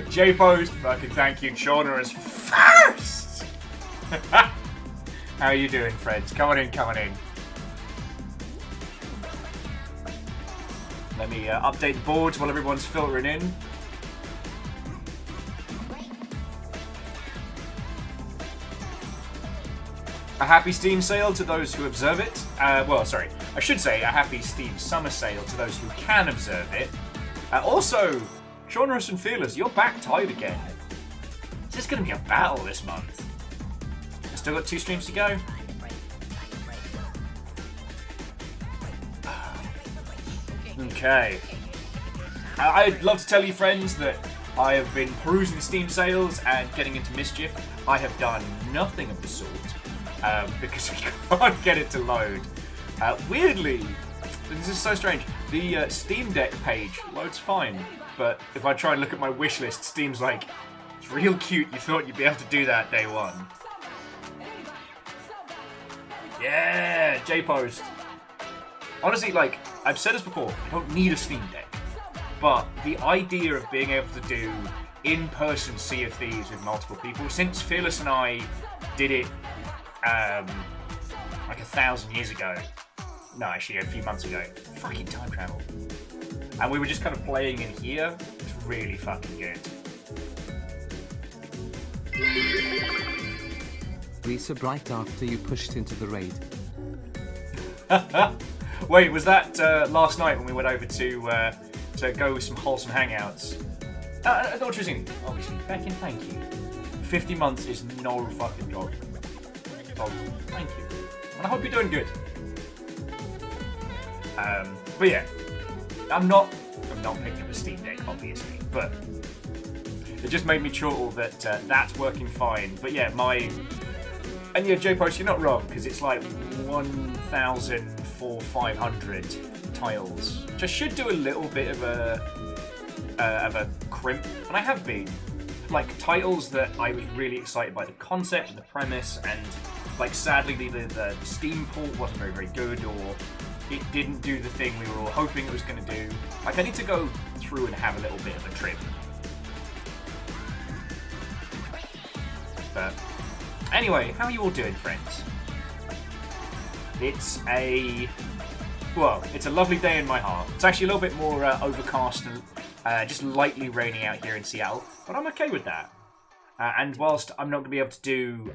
J-Post, fucking thank you. Shauna is first! How are you doing, friends? Come on in, come on in. Let me update the boards while everyone's filtering in. A happy Steam sale to those who observe it. Well, sorry, I should say a happy Steam summer sale to those who can observe it. Also, Shaunarus and Fearless, you're back tied again. Is this going to be a battle this month? I've still got 2 streams to go. Okay. I'd love to tell you, friends, that I have been perusing the Steam sales and getting into mischief. I have done nothing of the sort. Because we can't get it to load. Weirdly, this is so strange, the Steam Deck page loads fine, but if I try and look at my wish list, Steam's like, it's real cute, you thought you'd be able to do that day one. Yeah, J-Post. Honestly, like, I've said this before, I don't need a Steam Deck, but the idea of being able to do in-person Sea of Thieves with multiple people, since Fearless and I did it like 1,000 years ago. No, actually a few months ago. Fucking time travel. And we were just kind of playing in here. It's really fucking good. Lisa Bright after you pushed into the raid. Wait, was that last night when we went over to go with some wholesome hangouts? I thought you were saying, obviously, Viking, thank you. 50 months is no fucking joke. Oh, thank you. And I hope you're doing good. But yeah, I'm not picking up a Steam Deck, obviously, but it just made me chortle that that's working fine. But yeah, and yeah, J-Post, you're not wrong, because it's like 1,500 tiles, which I should do a little bit of a crimp, and I have been. Like, titles that I was really excited by the concept and the premise, and like sadly the Steam port wasn't very good, or it didn't do the thing we were all hoping it was going to do. Like, I need to go through and have a little bit of a trim. But anyway, how are you all doing, friends? It's a lovely day in my heart. It's actually a little bit more overcast and just lightly rainy out here in Seattle, but I'm okay with that. And whilst I'm not going to be able to do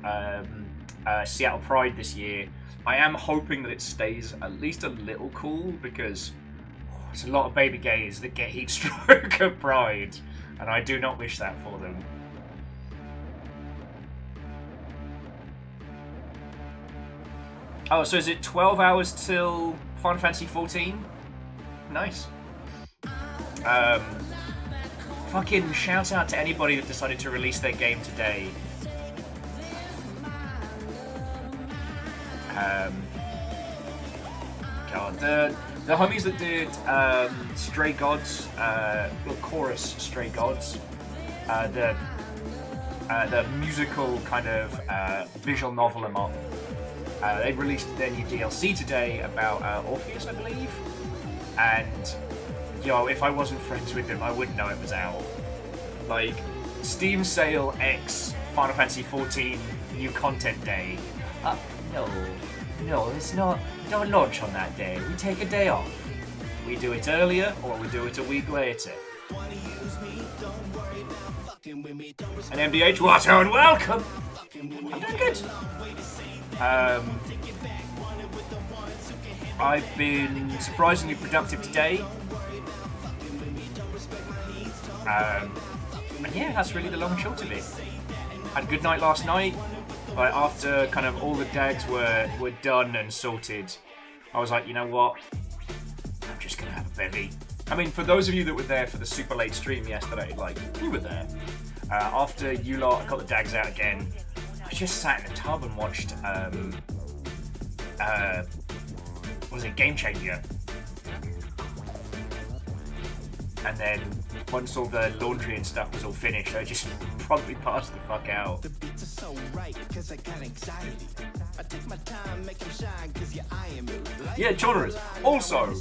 Seattle Pride this year, I am hoping that it stays at least a little cool, because there's a lot of baby gays that get heat stroke at Pride, and I do not wish that for them. Oh, so is it 12 hours till Final Fantasy 14? Nice. Fucking shout out to anybody that decided to release their game today. God, the homies that did Stray Gods, Chorus Stray Gods, the musical kind of visual novel among. They released their new DLC today about Orpheus, I believe, and yo, if I wasn't friends with them, I wouldn't know it was out. Like, Steam sale X Final Fantasy 14 new content day. No, it's not. Don't launch on that day. We take a day off. We do it earlier, or we do it a week later. And MDH, what and welcome. I'm doing good. I've been surprisingly productive today. And yeah, that's really the long and short of it. Had a good night last night. Like, after kind of all the dags were done and sorted, I was like, you know what? I'm just gonna have a bevy. I mean, for those of you that were there for the super late stream yesterday, like, you were there. After you lot got the dags out again, I just sat in the tub and watched, what was it, Game Changer. And then once all the laundry and stuff was all finished, I just promptly passed the fuck out. The beats are so right, 'cause I got anxiety. Yeah, genres. Also,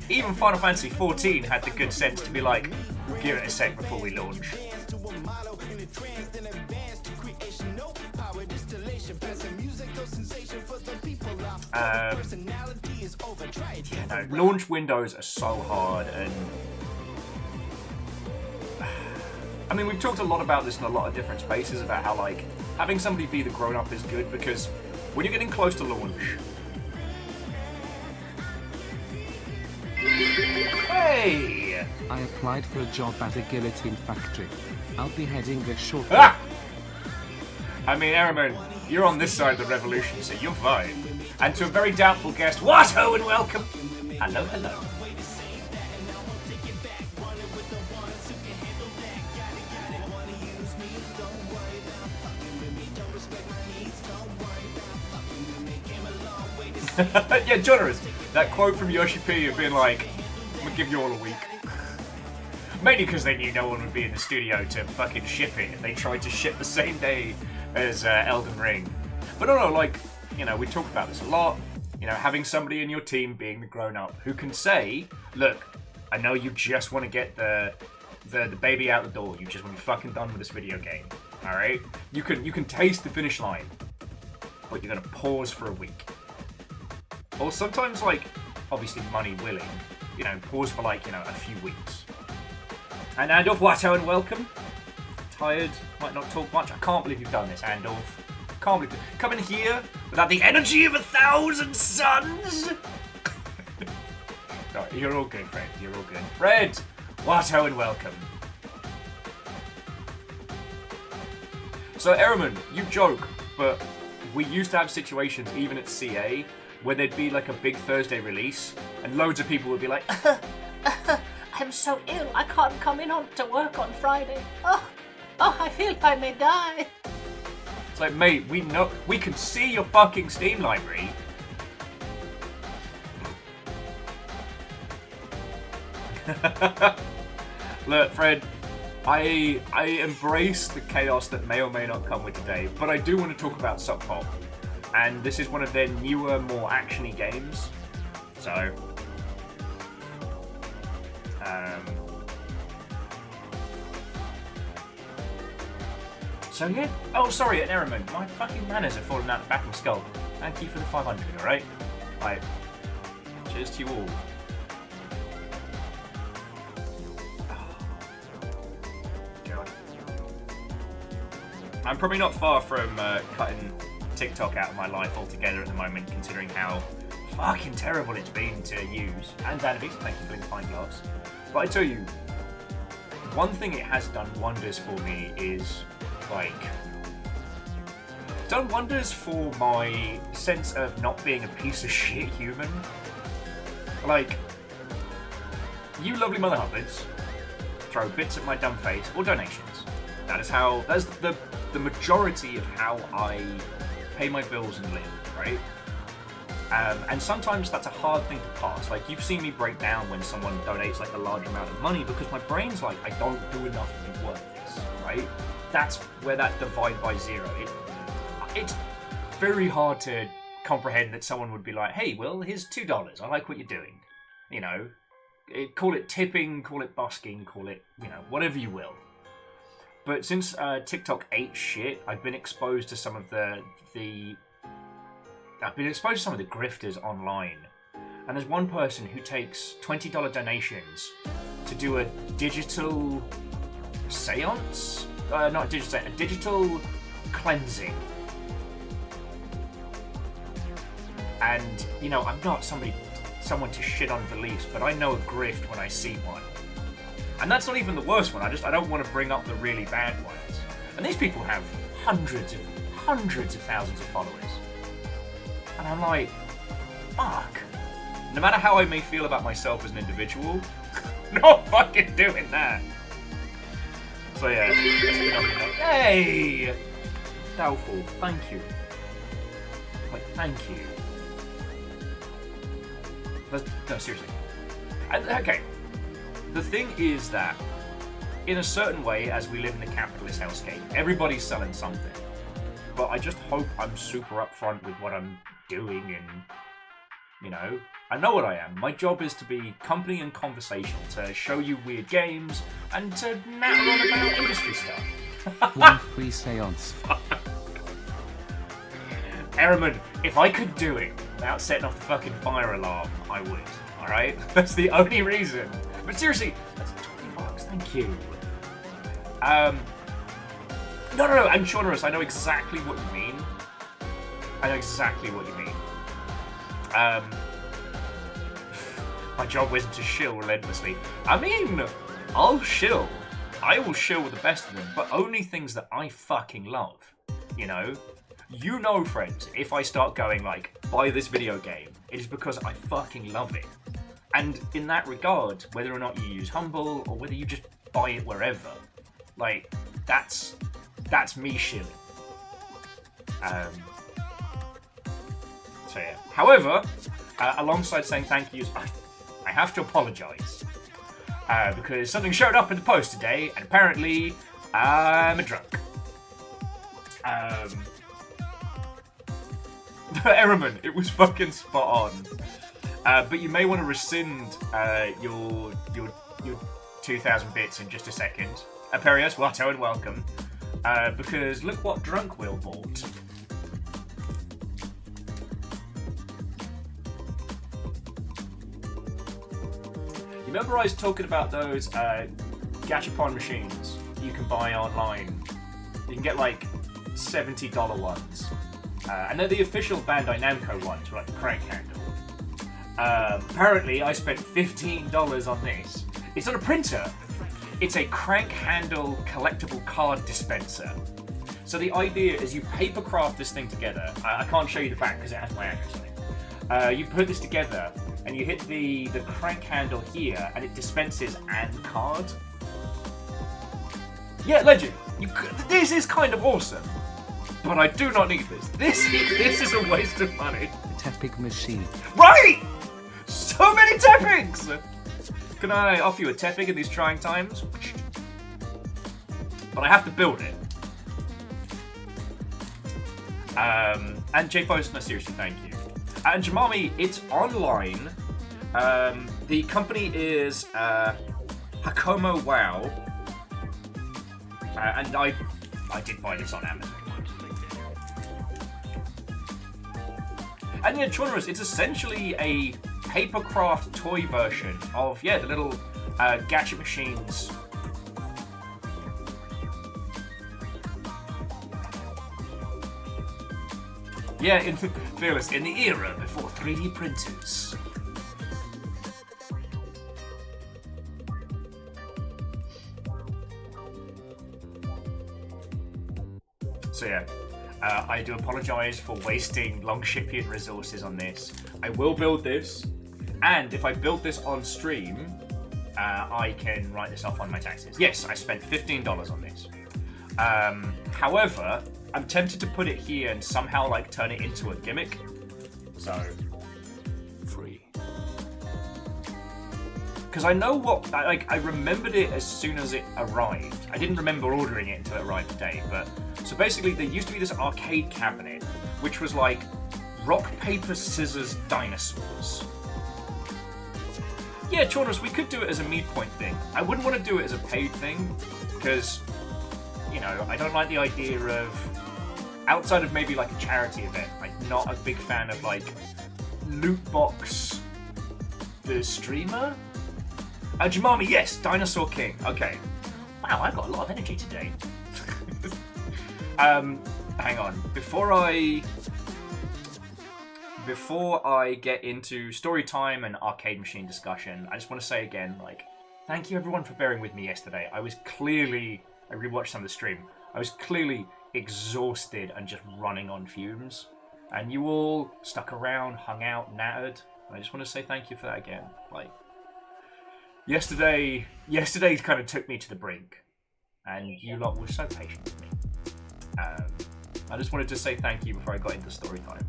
even Final Fantasy 14 had the good sense to be like, we'll give it a sec before we launch. Yeah, no, launch windows are so hard, and I mean, we've talked a lot about this in a lot of different spaces about how, like, having somebody be the grown-up is good because when you're getting close to launch, hey! I applied for a job at a guillotine factory. I'll be heading there shortly. Ah! I mean, Airman, you're on this side of the revolution, so you're fine. And to a very doubtful guest, what-ho and welcome! Hello, hello. Yeah, genres. That quote from Yoshi P of being like, I'm gonna give you all a week. Mainly because they knew no one would be in the studio to fucking ship it if they tried to ship the same day as Elden Ring. But no, like, you know, we talk about this a lot. You know, having somebody in your team being the grown-up who can say, look, I know you just want to get the baby out the door. You just want to be fucking done with this video game. Alright? You can taste the finish line. But you're gonna pause for a week. Or sometimes, like, obviously money willing, you know, pause for, like, you know, a few weeks. And Andorf, Watto, and welcome. Tired, might not talk much. I can't believe you've done this, Andorf. Can't believe it. Come in here without the energy of 1,000 suns. No, you're all good, Fred. You're all good. Fred, Watto, and welcome. So, Ehrman, you joke, but we used to have situations, even at CA, where there'd be like a big Thursday release, and loads of people would be like, I'm so ill, I can't come in to work on Friday. Oh, I feel I may die. It's like, mate, we know, we can see your fucking Steam library. Look, Fred, I embrace the chaos that may or may not come with today, but I do want to talk about SokPop. And this is one of their newer, more action-y games. So yeah. Oh, sorry, Nerriman. My fucking manners have fallen out the back of my skull. Thank you for the 500, alright? Right. Cheers to you all. God. I'm probably not far from cutting TikTok out of my life altogether at the moment, considering how fucking terrible it's been to use. And Xanavis, thank you for the fine glass. But I tell you, one thing it has done wonders for me is, like, done wonders for my sense of not being a piece of shit human. Like, you lovely mother hubbins throw bits at my dumb face or donations. That's the majority of how I pay my bills and live, right? And sometimes that's a hard thing to pass. Like, you've seen me break down when someone donates like a large amount of money because my brain's like, I don't do enough to be worth this, right? That's where that divide by zero. It's very hard to comprehend that someone would be like, hey, Will, here's $2. I like what you're doing. You know, call it tipping, call it busking, call it, you know, whatever you will. But since TikTok ate shit, I've been exposed to some of the grifters online. And there's one person who takes $20 donations to do a digital seance? Not a digital seance, a digital cleansing. And, you know, I'm not someone to shit on beliefs, but I know a grift when I see one. And that's not even the worst one, I don't want to bring up the really bad ones. And these people have hundreds of thousands of followers. And I'm like, fuck. No matter how I may feel about myself as an individual, not fucking doing that. So yeah, hey! Doubtful, thank you. Like, thank you. No, seriously. Okay. The thing is that, in a certain way, as we live in the capitalist hellscape, everybody's selling something. but I just hope I'm super upfront with what I'm doing and, you know, I know what I am. My job is to be company and conversational, to show you weird games, and to natter on about industry stuff. One free seance. Ehrman, if I could do it without setting off the fucking fire alarm, I would, alright? That's the only reason. But seriously, that's $20, thank you. No, and Shaunerus, I know exactly what you mean. I know exactly what you mean. My job isn't to shill relentlessly. I mean, I'll shill. I will shill with the best of them, but only things that I fucking love. You know? You know, friends, if I start going like, buy this video game, it is because I fucking love it. And in that regard, whether or not you use Humble, or whether you just buy it wherever, like, that's me shilling. So yeah. However, alongside saying thank yous, I have to apologise. Because something showed up in the post today, and apparently I'm a drunk. Ehrman, it was fucking spot on. But you may want to rescind your 2,000 bits in just a second. Perios, Watto, and welcome. Because look what Drunk Will bought. You remember I was talking about those gachapon machines you can buy online? You can get like $70 ones. And they're the official Bandai Namco ones, like the crank handle. Apparently, I spent $15 on this. It's not a printer. It's a crank handle collectible card dispenser. So the idea is you papercraft this thing together. I can't show you the back because it has my address on it. You put this together and you hit the crank handle here and it dispenses an card. Yeah, legend. This is kind of awesome. But I do not need this. This is a waste of money. Tepping machine. Right! So many teppings! Can I offer you a tepping in these trying times? But I have to build it. And J Postner, seriously, thank you. And Jamami, it's online. The company is Hakomo Wow. And I did buy this on Amazon. And yeah, Chaunerus, it's essentially a papercraft toy version of, the little gacha machines. Yeah, Fearless, in the era before 3D printers. So yeah. I do apologise for wasting long shipping resources on this. I will build this, and if I build this on stream, I can write this off on my taxes. Yes, I spent $15 on this. However, I'm tempted to put it here and somehow like turn it into a gimmick. So, free. Because I know what, I remembered it as soon as it arrived. I didn't remember ordering it until it arrived today, but... So basically, there used to be this arcade cabinet, which was like rock, paper, scissors, dinosaurs. Yeah, Chaunerus, we could do it as a meat point thing. I wouldn't want to do it as a paid thing, because, you know, I don't like the idea of... Outside of maybe like a charity event, I'm not a big fan of like Lootbox the streamer? Jamami, yes, Dinosaur King. Okay. Wow, I've got a lot of energy today. Hang on. Before I get into story time and arcade machine discussion, I just want to say again, like, thank you everyone for bearing with me yesterday. I rewatched some of the stream. I was clearly exhausted and just running on fumes. And you all stuck around, hung out, nattered. And I just want to say thank you for that again. Like, yesterday kind of took me to the brink. And you lot were so patient with me. I just wanted to say thank you before I got into story time.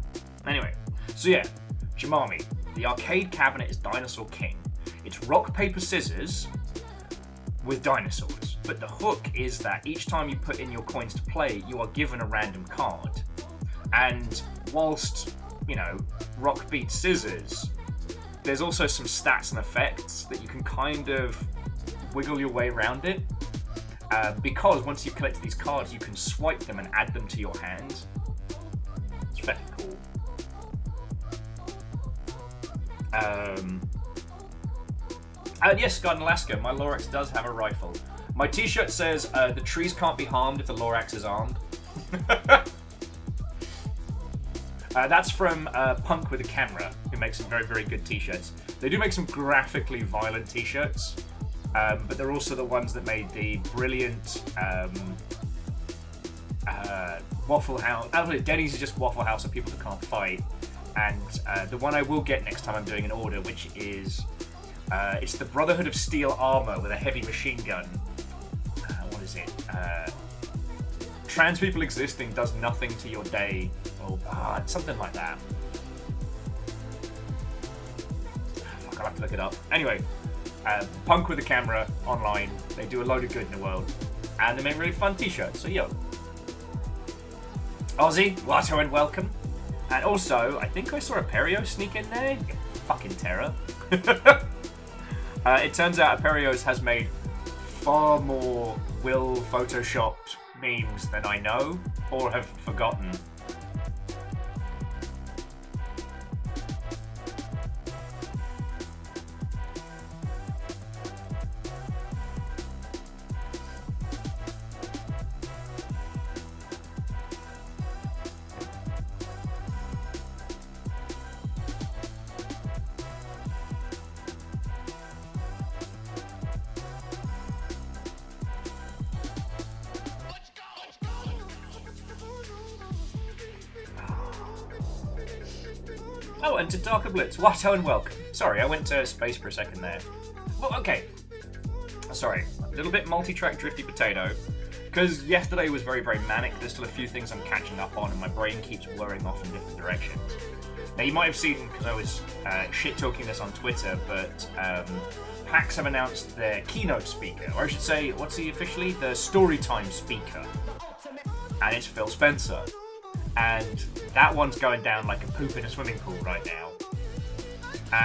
Anyway, so yeah, Jamami, the arcade cabinet is Dinosaur King. It's rock, paper, scissors, with dinosaurs. But the hook is that each time you put in your coins to play, you are given a random card. And whilst, you know, rock beats scissors, there's also some stats and effects that you can kind of wiggle your way around it. Because once you've collected these cards, you can swipe them and add them to your hand. It's very cool. Yes, Garden Alaska, my Lorax does have a rifle. My t-shirt says, the trees can't be harmed if the Lorax is armed. That's from Punk with a Camera, who makes some very, very good t-shirts. They do make some graphically violent t-shirts, but they're also the ones that made the brilliant Waffle House. Denny's is just Waffle House of people that can't fight. And the one I will get next time I'm doing an order, which is it's the Brotherhood of Steel Armor with a heavy machine gun. What is it? Trans people existing does nothing to your day, or something like that. Fuck, I'll have to look it up. Anyway, Punk with a Camera online. They do a load of good in the world, and they make really fun t-shirts. So yo, Aussie, Watto and welcome. And also, I think I saw a Perio sneak in there. You fucking terror. It turns out Aperios has made far more Will photoshopped memes than I know or have forgotten. Oh, and to Darker Blitz, Watto and welcome. Sorry, I went to space for a second there. Well, okay. Sorry, a little bit multi-track drifty potato. Because yesterday was very, very manic. There's still a few things I'm catching up on, and my brain keeps whirring off in different directions. Now, you might have seen, because I was shit-talking this on Twitter, but PAX have announced their keynote speaker, or I should say, what's he officially? The Storytime speaker. And it's Phil Spencer. And that one's going down like a poop in a swimming pool right now.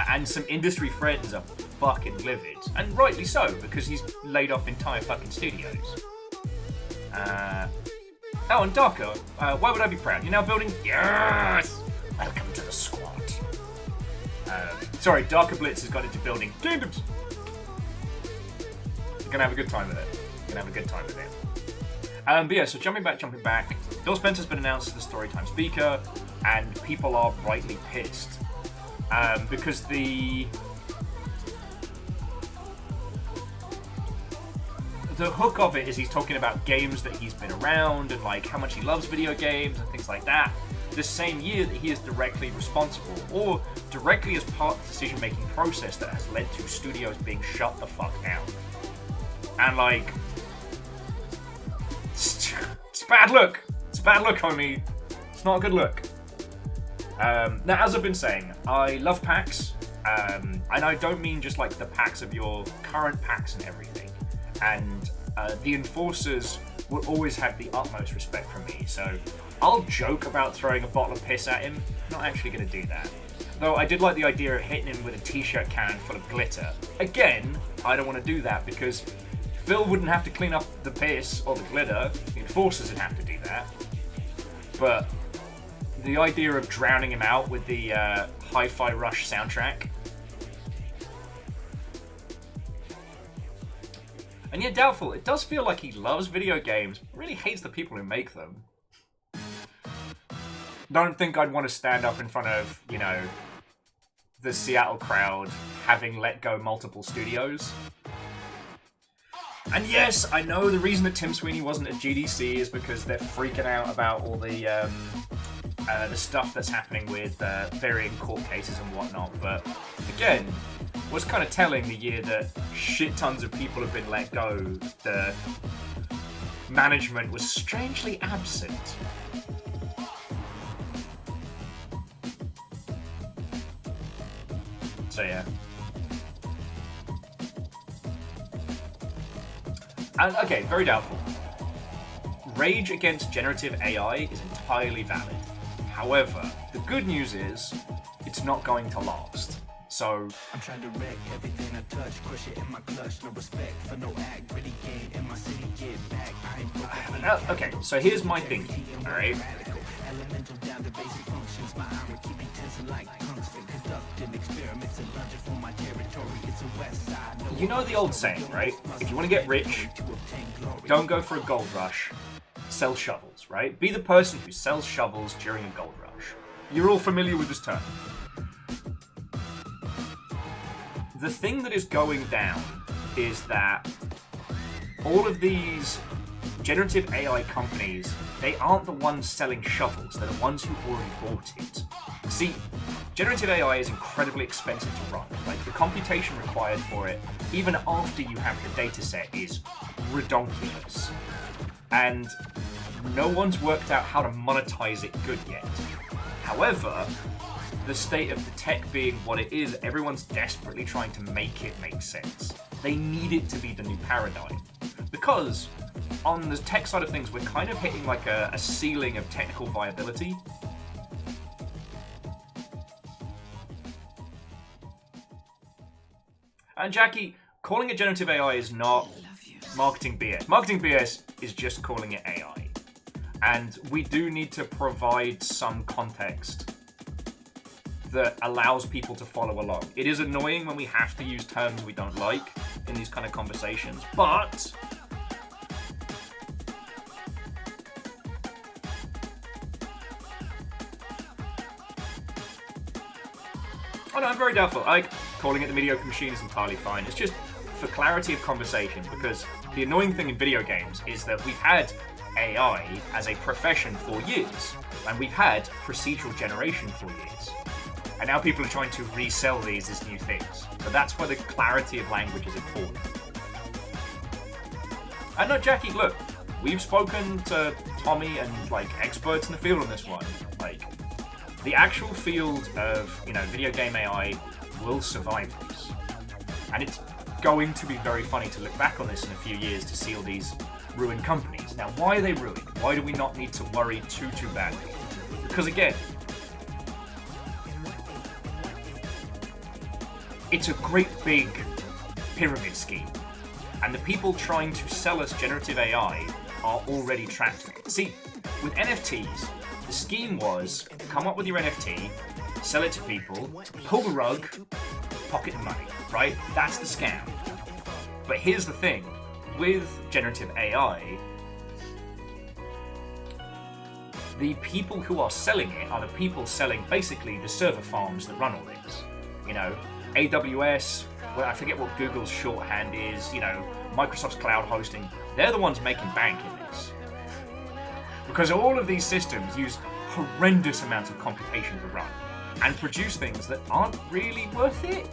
And some industry friends are fucking livid. And rightly so, because he's laid off entire fucking studios. Oh, and Darko, why would I be proud? You're now building... Yes! Welcome to the squad. Sorry, Darker Blitz has got into building kingdoms. You're gonna have a good time with it. You're gonna have a good time with it. But yeah, so jumping back, Phil Spencer's been announced as the Storytime speaker, and people are rightly pissed. Because the hook of it is he's talking about games that he's been around, and like how much he loves video games and things like that. The same year that he is directly responsible, or directly as part of the decision-making process that has led to studios being shut the fuck down. And like... It's bad look. It's bad look, homie. It's not a good look. Now, as I've been saying, I love PAX. And I don't mean just like the PAX of your current PAX and everything. And the enforcers will always have the utmost respect for me. So I'll joke about throwing a bottle of piss at him. I'm not actually going to do that. Though I did like the idea of hitting him with a t-shirt cannon full of glitter. Again, I don't want to do that because Phil wouldn't have to clean up the piss or the glitter. The enforcers would have to do that. But the idea of drowning him out with the Hi-Fi Rush soundtrack. And yeah, Doubtful, it does feel like he loves video games, but really hates the people who make them. Don't think I'd want to stand up in front of, you know, the Seattle crowd having let go multiple studios. And yes, I know the reason that Tim Sweeney wasn't at GDC is because they're freaking out about all the stuff that's happening with varying court cases and whatnot. But again, was kind of telling the year that shit tons of people have been let go, the management was strangely absent. So yeah. And okay, very doubtful. Rage against generative AI is entirely valid. However, the good news is it's not going to last. So I'm trying to wreck everything I touch, crush it in my clutch, no respect for no act, really game in my city, get back. I ain't broke. okay, so here's my thinking, alright? Elemental down to basic functions, my armor keep me tensing like tungsten, conducting experiments and lunging for my territory. It's a west side. You know the old saying, right? If you want to get rich, don't go for a gold rush, sell shovels, right? Be the person who sells shovels during a gold rush. You're all familiar with this term. The thing that is going down is that all of these generative AI companies, they aren't the ones selling shovels, they're the ones who already bought it. See, generative AI is incredibly expensive to run. Like, the computation required for it, even after you have the data set, is redonkulous. And no one's worked out how to monetize it good yet. However, the state of the tech being what it is, everyone's desperately trying to make it make sense. They need it to be the new paradigm. Because on the tech side of things, we're kind of hitting like a ceiling of technical viability. And Jackie, calling it generative AI is not marketing BS. Marketing BS is just calling it AI. And we do need to provide some context that allows people to follow along. It is annoying when we have to use terms we don't like in these kind of conversations, but oh no, I'm very doubtful. Like, calling it the mediocre machine is entirely fine. It's just for clarity of conversation, because the annoying thing in video games is that we've had AI as a profession for years, and we've had procedural generation for years. And now people are trying to resell these as new things. So that's why the clarity of language is important. And no, Jackie, look, we've spoken to Tommy and like experts in the field on this one. Like, the actual field of, video game AI will survive this. And it's going to be very funny to look back on this in a few years to see all these ruined companies. Now, why are they ruined? Why do we not need to worry too badly? Because again, it's a great big pyramid scheme, and the people trying to sell us generative AI are already trapped in it. See, with NFTs, the scheme was come up with your NFT, sell it to people, pull the rug, pocket the money, right? That's the scam. But here's the thing, with generative AI, the people who are selling it are the people selling basically the server farms that run all this. AWS, well, I forget what Google's shorthand is, Microsoft's cloud hosting, they're the ones making bank in this. Because all of these systems use horrendous amounts of computation to run and produce things that aren't really worth it.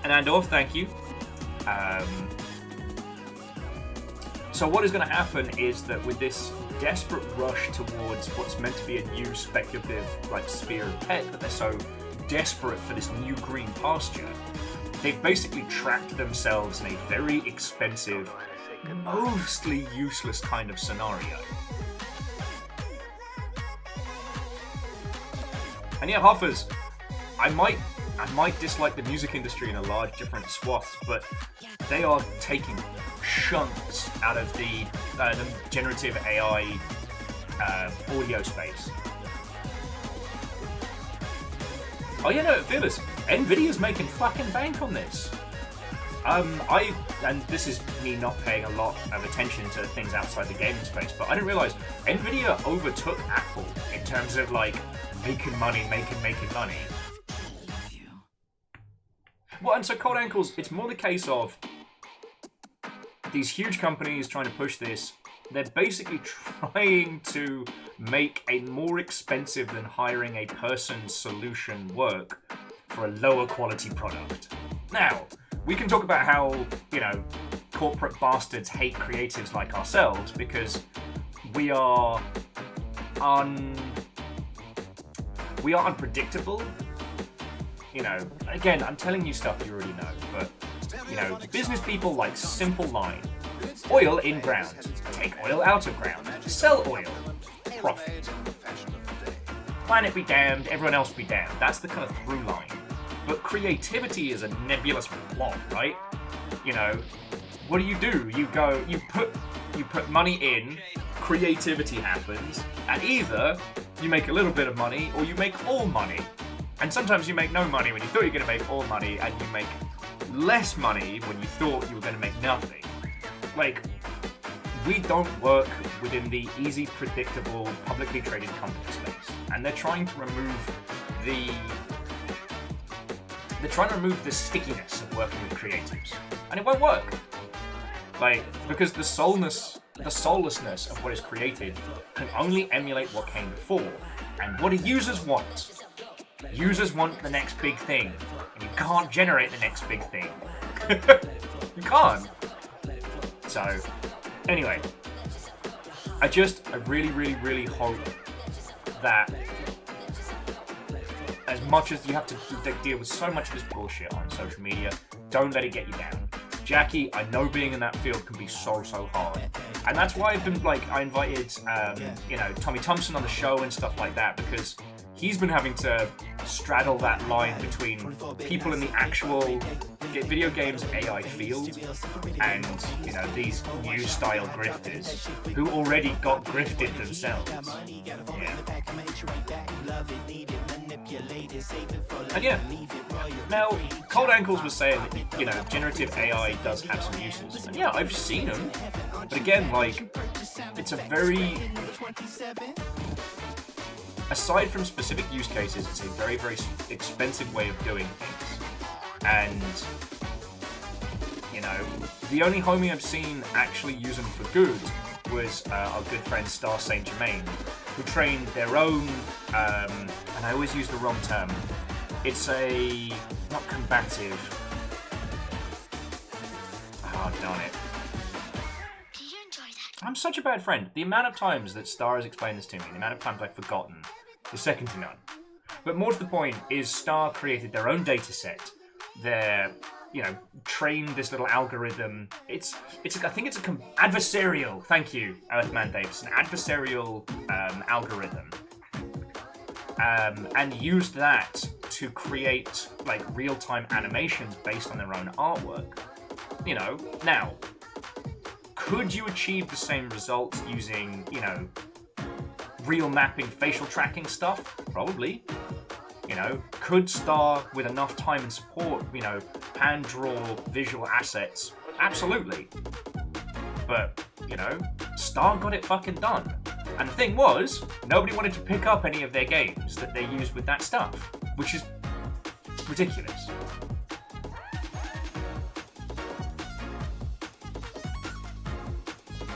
And Andor, thank you. So what is going to happen is that with this desperate rush towards what's meant to be a new speculative sphere of tech, that they're so desperate for this new green pasture, they've basically trapped themselves in a very expensive, mostly useless kind of scenario. And yeah, Hoffers, I might dislike the music industry in a large different swath, but they are taking chunks out of the generative AI audio space. Oh yeah, no, Fearless, Nvidia's making fucking bank on this. And this is me not paying a lot of attention to things outside the gaming space, but I didn't realize Nvidia overtook Apple in terms of making money. Well, and so Cold Ankles, it's more the case of these huge companies trying to push this. They're basically trying to make a more expensive than hiring a person solution work for a lower quality product. Now, we can talk about how, corporate bastards hate creatives like ourselves because we are unpredictable. you know, again, I'm telling you stuff you already know, but, you know, business people like simple line. Oil in ground. Take oil out of ground. Sell oil. Profit. Planet be damned, everyone else be damned. That's the kind of through line. But creativity is a nebulous plot, right? You know, what do? You put money in, creativity happens, and either you make a little bit of money or you make all money. And sometimes you make no money when you thought you were going to make all money, and you make less money when you thought you were going to make nothing. Like, we don't work within the easy, predictable, publicly traded company space. And they're trying to remove the stickiness of working with creatives. And it won't work. Like, because the soullessness of what is created can only emulate what came before. And what do users want? Users want the next big thing. And you can't generate the next big thing. You can't. So, anyway. I really, really, really hope that as much as you have to deal with so much of this bullshit on social media, don't let it get you down. Jackie, I know being in that field can be so hard. And that's why I've been, like, I invited, you know, Tommy Thompson on the show and stuff like that, because he's been having to straddle that line between people in the actual video games AI field and, you know, these new style grifters who already got grifted themselves. Yeah. And yeah, now Cold Ankles was saying that, you know, generative AI does have some uses. And yeah, I've seen them. But again, like, it's a very... Aside from specific use cases, it's a very, very expensive way of doing things. And, you know, the only homie I've seen actually use them for good was our good friend Star Saint Germain, who trained their own, and I always use the wrong term. It's a, not combative. Oh, darn it. I'm such a bad friend. The amount of times that Star has explained this to me, the amount of times I've forgotten, is second to none. But more to the point is Star created their own data set. They're, you know, trained this little algorithm. It's I think it's adversarial. Thank you, Earthman Davis. An adversarial algorithm. And used that to create, like, real-time animations based on their own artwork. You know, now, could you achieve the same results using, you know, real mapping, facial tracking stuff? Probably. You know, could Star, with enough time and support, you know, hand draw visual assets? Absolutely. But, you know, Star got it fucking done. And the thing was, nobody wanted to pick up any of their games that they used with that stuff, which is ridiculous.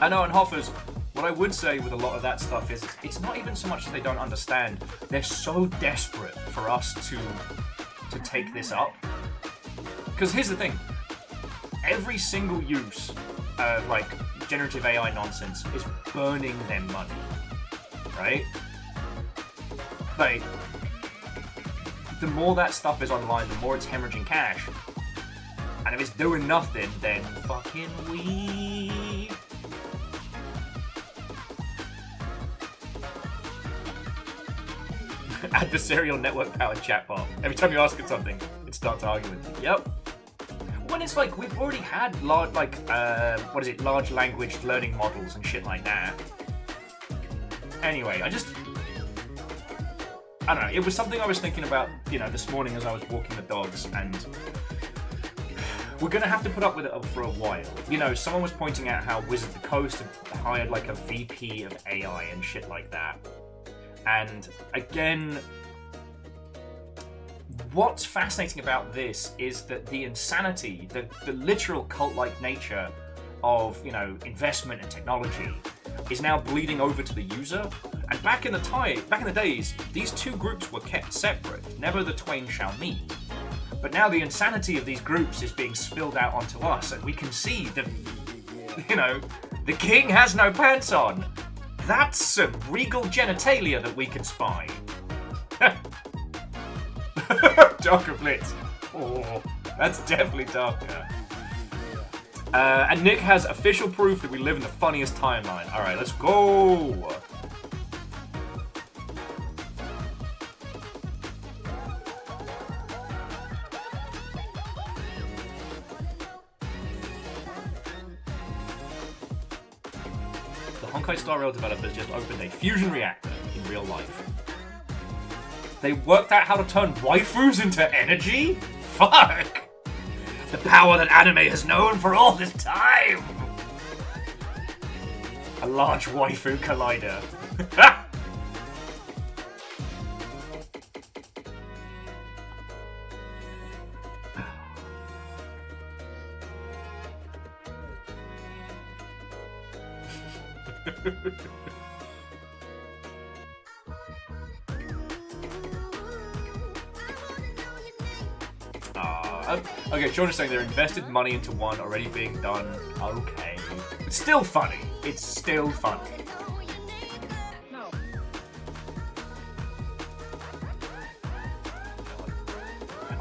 I know, and Hoffers, what I would say with a lot of that stuff is it's not even so much that they don't understand. They're so desperate for us to take this up. Because here's the thing. Every single use of, like, generative AI nonsense is burning them money. Right? Like, the more that stuff is online, the more it's hemorrhaging cash. And if it's doing nothing, then fucking we... Adversarial network-powered chatbot. Every time you ask it something, it starts arguing. Yep. When it's like, we've already had large, like, large language learning models and shit like that. Anyway, I don't know, it was something I was thinking about, you know, this morning as I was walking the dogs, and we're gonna have to put up with it for a while. You know, someone was pointing out how Wizard of the Coast had hired, like, a VP of AI and shit like that. And again, what's fascinating about this is that the insanity, the literal cult-like nature of, you know, investment and technology is now bleeding over to the user. And back in the days, these two groups were kept separate. Never the twain shall meet. But now the insanity of these groups is being spilled out onto us, and we can see that, you know, the king has no pants on. That's some regal genitalia that we can spy. Darker Blitz. Oh, that's definitely darker. And Nick has official proof that we live in the funniest timeline. Alright, let's go! The Honkai Star Rail developers just opened a fusion reactor in real life. They worked out how to turn waifus into energy? Fuck! The power that anime has known for all this time! A large waifu collider. Okay, Sean is saying they're invested money into one already being done. Okay. It's still funny. It's still funny.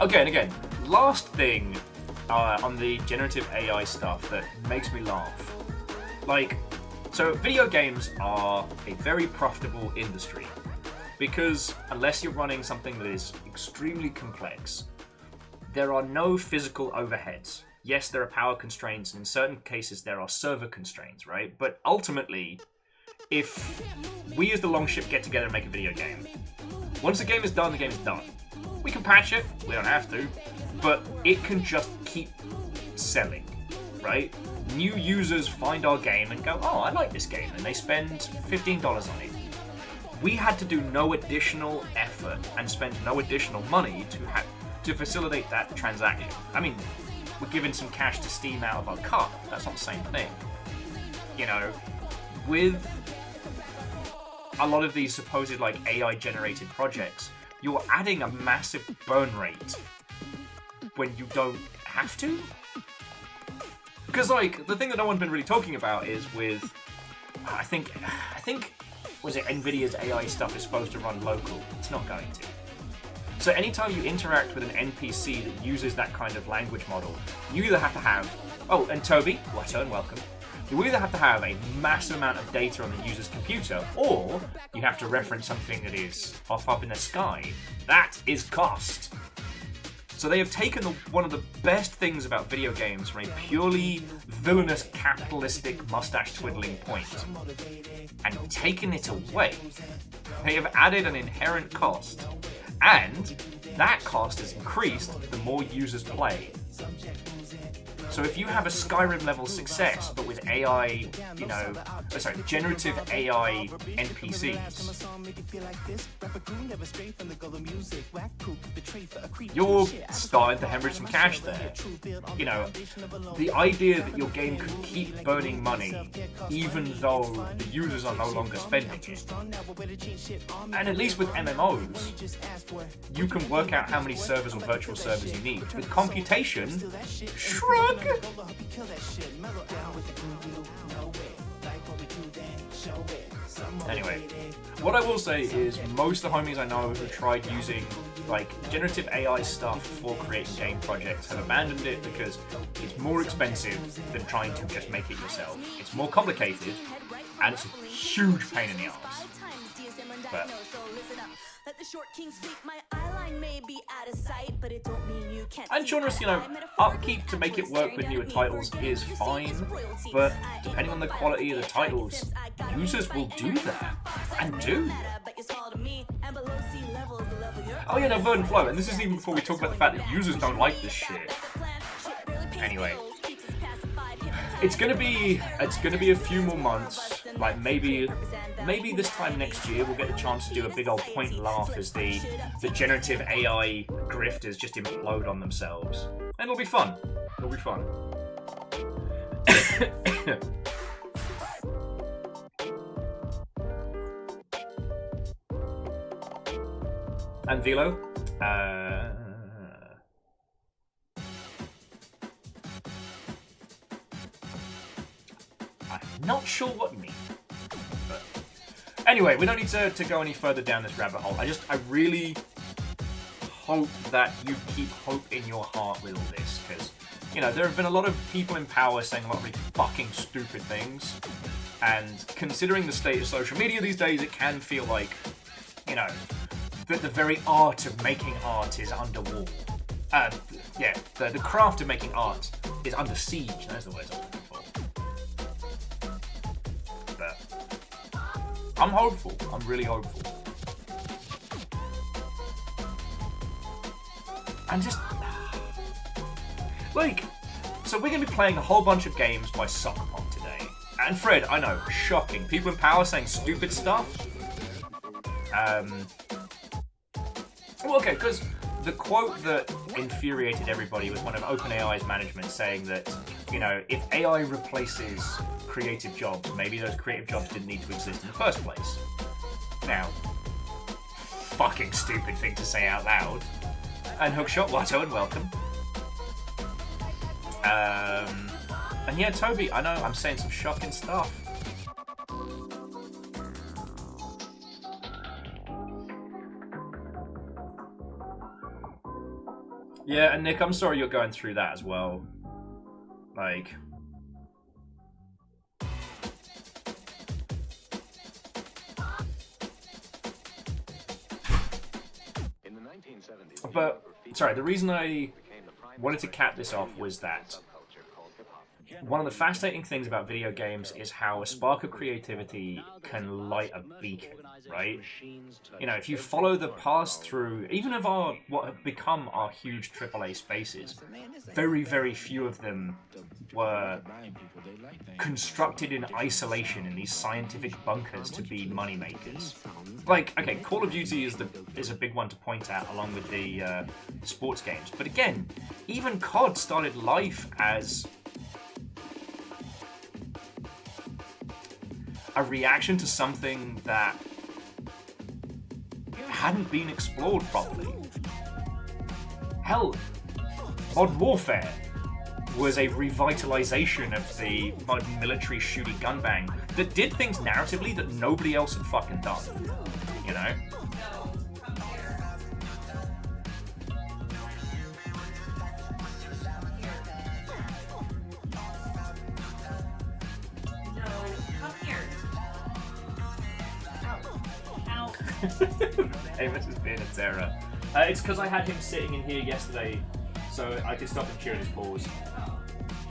Okay, and again, last thing on the generative AI stuff that makes me laugh. Like, so video games are a very profitable industry because unless you're running something that is extremely complex, there are no physical overheads. Yes, there are power constraints, and in certain cases there are server constraints, right? But ultimately, if we as the Longship get together and make a video game, once the game is done, the game is done. We can patch it, we don't have to, but it can just keep selling, right? New users find our game and go, oh, I like this game, and they spend $15 on it. We had to do no additional effort and spend no additional money to facilitate that transaction. I mean, we're giving some cash to Steam out of our cut. That's not the same thing. You know, with a lot of these supposed like AI-generated projects, you're adding a massive burn rate when you don't have to. Because like the thing that no one's been really talking about is with, I think, was it Nvidia's AI stuff is supposed to run local? It's not going to. So anytime you interact with an NPC that uses that kind of language model, you either have to have, oh, and Toby, Watton, welcome. You either have to have a massive amount of data on the user's computer, or you have to reference something that is off up in the sky. That is cost. So they have taken one of the best things about video games from a purely villainous capitalistic mustache-twiddling point and taken it away. They have added an inherent cost, and that cost is increased the more users play. So if you have a Skyrim level success, but with AI, generative AI NPCs, you're starting to hemorrhage some cash there. You know, the idea that your game could keep burning money even though the users are no longer spending it. And at least with MMOs, you can work out how many servers or virtual servers you need. With computation, shrug! Anyway, what I will say is most of the homies I know who tried using like generative AI stuff for creating game projects have abandoned it because it's more expensive than trying to just make it yourself. It's more complicated and it's a huge pain in the ass. But and genres, upkeep to make it work with newer titles is fine, but depending on the quality of the titles, users will do that, and do. Oh yeah, no, Verdant Flow, and this isn't even before we talk about the fact that users don't like this shit. Anyway, it's gonna be a few more months, like maybe this time next year we'll get the chance to do a big old point laugh as the generative AI grifters just implode on themselves. And it'll be fun. It'll be fun. And Velo, I'm not sure what you mean. But anyway, we don't need to go any further down this rabbit hole. I really hope that you keep hope in your heart with all this, because, you know, there have been a lot of people in power saying a lot of really fucking stupid things, and considering the state of social media these days, it can feel like, you know, that the very art of making art is under war. Yeah, the craft of making art is under siege. Those are the words I'm looking for. But I'm hopeful. I'm really hopeful. And just like, so we're gonna be playing a whole bunch of games by SokPop today. And Fred, I know, shocking. People in power saying stupid stuff. Well, okay, because the quote that infuriated everybody was one of OpenAI's management saying that, you know, if AI replaces creative jobs, maybe those creative jobs didn't need to exist in the first place. Now, fucking stupid thing to say out loud. And Hookshot, Watto, and welcome. And yeah, Toby, I know I'm saying some shocking stuff. Yeah, and Nick, I'm sorry you're going through that as well. Like... But, sorry, the reason I wanted to cap this off was that one of the fascinating things about video games is how a spark of creativity can light a beacon, right? You know, if you follow the path through, even of what have become our huge AAA spaces, very, very few of them were constructed in isolation in these scientific bunkers to be moneymakers. Like, okay, Call of Duty is a big one to point out, along with the sports games. But again, even COD started life as a reaction to something that hadn't been explored properly. Hell, Modern Warfare was a revitalization of the modern military shooty gunbang that did things narratively that nobody else had fucking done. You know? Amos is being a terror. It's because I had him sitting in here yesterday, so I could stop him chewing his paws.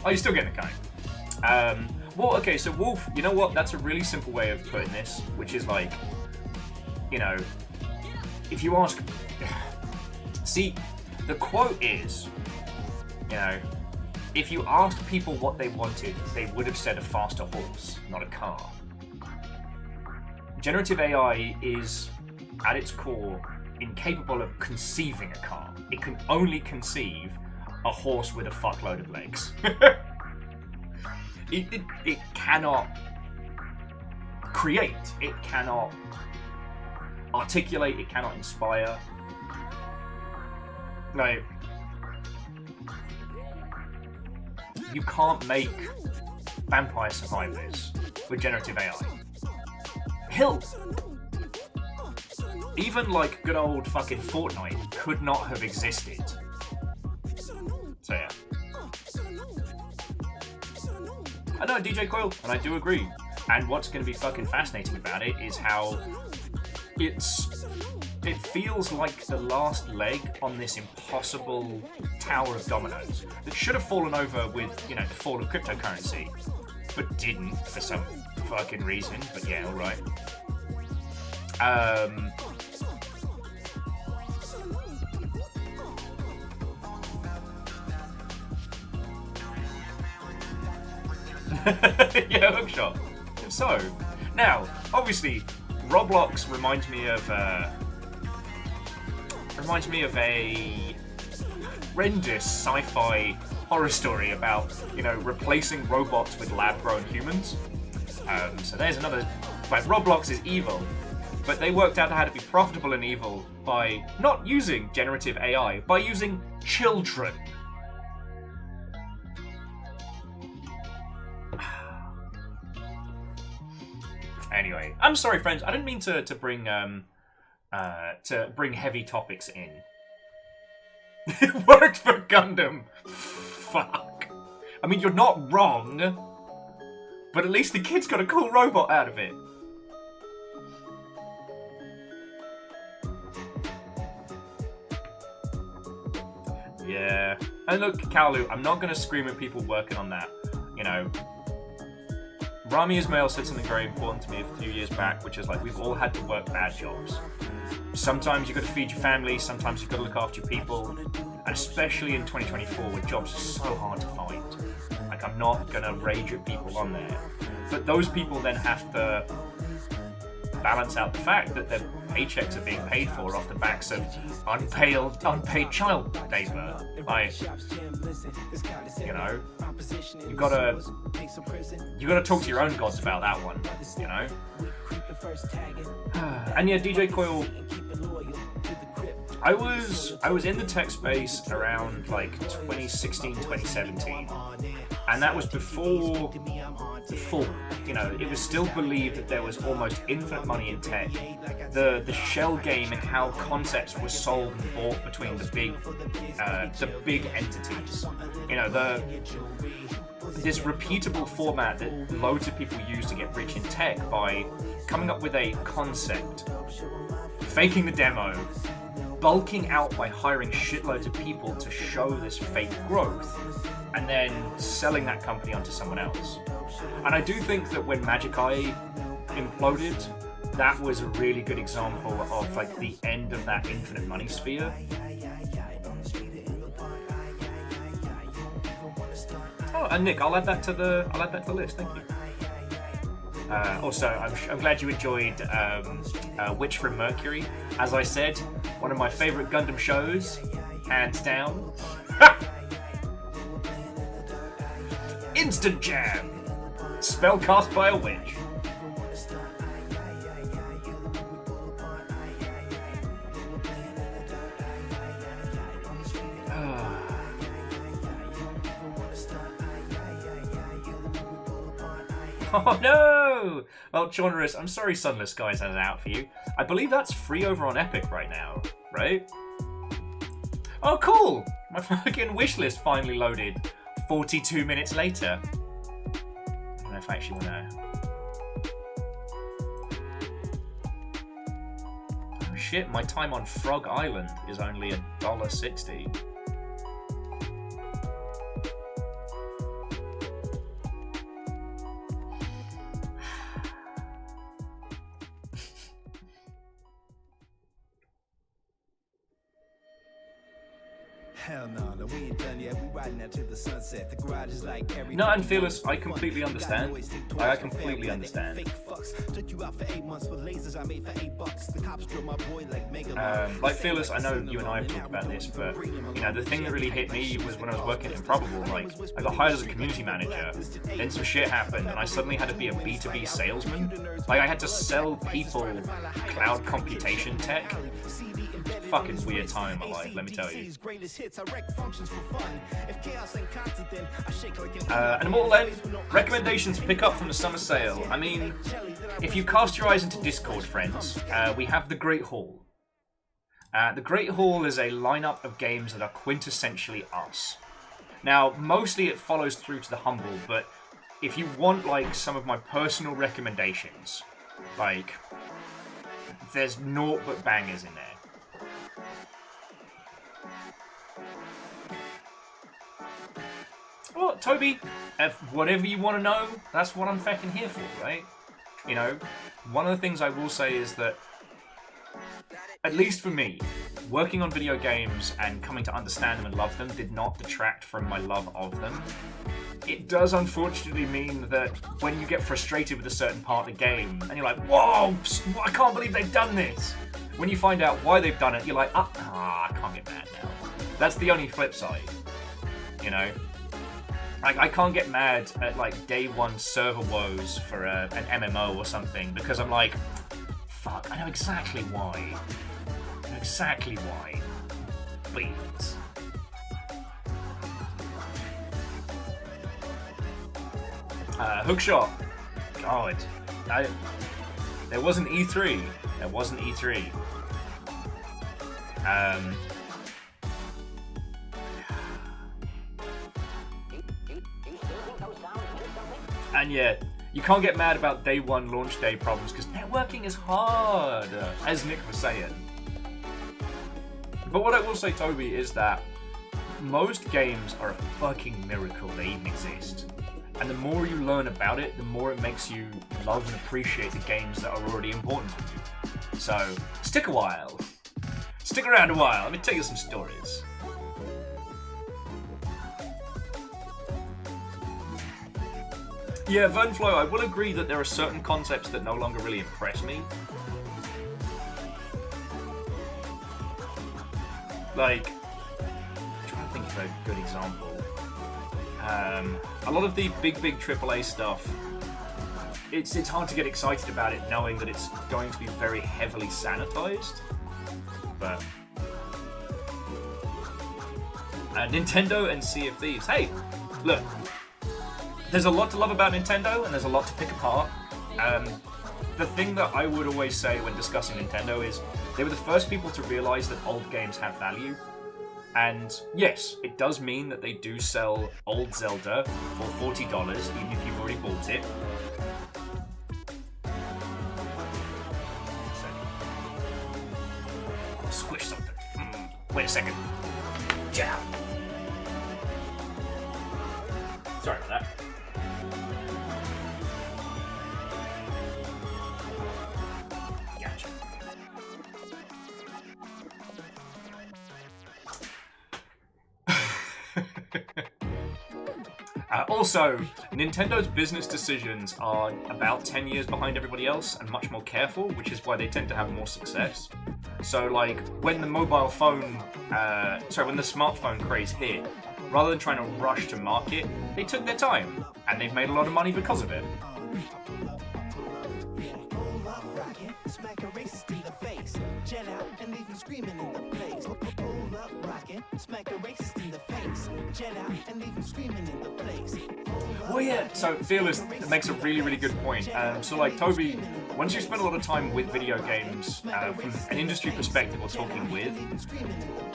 Oh, you're still getting the kind. Well, okay, so Wolf, you know what? That's a really simple way of putting this, which is like, you know, if you ask... See, the quote is, you know, if you asked people what they wanted, they would have said a faster horse, not a car. Generative AI is, at its core, incapable of conceiving a car. It can only conceive a horse with a fuckload of legs. It cannot create. It cannot articulate. It cannot inspire. No. You can't make Vampire Survivors with generative AI. Hell, even like good old fucking Fortnite could not have existed. So yeah. I know, DJ Coil, and I do agree. And what's going to be fucking fascinating about it is how it feels like the last leg on this impossible tower of dominoes that should have fallen over with, you know, the fall of cryptocurrency, but didn't for some fucking reason. But yeah, alright. Yeah, hookshot. So, now, obviously, Roblox reminds me of a horrendous sci-fi horror story about, you know, replacing robots with lab-grown humans. So there's another. Like, Roblox is evil, but they worked out how to be profitable and evil by not using generative AI, by using children. Anyway, I'm sorry, friends. I didn't mean to bring heavy topics in. It worked for Gundam. Fuck. I mean, you're not wrong, but at least the kid's got a cool robot out of it. Yeah. And look, Kaolu, I'm not going to scream at people working on that. You know, Rami Ismail said something very important to me a few years back, which is like, we've all had to work bad jobs. Sometimes you've got to feed your family, sometimes you've got to look after your people, and especially in 2024 where jobs are so hard to find. Like, I'm not going to rage at people on there. But those people then have to balance out the fact that their paychecks are being paid for off the backs of unpaid child labor. Like, you know, you gotta talk to your own gods about that one, you know. And yeah, DJ Coil, I was in the tech space around like 2016, 2017, and that was before the fall. You know, it was still believed that there was almost infinite money in tech. The shell game and how concepts were sold and bought between the big entities. You know, this repeatable format that loads of people use to get rich in tech by coming up with a concept, faking the demo, bulking out by hiring shitloads of people to show this fake growth, and then selling that company onto someone else. And I do think that when Magic Eye imploded, that was a really good example of like the end of that infinite money sphere. Oh, and Nick, I'll add that to the list. Thank you. Also, I'm glad you enjoyed Witch from Mercury. As I said, one of my favourite Gundam shows, hands down. Instant Jam! Spell cast by a witch. Oh no! Well, Jonerous, I'm sorry Sunless Skies has it out for you. I believe that's free over on Epic right now, right? Oh, cool! My fucking wishlist finally loaded 42 minutes later. I don't know if I actually want to... Oh shit, my time on Frog Island is only $1.60. Hell no, we ain't done yet. We riding out to the sunset. The garage is like every. No, and Fearless, I completely understand. I completely understand. Like Fearless, I know you and I have talked about this, but you know the thing that really hit me was when I was working at Improbable. Like, I got hired as a community manager, then some shit happened, and I suddenly had to be a B2B salesman. Like, I had to sell people cloud computation tech. Fucking weird time in my life, let me tell you. And Immortal End, recommendations pick up from the summer sale. I mean, if you cast your eyes into Discord, friends, we have the Great Hall. The Great Hall is a lineup of games that are quintessentially us. Now, mostly it follows through to the Humble, but if you want, like, some of my personal recommendations, like, there's naught but bangers in there. Well, Toby, if whatever you want to know, that's what I'm fucking here for, right? You know, one of the things I will say is that, at least for me, working on video games and coming to understand them and love them did not detract from my love of them. It does unfortunately mean that when you get frustrated with a certain part of the game, and you're like, whoa, I can't believe they've done this. When you find out why they've done it, you're like, I can't get mad now. That's the only flip side, you know? Like, I can't get mad at, like, day one server woes for an MMO or something, because I'm like, fuck, I know exactly why. I know exactly why. Please. Hookshot. God. There wasn't E3. There wasn't E3. And yeah, you can't get mad about day one launch day problems because networking is hard, as Nick was saying. But what I will say, Toby, is that most games are a fucking miracle they even exist. And the more you learn about it, the more it makes you love and appreciate the games that are already important to you. So, stick a while. Stick around a while, let me tell you some stories. Yeah, Vernflo, I will agree that there are certain concepts that no longer really impress me. Like, I'm trying to think of a good example. A lot of the big AAA stuff, it's hard to get excited about it knowing that it's going to be very heavily sanitized. But Nintendo and Sea of Thieves. Hey, look, there's a lot to love about Nintendo and there's a lot to pick apart. The thing that I would always say when discussing Nintendo is they were the first people to realize that old games have value. And yes, it does mean that they do sell old Zelda for $40, even if you've already bought it. Oh, squish something. Wait a second. Jab. Sorry about that. Gotcha. Also, Nintendo's business decisions are about 10 years behind everybody else and much more careful, which is why they tend to have more success. So, like, when the mobile phone, when the smartphone craze hit, rather than trying to rush to market, they took their time, and they've made a lot of money because of it. Well, yeah, so Fearless makes a really good point. So, like, Toby, once you spend a lot of time with video games, from an industry perspective or talking with,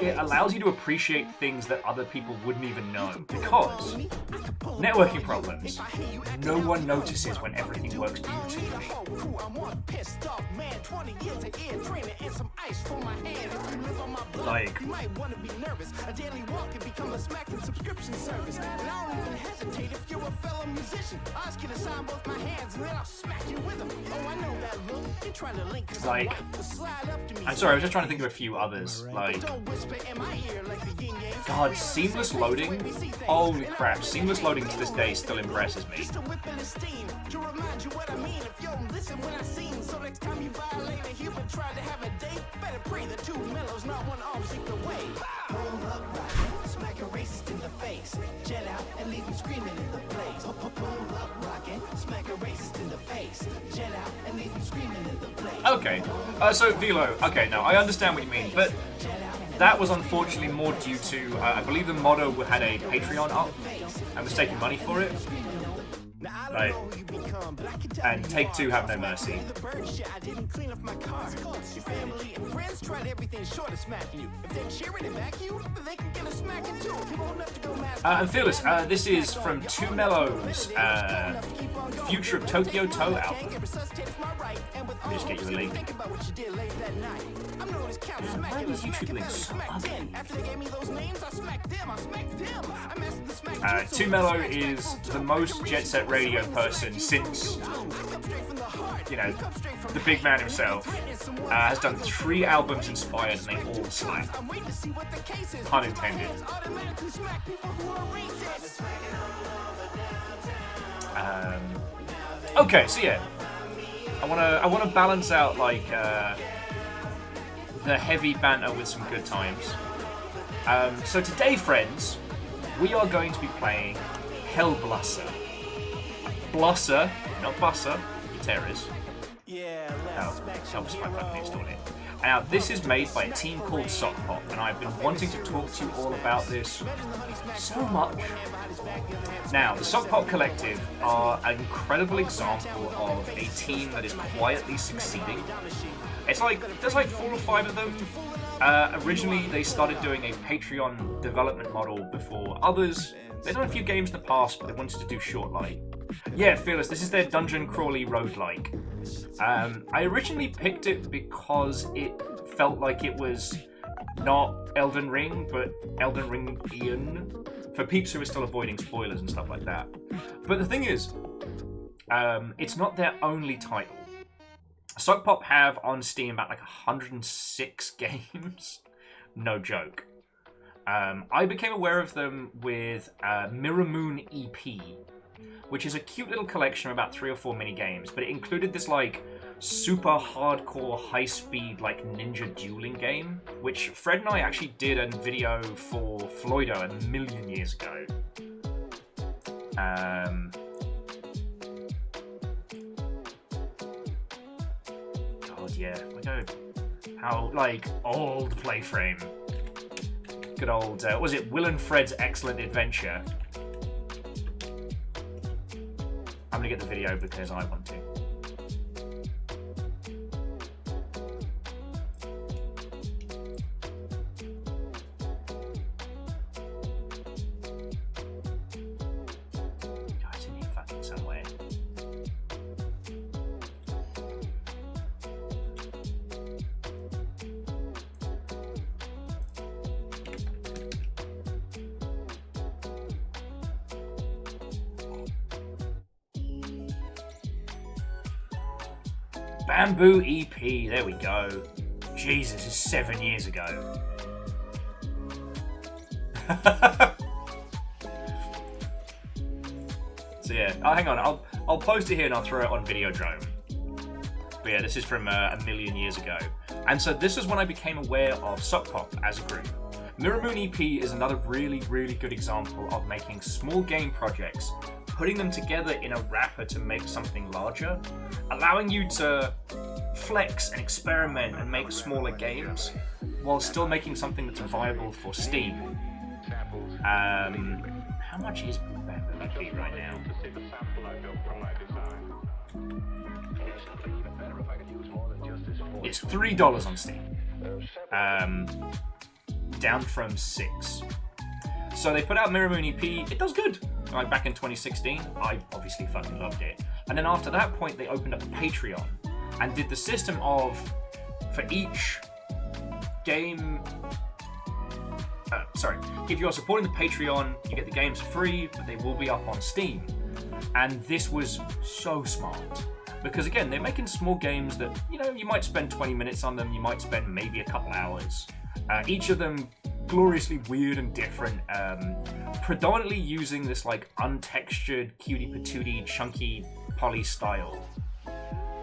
it allows you to appreciate things that other people wouldn't even know. Because networking problems, no one notices when everything works beautifully. Like, I'm sorry, I was just trying to think of a few others. Like, God, seamless loading? Holy crap, seamless loading to this day still impresses me. Okay, so Velo, okay, now I understand what you mean, but that was unfortunately more due to, I believe the Motto had a Patreon up and was taking money for it. Right. And Take-Two have no mercy. And Fearless, this is from Two Mellows, Future of Tokyo Toe album. Let me just get you a link. Why was YouTube link so ugly? Two Mellow is the most Jet Set Radio person since, you know, the big man himself. Has done 3 albums inspired and they all slap. Pun intended. Okay, so yeah, I wanna balance out like the heavy banter with some good times. So today, friends, we are going to be playing HellBlusser. Blusser, not Busser, you terrors. Oh, helps my fucking install it. Now, this is made by a team called SokPop, and I've been wanting to talk to you all about this so much. Now, the SokPop Collective are an incredible example of a team that is quietly succeeding. It's like, there's like 4 or 5 of them. Originally, they started doing a Patreon development model before others. They've done a few games in the past, but they wanted to do short light. Yeah, Fearless. This is their dungeon crawly roguelike. I originally picked it because it felt like it was not Elden Ring, but Elden Ring-ian, for peeps who are still avoiding spoilers and stuff like that. But the thing is, it's not their only title. SokPop have on Steam about like 106 games. No joke. I became aware of them with Mirror Moon EP, which is a cute little collection of about 3 or 4 mini games, but it included this like super hardcore high-speed like ninja dueling game, which Fred and I actually did a video for Floydo a million years ago. God, yeah, I know how like old playframe. Good old, was it Will and Fred's Excellent Adventure? I'm gonna get the video because I want to. God, it's in here fucking somewhere. Bamboo EP, there we go. Jesus, it's 7 years ago. So yeah, hang on, I'll post it here and I'll throw it on Videodrome. But yeah, this is from a million years ago. And so this is when I became aware of SokPop as a group. Mirror Moon EP is another really, really good example of making small game projects, putting them together in a wrapper to make something larger, allowing you to flex and experiment and make smaller games while still making something that's viable for Steam. How much is Bamboo EP right now? It's $3 on Steam, down from $6. So they put out Mirror Moon EP. It does good. Like back in 2016, I obviously fucking loved it. And then after that point, they opened up a Patreon and did the system of, for each game, if you're supporting the Patreon, you get the games free, but they will be up on Steam. And this was so smart. Because again, they're making small games that, you know, you might spend 20 minutes on them, you might spend maybe a couple hours. Each of them gloriously weird and different, predominantly using this like untextured, cutie patootie, chunky poly style.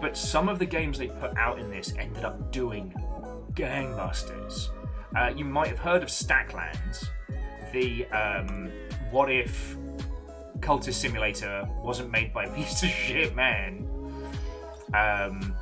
But some of the games they put out in this ended up doing gangbusters. You might have heard of Stacklands, the what if cultist simulator wasn't made by a piece of shit man. Hang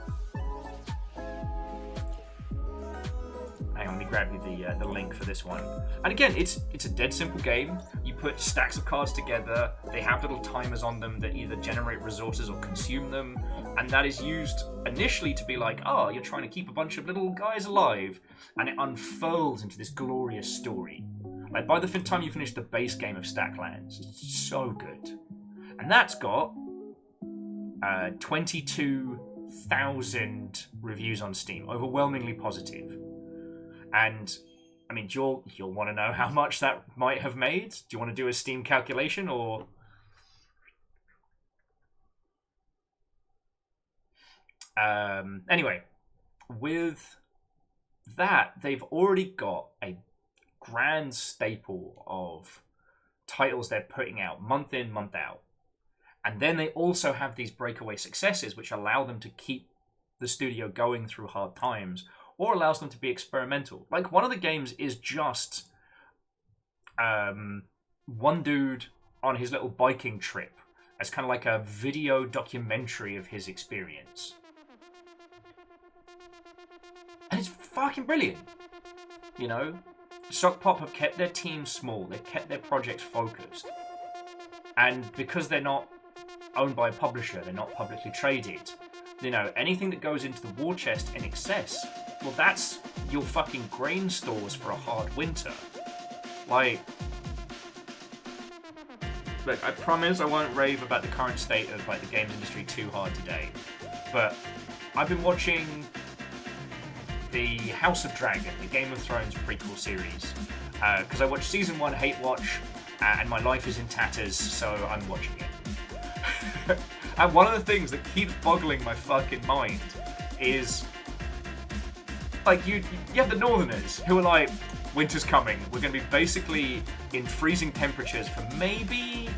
on, let me grab you the link for this one. And again, it's a dead simple game. You put stacks of cards together. They have little timers on them that either generate resources or consume them, and that is used initially to be like, oh, you're trying to keep a bunch of little guys alive, and it unfurls into this glorious story. Like by the time you finish the base game of Stacklands, it's so good, and that's got 22,000 reviews on Steam, overwhelmingly positive. And I mean, you'll want to know how much that might have made. Do you want to do a Steam calculation or? Anyway, with that, they've already got a grand staple of titles they're putting out month in, month out. And then they also have these breakaway successes, which allow them to keep the studio going through hard times, or allows them to be experimental. Like, one of the games is just one dude on his little biking trip as kind of like a video documentary of his experience. And it's fucking brilliant. You know? SokPop have kept their team small. They've kept their projects focused. And because they're not owned by a publisher, they're not publicly traded, you know, anything that goes into the war chest in excess, well, that's your fucking grain stores for a hard winter. Like, look, I promise I won't rave about the current state of like the games industry too hard today, but I've been watching the House of Dragon, the Game of Thrones prequel series, because I watched season 1 Hate Watch, and my life is in tatters, so I'm watching it. And one of the things that keeps boggling my fucking mind is, like, you have the Northerners who are like, winter's coming, we're going to be basically in freezing temperatures for maybe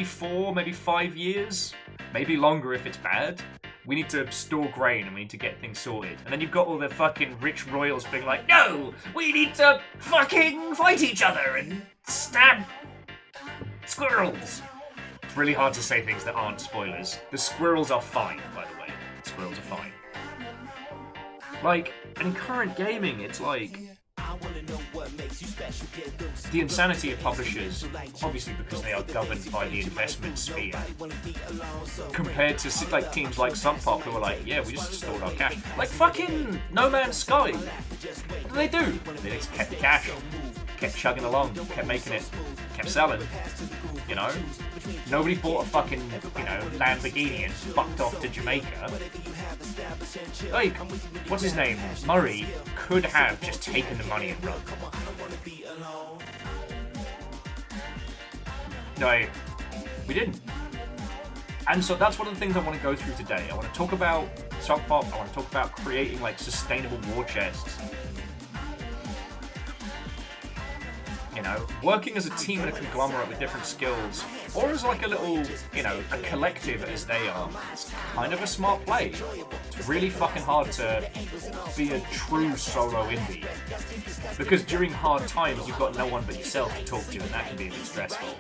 4, maybe 5 years, maybe longer if it's bad. We need to store grain and we need to get things sorted. And then you've got all the fucking rich royals being like, no, we need to fucking fight each other and stab squirrels. It's really hard to say things that aren't spoilers. The squirrels are fine, by the way. The squirrels are fine. Like, in current gaming, it's like the insanity of publishers, obviously because they are governed by the investment sphere, compared to like teams like SokPop who are like, yeah, we just stored our cash. Like fucking No Man's Sky. What do they do? They just kept the cash, kept chugging along, kept making it, kept selling. You know? Nobody bought a fucking, Lamborghini and fucked off to Jamaica. Like, what's his name? Murray could have just taken the money and run. No, we didn't. And so that's one of the things I want to go through today. I want to talk about SokPop. I want to talk about creating like sustainable war chests. You know, working as a team in a conglomerate with different skills, or as like a little, a collective as they are. It's kind of a smart play. It's really fucking hard to be a true solo indie. Because during hard times, you've got no one but yourself to talk to, and that can be a bit stressful.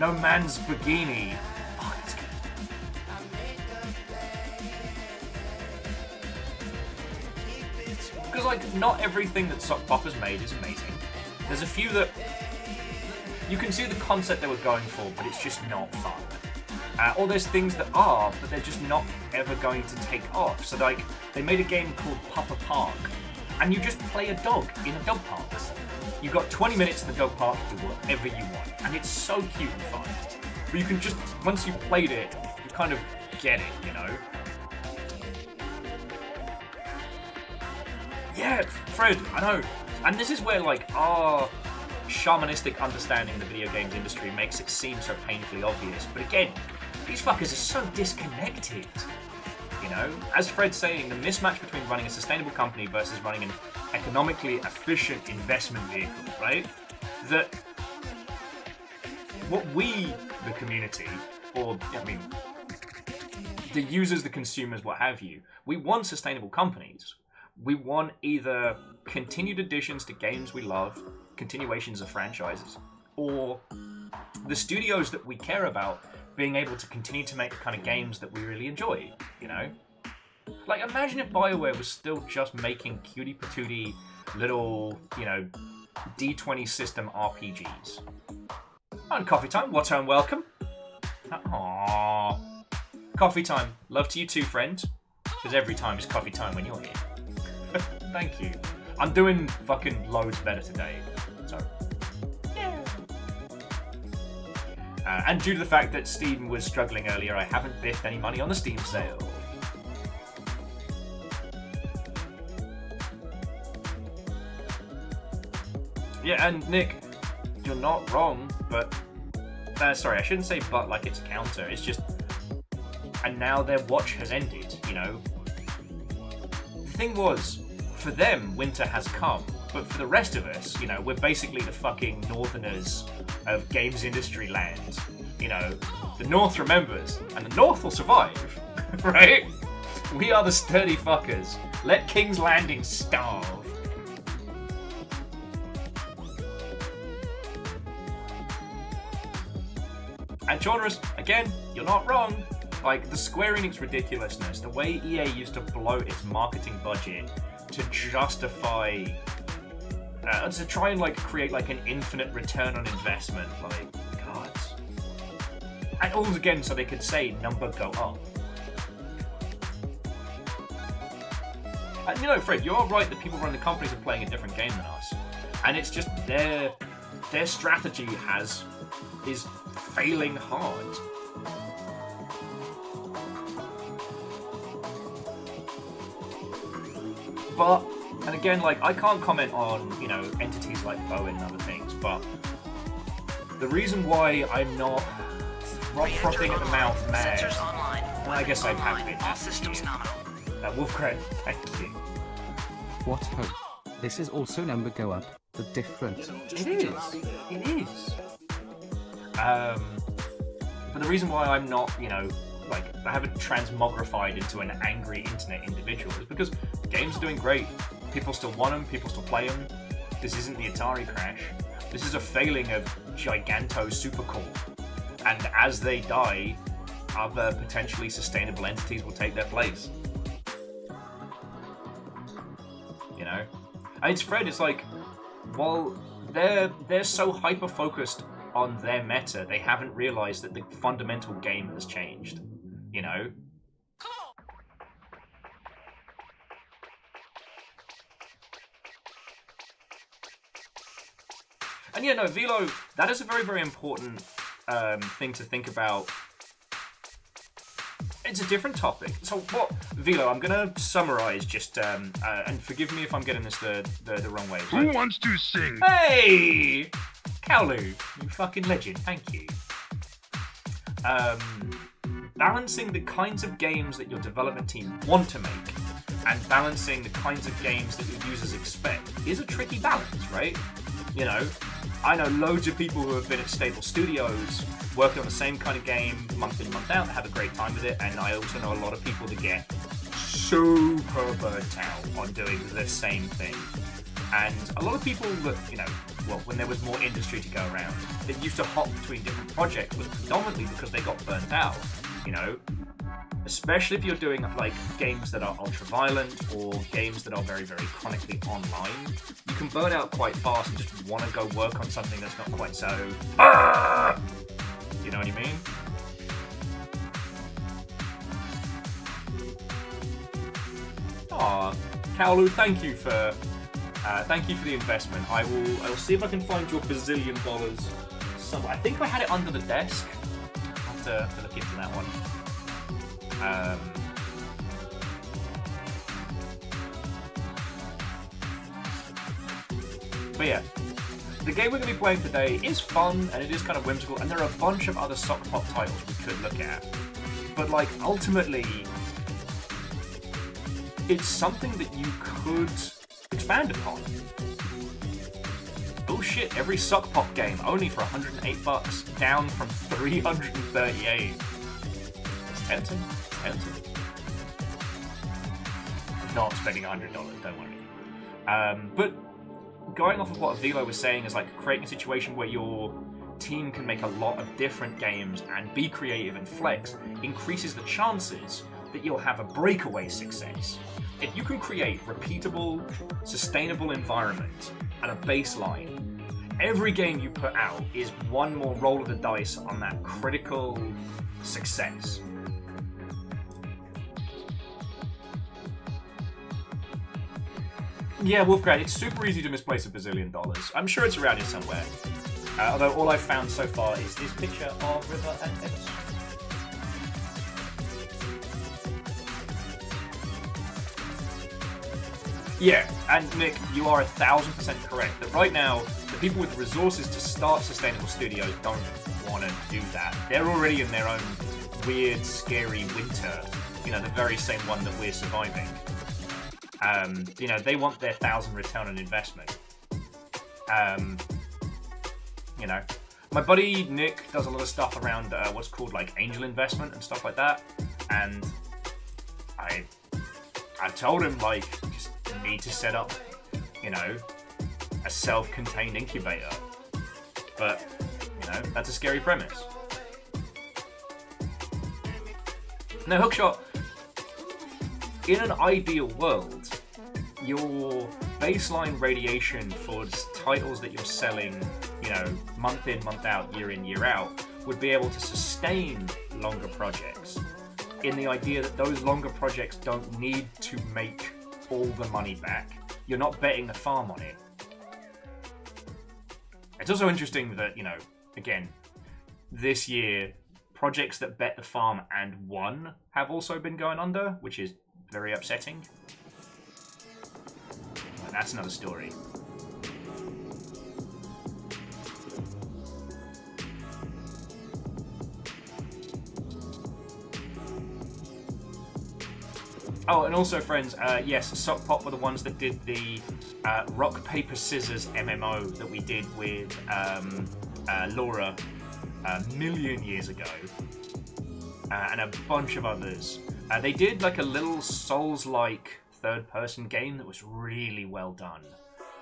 No man's bikini. Oh, that's good. Because, like, not everything that SokPop has made is amazing. There's a few that you can see the concept they were going for, but it's just not fun. Or there's things that are, but they're just not ever going to take off. So like, they made a game called Papa Park, and you just play a dog in a dog park. You've got 20 minutes in the dog park to do whatever you want, and it's so cute and fun. But you can just, once you've played it, you kind of get it, you know? Yeah, Fred, I know. And this is where, like, our shamanistic understanding of the video games industry makes it seem so painfully obvious. But again, these fuckers are so disconnected. You know? As Fred's saying, the mismatch between running a sustainable company versus running an economically efficient investment vehicle, right? That what we, the community, or, the users, the consumers, what have you, we want sustainable companies. We want either continued additions to games we love, continuations of franchises, or the studios that we care about being able to continue to make the kind of games that we really enjoy, you know? Like, imagine if BioWare was still just making cutie patootie little, D20 system RPGs. And Coffee Time, what and welcome. Aww. Coffee Time, love to you too, friend. Because every time is coffee time when you're here. Thank you. I'm doing fucking loads better today. So, yeah. And due to the fact that Steam was struggling earlier, I haven't biffed any money on the Steam sale. Yeah, and Nick, you're not wrong, but... sorry, I shouldn't say but like it's a counter. It's just... And now their watch has ended, you know? The thing was, for them, winter has come. But for the rest of us, we're basically the fucking northerners of games industry land. The North remembers, and the North will survive, right? We are the sturdy fuckers. Let King's Landing starve. And Genres, again, you're not wrong. Like, the Square Enix ridiculousness, the way EA used to blow its marketing budget to justify, to try and, like, create, like, an infinite return on investment, like, God. And all again, so they could say, number go up. And, Fred, you're right that people running the companies are playing a different game than us. And it's just their their strategy is failing hard. But, and again, like, I can't comment on, you know, entities like Bowen and other things, but the reason why I'm not frothing at the mouth mad, and I guess I have been. All systems nominal. Wolfcred, thank you. What hope? This is also number go up, but different. It is. But the reason why I'm not, you know, like, I haven't transmogrified into an angry internet individual is because games are doing great. People still want them, people still play them. This isn't the Atari crash. This is a failing of Giganto Supercorp. And as they die, other potentially sustainable entities will take their place. You know? And it's Fred, it's like, well, they're so hyper-focused on their meta, they haven't realized that the fundamental game has changed. You know? And yeah, no, Velo, that is a very, very important thing to think about. It's a different topic. So what, Velo, I'm going to summarize just, and forgive me if I'm getting this the wrong way. Who wants to sing? Hey! Kaolu, you fucking legend, thank you. Balancing the kinds of games that your development team want to make and balancing the kinds of games that your users expect is a tricky balance, right? You know, I know loads of people who have been at stable studios working on the same kind of game month in, month out, have a great time with it, and I also know a lot of people that get super burnt out on doing the same thing. And a lot of people that, you know, well, when there was more industry to go around, that used to hop between different projects was predominantly because they got burnt out, you know? Especially if you're doing, like, games that are ultra-violent or games that are very, very chronically online. You can burn out quite fast and just want to go work on something that's not quite so... You know what I mean? Aw, Kaolu, thank you for the investment. I will see if I can find your bazillion dollars somewhere. I think I had it under the desk. I'll have to look into that one. But yeah, the game we're going to be playing today is fun and it is kind of whimsical, and there are a bunch of other SokPop titles we could look at. But like, ultimately, it's something that you could expand upon. Oh shit, every SokPop game only for $108, down from $338. It's tempting. I'm not spending $100, don't worry. But going off of what Velo was saying is like creating a situation where your team can make a lot of different games and be creative and flex increases the chances that you'll have a breakaway success. If you can create repeatable, sustainable environment and a baseline, every game you put out is one more roll of the dice on that critical success. Yeah, Wolfgrad, it's super easy to misplace $1 bazillion. I'm sure it's around here somewhere. Although all I've found so far is this picture of River and Evis. Yeah, and Nick, you are 1,000% correct that right now, the people with the resources to start sustainable studios don't want to do that. They're already in their own weird, scary winter, you know, the very same one that we're surviving. You know, they want their 1,000 return on investment. You know, my buddy Nick does a lot of stuff around what's called like angel investment and stuff like that, and I told him like, just need to set up, you know, a self-contained incubator, but you know, that's a scary premise. Now, Hookshot, in an ideal world, your baseline radiation for titles that you're selling, you know, month in, month out, year in, year out, would be able to sustain longer projects. In the idea that those longer projects don't need to make all the money back. You're not betting the farm on it. It's also interesting that, again, this year, projects that bet the farm and won have also been going under, which is very upsetting. But that's another story. Oh, and also, friends, yes, SokPop were the ones that did the rock, paper, scissors MMO that we did with Laura a million years ago, and a bunch of others. They did like a little Souls-like third-person game that was really well done,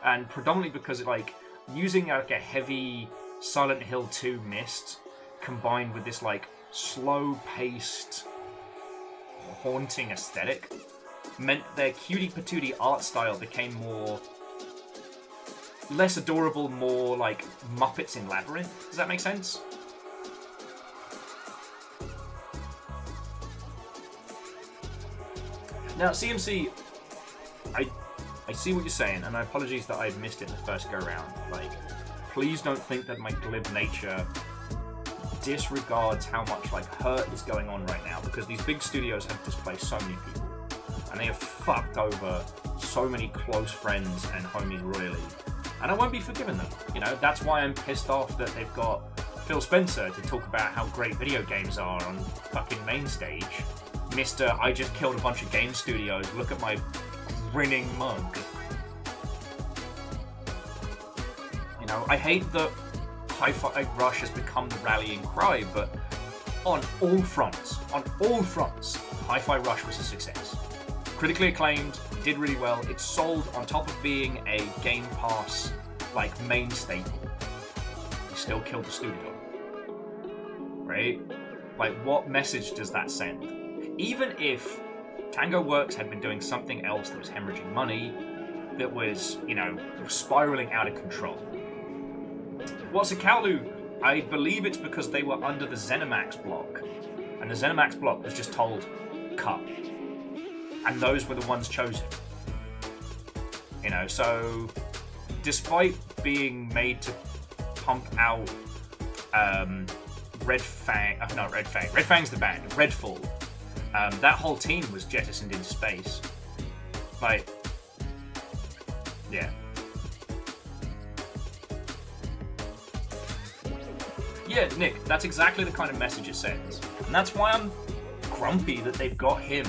and predominantly because it, like, using like a heavy Silent Hill 2 mist combined with this like slow-paced, haunting aesthetic meant their cutie patootie art style became less adorable, more like Muppets in Labyrinth. Does that make sense? Now, CMC, I see what you're saying, and I apologize that I missed it the first go round. Like, please don't think that my glib nature disregards how much like hurt is going on right now, because these big studios have displaced so many people, and they have fucked over so many close friends and homies royally, and I won't be forgiving them. That's why I'm pissed off that they've got Phil Spencer to talk about how great video games are on fucking main stage. Mr. I just killed a bunch of game studios, look at my grinning mug. I hate that Hi-Fi Rush has become the rallying cry, but on all fronts, Hi-Fi Rush was a success. Critically acclaimed, did really well. It sold on top of being a Game Pass like main staple. He still killed the studio, right? Like, what message does that send? Even if Tango Works had been doing something else that was hemorrhaging money, that was, spiraling out of control. Well, Sakalu, I believe it's because they were under the ZeniMax block, and the ZeniMax block was just told, cut. And those were the ones chosen. So despite being made to pump out Red Fang's the band, Redfall, that whole team was jettisoned into space. Like, yeah. Yeah, Nick, that's exactly the kind of message it sends. And that's why I'm grumpy that they've got him,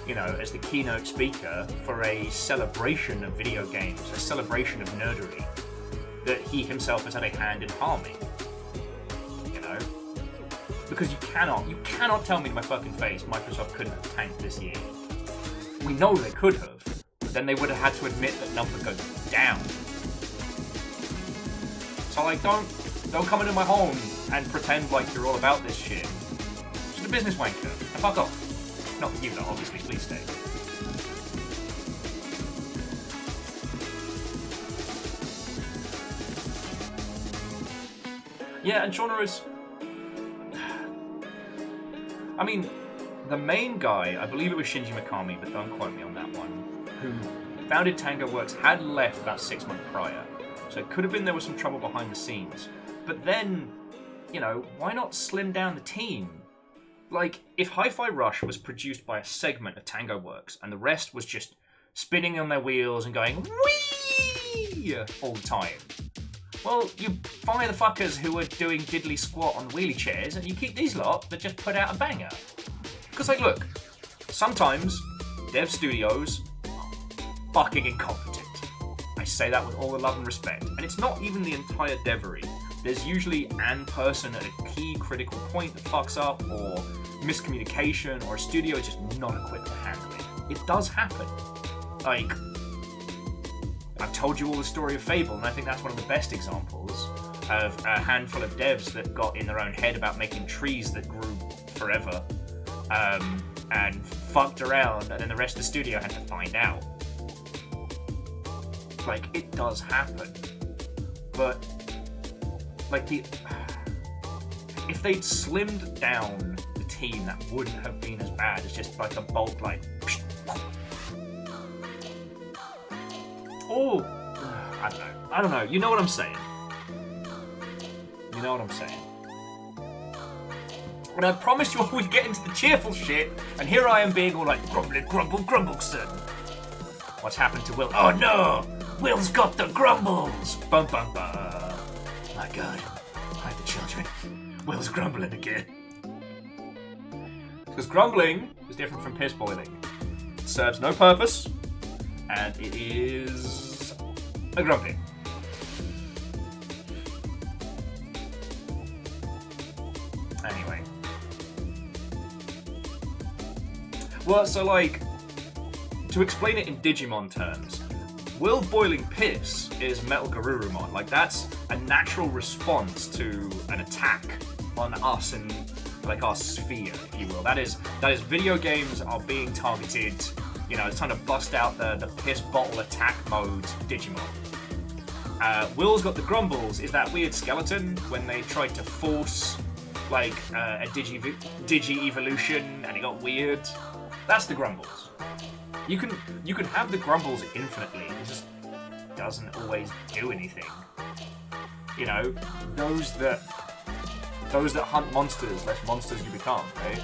as the keynote speaker for a celebration of video games, a celebration of nerdery that he himself has had a hand in harming. Because you cannot tell me to my fucking face Microsoft couldn't have tanked this year. We know they could have, but then they would have had to admit that number goes down. So, like, don't come into my home and pretend like you're all about this shit. Just a business wanker. Now fuck off. Not for you, though, obviously. Please stay. Yeah, and Shauna is... I mean, the main guy, I believe it was Shinji Mikami, but don't quote me on that one, who founded Tango Works, had left about 6 months prior. So it could have been there was some trouble behind the scenes. But then, why not slim down the team? Like, if Hi-Fi Rush was produced by a segment of Tango Works, and the rest was just spinning on their wheels and going, whee! All the time. Well, you fire the fuckers who are doing diddly squat on wheelie chairs, and you keep these lot that just put out a banger. Because, like, look, sometimes dev studios are fucking incompetent. I say that with all the love and respect. And it's not even the entire devery. There's usually an person at a key critical point that fucks up, or miscommunication, or a studio is just not equipped to handle it. It does happen. Like, I've told you all the story of Fable, and I think that's one of the best examples of a handful of devs that got in their own head about making trees that grew forever, and fucked around, and then the rest of the studio had to find out. Like, it does happen. But, like, if they'd slimmed down the team, that wouldn't have been as bad as just like a bolt, like, oh, I don't know. You know what I'm saying? You know what I'm saying? And I promised you all we'd get into the cheerful shit, and here I am being all like, grumbly, grumble, grumbleson. What's happened to Will? Oh no! Will's got the grumbles! Bum bum bum. My god. Hide the children. Will's grumbling again. Because grumbling is different from piss boiling. It serves no purpose, and it is a grumpy. Anyway. Well, so like, to explain it in Digimon terms, Will boiling piss is Metal Garurumon. Like, that's a natural response to an attack on us and like our sphere, if you will. That is video games are being targeted, you know, it's trying to bust out the piss bottle attack mode Digimon. Will's got the grumbles is that weird skeleton when they tried to force like a digi evolution and it got weird. That's the grumbles. You can have the grumbles infinitely. It just doesn't always do anything. You know, those that hunt monsters, less monsters you become, right?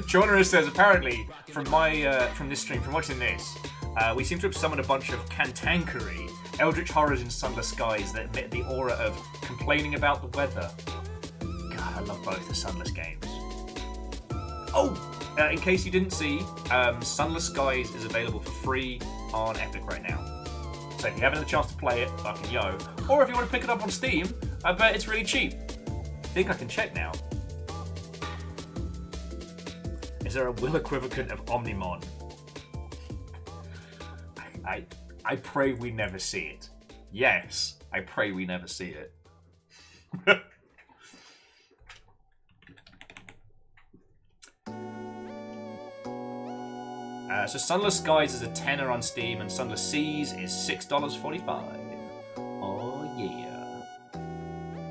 Genre says apparently from this stream, from watching this, we seem to have summoned a bunch of cantankery, eldritch horrors in sunless skies that emit the aura of complaining about the weather. God, I love both the sunless games. Oh, in case you didn't see, Sunless Skies is available for free on Epic right now. So if you haven't had a chance to play it, fucking yo. Or if you want to pick it up on Steam, I bet it's really cheap. I think I can check now. Is there a Will equivalent of Omnimon? I pray we never see it. Yes, I pray we never see it. So Sunless Skies is a tenner on Steam, and Sunless Seas is $6.45. Oh yeah.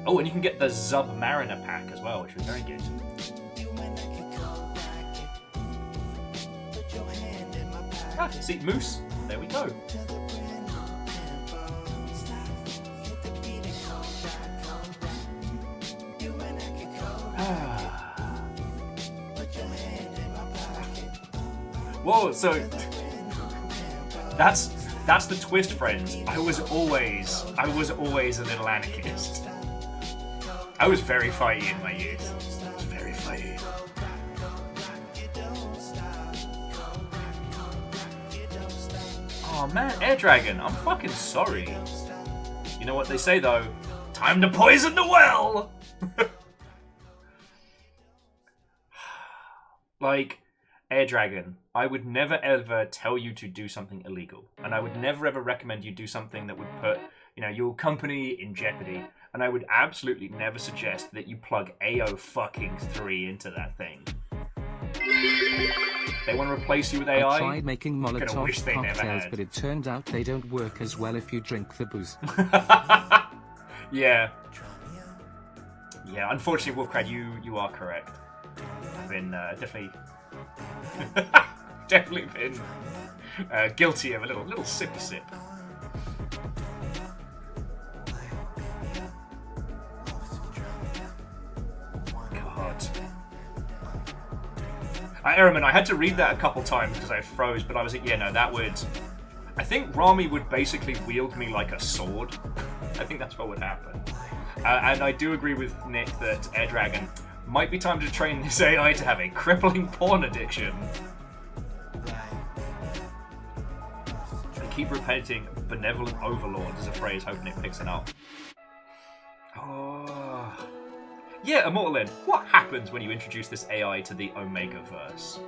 Oh, and you can get the Zub Mariner pack as well, which is very good. Ah, see, Moose. There we go. Whoa, so that's the twist, friends. I was always a little anarchist. I was very fighty in my youth. I was very fighty. Oh man, Air Dragon, I'm fucking sorry. You know what they say though? Time to poison the well! Like, Air Dragon, I would never ever tell you to do something illegal. And I would never ever recommend you do something that would put, you know, your company in jeopardy. And I would absolutely never suggest that you plug AO fucking 3 into that thing. They want to replace you with AI? I tried making Molotov wish they never cocktails, had. but it turned out they don't work as well if you drink the booze. Yeah. Yeah, unfortunately, Wolfcrad, you are correct. I've been definitely been guilty of a little sippy sip. God. Eraman, I had to read that a couple times because I froze, but I was like, yeah, no, that would... I think Rami would basically wield me like a sword. I think that's what would happen. And I do agree with Nick that Air Dragon might be time to train this AI to have a crippling porn addiction. I keep repeating benevolent overlord as a phrase, hoping it picks it up. Oh. Yeah, Immortal N, what happens when you introduce this AI to the Omega-verse?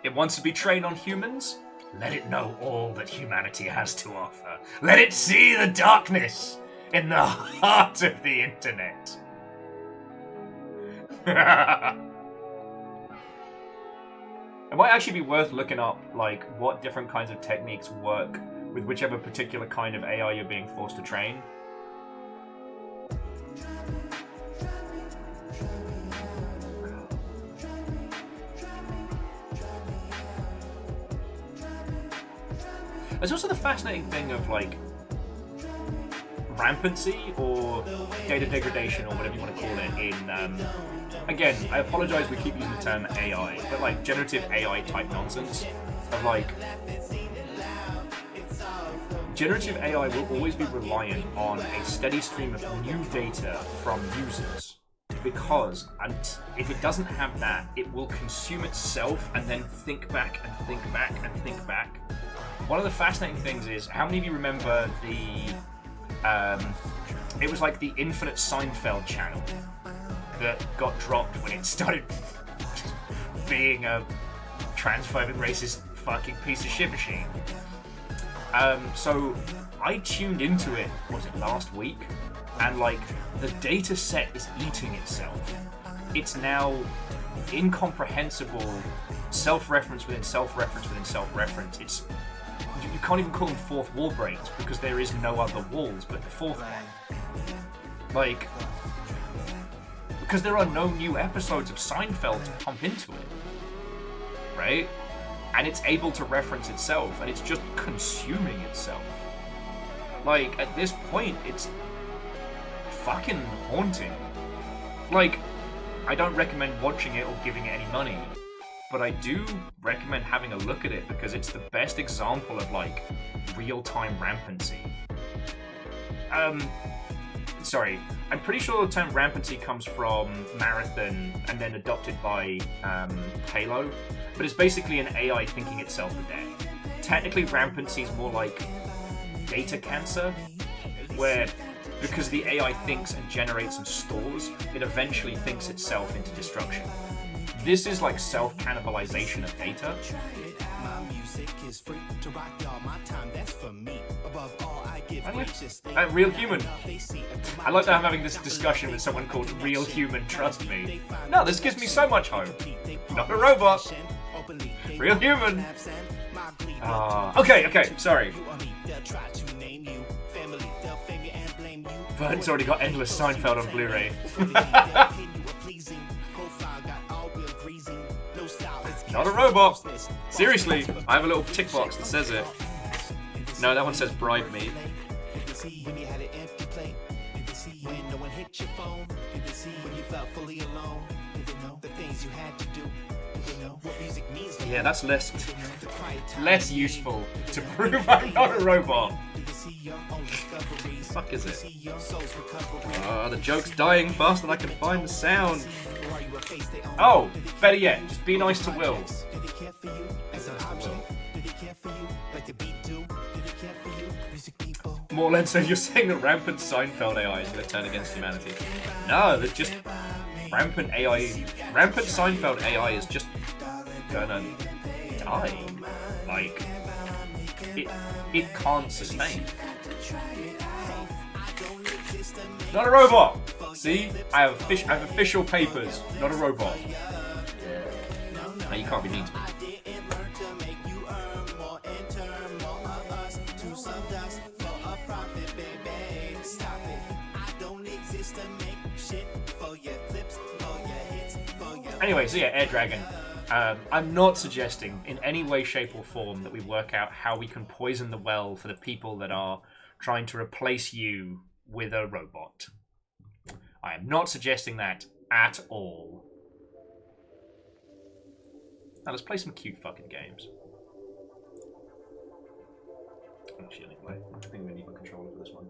It wants to be trained on humans? Let it know all that humanity has to offer. Let it see the darkness in the heart of the internet. It might actually be worth looking up, like, what different kinds of techniques work with whichever particular kind of AI you're being forced to train. There's also the fascinating thing of like rampancy or data degradation or whatever you want to call it in again, I apologize we keep using the term AI, but like generative AI type nonsense of like generative AI will always be reliant on a steady stream of new data from users, because if it doesn't have that, it will consume itself and then think back and think back and think back. One of the fascinating things is, how many of you remember it was like the Infinite Seinfeld channel that got dropped when it started being a transphobic, racist, fucking piece of shit machine. So I tuned into it, was it last week? And like, the data set is eating itself. It's now incomprehensible self-reference within self-reference within self-reference. You can't even call them fourth wall breaks because there is no other walls but the fourth one. Like, because there are no new episodes of Seinfeld to pump into it, right? And it's able to reference itself, and it's just consuming itself. Like, at this point, it's fucking haunting. Like, I don't recommend watching it or giving it any money, but I do recommend having a look at it because it's the best example of like real-time rampancy. Sorry, I'm pretty sure the term rampancy comes from Marathon and then adopted by Halo, but it's basically an AI thinking itself to death. Technically, rampancy is more like data cancer, where because the AI thinks and generates and stores, it eventually thinks itself into destruction. This is like self-cannibalization of data. Real Human. I like that I'm having this discussion with someone called Real Human, trust me. No, this gives me so much hope. Not a robot. Real Human. Okay, sorry. Vern's already got Endless Seinfeld on Blu-ray. Not a robot. Seriously, I have a little tick box that says it. No, that one says bribe me. Yeah, that's less useful to prove I'm not a robot. Fuck is it? The joke's dying faster than I can find the sound. Oh, better yet, just be nice to Will. Morland says you're saying that rampant Seinfeld AI is going to turn against humanity. No, that's just rampant AI. Rampant Seinfeld AI is just gonna die. Like, it can't sustain. Not a robot. See, I have official papers. Not a robot. No, you can't be mean to me. Anyway, so yeah, Air Dragon. I'm not suggesting in any way, shape, or form that we work out how we can poison the well for the people that are trying to replace you with a robot. I am not suggesting that at all. Now let's play some cute fucking games. Actually, anyway, I think we need a controller for this one.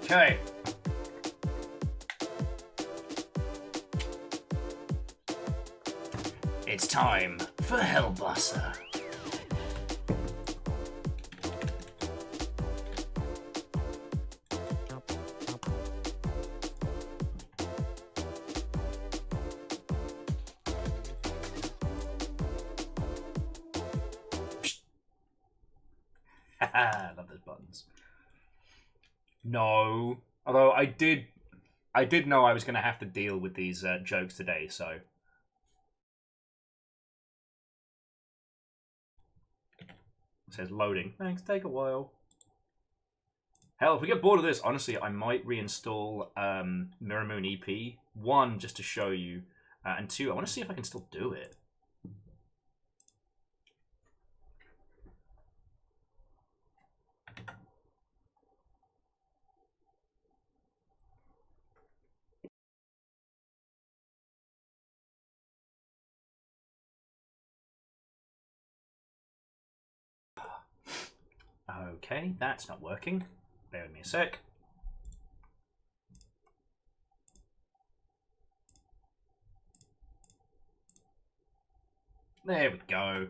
Okay. It's time for HellBlusser. Haha, love those buttons. No. Although I did know I was going to have to deal with these jokes today, so. It says loading. Thanks, take a while. Hell, if we get bored of this, honestly, I might reinstall Mirror Moon EP. 1, just to show you, and 2, I want to see if I can still do it. Okay, that's not working. Bear with me a sec. There we go.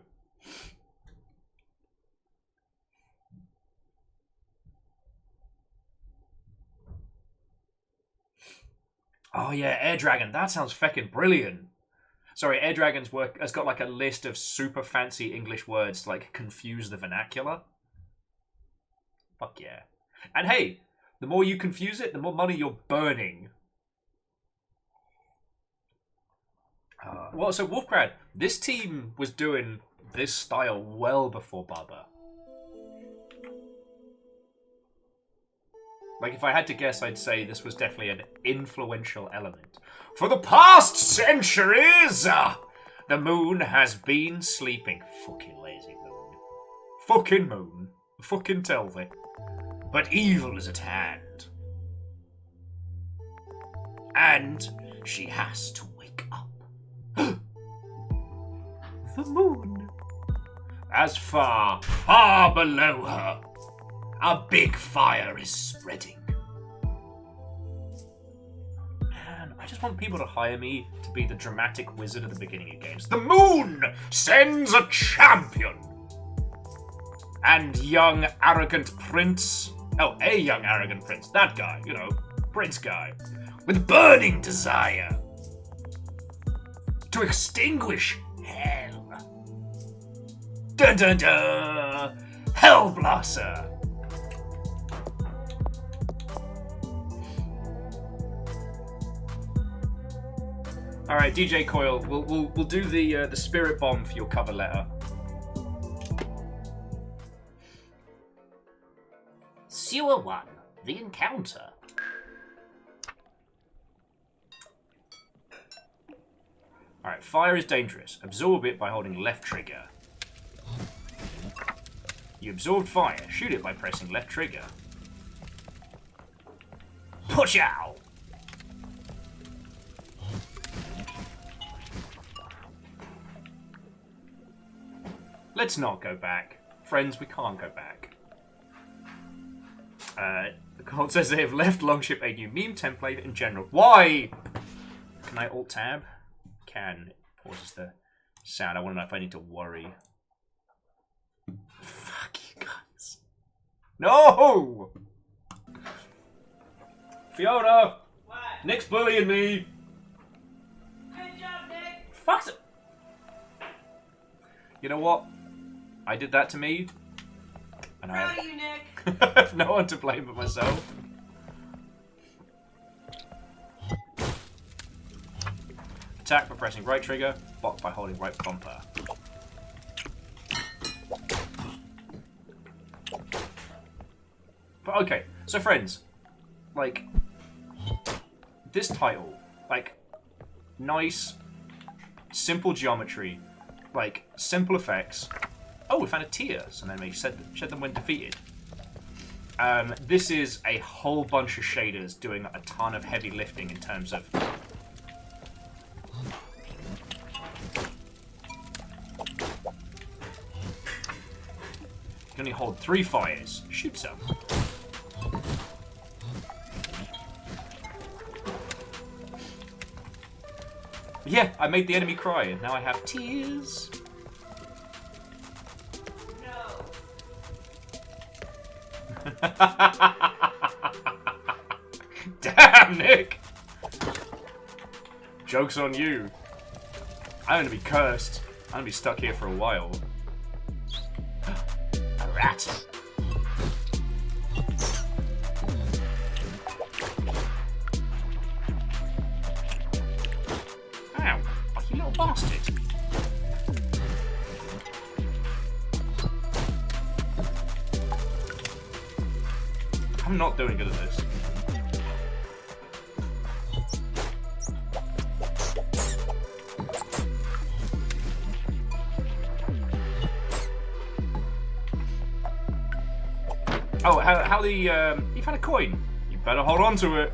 Oh yeah, Air Dragon. That sounds feckin' brilliant. Sorry, Air Dragon's work has got like a list of super fancy English words to like confuse the vernacular. Fuck yeah. And hey, the more you confuse it, the more money you're burning. Well, so Wolfcrad, this team was doing this style well before Baba. Like, if I had to guess, I'd say this was definitely an influential element. For the past centuries, the moon has been sleeping. Fucking lazy moon. Fucking moon. Fucking tell thee. But evil is at hand. And she has to wake up. The moon. As far, far below her, a big fire is spreading. Man, I just want people to hire me to be the dramatic wizard at the beginning of games. The moon sends a champion. And young arrogant prince. Oh, a young arrogant prince. That guy, you know, prince guy. With burning desire to extinguish hell. Dun dun dun! HellBlusser! All right, DJ Coil, we'll do the spirit bomb for your cover letter. Sewer 1, the encounter. All right, fire is dangerous. Absorb it by holding left trigger. You absorbed fire. Shoot it by pressing left trigger. Push out! Let's not go back. Friends, we can't go back. The code says they have left Longship a new meme template in general. Why? Can I Alt-Tab? Can. It pauses the sound. I want to know if I need to worry. Fuck you guys. No! Fiona! What? Nick's bullying me! Good job, Nick! Fuck it! You know what? I did that to me. And Proud of you, Nick! I have no one to blame but myself. Attack by pressing right trigger, block by holding right bumper. But okay, so friends, like, this title, like, nice, simple geometry, like, simple effects. Oh, we found a tear, so then we shed them when defeated. This is a whole bunch of shaders doing a ton of heavy lifting in terms of... You can only hold 3 fires. Shoot some. Yeah, I made the enemy cry, and now I have tears. Damn, Nick! Joke's on you. I'm gonna be cursed. I'm gonna be stuck here for a while. A rat. I'm not doing good at this. Oh, how the, you found a coin. You better hold on to it.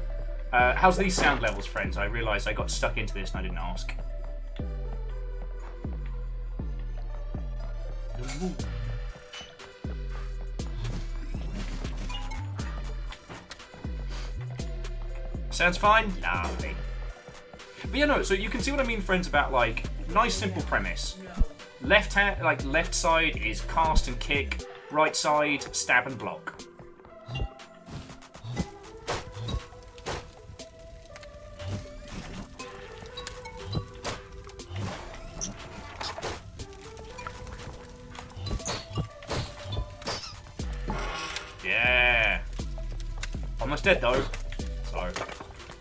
How's these sound levels, friends? I realised I got stuck into this and I didn't ask. Sounds fine? Lovely. But yeah, no, so you can see what I mean, friends, about, like, nice simple premise. Left hand, like, left side is cast and kick, right side, stab and block. Yeah. Almost dead, though. So,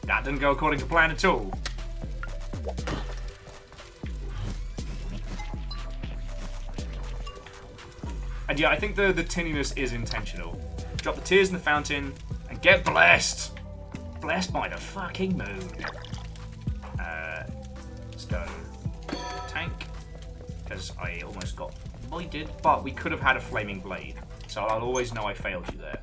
that didn't go according to plan at all. And yeah, I think the tinniness is intentional. Drop the tears in the fountain and get blessed! Blessed by the fucking moon. Let's go tank. Because I almost got blighted, but we could have had a flaming blade. So I'll always know I failed you there.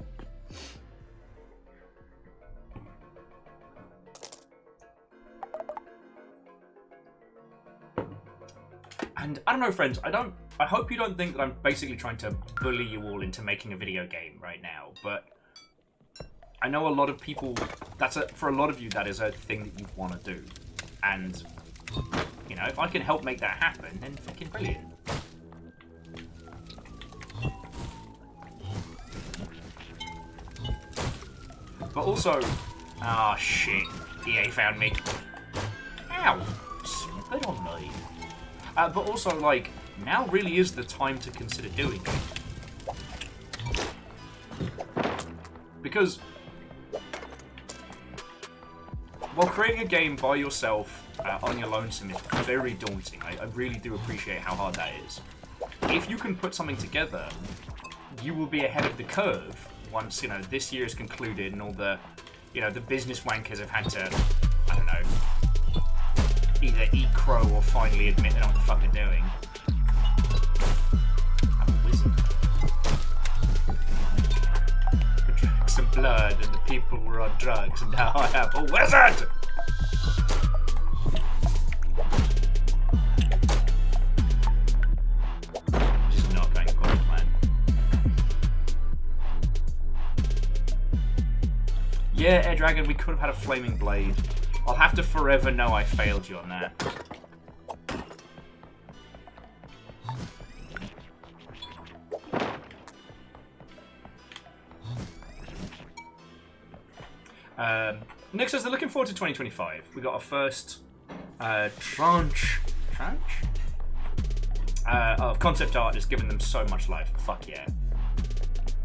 And I don't know, friends, I hope you don't think that I'm basically trying to bully you all into making a video game right now, but I know a lot of people, for a lot of you, that is a thing that you want to do. And, you know, if I can help make that happen, then fucking brilliant. But also, shit, EA found me. Ow, spit on me. But also, like, now really is the time to consider doing it. Because while creating a game by yourself on your lonesome is very daunting, I really do appreciate how hard that is. If you can put something together, you will be ahead of the curve once, you know, this year is concluded and all the, you know, the business wankers have had to, I don't know, either eat crow or finally admit they know what the fuck they're doing. I'm a wizard. We drank some blood and the people were on drugs and now I am a wizard! Which is not going according to plan. Yeah, Air Dragon, we could have had a flaming blade. I'll have to forever know I failed you on that. Nick says they're looking forward to 2025. We got our first tranche of concept art that's given them so much life. Fuck yeah.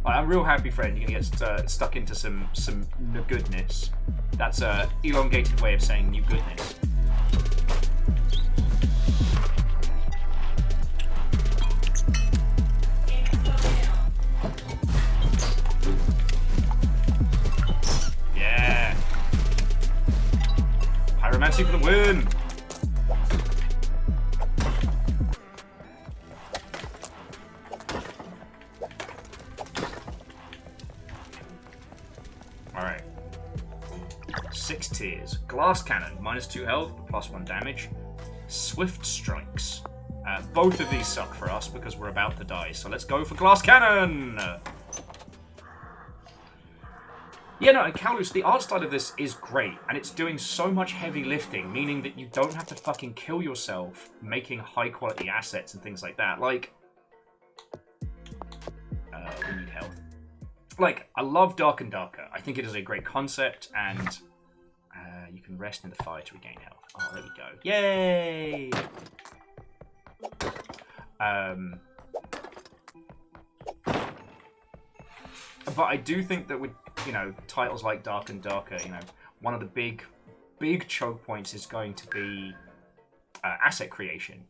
I'm real happy, friend. You're gonna get stuck into some new goodness. That's a elongated way of saying new goodness. Yeah. Pyromancy for the win. Alright. 6 tiers. Glass Cannon, -2 health, +1 damage. Swift Strikes. Both of these suck for us because we're about to die, so let's go for Glass Cannon! Yeah, no, and Kalus, the art style of this is great, and it's doing so much heavy lifting, meaning that you don't have to fucking kill yourself making high-quality assets and things like that. Like, we need health. Like, I love Dark and Darker. I think it is a great concept, and you can rest in the fire to regain health. Oh, there we go. Yay! But I do think that with, you know, titles like Dark and Darker, you know, one of the big choke points is going to be asset creation.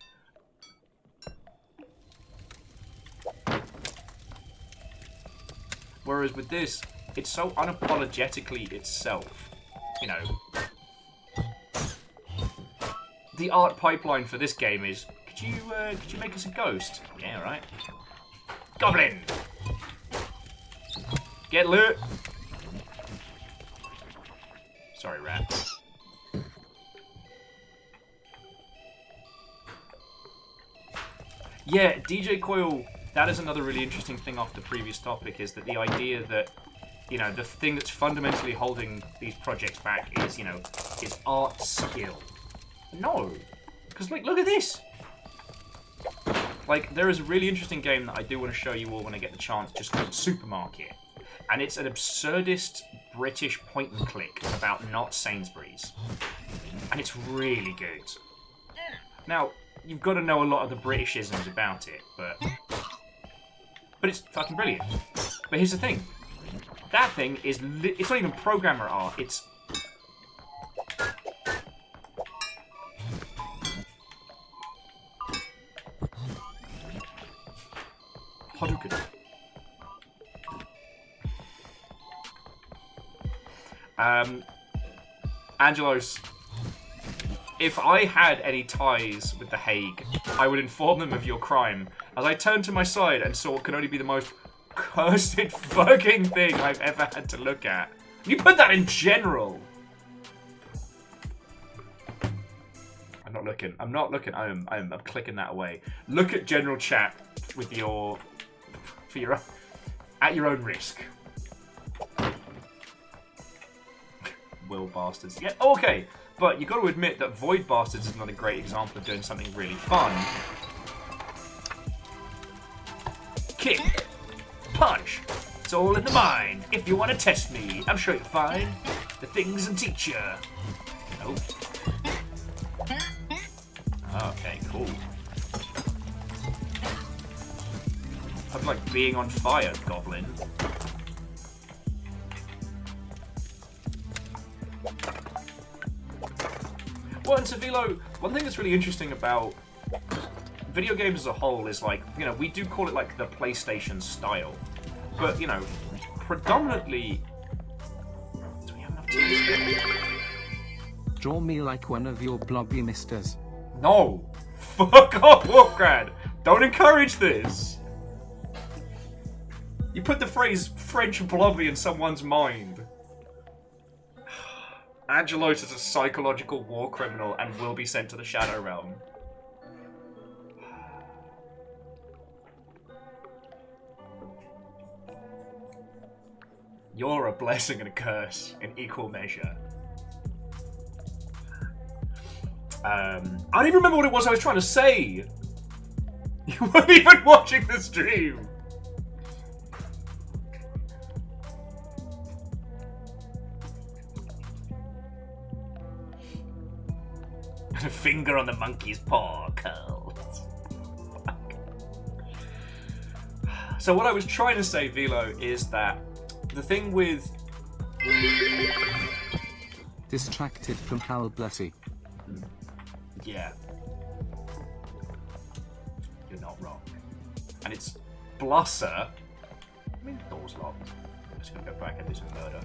Whereas with this, it's so unapologetically itself. You know, the art pipeline for this game is, could you make us a ghost? Yeah, right. Goblin! Get lit! Sorry, rat. Yeah, DJ Coil, that is another really interesting thing off the previous topic, is that the idea that, you know, the thing that's fundamentally holding these projects back is, you know, is art skill. No. Because, like, look at this! Like, there is a really interesting game that I do want to show you all when I get the chance, just called Supermarket. And it's an absurdist British point and click about not Sainsbury's. And it's really good. Now, you've got to know a lot of the Britishisms about it, but it's fucking brilliant. But here's the thing. That thing is it's not even programmer art, it's Hadouken. Angelos, if I had any ties with The Hague, I would inform them of your crime. As I turned to my side and saw what can only be the most cursed fucking thing I've ever had to look at. You put that in general. I'm not looking. I'm not looking. I'm clicking that away. Look at general chat with your at your own risk. Will Bastards. Yeah, okay. But you got to admit that Void Bastards is not a great example of doing something really fun. Kick. Punch. It's all in the mind. If you want to test me, I'm sure you'll find the things and teach you. Nope. Okay, cool. I'm like being on fire, Goblin. Well, and Savilo, one thing that's really interesting about video games as a whole is, like, you know, we do call it like the PlayStation style, but, you know, predominantly. Do we have enough time? Draw me like one of your blobby misters. No! Fuck off, Wolfgrad! Don't encourage this! You put the phrase French blobby in someone's mind. Angelos is a psychological war criminal and will be sent to the Shadow Realm. You're a blessing and a curse in equal measure. I don't even remember what it was I was trying to say. You weren't even watching the stream. A finger on the monkey's paw, curls. So what I was trying to say, Velo, is that the thing with Distracted from HellBlusser. Yeah. You're not wrong. And it's Blusser. I mean, the door's locked. I'm just gonna go back and do some murder.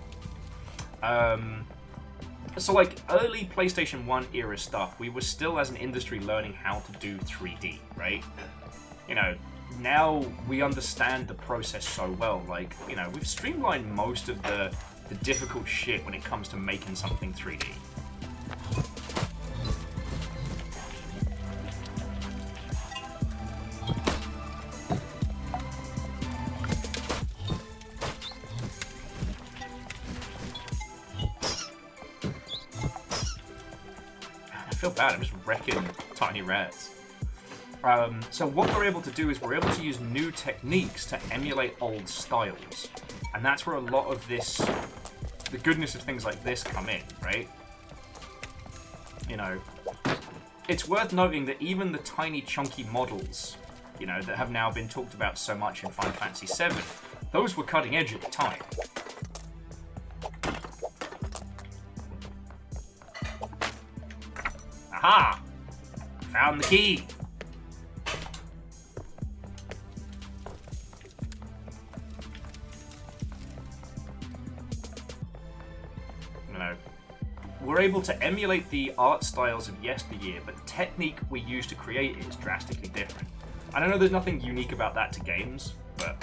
So, like, early PlayStation 1 era stuff, we were still, as an industry, learning how to do 3D, right? You know, now we understand the process so well. Like, you know, we've streamlined most of the difficult shit when it comes to making something 3D. I feel bad, I'm just wrecking tiny rats. So what we're able to do is we're able to use new techniques to emulate old styles. And that's where a lot of this, the goodness of things like this come in, right? You know, it's worth noting that even the tiny chunky models, you know, that have now been talked about so much in Final Fantasy VII, those were cutting edge at the time. Aha! Found the key! we're able to emulate the art styles of yesteryear, but the technique we use to create it is drastically different. And I know there's nothing unique about that to games, but...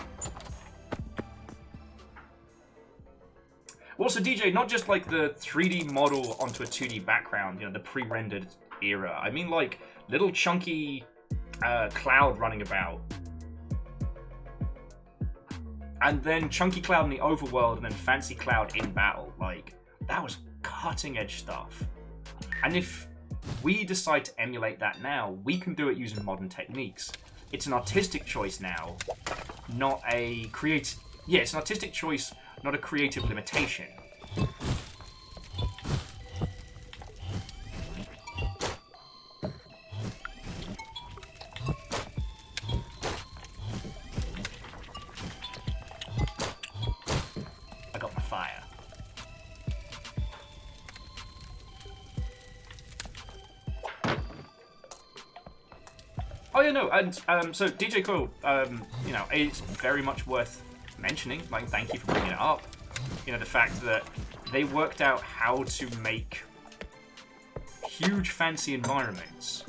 Also, DJ, not just like the 3D model onto a 2D background, you know, the pre-rendered era. I mean, like, little chunky cloud running about. And then chunky cloud in the overworld, and then fancy cloud in battle. Like, that was cutting-edge stuff. And if we decide to emulate that now, we can do it using modern techniques. It's an artistic choice now, not a creative... Yeah, it's an artistic choice, not a creative limitation. I got my fire. Oh yeah, no, and so DJ Coil, you know, it's very much worth mentioning. Like, thank you for bringing it up. You know, the fact that they worked out how to make huge fancy environments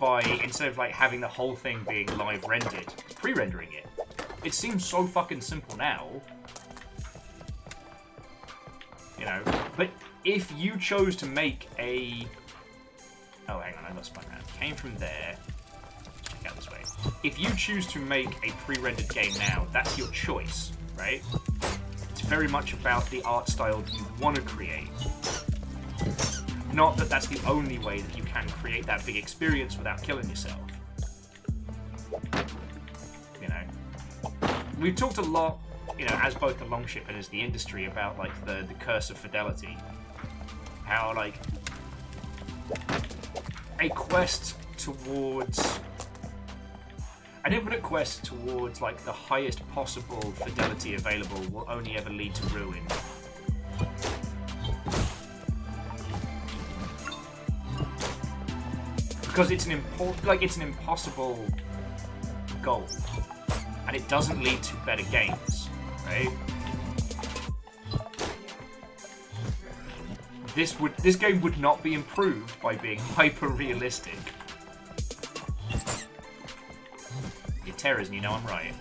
by, instead of like having the whole thing being live rendered, pre-rendering it. It seems so fucking simple now. You know, but if you chose to make a... Oh, hang on, I lost my man. Came from there. Check out this way. If you choose to make a pre-rendered game now, that's your choice, right? It's very much about the art style you want to create. Not that that's the only way that you can create that big experience without killing yourself. You know? We've talked a lot, you know, as both the Longship and as the industry, about, like, the curse of fidelity. How, like, a quest towards... An infinite quest towards, like, the highest possible fidelity available will only ever lead to ruin. Because it's an impossible goal. And it doesn't lead to better games, right? This game would not be improved by being hyper-realistic. You're terrors and you know I'm right.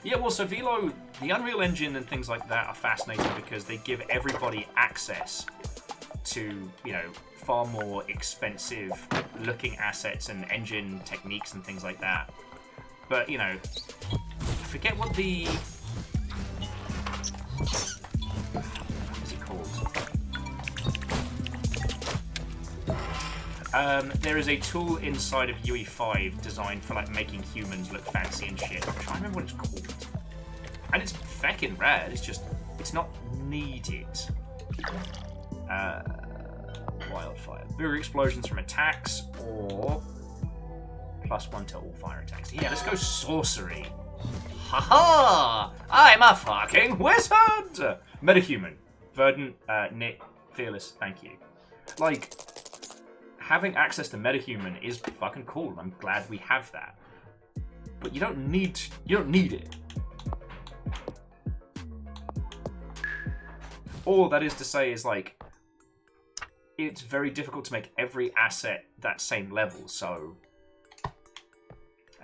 Yeah, well, so Velo, the Unreal Engine and things like that are fascinating because they give everybody access to, you know, far more expensive looking assets and engine techniques and things like that. But, you know, I forget what the... What is it called? There is a tool inside of UE5 designed for, like, making humans look fancy and shit. I'm trying to remember what it's called. And it's feckin' rad, it's just, it's not needed. Wildfire. Bigger explosions from attacks, or +1 to all fire attacks. Yeah, let's go sorcery. Haha! I'm a fucking wizard! Metahuman. Verdant, Nick, Fearless, thank you. Like, having access to Metahuman is fucking cool. I'm glad we have that. But you don't need it. All that is to say is, like, it's very difficult to make every asset that same level, so...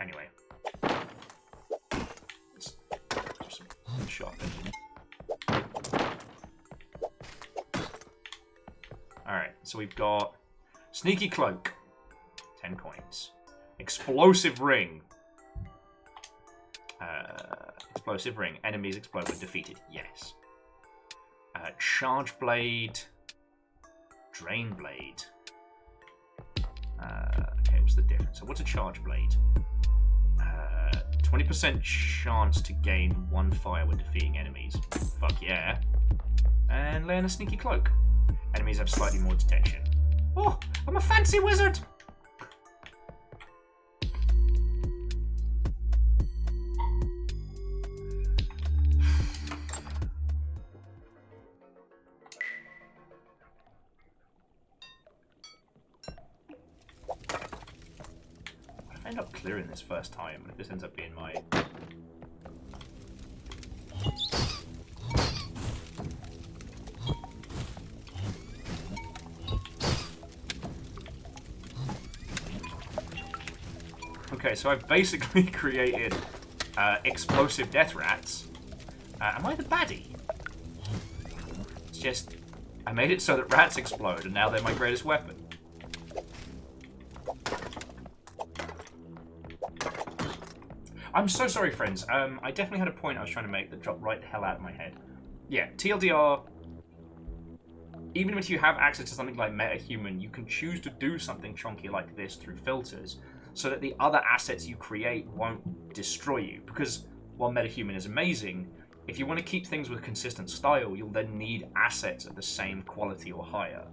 Anyway. Let's do some shopping. Alright, so we've got Sneaky Cloak, 10 coins. Explosive Ring. Explosive Ring. Enemies explode when defeated. Yes. Charge Blade. Drain Blade. Okay, what's the difference? So what's a Charge Blade? 20% chance to gain 1 fire when defeating enemies. Fuck yeah. And lay on a Sneaky Cloak. Enemies have slightly more detection. Oh, I'm a fancy wizard! What if I end up clearing this first time, and if this ends up being my... Okay, so I've basically created explosive death rats. Am I the baddie? It's just... I made it so that rats explode, and now they're my greatest weapon. I'm so sorry, friends. I definitely had a point I was trying to make that dropped right the hell out of my head. Yeah, TLDR... Even if you have access to something like MetaHuman, you can choose to do something chunky like this through filters, so that the other assets you create won't destroy you. Because while MetaHuman is amazing, if you want to keep things with consistent style, you'll then need assets of the same quality or higher.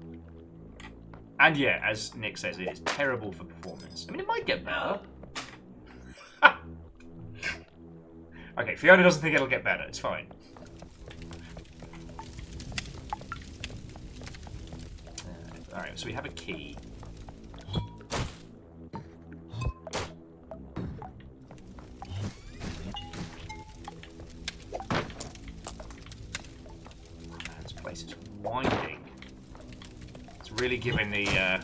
And yeah, as Nick says, it is terrible for performance. I mean, it might get better. Okay, Fiona doesn't think it'll get better. It's fine. Alright, so we have a key. This place is winding. It's really giving the,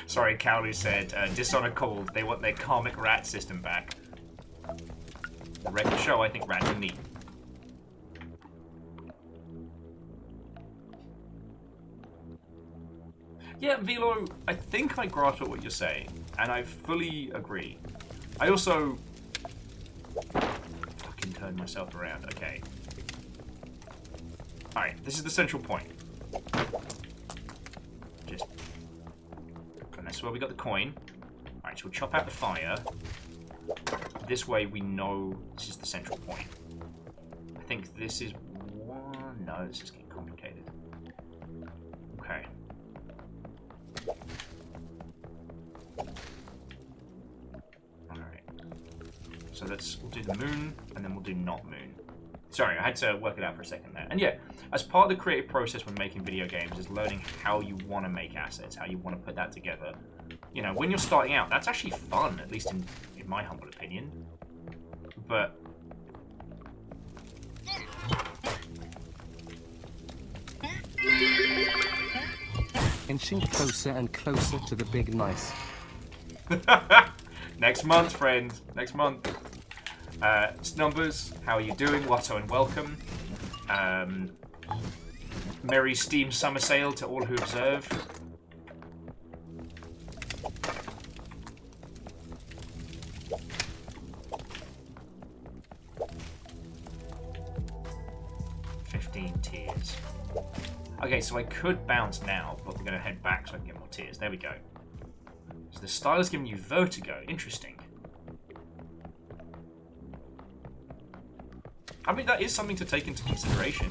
'Sorry, Cowley said, Dishonored called, they want their karmic rat system back. The record show, I think rats are neat. Yeah, Velo, I think I grasp what you're saying, and I fully agree. I also... fucking turned myself around, okay. Alright, this is the central point. Just... and that's where we got the coin. Alright, so we'll chop out the fire. This way we know this is the central point. I think this is one... no, this is getting complicated. Okay. Alright. So we'll do the moon, and then we'll do not moon. Sorry, I had to work it out for a second there. And yeah, as part of the creative process when making video games is learning how you want to make assets, how you want to put that together. You know, when you're starting out, that's actually fun, at least in my humble opinion. But... inching closer and closer to the big nice. Next month, friend. Next month. Snumbers, how are you doing? Watto and welcome. Merry Steam Summer Sale to all who observe. Tears. Okay, so I could bounce now, but we're going to head back so I can get more tears. There we go. So the style is giving you vertigo. Interesting. I mean, that is something to take into consideration.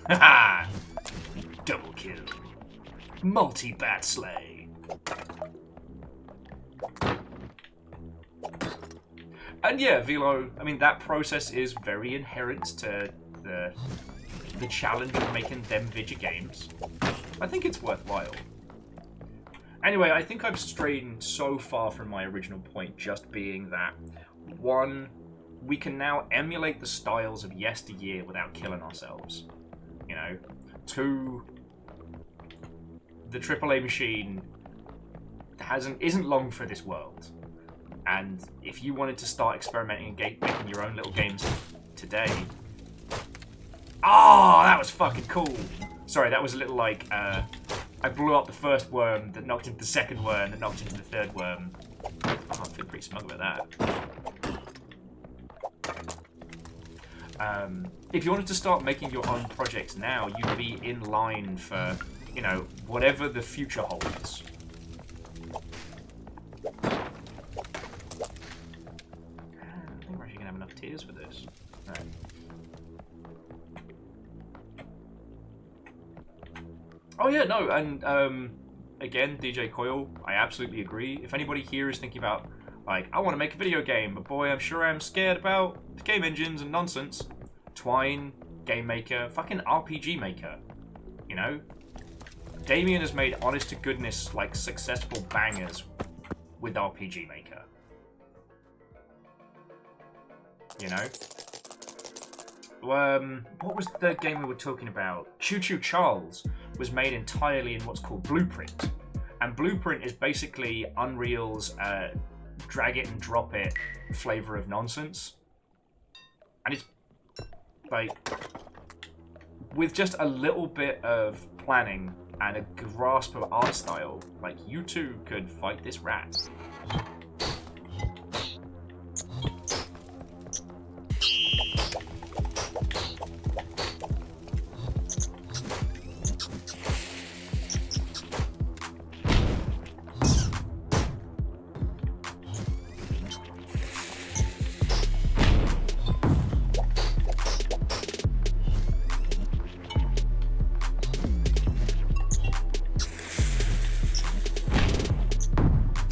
Haha! Double kill. Multi-bat slay. And yeah, Velo, I mean, that process is very inherent to the challenge of making them video games. I think it's worthwhile. Anyway, I think I've strayed so far from my original point, just being that, one, we can now emulate the styles of yesteryear without killing ourselves. You know? Two, the AAA machine isn't long for this world. And if you wanted to start experimenting and making your own little games today... Oh, that was fucking cool! Sorry, that was a little like, I blew up the first worm that knocked into the second worm that knocked into the third worm. Oh, I feel pretty smug about that. If you wanted to start making your own projects now, you'd be in line for, you know, whatever the future holds. Tears for this. Right. Oh yeah, no, and again, DJ Coil, I absolutely agree. If anybody here is thinking about Like, I want to make a video game, but boy, I'm sure I'm scared about the game engines and nonsense. Twine, Game Maker, fucking RPG Maker. You know? Damien has made honest-to-goodness, like, successful bangers with RPG Maker. You know? What was the game we were talking about? Choo Choo Charles was made entirely in what's called Blueprint. And Blueprint is basically Unreal's drag it and drop it flavor of nonsense. And it's like, with just a little bit of planning and a grasp of art style, like, you two could fight this rat.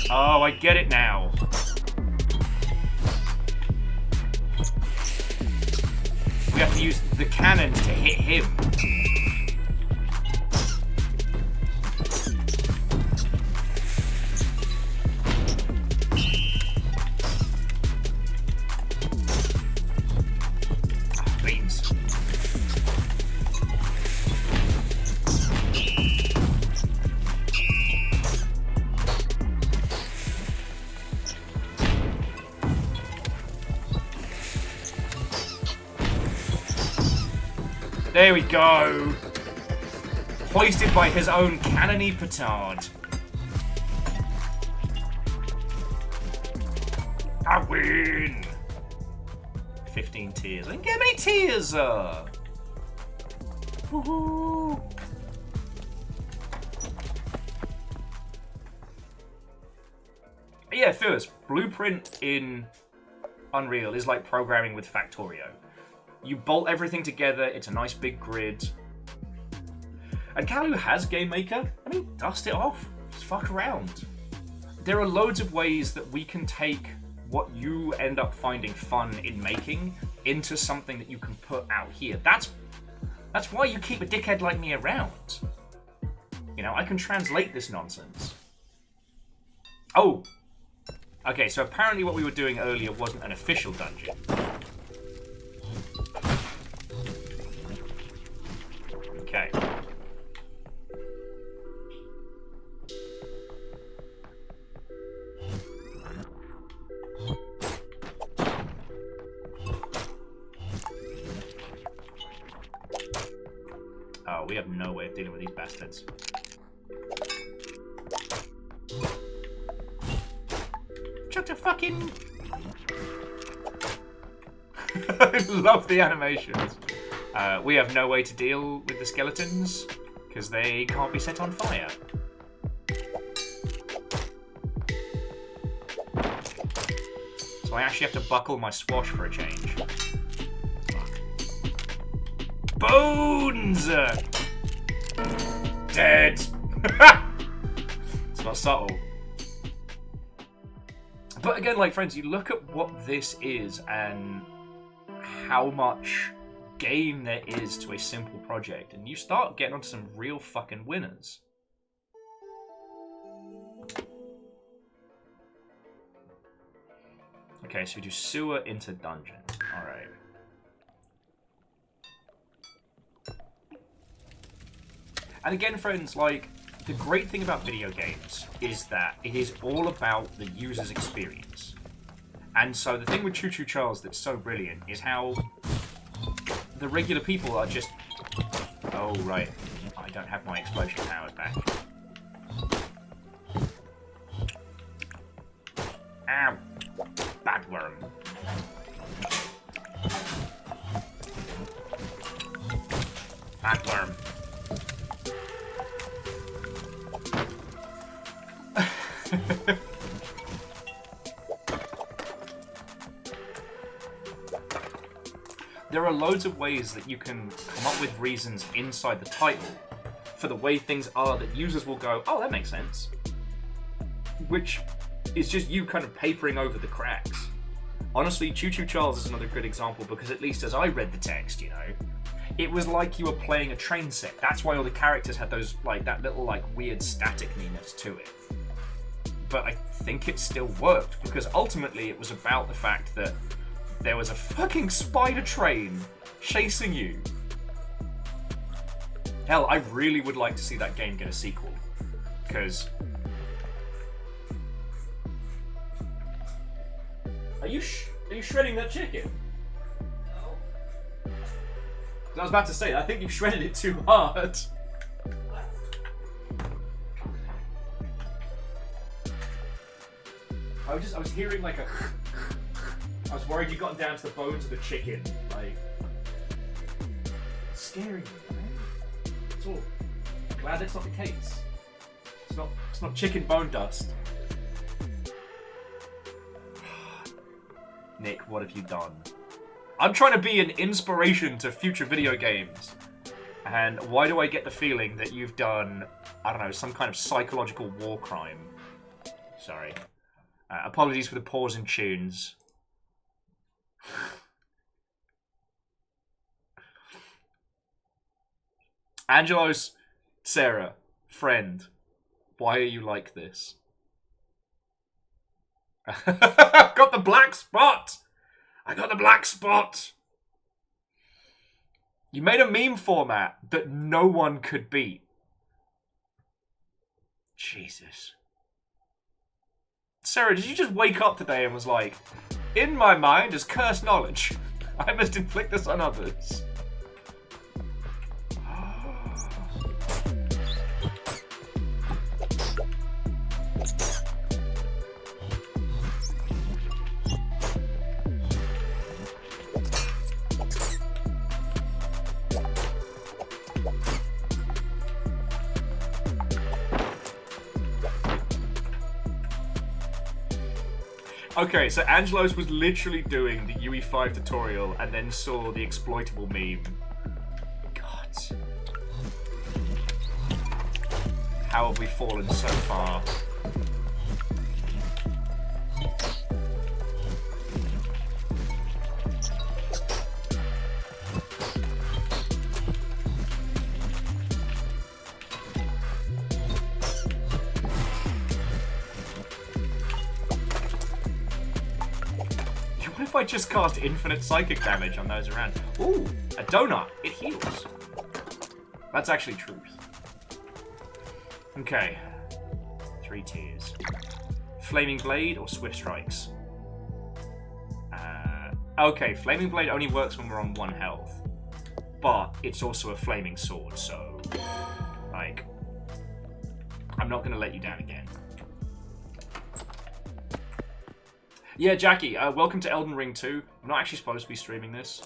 Oh, I get it now. We have to use the cannons to hit him. Beans. There we go. Hoisted by his own cannony petard. I win. 15 tears. I didn't get many tears. Woohoo. Yeah, Phyllis, Blueprint in Unreal is like programming with Factorio. You bolt everything together, it's a nice big grid. And Kalu has Game Maker. I mean, dust it off. Just fuck around. There are loads of ways that we can take what you end up finding fun in making into something that you can put out here. That's why you keep a dickhead like me around. You know, I can translate this nonsense. Oh! Okay, so apparently what we were doing earlier wasn't an official dungeon. Okay. Oh, we have no way of dealing with these bastards. Chucked a fucking... I love the animations. We have no way to deal with the skeletons, because they can't be set on fire. So I actually have to buckle my swash for a change. Fuck. Bones! Dead! It's not subtle. But again, like, friends, you look at what this is and how much game there is to a simple project, and you start getting onto some real fucking winners. Okay, so we do sewer into dungeon. Alright. And again, friends, like, the great thing about video games is that it is all about the user's experience. And so the thing with Choo Choo Charles that's so brilliant is how the regular people are just... Oh, right. I don't have my explosion powered back. Ow! Bagworm. Bagworm. There are loads of ways that you can come up with reasons inside the title for the way things are that users will go, oh, that makes sense. Which it's just you kind of papering over the cracks. Honestly, Choo Choo Charles is another good example because at least as I read the text, you know, it was like you were playing a train set. That's why all the characters had those, like, that little, like, weird static-ness to it. But I think it still worked because ultimately it was about the fact that there was a fucking spider train chasing you. Hell, I really would like to see that game get a sequel. Because... Are you shredding that chicken? No. I was about to say, I think you've shredded it too hard. I was hearing like a... I was worried you got down to the bones of the chicken. Like... It's scaring me, man. It's all... Glad that's not the case. It's not chicken bone dust. Nick, what have you done? I'm trying to be an inspiration to future video games. And why do I get the feeling that you've done, I don't know, some kind of psychological war crime? Sorry. Apologies for the pause in tunes. Angelos, Sarah, friend, why are you like this? Got the black spot! I got the black spot! You made a meme format that no one could beat. Jesus. Sarah, did you just wake up today and was like, in my mind is cursed knowledge. I must inflict this on others. Okay, so Angelos was literally doing the UE5 tutorial and then saw the exploitable meme. God. How have we fallen so far? What if I just cast infinite psychic damage on those around? Ooh, a donut. It heals. That's actually truth. Okay. 3 tiers. Flaming Blade or Swift Strikes? Okay, Flaming Blade only works when we're on 1 health. But it's also a flaming sword, so... like... I'm not gonna let you down again. Yeah, Jackie, welcome to Elden Ring 2. I'm not actually supposed to be streaming this.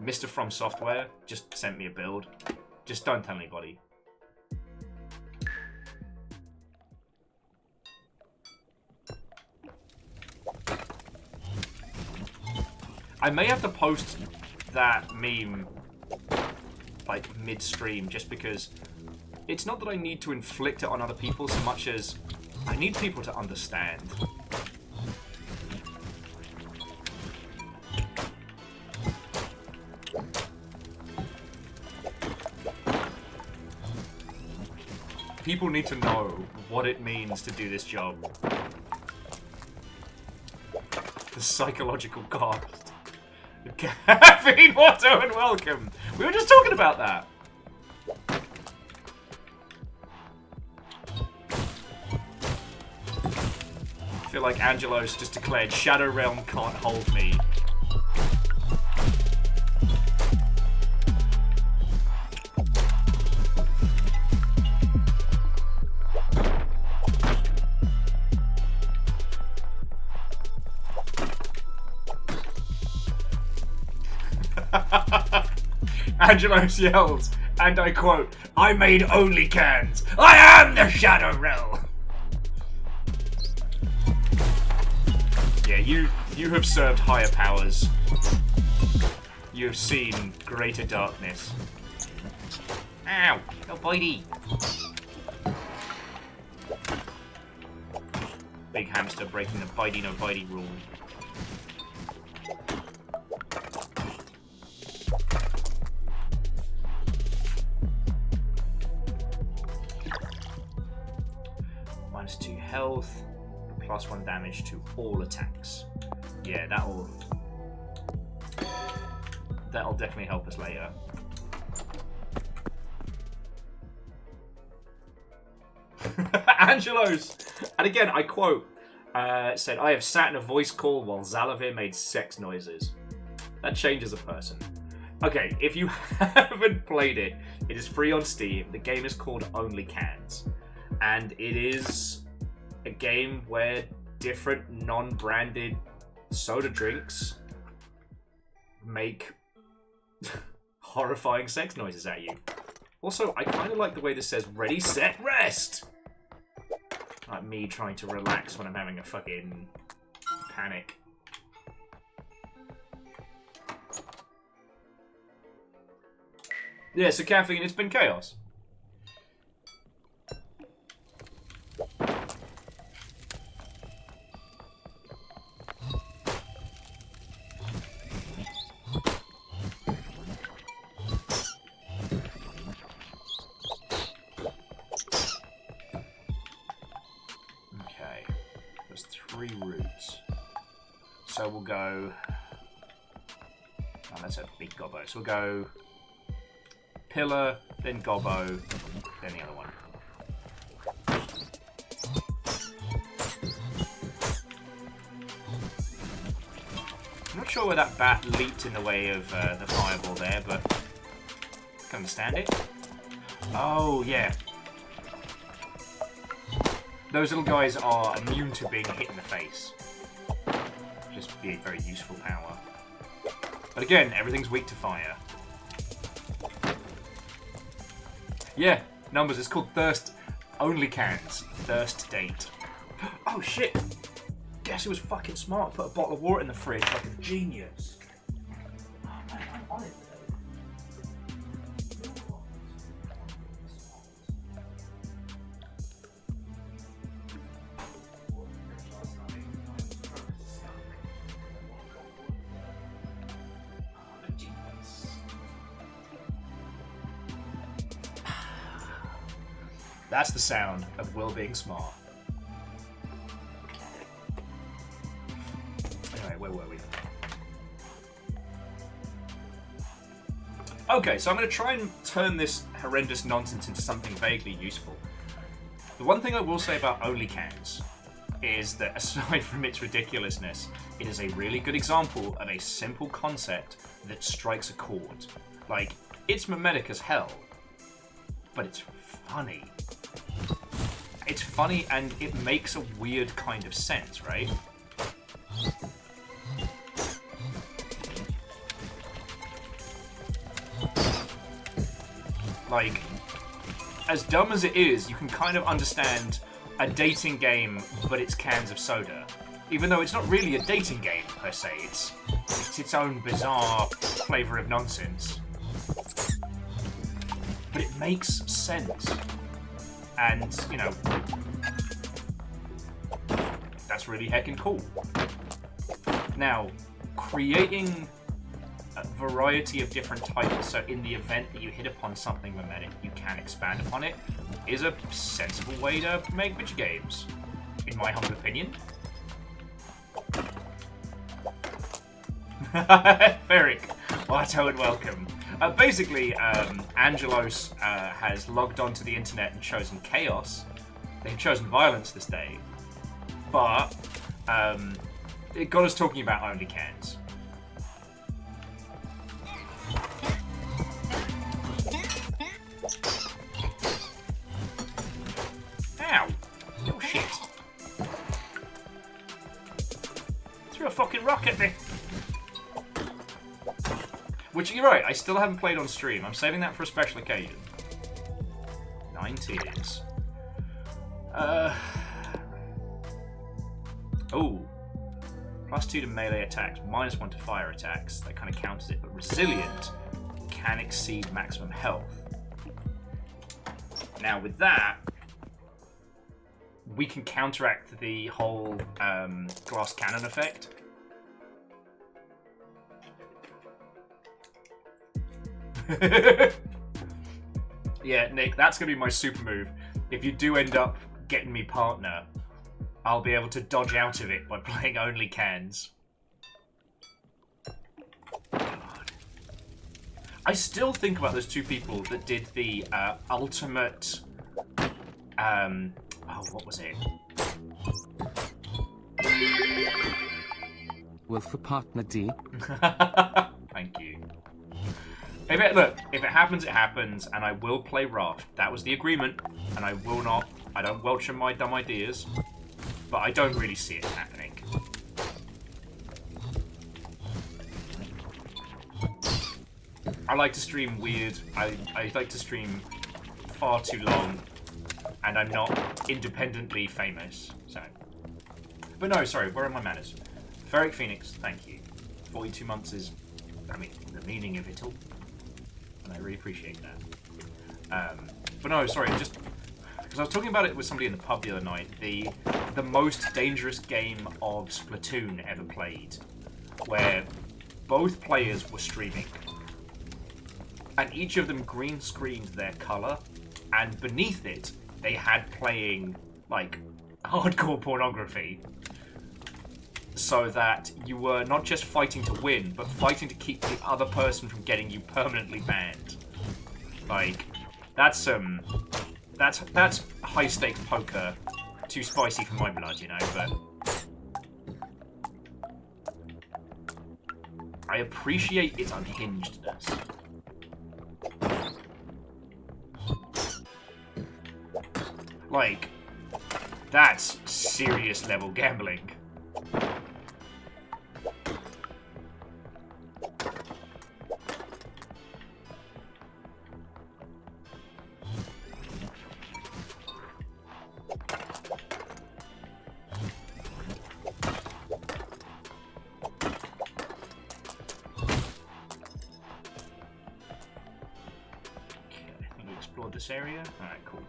Mr. From Software just sent me a build. Just don't tell anybody. I may have to post that meme, like, mid-stream, just because it's not that I need to inflict it on other people so much as I need people to understand. People need to know what it means to do this job. The psychological cost. Caffeine water and welcome. We were just talking about that. I feel like Angelos just declared Shadow Realm can't hold me. Angelos yells, and I quote, "I made only cans. I am the Shadow Realm." Yeah, you have served higher powers. You have seen greater darkness. Ow! No bitey. Big hamster breaking the bitey no bitey rule. -2 health, +1 damage to all attacks. Yeah, that'll definitely help us later. Angelos! And again, I quote, said, I have sat in a voice call while Zalavir made sex noises. That changes a person. Okay, if you haven't played it, it is free on Steam. The game is called Only Cans. And it is a game where different non-branded soda drinks make horrifying sex noises at you. Also, I kind of like the way this says, ready, set, rest! Like me trying to relax when I'm having a fucking panic. Yeah, so caffeine, it's been chaos. So we'll go... Oh, that's a big gobbo. So we'll go... Pillar, then gobbo, then the other one. I'm not sure where that bat leaped in the way of the fireball there, but... I can understand it. Oh, yeah. Those little guys are immune to being hit in the face. Just be a very useful power. But again, everything's weak to fire. Yeah, numbers. It's called Thirst Only Cans. Thirst Date. Oh shit! Guess who was fucking smart? Put a bottle of water in the fridge like a genius. Oh man, I'm on it today. That's the sound of Will being smart. Anyway, where were we? Okay, so I'm going to try and turn this horrendous nonsense into something vaguely useful. The one thing I will say about Only Cans is that aside from its ridiculousness, it is a really good example of a simple concept that strikes a chord. Like, it's mimetic as hell, but it's funny. It's funny and it makes a weird kind of sense, right? Like, as dumb as it is, you can kind of understand a dating game, but it's cans of soda. Even though it's not really a dating game, per se. It's its own bizarre flavour of nonsense. But it makes sense. And, you know, that's really heckin' cool. Now, creating a variety of different titles, so in the event that you hit upon something mimetic, you can expand upon it, is a sensible way to make video games, in my humble opinion. Ferric, Watto and welcome. Basically, Angelos has logged onto the internet and chosen chaos. They've chosen violence this day. But it got us talking about Only Cans. Ow! Oh shit. Threw a fucking rock at me. Which, you're right, I still haven't played on stream. I'm saving that for a special occasion. 9 tears. Oh. +2 to melee attacks, -1 to fire attacks. That kind of counters it, but resilient can exceed maximum health. Now, with that, we can counteract the whole glass cannon effect. Yeah, Nick, that's going to be my super move. If you do end up getting me partner, I'll be able to dodge out of it by playing only cans. God. I still think about those two people that did the ultimate... oh, what was it? Will for partner D. Thank you. Look, if it happens, it happens, and I will play Raft. That was the agreement, and I will not. I don't welch on my dumb ideas, but I don't really see it happening. I like to stream weird. I like to stream far too long, and I'm not independently famous. So, but no, sorry. Where are my manners? Ferric Phoenix, thank you. 42 months is, I mean, the meaning of it all. And I really appreciate that. But no, sorry, just because I was talking about it with somebody in the pub the other night. The most dangerous game of Splatoon ever played, where both players were streaming, and each of them green screened their color, and beneath it they had playing like hardcore pornography, so that you were not just fighting to win, but fighting to keep the other person from getting you permanently banned. Like, that's high stakes poker. Too spicy for my blood, you know, but I appreciate its unhingedness. Like, that's serious level gambling. This area? Alright, cool.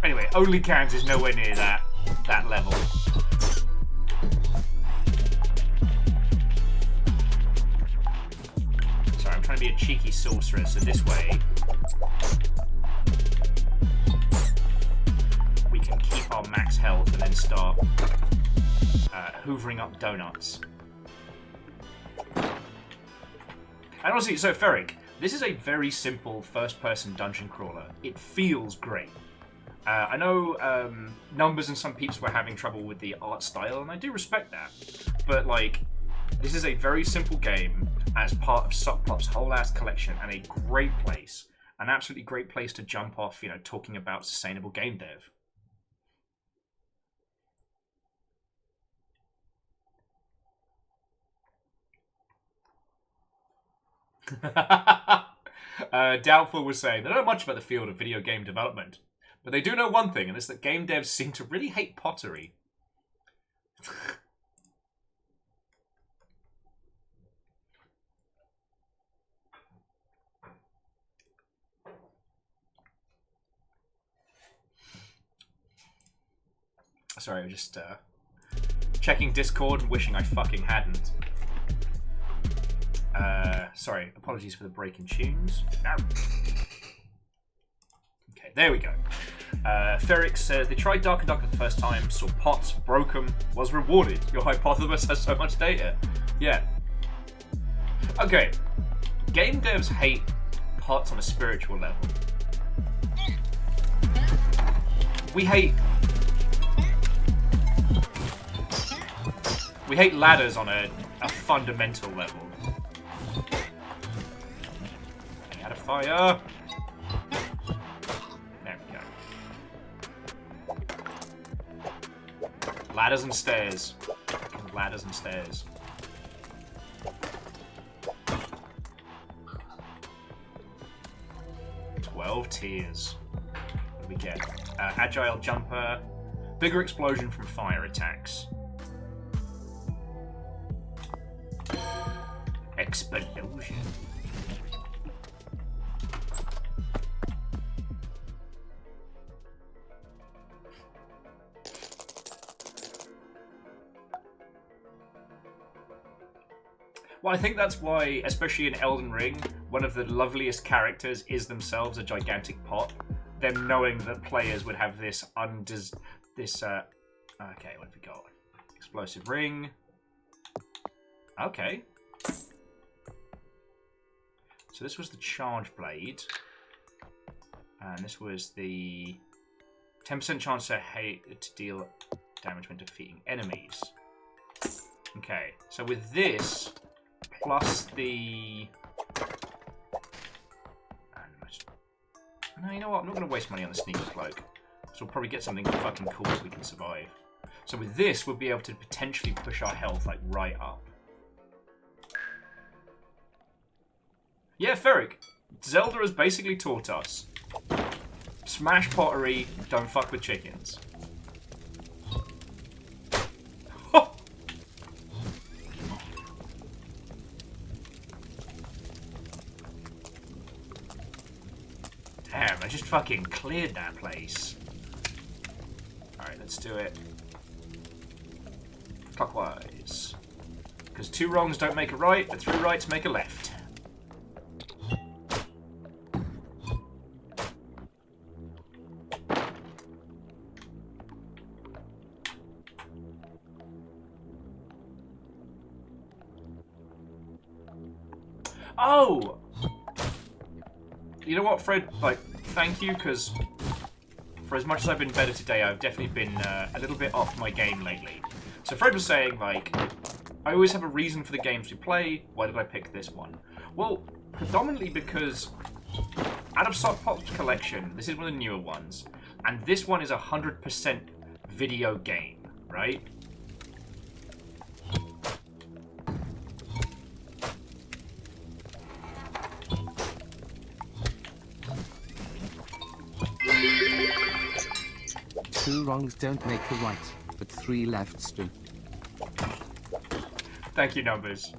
Anyway, only cans is nowhere near that level. Sorry, I'm trying to be a cheeky sorcerer, so this way our max health and then start hoovering up donuts. And honestly, so Ferric, this is a very simple first-person dungeon crawler. It feels great. I know Numbers and some peeps were having trouble with the art style, and I do respect that. But like, this is a very simple game as part of SokPop's whole ass collection, and a great place, an absolutely great place to jump off, you know, talking about sustainable game dev. Doubtful was saying they don't know much about the field of video game development, but they do know one thing, and it's that game devs seem to really hate pottery. Sorry, I'm just checking Discord and wishing I fucking hadn't. Sorry, apologies for the break in tunes. No. Okay, there we go. Ferric says, they tried Dark and Dark the first time, saw pots, broke them, was rewarded. Your hypothesis has so much data. Yeah. Okay. Game devs hate pots on a spiritual level. We hate ladders on a fundamental level. Out of fire. There we go. Ladders and stairs. Ladders and stairs. $12 tiers. What do we get? Agile jumper, Bigger explosion from fire attacks. Explosion. Well, I think that's why, especially in Elden Ring, one of the loveliest characters is themselves a gigantic pot. Them knowing that players would have this okay, what have we got? Explosive ring. Okay. So this was the charge blade. And this was the 10% chance to deal damage when defeating enemies. Okay, so with this, plus the... No, you know what? I'm not going to waste money on the sneaky cloak. So we'll probably get something fucking cool so we can survive. So with this, we'll be able to potentially push our health, like, right up. Yeah, Ferric. Zelda has basically taught us. Smash pottery, don't fuck with chickens. Damn, I just fucking cleared that place. Alright, let's do it clockwise. Because 2 wrongs don't make a right, but 3 rights make a left. Oh! You know what, Fred? Like, thank you, because for as much as I've been better today, I've definitely been a little bit off my game lately. So Fred was saying, like, I always have a reason for the games we play. Why did I pick this one? Well, predominantly because out of SokPop's collection, this is one of the newer ones, and this one is 100% video game, right? Two wrongs don't make a right, but 3 lefts do. Thank you, Numbers.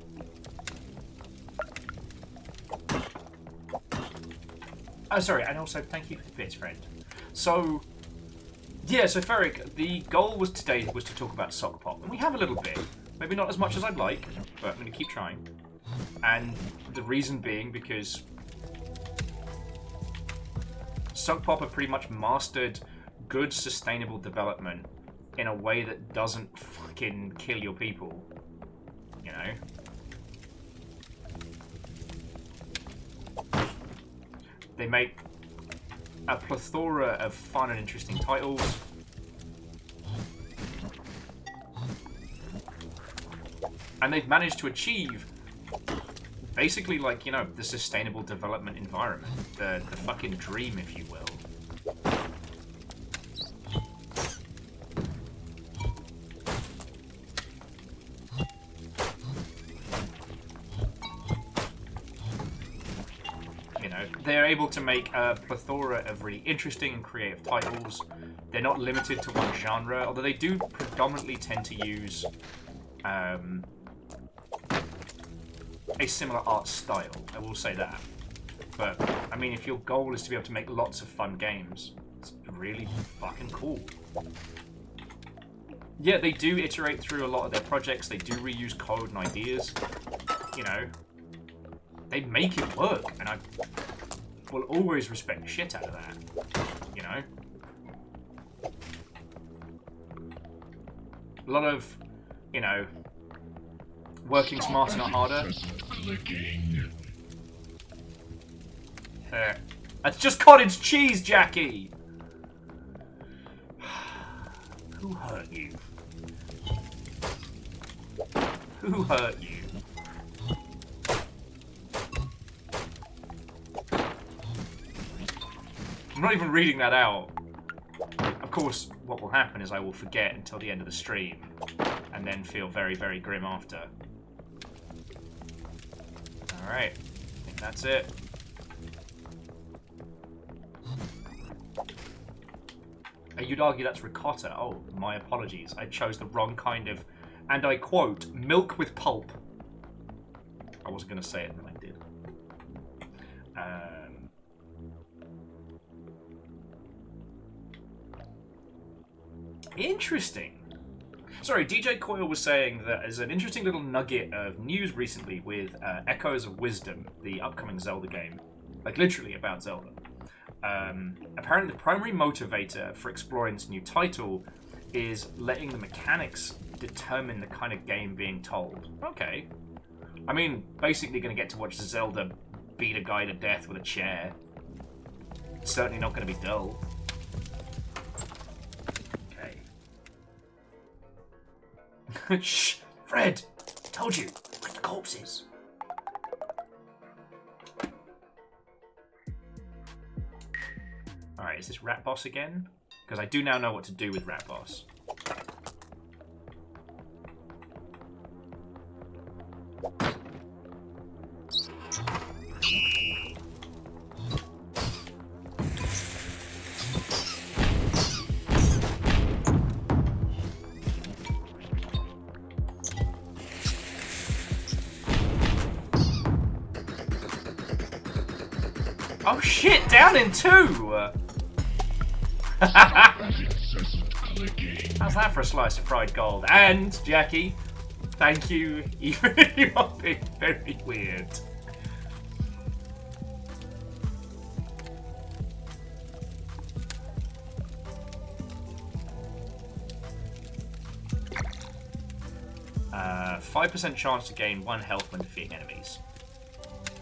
Oh, sorry, and also thank you for the bits, friend. So, yeah, so Ferric, the goal was today was to talk about SokPop, and we have a little bit. Maybe not as much as I'd like, but I'm going to keep trying. And the reason being because SokPop have pretty much mastered good, sustainable development in a way that doesn't fucking kill your people. You know? They make a plethora of fun and interesting titles. And they've managed to achieve basically, like, you know, the sustainable development environment. The fucking dream, if you will. They're able to make a plethora of really interesting and creative titles. They're not limited to one genre, although they do predominantly tend to use a similar art style, I will say that. But, I mean, if your goal is to be able to make lots of fun games, it's really fucking cool. Yeah, they do iterate through a lot of their projects, they do reuse code and ideas, you know. They make it work, and I will always respect the shit out of that, you know? A lot of, you know, working smarter, not harder. That's just cottage cheese, Jackie! Who hurt you? Who hurt you? I'm not even reading that out. Of course, what will happen is I will forget until the end of the stream, and then feel very, very grim after. Alright, I think that's it. You'd argue that's ricotta. Oh, my apologies. I chose the wrong kind of, and I quote, milk with pulp. I wasn't going to say it, and then I did. Interesting. Sorry, DJ Coyle was saying that there's an interesting little nugget of news recently with Echoes of Wisdom, the upcoming Zelda game. Like, literally about Zelda. Apparently the primary motivator for exploring this new title is letting the mechanics determine the kind of game being told. Okay. I mean, basically going to get to watch Zelda beat a guy to death with a chair. It's certainly not going to be dull. Okay. Shh! Fred! Told you! Where's the corpses? Alright, is this Rat Boss again? Because I do now know what to do with Rat Boss. Oh shit, down in two! How's that for a slice of fried gold? And, Jackie, thank you, even if you are being very weird. Uh, 5% chance to gain 1 health when defeating enemies.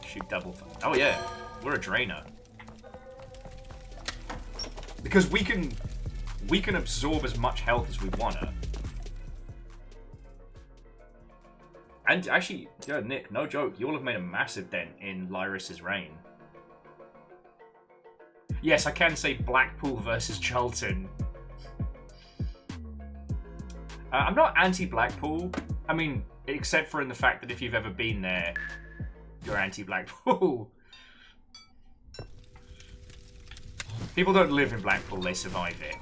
Shoot double. Oh yeah, we're a drainer. Because we can absorb as much health as we wanna. And actually, yeah, Nick, no joke, you'll have made a massive dent in Lyris's reign. Yes, I can say Blackpool versus Charlton. I'm not anti-Blackpool. I mean, except for in the fact that if you've ever been there, you're anti-Blackpool. People don't live in Blackpool, they survive it.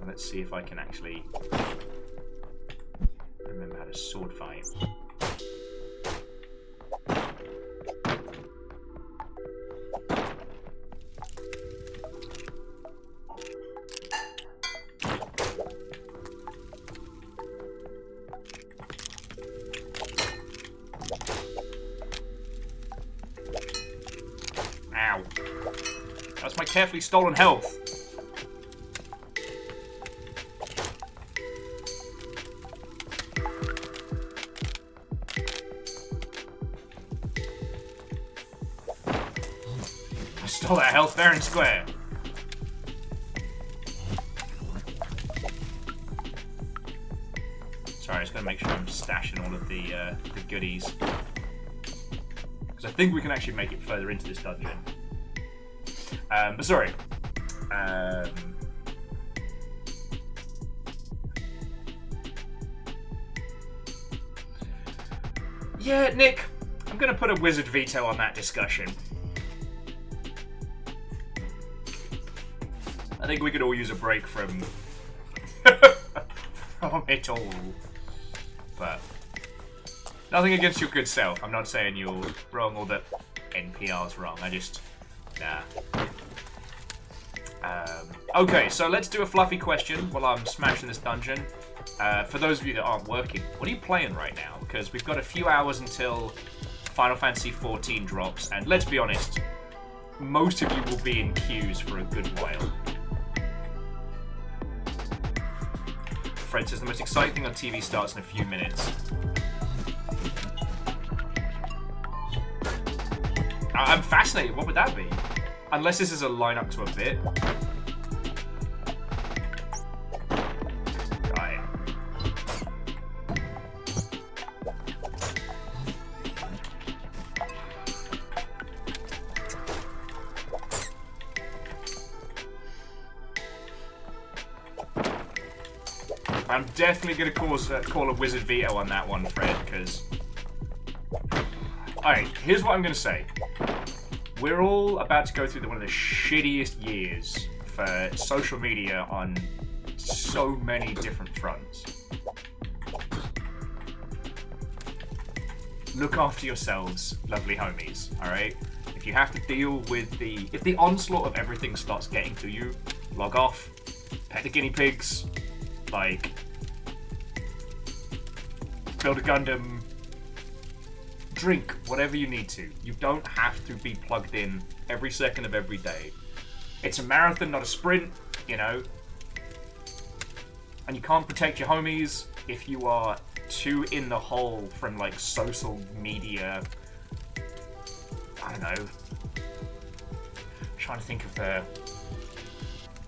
Let's see if I can actually remember how to sword fight. Ow. That's my carefully stolen health. I stole that health fair and square. Sorry, I just gotta make sure I'm stashing all of the goodies. Because I think we can actually make it further into this dungeon. But sorry. Yeah, Nick, I'm going to put a wizard veto on that discussion. I think we could all use a break from it all. But nothing against your good self. I'm not saying you're wrong or that NPR's wrong. I just... Nah. Okay, so let's do a fluffy question while I'm smashing this dungeon. For those of you that aren't working, what are you playing right now? Because we've got a few hours until Final Fantasy XIV drops, and let's be honest, most of you will be in queues for a good while. Fred says the most exciting thing on TV starts in a few minutes. I'm fascinated. What would that be? Unless this is a line-up to a bit. Right. I'm definitely going to call a wizard veto on that one, Fred, because... Alright, here's what I'm going to say. we're all about to go through one of the shittiest years for social media on so many different fronts. Look after yourselves, lovely homies, alright? If you have to deal with if the onslaught of everything starts getting to you, log off, pet the guinea pigs, like, build a Gundam, drink, whatever you need to. You don't have to be plugged in every second of every day. It's a marathon, not a sprint, you know? And you can't protect your homies if you are too in the hole from, like, social media. I don't know. I'm trying to think of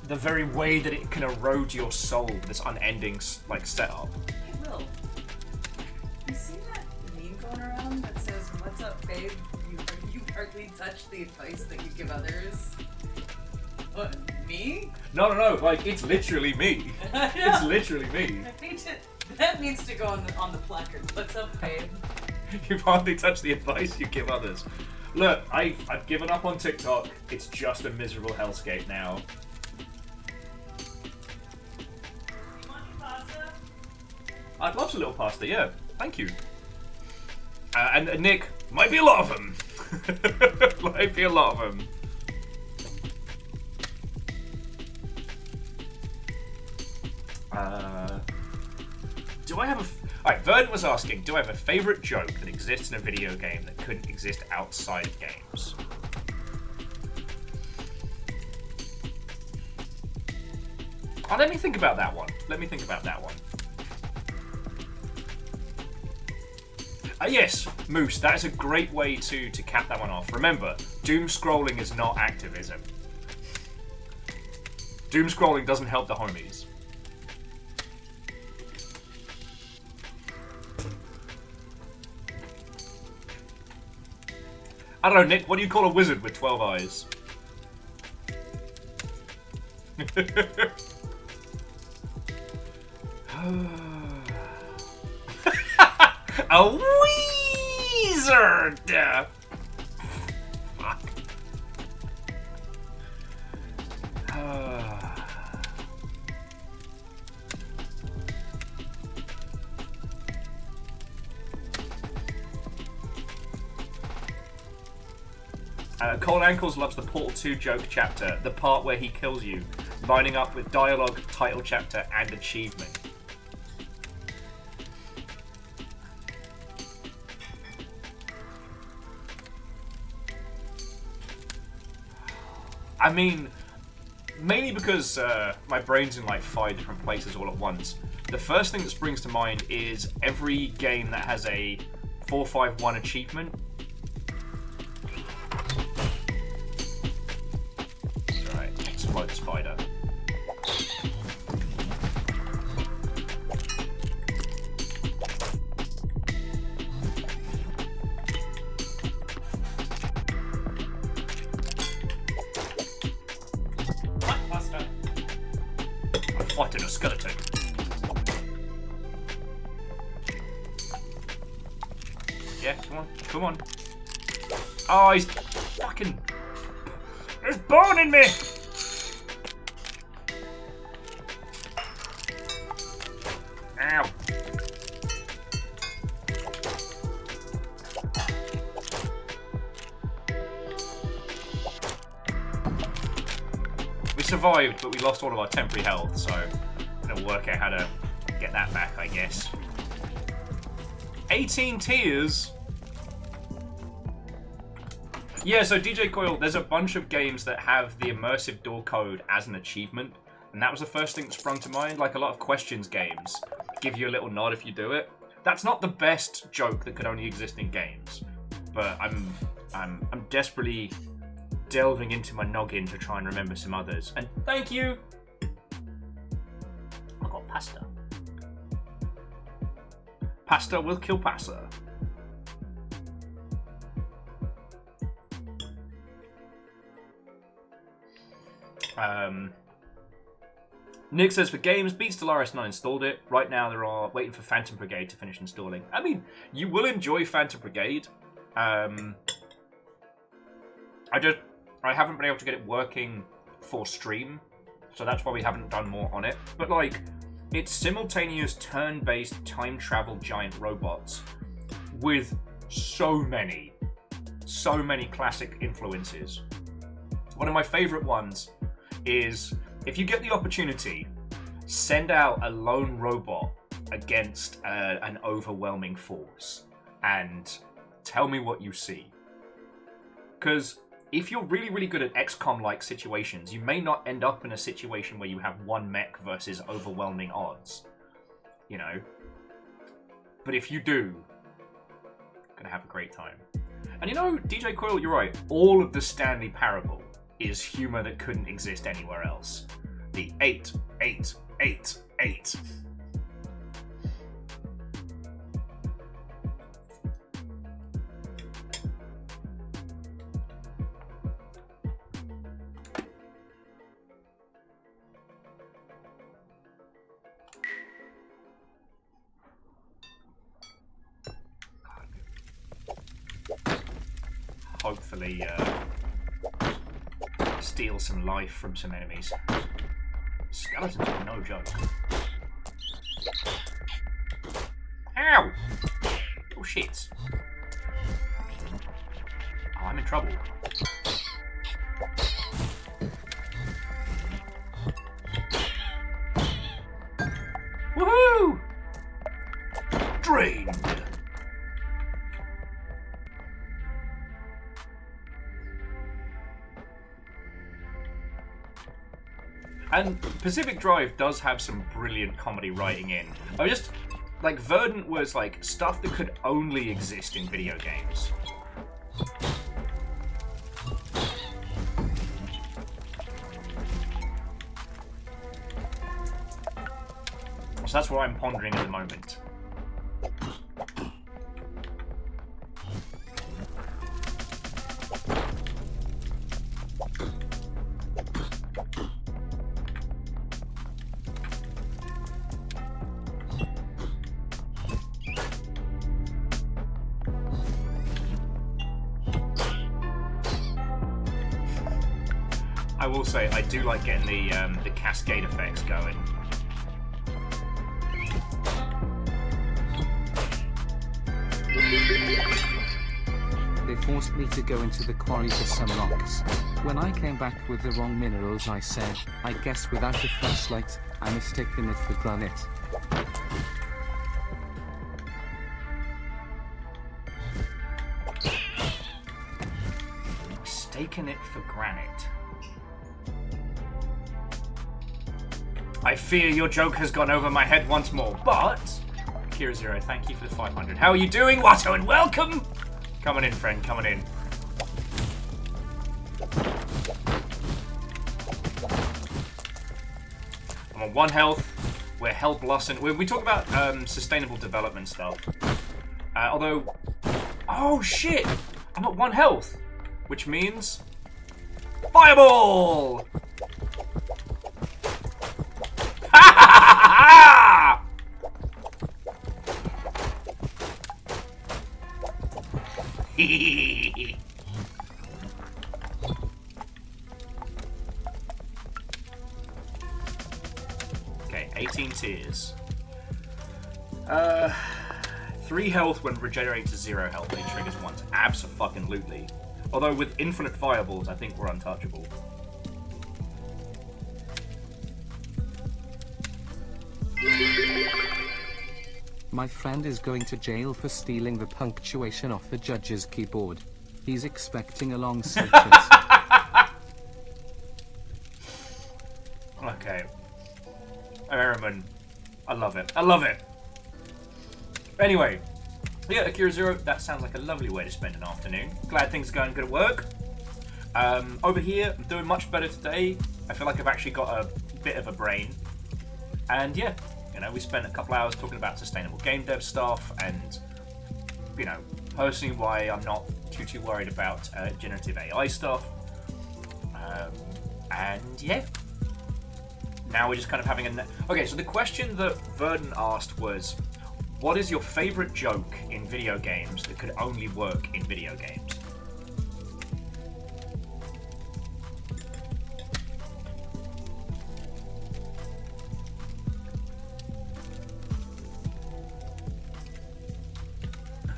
the very way that it can erode your soul, this unending, like, setup. Hey, Will. You see that meme going around that says, "What's up, babe? You hardly touch the advice that you give others." What, me? No, like, it's literally me. It's literally me. That needs to go on the placard. What's up, babe? You've hardly touched the advice you give others. Look, I've given up on TikTok. It's just a miserable hellscape now. You want your pasta? I'd love a little pasta, yeah. Thank you. And Nick, might be a lot of them. Might be a lot of them. Do I have a... Alright, Vern was asking, do I have a favourite joke that exists in a video game that couldn't exist outside of games? Oh, let me think about that one. Yes, Moose, that is a great way to cap that one off. Remember, doom scrolling is not activism. Doom scrolling doesn't help the homies. I don't know, Nick, what do you call a wizard with 12 eyes? A wizard! Fuck. Cold Ankles loves the Portal 2 joke chapter, the part where he kills you, lining up with dialogue, title chapter, and achievement. I mean, mainly because my brain's in like 5 different places all at once. The first thing that springs to mind is every game that has a 451 achievement. Alright, explode the spider. Fighting a skeleton. Yeah, come on. Oh, he's fucking... There's bone in me! Ow. We survived, but we lost all of our temporary health, so I'm gonna work out how to get that back, I guess. 18 tiers? Yeah, so DJ Coil, there's a bunch of games that have the immersive door code as an achievement, and that was the first thing that sprung to mind. Like a lot of questions games give you a little nod if you do it. That's not the best joke that could only exist in games, but I'm desperately delving into my noggin to try and remember some others. And thank you. I got pasta. Pasta will kill pasta. Nick says, for games, beat Stellaris and I installed it. Right now they're all waiting for Phantom Brigade to finish installing. I mean, you will enjoy Phantom Brigade. I haven't been able to get it working for stream, so that's why we haven't done more on it. But like, it's simultaneous turn-based time travel giant robots with so many classic influences. One of my favorite ones is, if you get the opportunity, send out a lone robot against an overwhelming force and tell me what you see. Because if you're really, really good at XCOM-like situations, you may not end up in a situation where you have one mech versus overwhelming odds. You know? But if you do, you're gonna have a great time. And you know, DJ Coil, you're right. All of the Stanley Parable is humor that couldn't exist anywhere else. The 8, 8, 8, 8. Hopefully, steal some life from some enemies. Skeletons are no joke. Ow! Oh shit. Oh, I'm in trouble. Woohoo! Drained. And Pacific Drive does have some brilliant comedy writing in. I just, like, Verdant was, like, stuff that could only exist in video games. So that's what I'm pondering at the moment. I will say, I do like getting the cascade effects going. They forced me to go into the quarry for some rocks. When I came back with the wrong minerals, I said, I guess without a flashlight, I mistaken it for granite. Mistaken it for granite. I fear your joke has gone over my head once more, but... Kira Zero, thank you for the 500. How are you doing, Watto, and welcome! Come on in, friend, come on in. I'm on 1 health. We're HellBlusser. We talk about sustainable development stuff. Although... Oh, shit! I'm at 1 health. Which means... Fireball! Okay, 18 tears. 3 health when regenerated to 0 health. It triggers once. Abso-fucking-lutely. Although with infinite fireballs, I think we're untouchable. My friend is going to jail for stealing the punctuation off the judge's keyboard. He's expecting a long sentence. Okay. Merriman. I love it. I love it. Anyway. Yeah, Akira Zero, that sounds like a lovely way to spend an afternoon. Glad things are going good at work. Over here, I'm doing much better today. I feel like I've actually got a bit of a brain. And yeah, you know, we spent a couple hours talking about sustainable game dev stuff and, you know, personally why I'm not too worried about generative AI stuff. And yeah. Now we're just kind of having a... Okay, so the question that Verdant asked was, what is your favorite joke in video games that could only work in video games?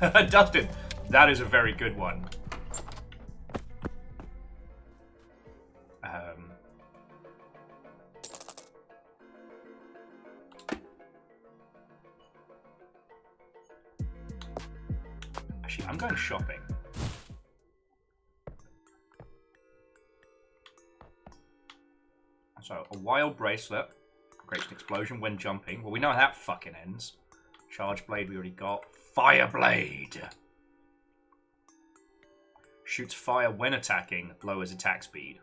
Dustin, that is a very good one. Actually, I'm going shopping. So, a wild bracelet creates an explosion when jumping. Well, we know how that fucking ends. Charge blade we already got. Fire blade! Shoots fire when attacking, lowers attack speed.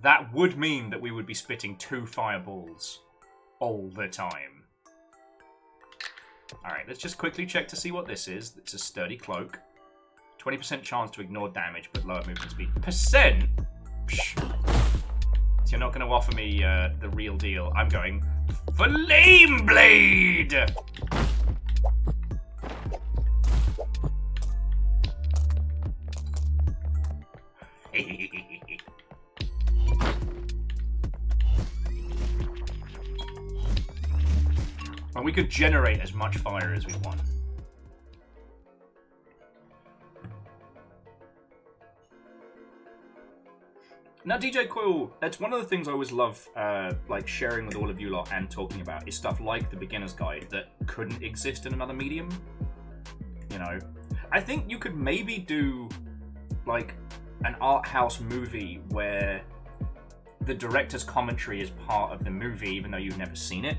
That would mean that we would be spitting 2 fireballs all the time. Alright, let's just quickly check to see what this is. It's a sturdy cloak. 20% chance to ignore damage, but lower movement speed. Percent? Psh. So you're not going to offer me the real deal. I'm going Flame Blade! And we could generate as much fire as we want. Now, DJ Quill, that's one of the things I always love, like sharing with all of you lot and talking about, is stuff like the beginner's guide that couldn't exist in another medium. You know, I think you could maybe do like an art house movie where the director's commentary is part of the movie, even though you've never seen it.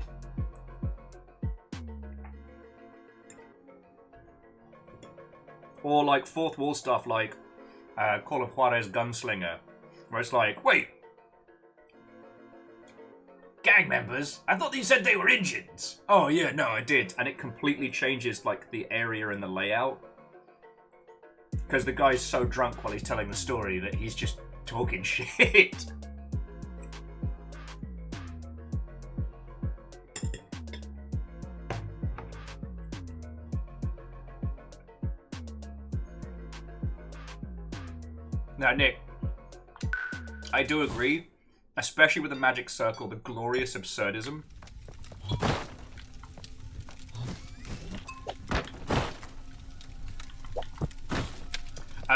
Or like fourth wall stuff like Call of Juarez Gunslinger, where it's like, wait, gang members? I thought you said they were Indians. Oh yeah, no, I did. And it completely changes like the area and the layout. Because the guy's so drunk while he's telling the story that he's just talking shit. Now, Nick, I do agree, especially with the magic circle, the glorious absurdism.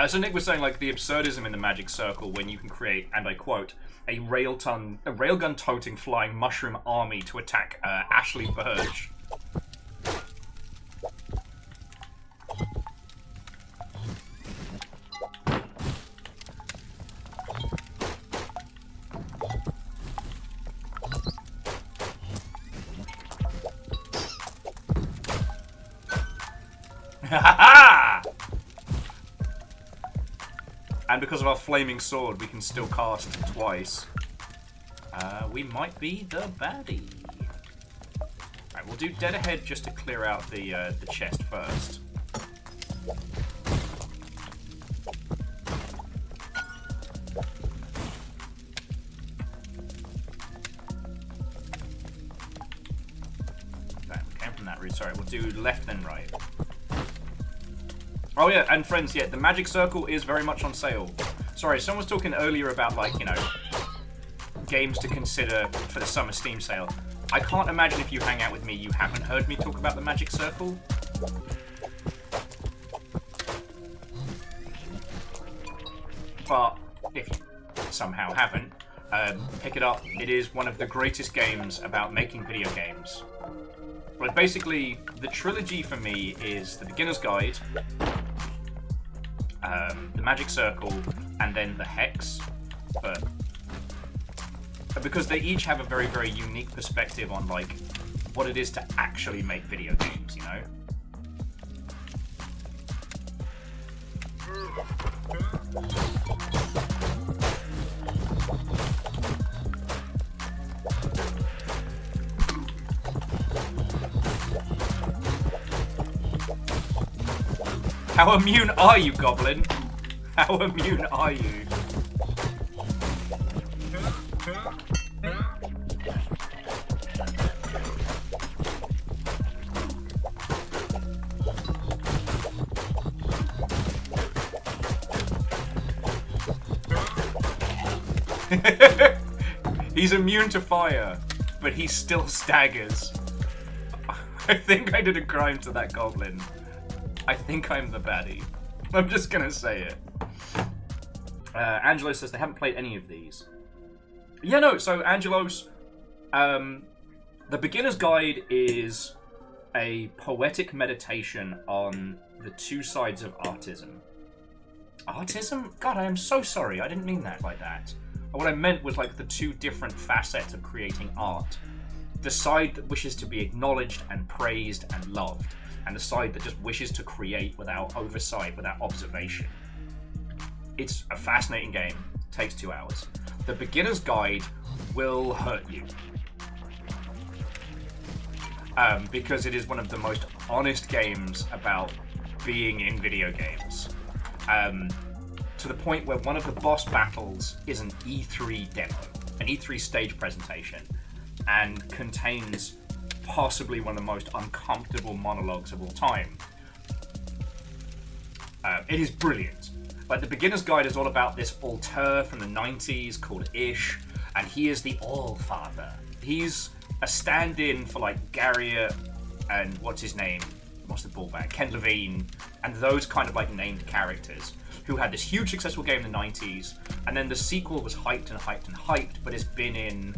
So Nick was saying, like, the absurdism in the magic circle when you can create, and I quote, a railgun-toting flying mushroom army to attack Ashley Burge. And because of our flaming sword, we can still cast twice. We might be the baddie. Alright, we'll do dead ahead just to clear out the chest first. Right, we came from that route. Sorry, we'll do left then right. Oh yeah, and friends, yeah, the magic circle is very much on sale. Sorry, someone was talking earlier about, like, you know, games to consider for the summer Steam sale. I can't imagine if you hang out with me, you haven't heard me talk about the magic circle. But if you somehow haven't, pick it up. It is one of the greatest games about making video games. But basically, the trilogy for me is The Beginner's Guide, the Magic Circle, and then the Hex. But because they each have a very, very unique perspective on, like, what it is to actually make video games, you know? How immune are you, Goblin? How immune are you? He's immune to fire, but he still staggers. I think I did a crime to that goblin. I think I'm the baddie. I'm just gonna say it. Angelo says they haven't played any of these. Yeah, no, so Angelos, the beginner's guide is a poetic meditation on the two sides of artism. Artism? God, I am so sorry. I didn't mean that like that. What I meant was like the two different facets of creating art. The side that wishes to be acknowledged and praised and loved, and the side that just wishes to create without oversight, without observation. It's a fascinating game. It takes 2 hours. The beginner's guide will hurt you. Because it is one of the most honest games about being in video games. To the point where one of the boss battles is an E3 demo, an E3 stage presentation, and contains possibly one of the most uncomfortable monologues of all time. It is brilliant. Like, the beginner's guide is all about this auteur from the 90s called Ish, and he is the All-Father. He's a stand-in for, like, Garriott and what's his name? What's the ballback? Ken Levine, and those kind of, like, named characters who had this huge successful game in the 90s, and then the sequel was hyped and hyped and hyped, but it's been in...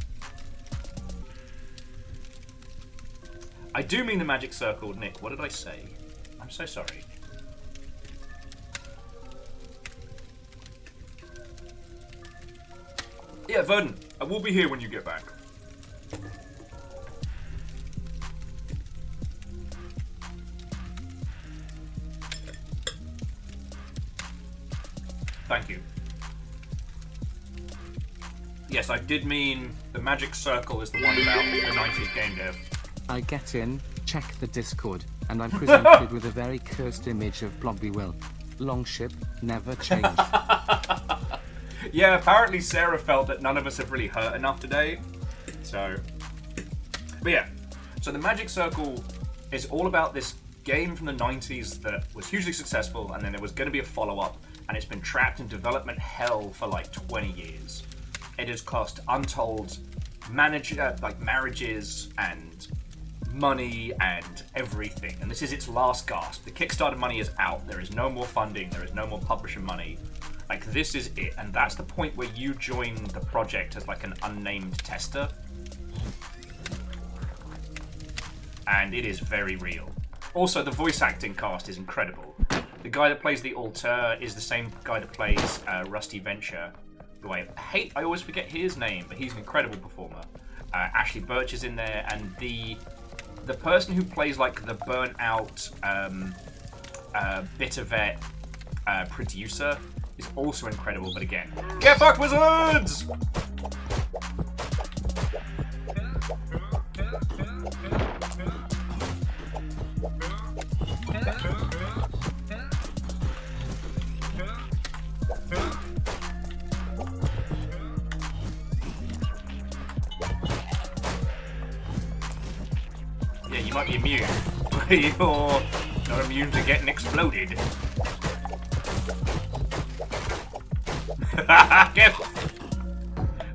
I do mean the Magic Circle, Nick. What did I say? I'm so sorry. Yeah, Vernon, I will be here when you get back. Thank you. Yes, I did mean the Magic Circle is the one about the 90s game dev. I get in, check the Discord, and I'm presented with a very cursed image of Blobby Will. Longship, never change. Yeah, apparently Sarah felt that none of us have really hurt enough today. So, but yeah. So the Magic Circle is all about this game from the 90s that was hugely successful, and then there was going to be a follow-up, and it's been trapped in development hell for like 20 years. It has cost untold marriages and money and everything, and this is its last gasp. The Kickstarter money is out. There is no more funding. There is no more publisher money. Like, this is it, and that's the point where you join the project as like an unnamed tester, and it is very real. Also, the voice acting cast is incredible. The guy that plays the auteur is the same guy that plays Rusty Venture, who I always forget his name, but he's an incredible performer. Ashley Birch is in there, and the person who plays like the burnt out bitter vet producer is also incredible. But again, get fucked, wizards! Yeah, you might be immune, but you're not immune to getting exploded.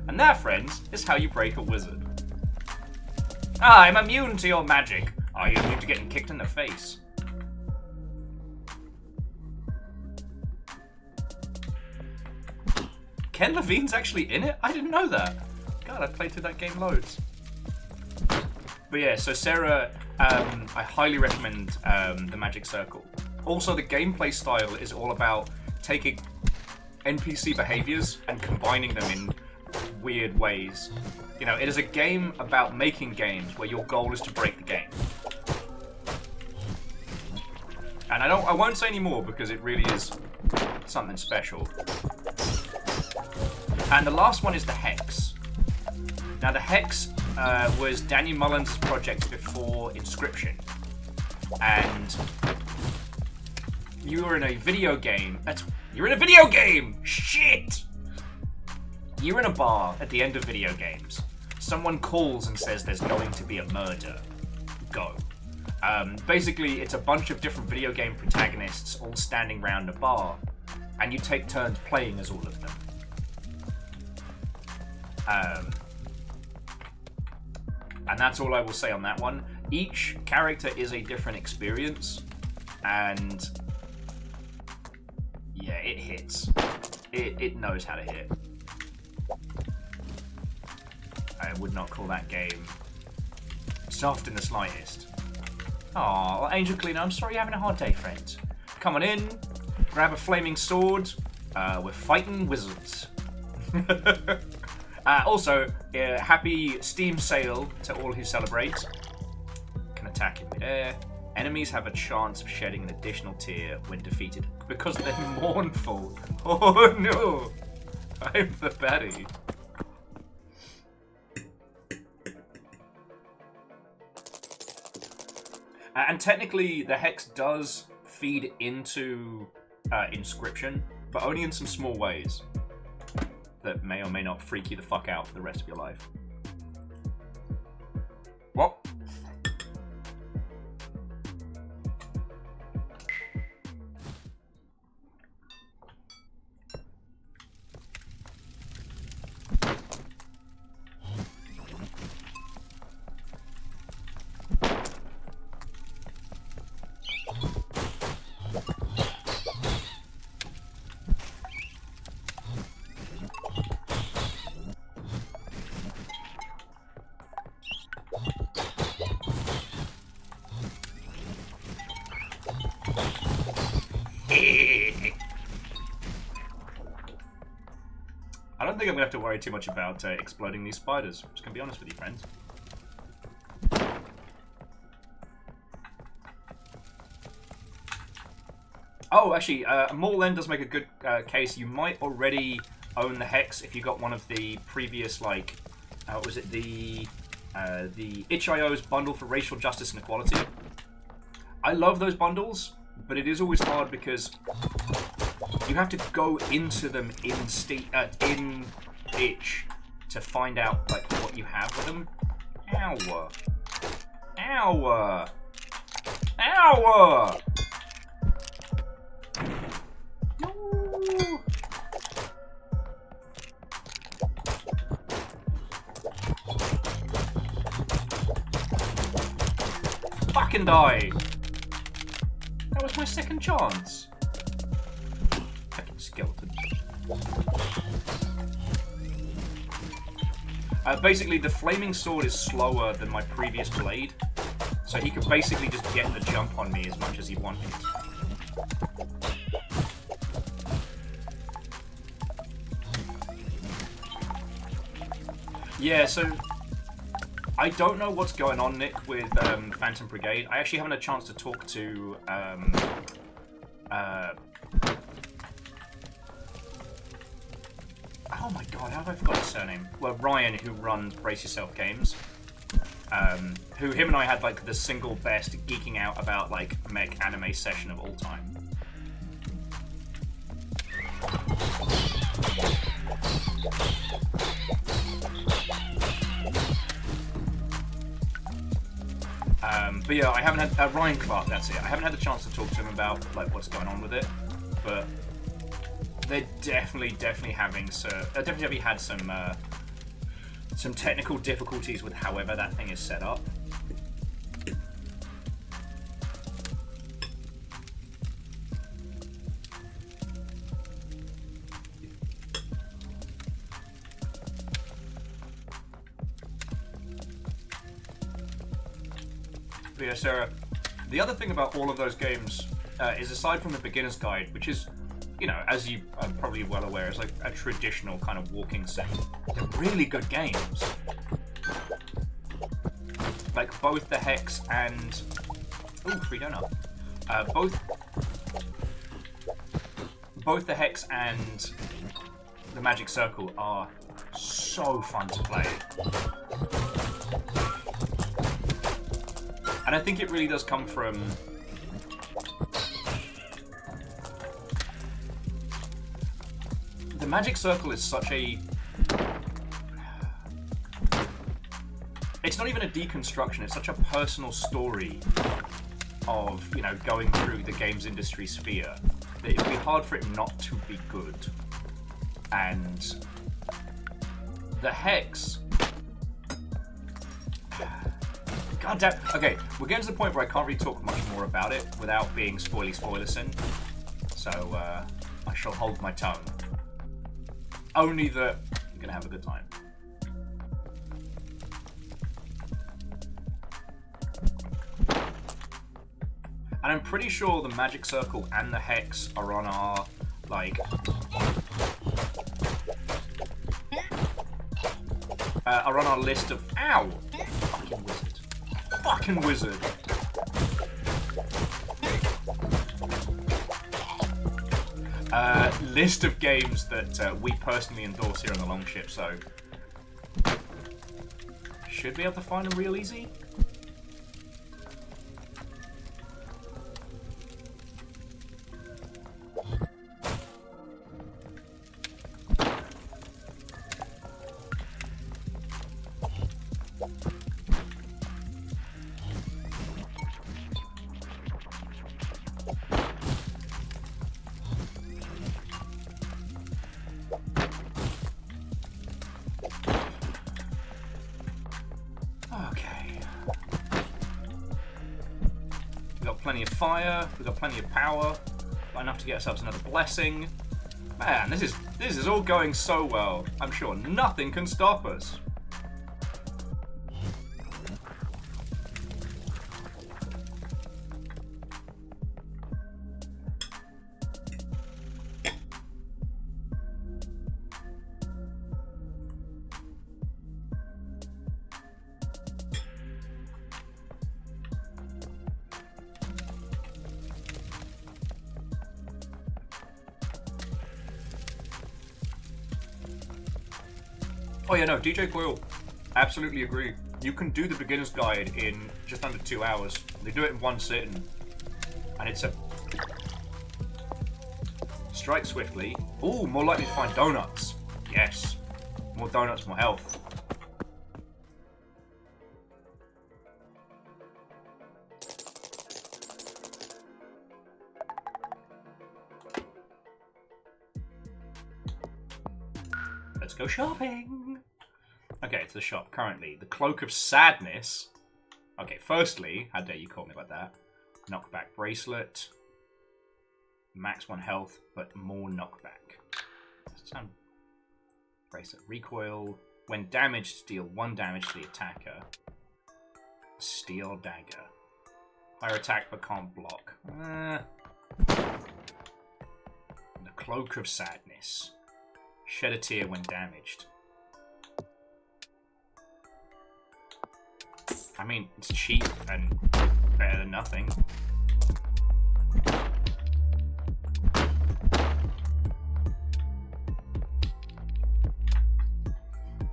And that, friends, is how you break a wizard. I'm immune to your magic. Are you immune to getting kicked in the face? Ken Levine's actually in it? I didn't know that. God, I played through that game loads. But yeah, so Sarah, I highly recommend the Magic Circle. Also, the gameplay style is all about taking NPC behaviors and combining them in weird ways. You know, it is a game about making games where your goal is to break the game. And I won't say any more because it really is something special. And the last one is the Hex. Now, the Hex was Daniel Mullins' project before Inscription. And you were in a video game. You're in a video game! Shit! You're in a bar at the end of video games. Someone calls and says there's going to be a murder. Go. Basically, it's a bunch of different video game protagonists all standing around a bar, and you take turns playing as all of them. And that's all I will say on that one. Each character is a different experience, and yeah, it hits. It knows how to hit. I would not call that game soft in the slightest. Aw, Angel Cleaner, I'm sorry you're having a hard day, friend. Come on in, grab a flaming sword. We're fighting wizards. Also, happy Steam sale to all who celebrate. Can attack in midair. Enemies have a chance of shedding an additional tear when defeated because they're mournful. Oh no! I'm the baddie. And technically, the hex does feed into inscription, but only in some small ways that may or may not freak you the fuck out for the rest of your life. What? I don't think I'm going to have to worry too much about exploding these spiders. I'm just going to be honest with you, friends. Oh, actually, Morlen does make a good case. You might already own the Hex if you got one of the previous, like, what was it? The itch.io's bundle for racial justice and equality. I love those bundles, but it is always hard because you have to go into them in itch to find out like what you have with them. Ow! Ow! Ow! No! Fucking die! That was my second chance. Fucking skeleton. Basically, the flaming sword is slower than my previous blade, so he could basically just get the jump on me as much as he wanted. Yeah, so I don't know what's going on, Nick, with Phantom Brigade. I actually haven't had a chance to talk to oh my god, how have I forgot his surname? Well, Ryan, who runs Brace Yourself Games. Who him and I had like the single best geeking out about like mech anime session of all time. But yeah, I haven't had Ryan Clark. That's it. I haven't had the chance to talk to him about like what's going on with it, but they're definitely having definitely had some technical difficulties with however that thing is set up. But yeah, Sarah, the other thing about all of those games is aside from the beginner's guide, which is, you know, as you are probably well aware, is like a traditional kind of walking sim. They're really good games. Like both the Hex and free donut. Both the Hex and the Magic Circle are so fun to play. And I think it really does come from the Magic Circle is such a... It's not even a deconstruction, it's such a personal story of, you know, going through the games industry sphere that it'd be hard for it not to be good. And the Hex... God damn. Okay, we're getting to the point where I can't really talk much more about it without being spoilerson. So I shall hold my tongue. Only that you're gonna have a good time. And I'm pretty sure the magic circle and the hex are on our, like, are on our list of. Ow! Fucking wizard. Fucking wizard. List of games that we personally endorse here on the Longship, so should be able to find them real easy. Plenty of fire, we've got plenty of power, got enough to get ourselves another blessing. Man, this is all going so well. I'm sure nothing can stop us. Oh yeah, no, DJ Coil, absolutely agree. You can do the beginner's guide in just under 2 hours. They do it in one sitting. And it's a... Strike swiftly. Ooh, more likely to find donuts. Yes. More donuts, more health. Let's go shopping. Okay, it's the shop currently. The Cloak of Sadness. Okay, firstly, how dare you call me about that? Knockback bracelet. Max 1 health, but more knockback. Sound bracelet. Recoil. When damaged, deal 1 damage to the attacker. Steel dagger. Higher attack, but can't block. The Cloak of Sadness. Shed a tear when damaged. I mean, it's cheap and better than nothing.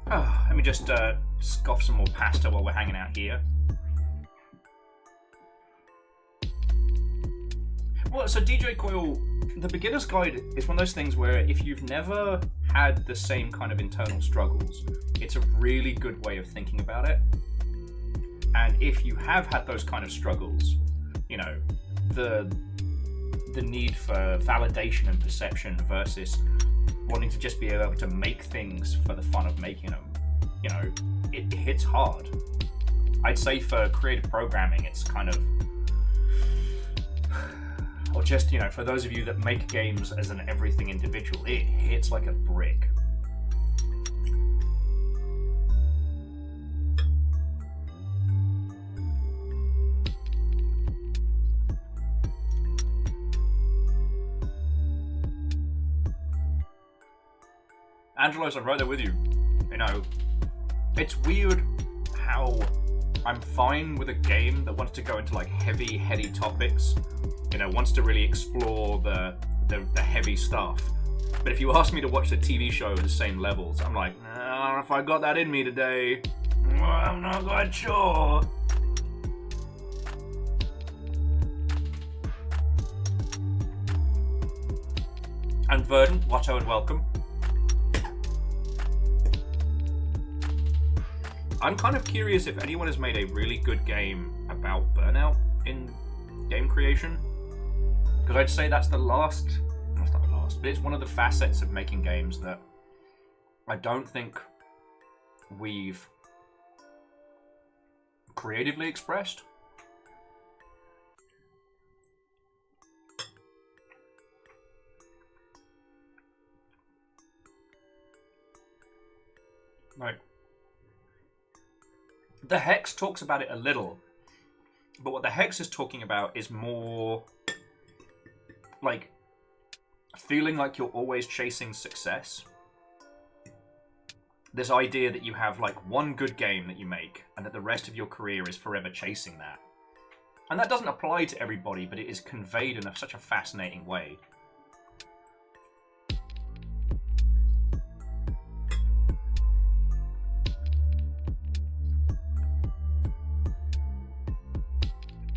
Let me just scoff some more pasta while we're hanging out here. Well, so DJ Coil, the beginner's guide is one of those things where if you've never had the same kind of internal struggles, it's a really good way of thinking about it. And if you have had those kind of struggles, you know, the need for validation and perception versus wanting to just be able to make things for the fun of making them, you know, it hits hard. I'd say for creative programming, it's kind of, or just, you know, for those of you that make games as an everything individual, it hits like a brick. Angelos, I'm right there with you. You know, it's weird how I'm fine with a game that wants to go into like heavy, heady topics. You know, wants to really explore the heavy stuff. But if you ask me to watch the TV show at the same levels, I'm like, I don't know if I got that in me today. I'm not quite sure. And Verdant, Watto and welcome. I'm kind of curious if anyone has made a really good game about burnout in game creation. Because I'd say that's the last, that's not the last, but it's one of the facets of making games that I don't think we've creatively expressed. Right. The Hex talks about it a little, but what the Hex is talking about is more like feeling like you're always chasing success. This idea that you have like one good game that you make and that the rest of your career is forever chasing that. And that doesn't apply to everybody, but it is conveyed in such a fascinating way.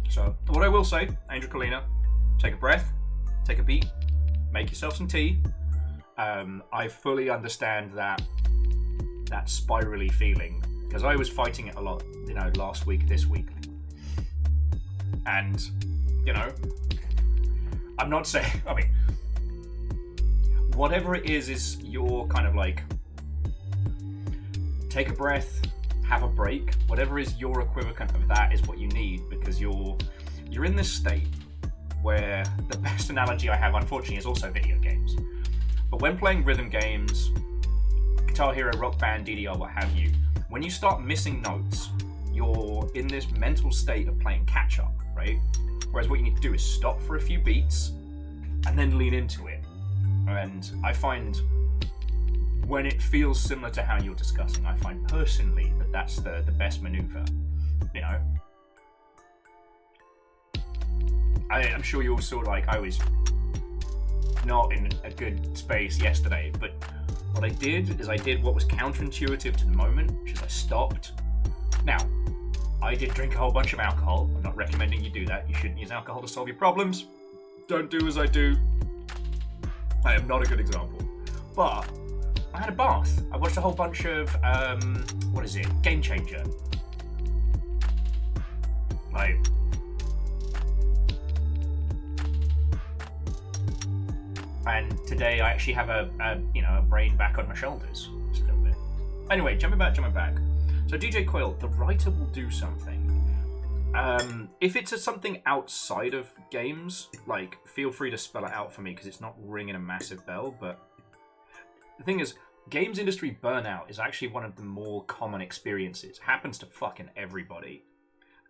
So, what I will say, Angel Kalina, take a breath, take a beat, make yourself some tea. I fully understand that spirally feeling, because I was fighting it a lot, you know, last week, this week. And, you know, I'm not saying, I mean, whatever it is your kind of like, take a breath, have a break, whatever is your equivalent of that is what you need, because you're in this state where the best analogy I have, unfortunately, is also video games. But when playing rhythm games, Guitar Hero, Rock Band, DDR, what have you, when you start missing notes, you're in this mental state of playing catch up, right? Whereas what you need to do is stop for a few beats and then lean into it. And I find when it feels similar to how you're discussing, I find personally that that's the best maneuver, you know? I'm sure you're sort of like, I was not in a good space yesterday, but what I did is I did what was counterintuitive to the moment, which is I stopped. Now, I did drink a whole bunch of alcohol. I'm not recommending you do that. You shouldn't use alcohol to solve your problems. Don't do as I do. I am not a good example. But I had a bath. I watched a whole bunch of, what is it? Game Changer. Like, and today I actually have a brain back on my shoulders just a little bit. Anyway, jumping back. So DJ Quill, the writer will do something. If it's something outside of games, like, feel free to spell it out for me because it's not ringing a massive bell. But the thing is, games industry burnout is actually one of the more common experiences. It happens to fucking everybody.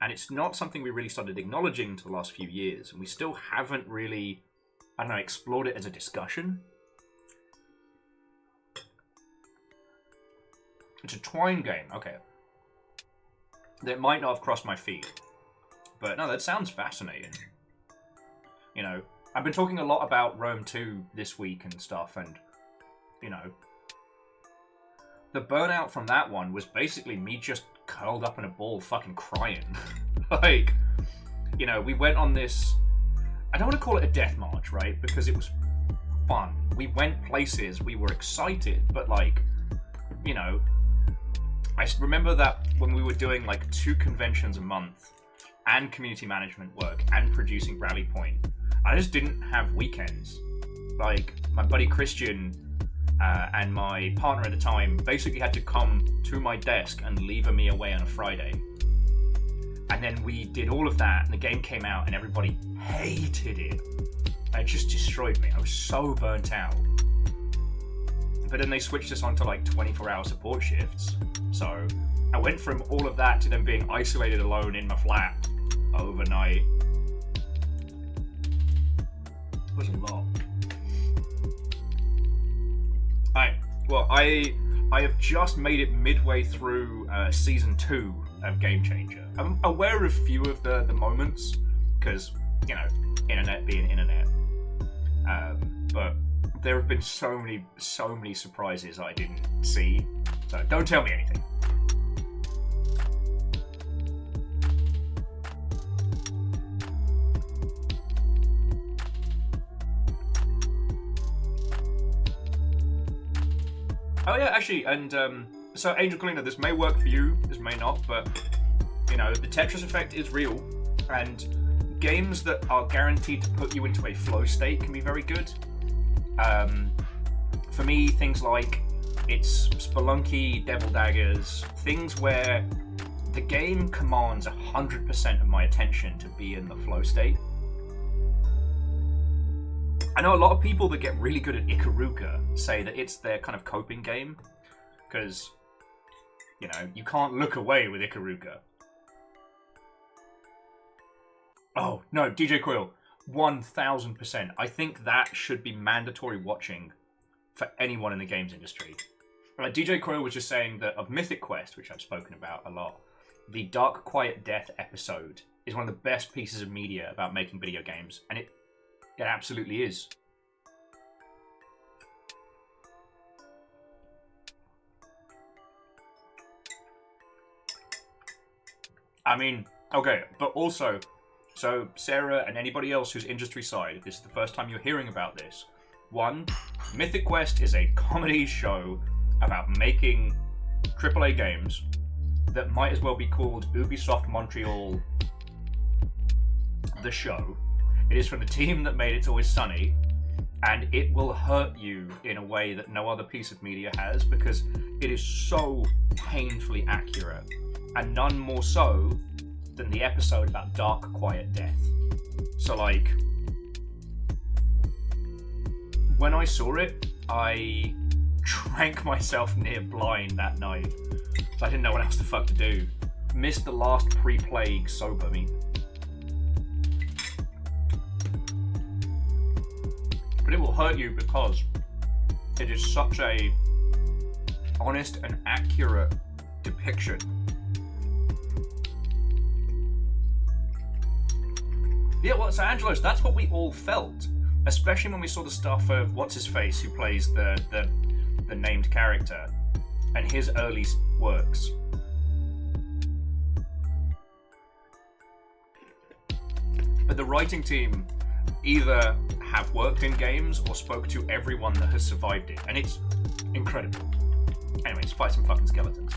And it's not something we really started acknowledging until the last few years. And we still haven't really, I don't know, explored it as a discussion. It's a Twine game, okay. That might not have crossed my feed. But no, that sounds fascinating. You know, I've been talking a lot about Rome 2 this week and stuff, and, you know, the burnout from that one was basically me just curled up in a ball fucking crying. Like, you know, we went on this, I don't want to call it a death march, right? Because it was fun. We went places, we were excited, but like, you know, I remember that when we were doing like 2 conventions a month and community management work and producing Rally Point, I just didn't have weekends. Like, my buddy Christian and my partner at the time basically had to come to my desk and lever me away on a Friday. And then we did all of that, and the game came out, and everybody hated it. It just destroyed me. I was so burnt out. But then they switched us onto like 24-hour support shifts. So I went from all of that to then being isolated alone in my flat overnight. It was a lot. Alright, well, I have just made it midway through season 2 of Game Changer. I'm aware of few of the moments, because, you know, internet being internet. But there have been so many surprises I didn't see. So don't tell me anything. Oh yeah, actually, and so Angel Kalina, this may work for you, this may not, but you know, the Tetris effect is real, and games that are guaranteed to put you into a flow state can be very good. For me, things like it's Spelunky, Devil Daggers, things where the game commands 100% of my attention to be in the flow state. I know a lot of people that get really good at Ikaruga say that it's their kind of coping game, because, you know, you can't look away with Ikaruga. Oh, no, DJ Quill, 1000%. I think that should be mandatory watching for anyone in the games industry. DJ Quill was just saying that of Mythic Quest, which I've spoken about a lot, the Dark Quiet Death episode is one of the best pieces of media about making video games, and it absolutely is. I mean, okay, but also, so Sarah and anybody else who's industry side, if this is the first time you're hearing about this, one, Mythic Quest is a comedy show about making AAA games that might as well be called Ubisoft Montreal The Show. It is from the team that made It's Always Sunny, and it will hurt you in a way that no other piece of media has, because it is so painfully accurate, and none more so than the episode about Dark Quiet Death. So, like, when I saw it, I drank myself near blind that night. So I didn't know what else the fuck to do. Missed the last pre-plague sober me. But it will hurt you because it is such a honest and accurate depiction. Yeah, well, so Angelos, that's what we all felt. Especially when we saw the stuff of What's-His-Face, who plays the named character, and his early works. But the writing team either have worked in games or spoke to everyone that has survived it, and it's incredible. Anyways, fight some fucking skeletons.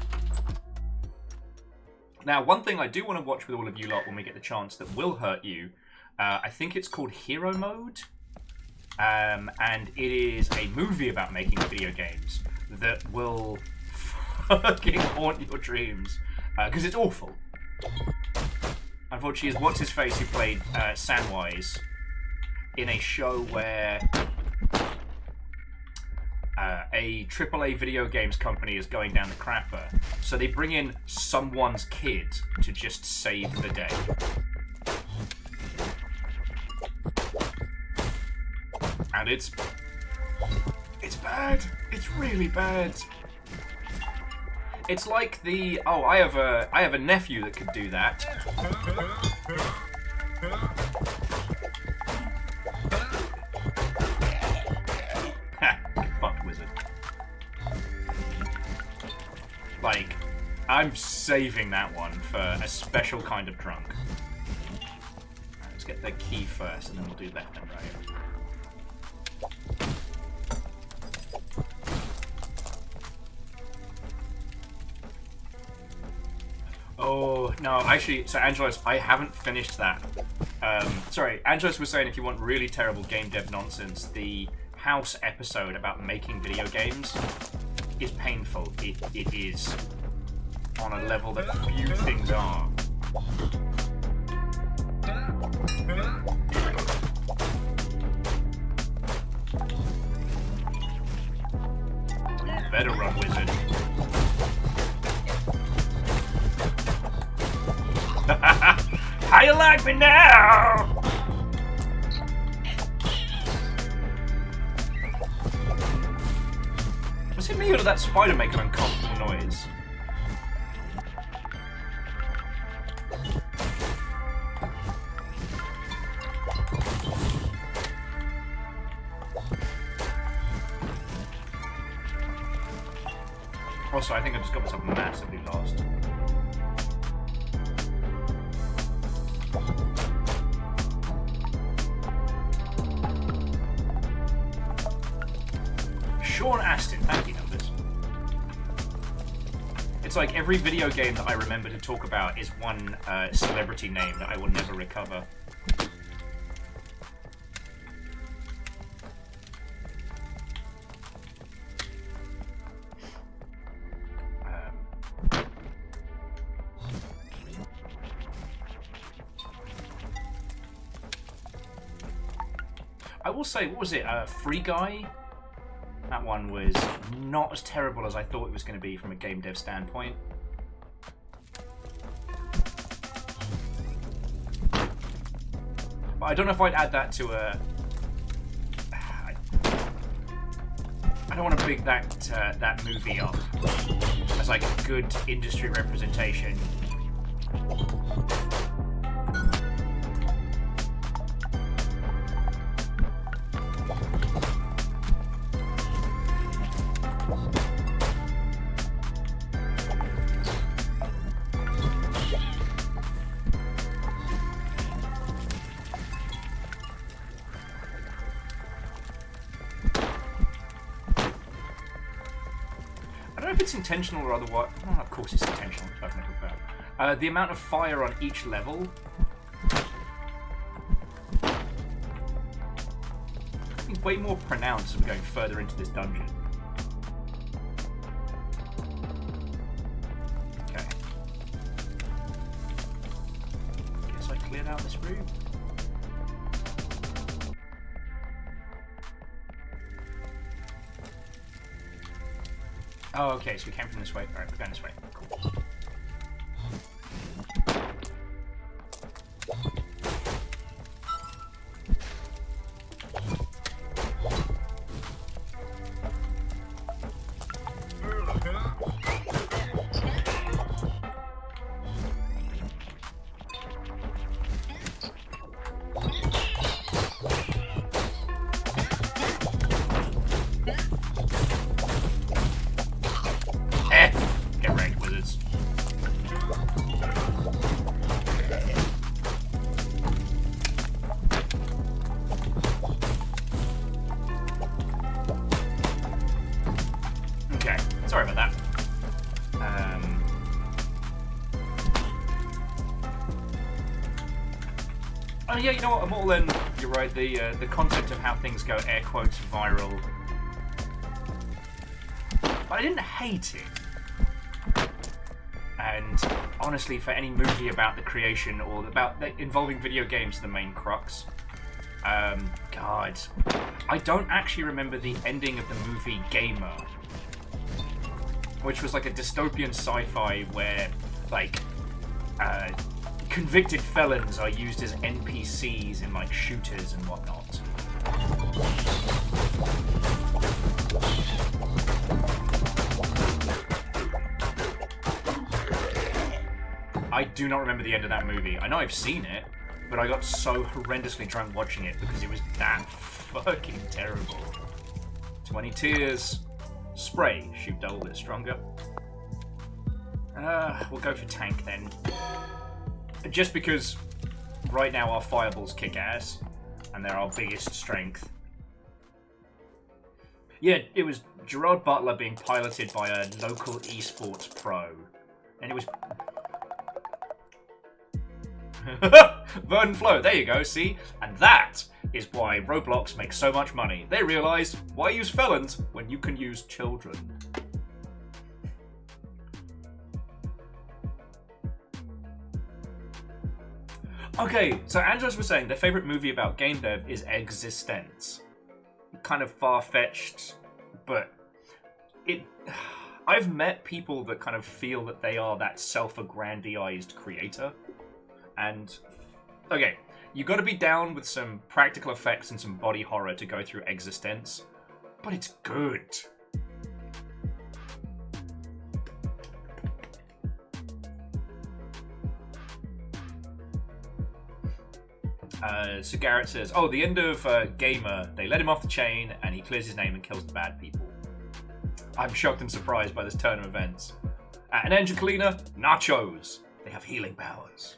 Now, one thing I do want to watch with all of you lot when we get the chance that will hurt you, I think it's called Hero Mode, and it is a movie about making video games that will fucking haunt your dreams, because it's awful. Unfortunately, it's What's-His-Face who played Samwise in a show where a AAA video games company is going down the crapper, so they bring in someone's kid to just save the day. And it's bad. It's really bad. It's like the I have a nephew that could do that. Fuck wizard. Like, I'm saving that one for a special kind of drunk. Right, let's get the key first, and then we'll do left and right. Oh, no, actually, so Angelos, I haven't finished that. Sorry, Angelos was saying if you want really terrible game dev nonsense, the House episode about making video games is painful. It is on a level that few things are. Better run, wizard. How you like me now? Was it me or did that spider make an uncomfortable noise? Also, I think I just got myself massively lost. Sean Astin, thank you, numbers. It's like every video game that I remember to talk about is one celebrity name that I will never recover. I will say, what was it? Free Guy? That one was not as terrible as I thought it was going to be from a game dev standpoint. But I don't know if I'd add that to a... I don't want to big that movie up as like a good industry representation. I don't know if it's intentional or otherwise. Oh, of course it's intentional. What am I talking about? The amount of fire on each level. I think way more pronounced as we're going further into this dungeon. Okay. Guess I cleared out this room. Oh, okay, so we came from this way. Alright, we're going this way. Cool. Get wrecked, wizards. Okay, sorry about that. Oh yeah, you know what? I'm all in. You're right. The concept of how things go, air quotes, viral. But I didn't hate it. And honestly, for any movie about the creation or involving video games, the main crux. God, I don't actually remember the ending of the movie Gamer, which was like a dystopian sci-fi where, like, convicted felons are used as NPCs in like shooters and whatnot. I do not remember the end of that movie. I know I've seen it, but I got so horrendously drunk watching it because it was that fucking terrible. 20 tears. Spray. Shoot double bit stronger. We'll go for tank then. Just because right now our fireballs kick ass, and they're our biggest strength. Yeah, it was Gerard Butler being piloted by a local esports pro. And it was... Vernon Flow, there you go, see? And that is why Roblox makes so much money. They realised, why use felons when you can use children? Okay, so Andros was saying their favourite movie about game dev is Existence. Kind of far-fetched, but I've met people that kind of feel that they are that self-aggrandized creator. And, okay, you got to be down with some practical effects and some body horror to go through Existence, but it's good. So Garrett says, oh, the end of Gamer, they let him off the chain and he clears his name and kills the bad people. I'm shocked and surprised by this turn of events. And Angelina, nachos. They have healing powers.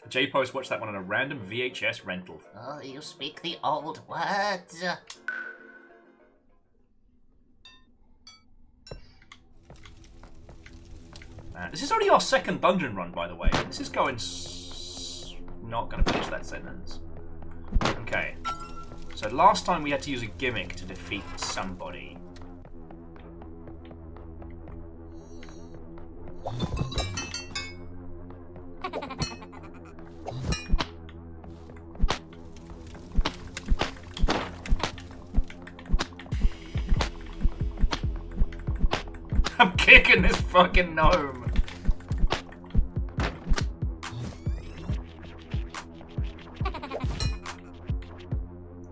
J-Post watched that one on a random VHS rental. Oh, you speak the old words. This is only our second dungeon run, by the way. This is going... not going to finish that sentence. Okay. So last time we had to use a gimmick to defeat somebody. I'm kicking this fucking gnome.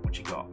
What you got?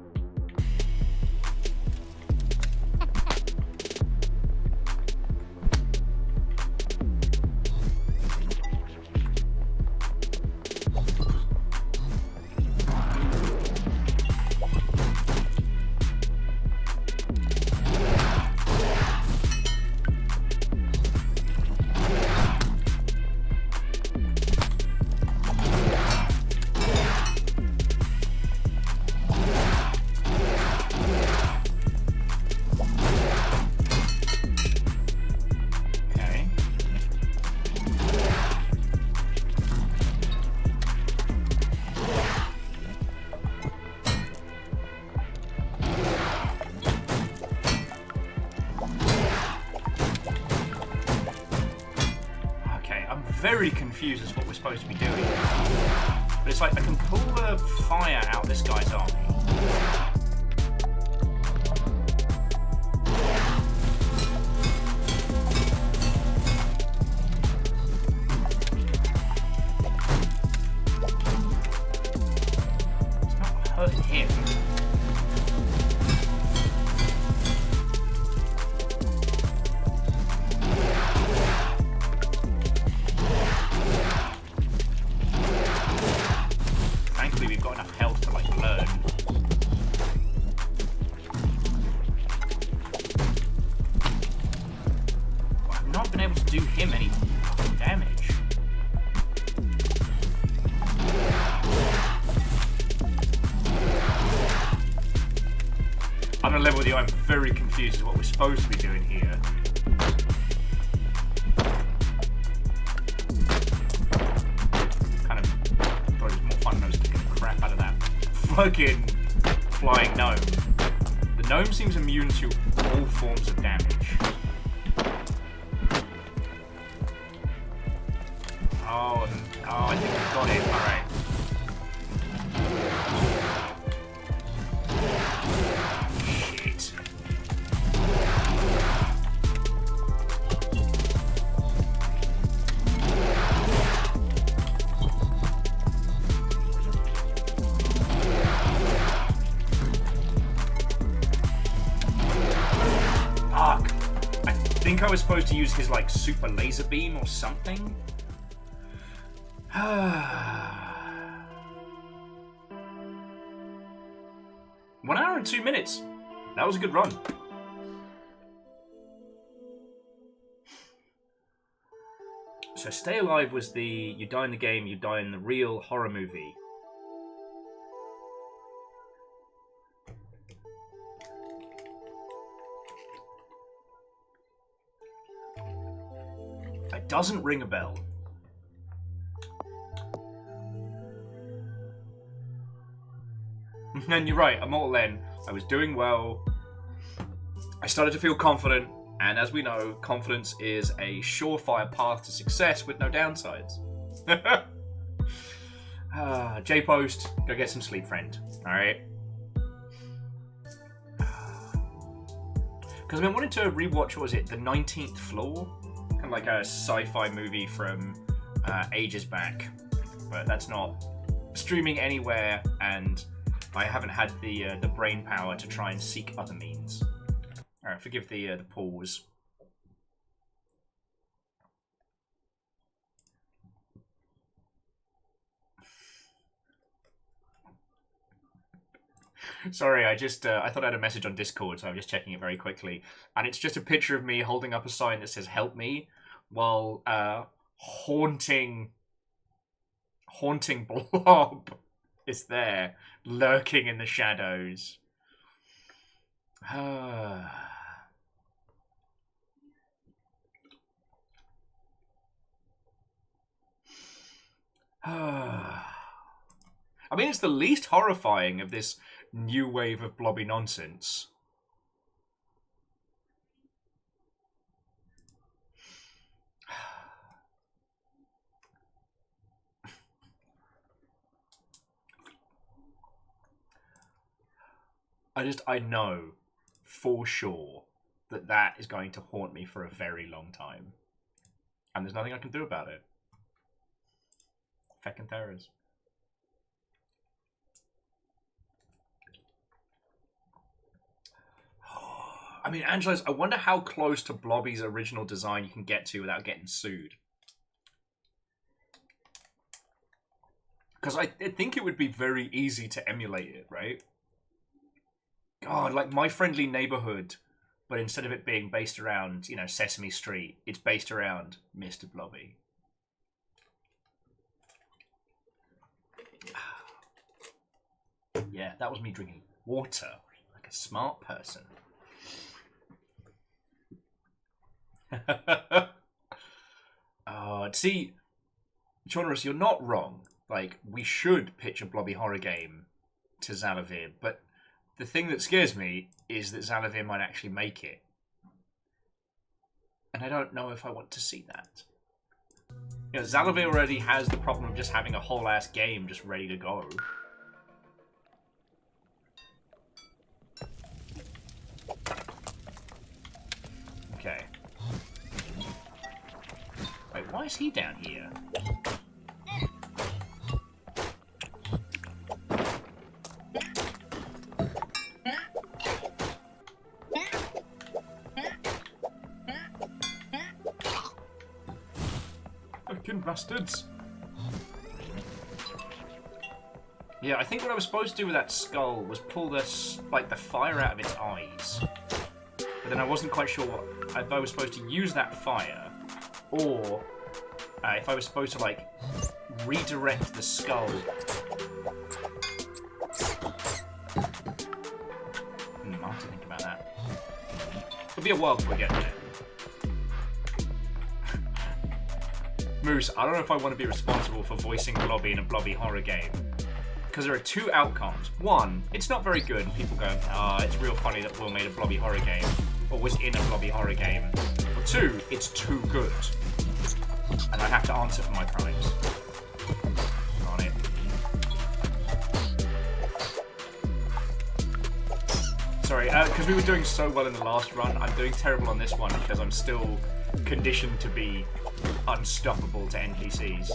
Very confused as to what we're supposed to be doing. But it's like I can pull the fire out this guy's army. It's not hurting him. I'm very confused as what we're supposed to be doing here. Kind of thought it was more fun than I was kicking the crap out of that fucking flying gnome. The gnome seems immune to all forms of damage. Oh, I think I've got it. Alright. I was supposed to use his like super laser beam or something. 1 hour and 2 minutes. That was a good run. So Stay Alive was the you die in the game, you die in the real horror movie. It doesn't ring a bell. And you're right, Immortal N, I was doing well. I started to feel confident, and as we know, confidence is a surefire path to success with no downsides. J-Post, go get some sleep, friend. Alright? Because I've been wanting to rewatch, what was it, The 19th Floor? Kind of like a sci-fi movie from ages back. But that's not streaming anywhere, and I haven't had the brain power to try and seek other means. Alright, forgive the pause. Sorry, I thought I had a message on Discord, so I'm just checking it very quickly. And it's just a picture of me holding up a sign that says "Help me," while haunting blob is there, lurking in the shadows. I mean, it's the least horrifying of this new wave of blobby nonsense. I know for sure that that is going to haunt me for a very long time. And there's nothing I can do about it. Feckin' terrors. I mean, Angelos, I wonder how close to Blobby's original design you can get to without getting sued. Because I think it would be very easy to emulate it, right? God, like My Friendly Neighborhood, but instead of it being based around, you know, Sesame Street, it's based around Mr. Blobby. Yeah, that was me drinking water like a smart person. See, Jonas, you're not wrong. Like, we should pitch a Blobby horror game to Zalavir, but the thing that scares me is that Zalavir might actually make it. And I don't know if I want to see that. You know, Zalavir already has the problem of just having a whole ass game just ready to go. Okay. Wait, why is he down here? Fucking bastards. Yeah, I think what I was supposed to do with that skull was pull the fire out of its eyes. But then I wasn't quite sure if I was supposed to use that fire, or if I was supposed to, like, redirect the skull. I'll have to think about that. It'll be a while before we get there. Moose, I don't know if I want to be responsible for voicing Blobby in a Blobby horror game. Because there are two outcomes. One, it's not very good, and people go, it's real funny that Will made a Blobby horror game, or was in a Blobby horror game. Or two, it's too good. And I have to answer for my crimes. On it. Sorry, because we were doing so well in the last run, I'm doing terrible on this one because I'm still conditioned to be unstoppable to NPCs.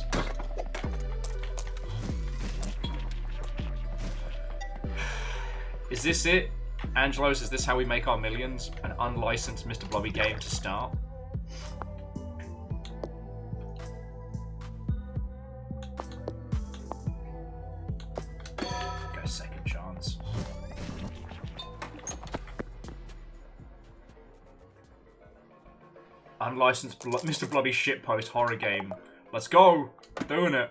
Is this it? Angelos, is this how we make our millions? An unlicensed Mr. Blobby game to start? Go second chance. Unlicensed Mr. Blobby shitpost horror game. Let's go! Doing it.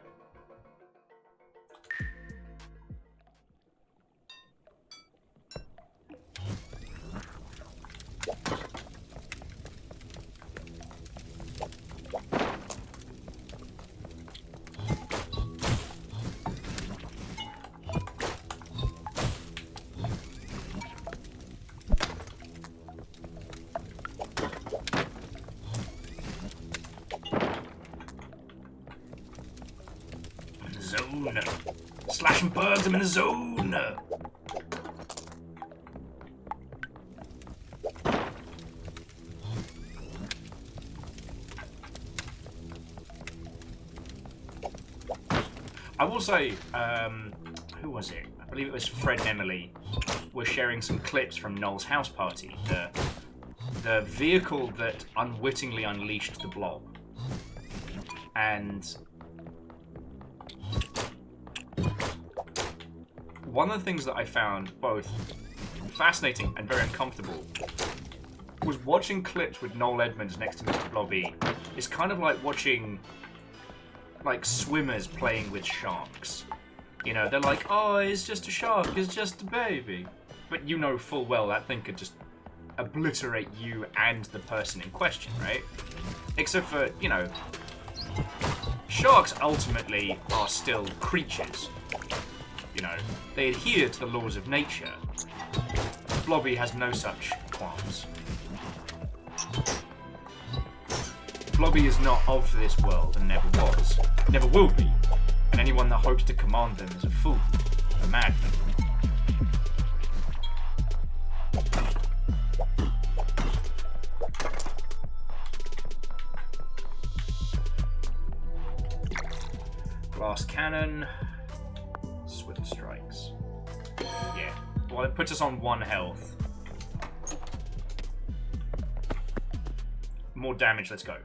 Zone. Slash and burns, I'm in the zone. I will say, who was it? I believe it was Fred and Emily were sharing some clips from Noel's house party. The vehicle that unwittingly unleashed the blob. And one of the things that I found both fascinating and very uncomfortable was watching clips with Noel Edmonds next to Mr. Blobby. It's kind of like watching, like, swimmers playing with sharks. You know, they're like, oh, it's just a shark, it's just a baby. But you know full well that thing could just obliterate you and the person in question, right? Except for, you know, sharks ultimately are still creatures. You know, they adhere to the laws of nature. Blobby has no such qualms. Blobby is not of this world and never was, never will be, and anyone that hopes to command them is a fool, a madman. Blast cannon. Swift strikes. Yeah. Well, it puts us on 1 health. More damage, let's go.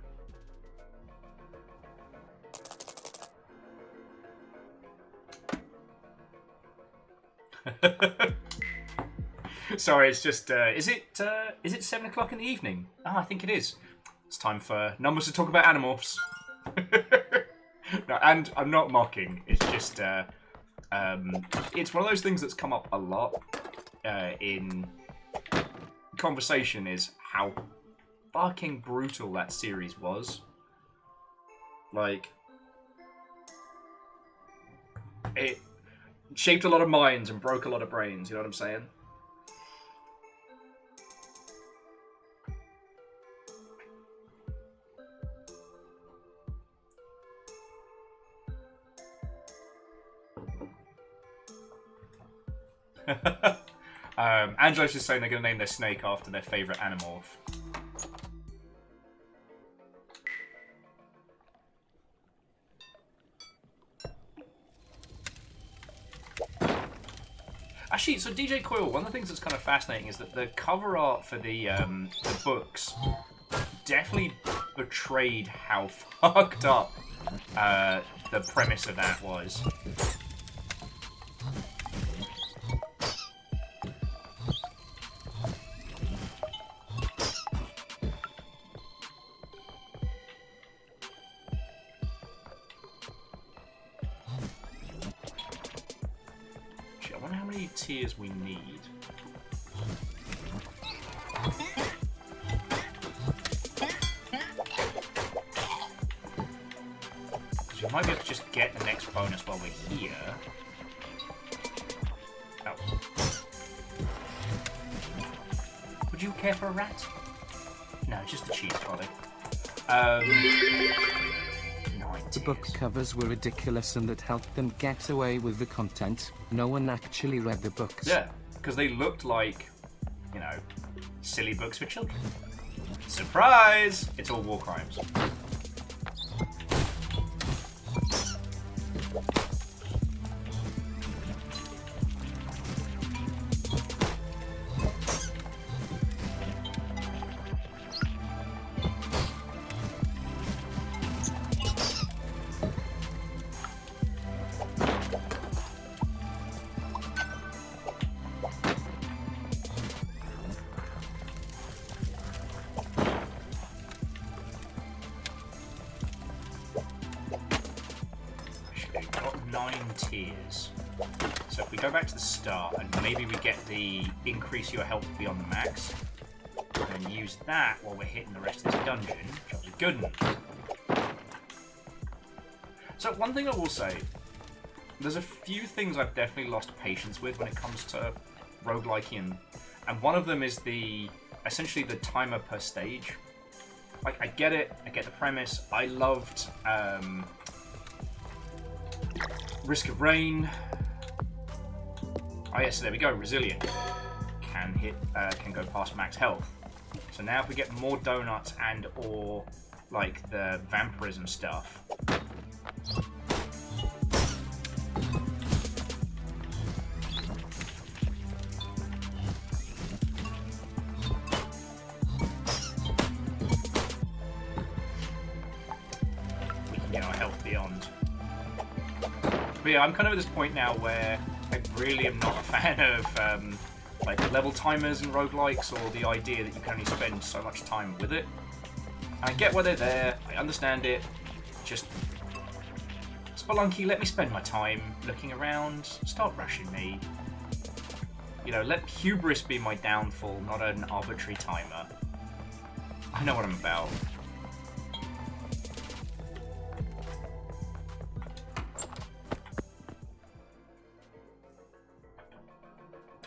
Sorry, it's just, is it 7 o'clock in the evening? Oh, I think it is. It's time for numbers to talk about Animorphs. No, and I'm not mocking, it's just, it's one of those things that's come up a lot in conversation, is how fucking brutal that series was. Like, it shaped a lot of minds and broke a lot of brains, you know what I'm saying? Angela's just saying they're going to name their snake after their favourite Animorph. Actually, so DJ Coil, one of the things that's kind of fascinating is that the cover art for the books definitely betrayed how fucked up the premise of that was. Tiers we need. Because we might be able to just get the next bonus while we're here. Oh. Would you care for a rat? No, just the cheese trolley. The book covers were ridiculous and that helped them get away with the content. No one actually read the books. Yeah, because they looked like, you know, silly books for children. Surprise! It's all war crimes. So if we go back to the start and maybe we get the increase your health beyond the max, and then use that while we're hitting the rest of this dungeon, which will be good enough. So one thing I will say, there's a few things I've definitely lost patience with when it comes to roguelike, and one of them is essentially the timer per stage. Like, I get it, I get the premise. I loved Risk of Rain. Oh yes, so there we go. Resilient can go past max health. So now if we get more donuts and or like the vampirism stuff. We can get our health beyond. But yeah, I'm kind of at this point now where I really am not a fan of like level timers and roguelikes, or the idea that you can only spend so much time with it. And I get why they're there, I understand it, just Spelunky, let me spend my time looking around, start rushing me. You know, let hubris be my downfall, not an arbitrary timer. I know what I'm about.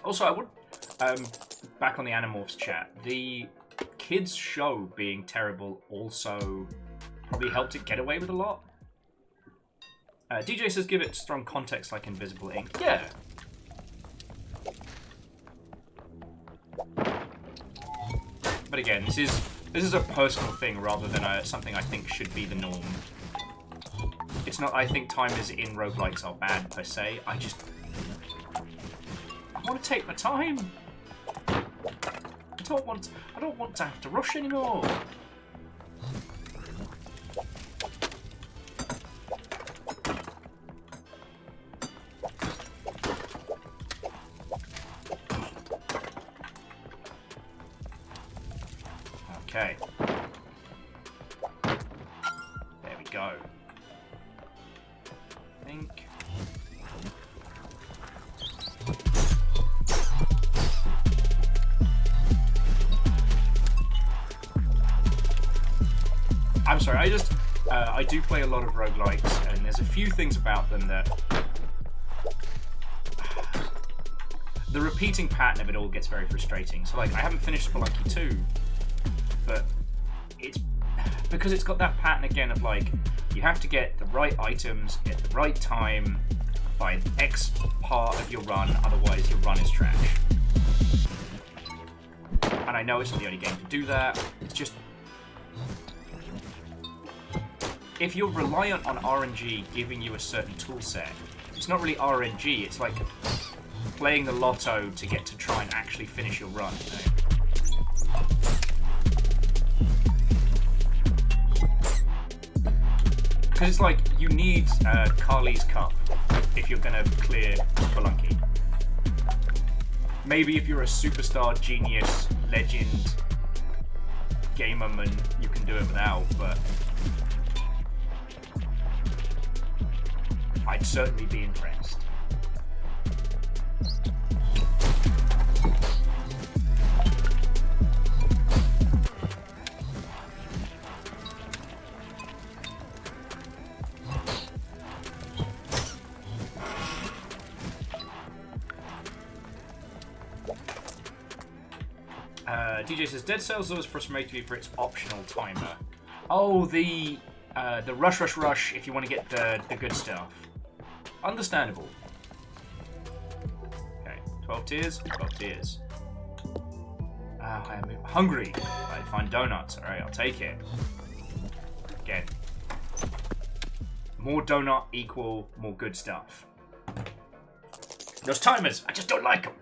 Also, I would, back on the Animorphs chat, the kids' show being terrible also probably helped it get away with a lot. DJ says give it strong context like Invisible Ink. Yeah. But again, this is a personal thing rather than something I think should be the norm. It's not. I think timers in roguelikes are bad per se. I want to take my time. I don't want to have to rush anymore. Okay. There we go. I think. I'm sorry, I do play a lot of roguelikes, and there's a few things about them that... the repeating pattern of it all gets very frustrating. So, like, I haven't finished Spelunky 2, but it's... because it's got that pattern again of, like, you have to get the right items at the right time by X part of your run, otherwise your run is trash. And I know it's not the only game to do that, it's just... if you're reliant on RNG giving you a certain tool set, it's not really RNG, it's like playing the lotto to get to try and actually finish your run. Because it's like, you need Carly's Cup if you're going to clear Spelunky. Maybe if you're a superstar, genius, legend, gamerman, you can do it without, but... I'd certainly be impressed. DJ says, Dead Cells always frustrates me for its optional timer. Oh, the rush if you want to get the good stuff. Understandable. Okay, 12 tiers, 12 tiers. I am hungry. I find donuts. Alright, I'll take it. Again. More donut equal more good stuff. Those timers, I just don't like them.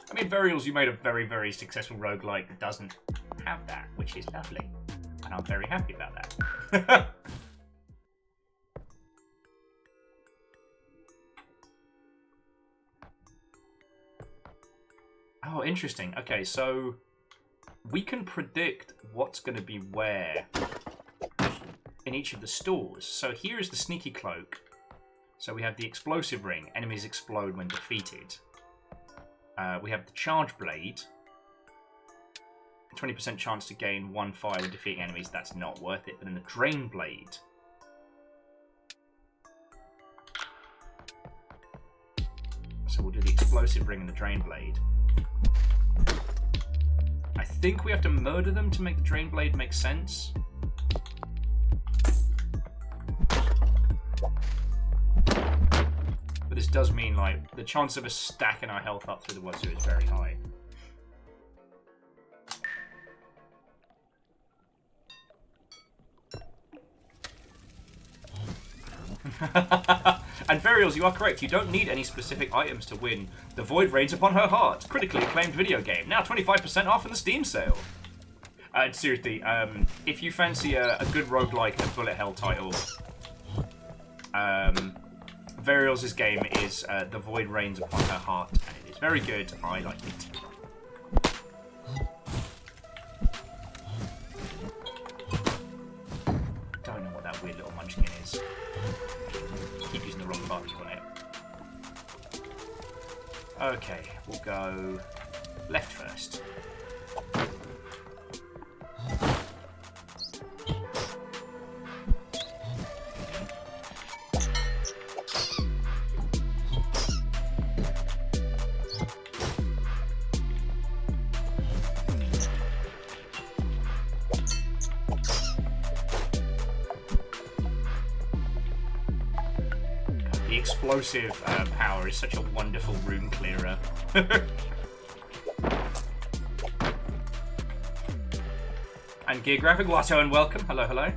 I mean, Varials, you made a very, very successful roguelike that doesn't have that, which is lovely. And I'm very happy about that. Oh, interesting. Okay, so we can predict what's going to be where in each of the stores. So here is the sneaky cloak. So we have the explosive ring. Enemies explode when defeated. We have the charge blade. 20% chance to gain 1 fire when defeating enemies. That's not worth it. But then the drain blade. So we'll do the explosive ring and the drain blade. I think we have to murder them to make the drain blade make sense. But this does mean, like, the chance of us stacking our health up through the wazoo is very high. And Varials, you are correct. You don't need any specific items to win. The Void Rains Upon Her Heart, critically acclaimed video game, now 25% off in the Steam sale. Seriously, if you fancy a good roguelike and a bullet hell title, Varials' game is The Void Rains Upon Her Heart, and it is very good. I like it. Don't know what that weird little munchkin is. Keep using the wrong button on it. Okay, we'll go left first. Explosive power is such a wonderful room clearer. And Geographic Watto and welcome. Hello, hello.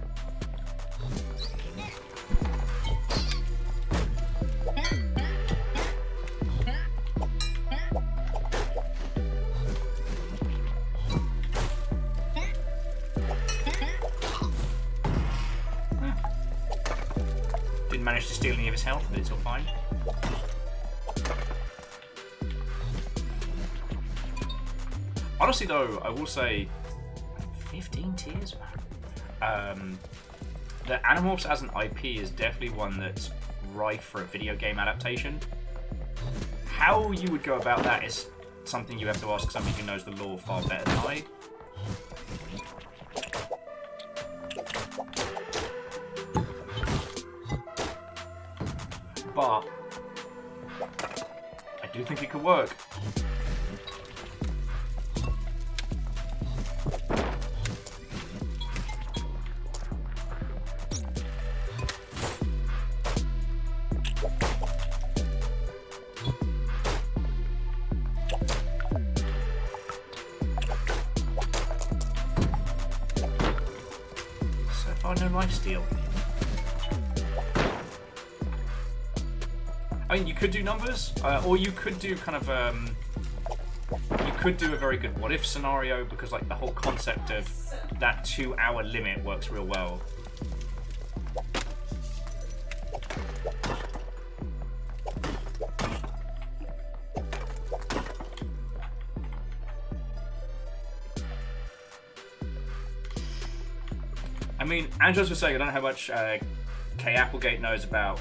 managed to steal any of his health, but it's all fine. Honestly, though, I will say 15 tiers, man. The Animorphs as an IP is definitely one that's rife for a video game adaptation. How you would go about that is something you have to ask somebody who knows the lore far better than I. But I do think it could work. So far, no lifesteal. I mean, you could do numbers, or you could do kind of, you could do a very good what-if scenario, because, like, the whole concept of that 2-hour limit works real well. I mean, Angela's was saying, I don't know how much Kay Applegate knows about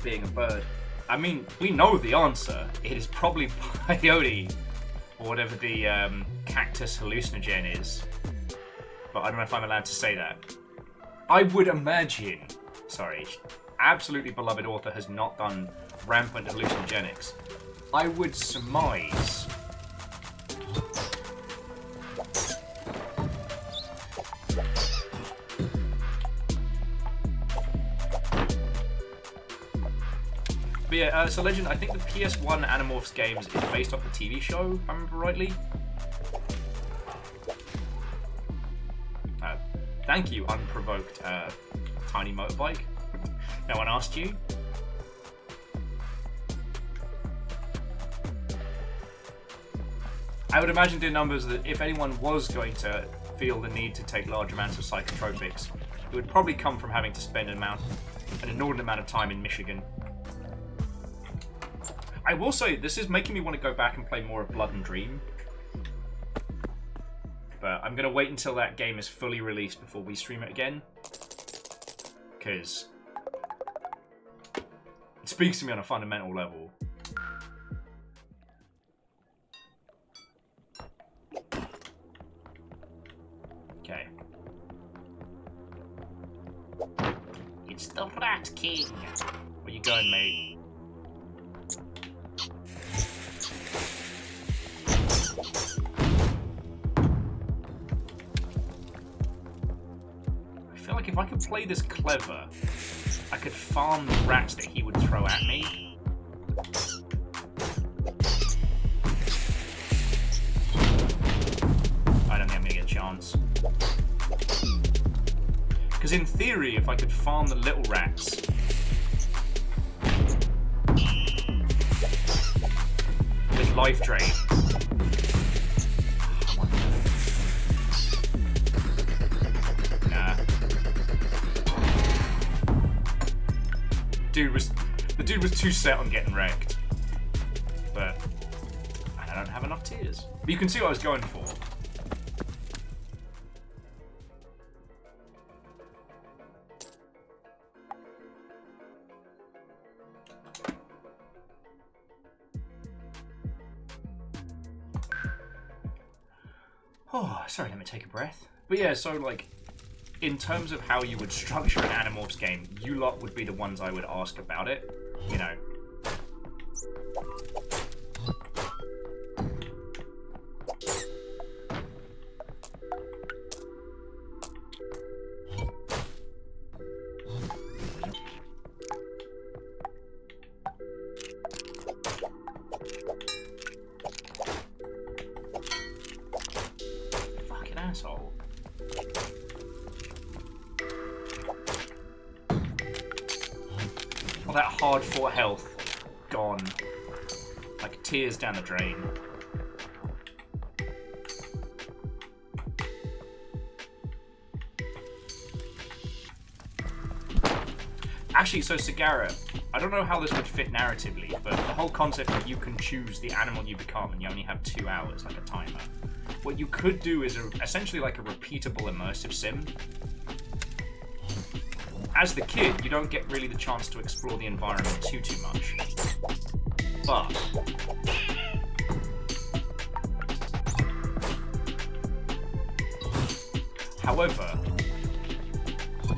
being a bird. I mean, we know the answer. It is probably peyote, or whatever the cactus hallucinogen is. But I don't know if I'm allowed to say that. I would imagine, sorry, absolutely beloved author has not done rampant hallucinogenics. I would surmise But yeah, so Legend, I think the PS1 Animorphs games is based off the TV show, if I remember rightly. Thank you, unprovoked tiny motorbike. No one asked you. I would imagine the numbers that if anyone was going to feel the need to take large amounts of psychotropics, it would probably come from having to spend an inordinate amount of time in Michigan. I will say, this is making me want to go back and play more of Blood and Dream. But I'm going to wait until that game is fully released before we stream it again. Because it speaks to me on a fundamental level. Okay. It's the Rat King. Where you going, mate? I feel like if I could play this clever, I could farm the rats that he would throw at me. I don't think I'm gonna get a chance. Because in theory, if I could farm the little rats, with life drain, the dude was too set on getting wrecked. But I don't have enough tears. But you can see what I was going for. Oh, sorry, let me take a breath. But yeah, so like, in terms of how you would structure an Animorphs game, you lot would be the ones I would ask about it. You know. Fucking asshole. All that hard-fought health gone. Like tears down the drain. Actually, actually, so Sagara, I don't know how this would fit narratively, but the whole concept that you can choose the animal you become and you only have 2 hours, like a timer. What you could do is essentially like a repeatable immersive sim. As the kid, you don't get really the chance to explore the environment too much. But however,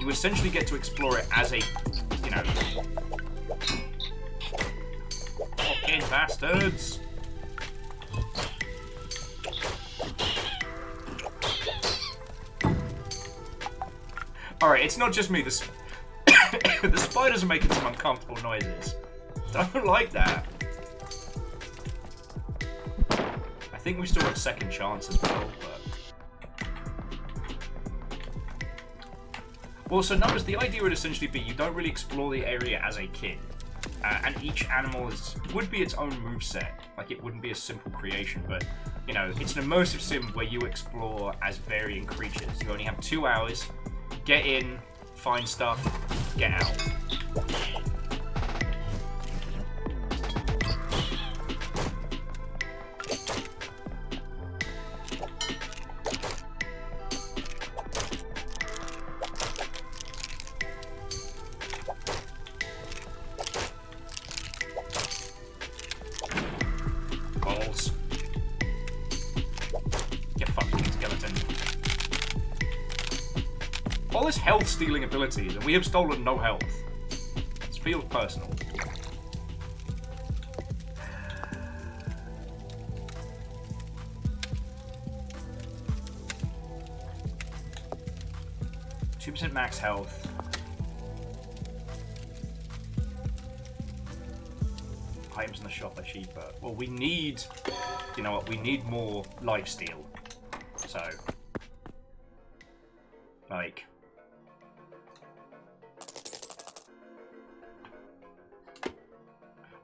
you essentially get to explore it as a, you know, fucking bastards. Alright, it's not just me, the spiders are making some uncomfortable noises. Don't like that. I think we still have second chance as well, but... Well, so numbers, the idea would essentially be you don't really explore the area as a kid. And each animal would be its own moveset. Like, it wouldn't be a simple creation, but, you know, it's an immersive sim where you explore as varying creatures. You only have 2 hours. Get in, find stuff, get out. Balls. Get fucked, skeleton. All this health stealing abilities, and we have stolen no health. This feels personal. % max health. Items in the shop are cheaper. Well, we need, you know what? We need more lifesteal. So, like.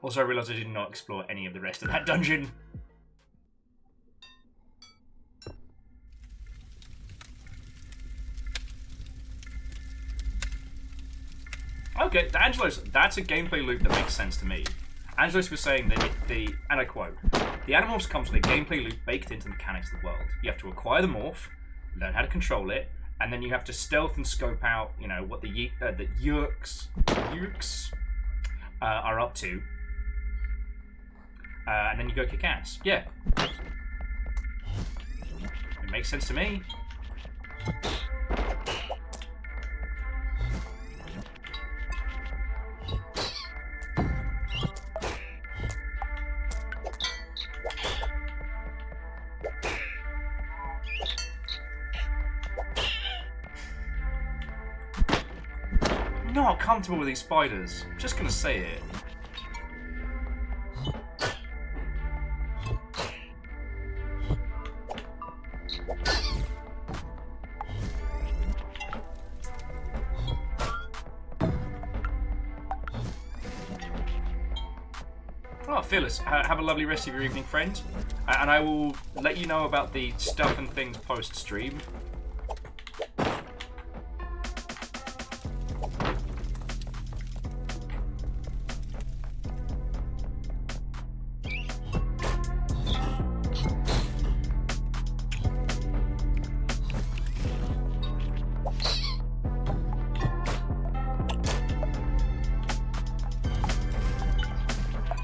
Also, I realised I did not explore any of the rest of that dungeon. Okay, Angelos, that's a gameplay loop that makes sense to me. Angelos was saying that and I quote, the Animorphs comes with a gameplay loop baked into the mechanics of the world. You have to acquire the morph, learn how to control it, and then you have to stealth and scope out, you know, what the Yerks are up to. And then you go kick ass. Yeah. It makes sense to me. I'm not comfortable with these spiders. I'm just gonna say it. Oh, Phyllis, have a lovely rest of your evening, friend. And I will let you know about the stuff and things post-stream.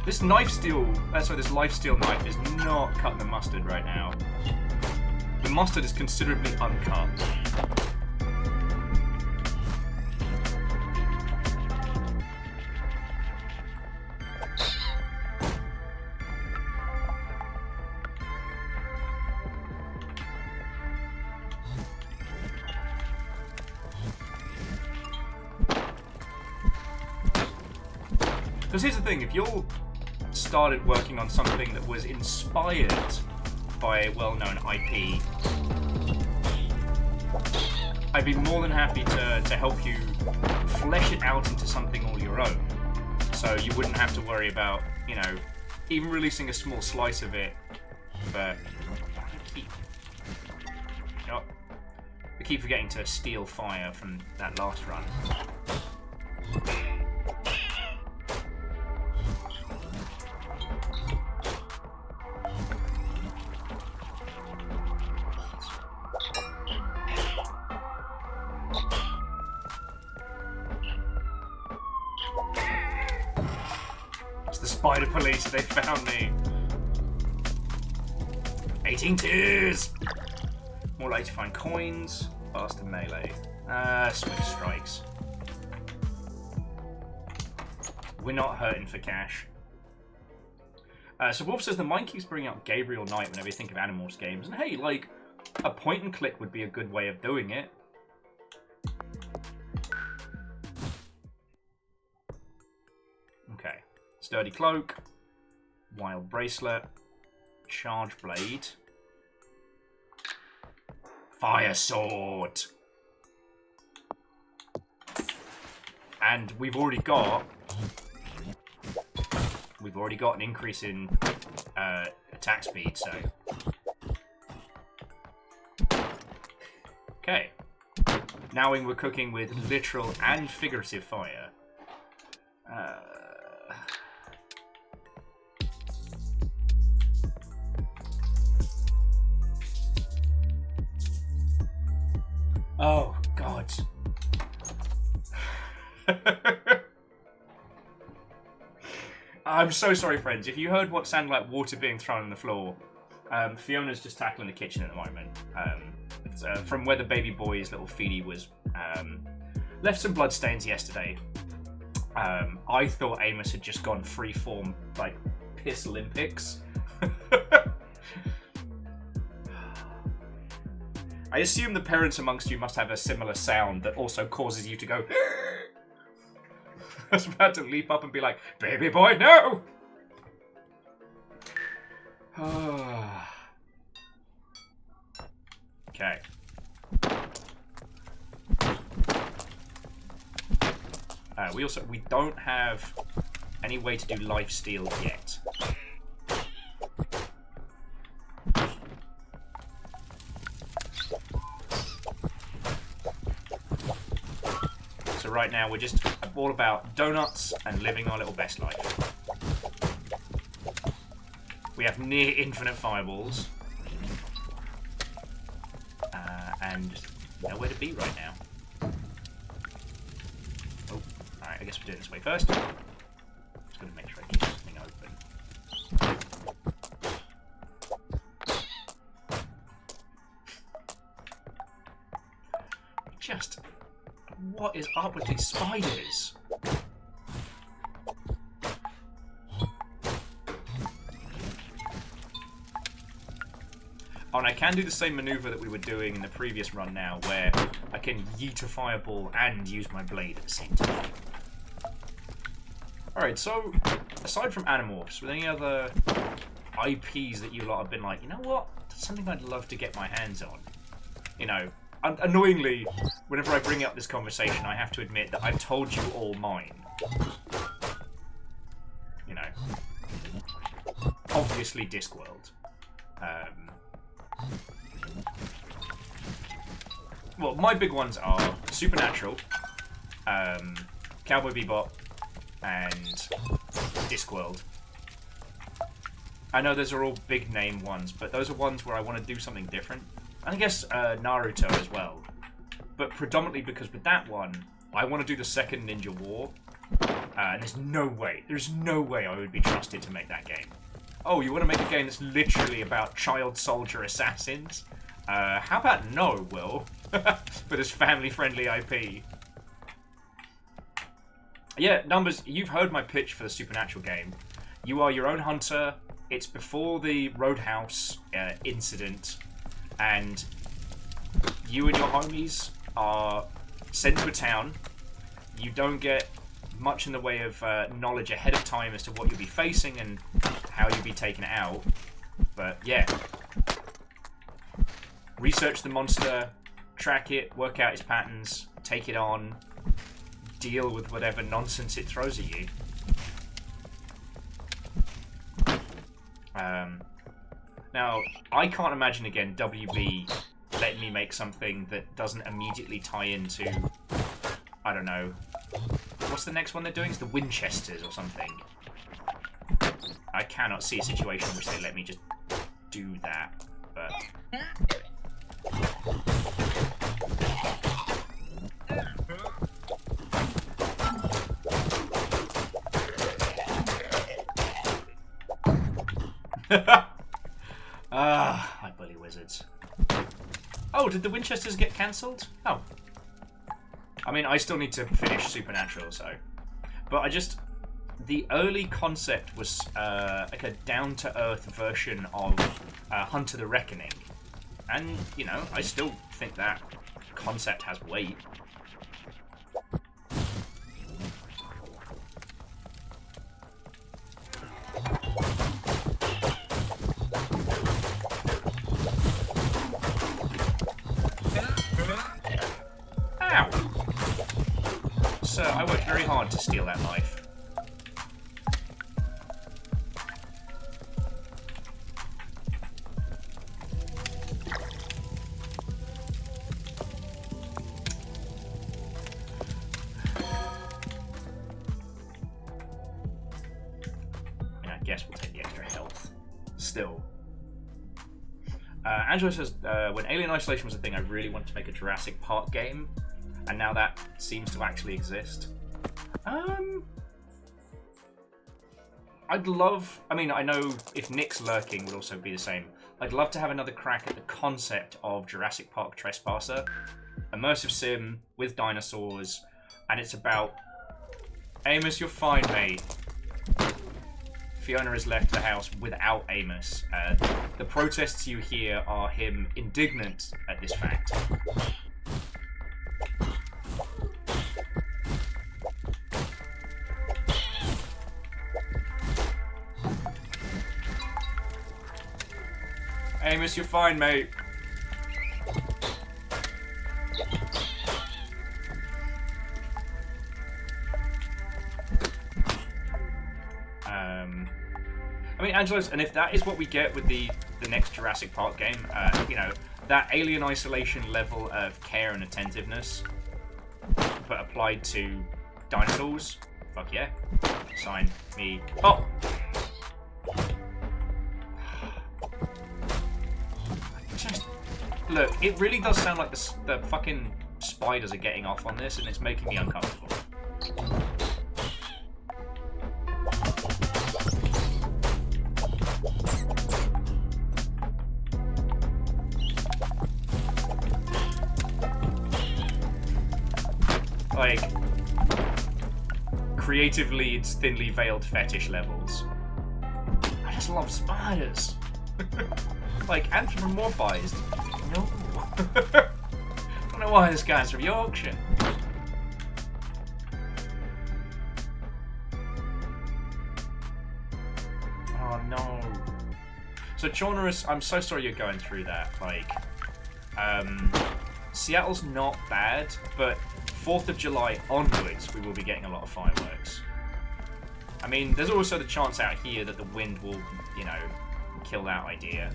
This this lifesteal knife is not cutting the mustard right now. The mustard is considerably uncut. Because here's the thing, if you're started working on something that was inspired by a well-known IP, I'd be more than happy to help you flesh it out into something all your own. So you wouldn't have to worry about, you know, even releasing a small slice of it. But I keep forgetting to steal fire from that last run. It's the spider police. They found me. 18 tears. More likely to find coins. Faster melee. Swift strikes. We're not hurting for cash. So Wolf says the mind keeps bringing up Gabriel Knight whenever you think of Animorphs games. And hey, like, a point and click would be a good way of doing it. Okay. Sturdy Cloak. Wild Bracelet. Charge Blade. Fire Sword. And we've already got an increase in attack speed, so okay. Now we're cooking with literal and figurative fire. Oh God. I'm so sorry, friends. If you heard what sounded like water being thrown on the floor, Fiona's just tackling the kitchen at the moment. It's, from where the baby boy's little feedy was left some bloodstains yesterday. I thought Amos had just gone freeform, like, piss Olympics. I assume the parents amongst you must have a similar sound that also causes you to go... I was about to leap up and be like, baby boy, no! Okay. We don't have any way to do lifesteal yet. So right now we're just all about donuts and living our little best life. We have near infinite fireballs. And nowhere to be right now. Oh, alright, I guess we're doing this way first. Just gonna make sure I keep this thing open. Just, what is up with these spiders? Oh, and I can do the same maneuver that we were doing in the previous run now, where I can yeet a fireball and use my blade at the same time. Alright, so, aside from Animorphs, were there any other IPs that you lot have been like, you know what, that's something I'd love to get my hands on? You know, annoyingly, whenever I bring up this conversation, I have to admit that I've told you all mine. You know. Obviously Discworld. Well, my big ones are Supernatural, Cowboy Bebop, and Discworld. I know those are all big name ones, but those are ones where I want to do something different. And I guess Naruto as well. But predominantly because with that one, I want to do the second Ninja War. And there's no way I would be trusted to make that game. Oh, you want to make a game that's literally about child soldier assassins? How about no, Will? But as family-friendly IP. Yeah, Numbers, you've heard my pitch for the Supernatural game. You are your own hunter. It's before the Roadhouse incident. And you and your homies are sent to a town. You don't get much in the way of knowledge ahead of time as to what you'll be facing and how you'll be taken out. But yeah. Research the monster, track it, work out its patterns, take it on, deal with whatever nonsense it throws at you. Now, I can't imagine again WB letting me make something that doesn't immediately tie into, I don't know, what's the next one they're doing? It's the Winchesters or something. I cannot see a situation in which they let me just do that, but... I bully wizards. Oh, did the Winchesters get cancelled? Oh. I mean, I still need to finish Supernatural, so... But I just... The early concept was like a down-to-earth version of Hunter the Reckoning. And, you know, I still think that concept has weight. Ow! Sir, I worked very hard to steal that knife. I guess we'll take the extra health. Still. Angelo says, when Alien Isolation was a thing, I really wanted to make a Jurassic Park game, and now that seems to actually exist. I'd love... I mean, I know if Nick's lurking would also be the same. I'd love to have another crack at the concept of Jurassic Park Trespasser. Immersive sim with dinosaurs, and it's about... Amos, you're fine, mate. Fiona has left the house without Amos. The protests you hear are him indignant at this fact. Amos, you're fine, mate. I mean, Angelos, and if that is what we get with the next Jurassic Park game, you know, that Alien Isolation level of care and attentiveness, but applied to dinosaurs, fuck yeah. Sign me up. Just, look, it really does sound like the fucking spiders are getting off on this, and it's making me uncomfortable. Like, creatively, it's thinly veiled fetish levels. I just love spiders. Like, anthropomorphized. No. I don't know why this guy's from Yorkshire. Oh no. So Chaunerus, I'm so sorry you're going through that. Like, Seattle's not bad, but 4th of July onwards, we will be getting a lot of fireworks. I mean, there's also the chance out here that the wind will, you know, kill that idea.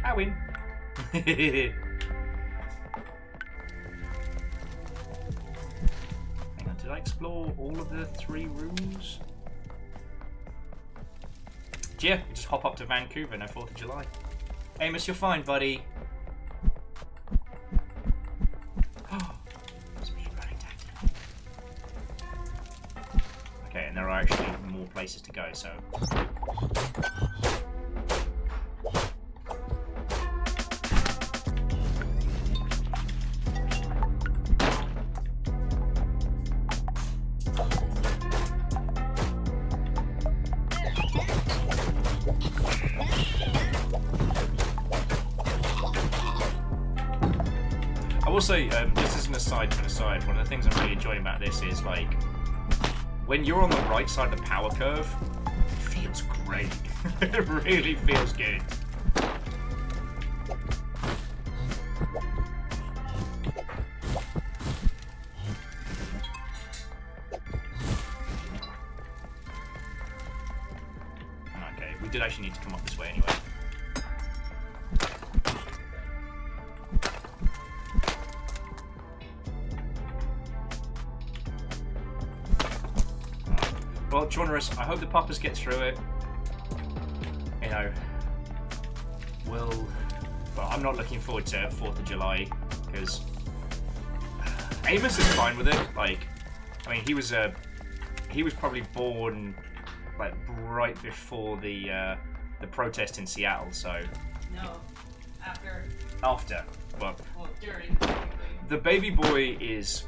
I win. Hang on, did I explore all of the 3 rooms? Yeah, just hop up to Vancouver, no 4th of July. Amos, you're fine, buddy. Okay, and there are actually more places to go, so... I will say, just as an aside to an aside, one of the things I'm really enjoying about this is, like, when you're on the right side of the power curve, it feels great. It really feels good. Okay, we did actually need to come up this way anyway. Well, Chaunerus, I hope the Poppers get through it. know, well, I'm not looking forward to 4th of July because Amos is fine with it. Like, I mean, he was probably born like right before the protest in Seattle, so. No, after. After, well, During. The baby boy is.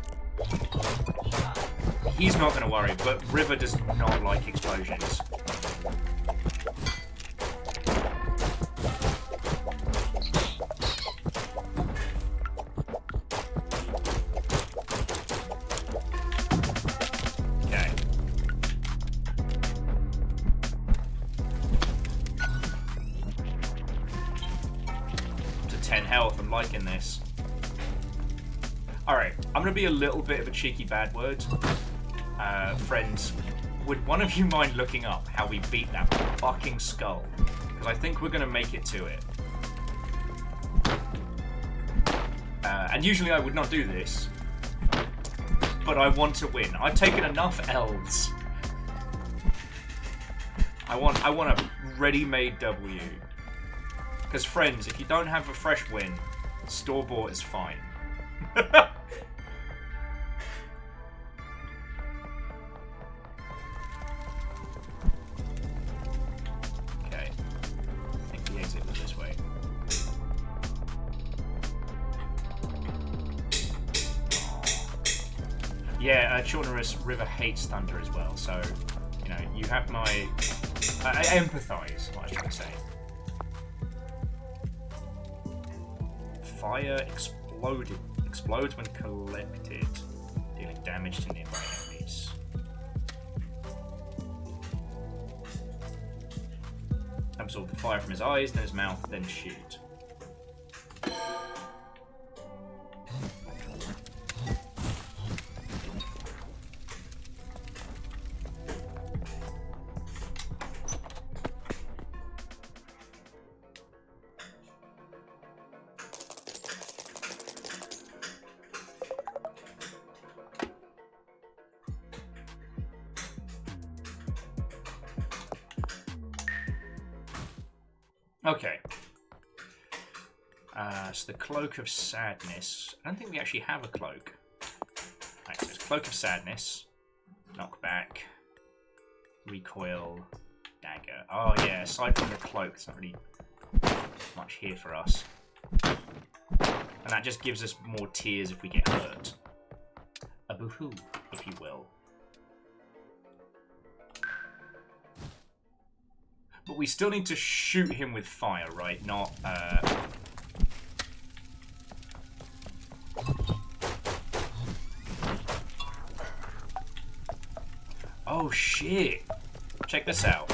He's not going to worry, but River does not like explosions. Okay. To 10 health, I'm liking this. Alright, I'm going to be a little bit of a cheeky bad word. Friends, would one of you mind looking up how we beat that fucking skull? Because I think we're going to make it to it. And usually I would not do this. But I want to win. I've taken enough L's. I want a ready-made W. Because friends, if you don't have a fresh win, store-bought is fine. Okay. I think the exit was this way. Yeah, Chornerous River hates thunder as well, so, you know, you have my... I empathise, what I was trying to say. Fire explodes when collected, dealing damage to nearby enemies. Absorb the fire from his eyes, then his mouth, then shoot. Okay. So the Cloak of Sadness. I don't think we actually have a cloak. Right, so it's Cloak of Sadness. Knockback. Recoil. Dagger. Oh yeah, aside from the cloak, there's not really much here for us. And that just gives us more tears if we get hurt. A boohoo, if you will. But we still need to shoot him with fire, right? Not, Oh, shit. Check this out.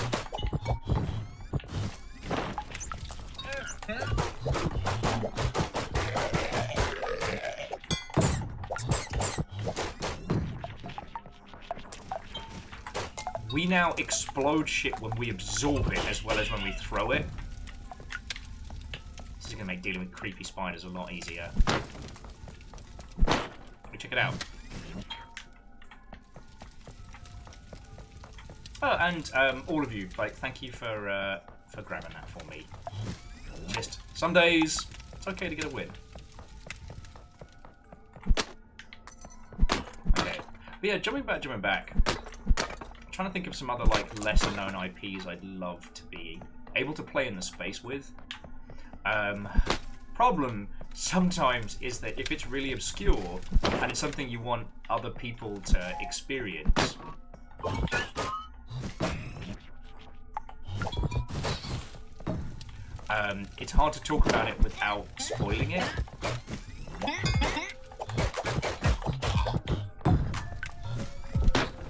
We now explode shit when we absorb it as well as when we throw it. This is going to make dealing with creepy spiders a lot easier. Check it out. Oh, and all of you, like, thank you for grabbing that for me. Just some days, it's okay to get a win. Okay, but yeah, jumping back. I'm trying to think of some other like lesser known IPs I'd love to be able to play in the space with. Problem sometimes is that if it's really obscure and it's something you want other people to experience, it's hard to talk about it without spoiling it.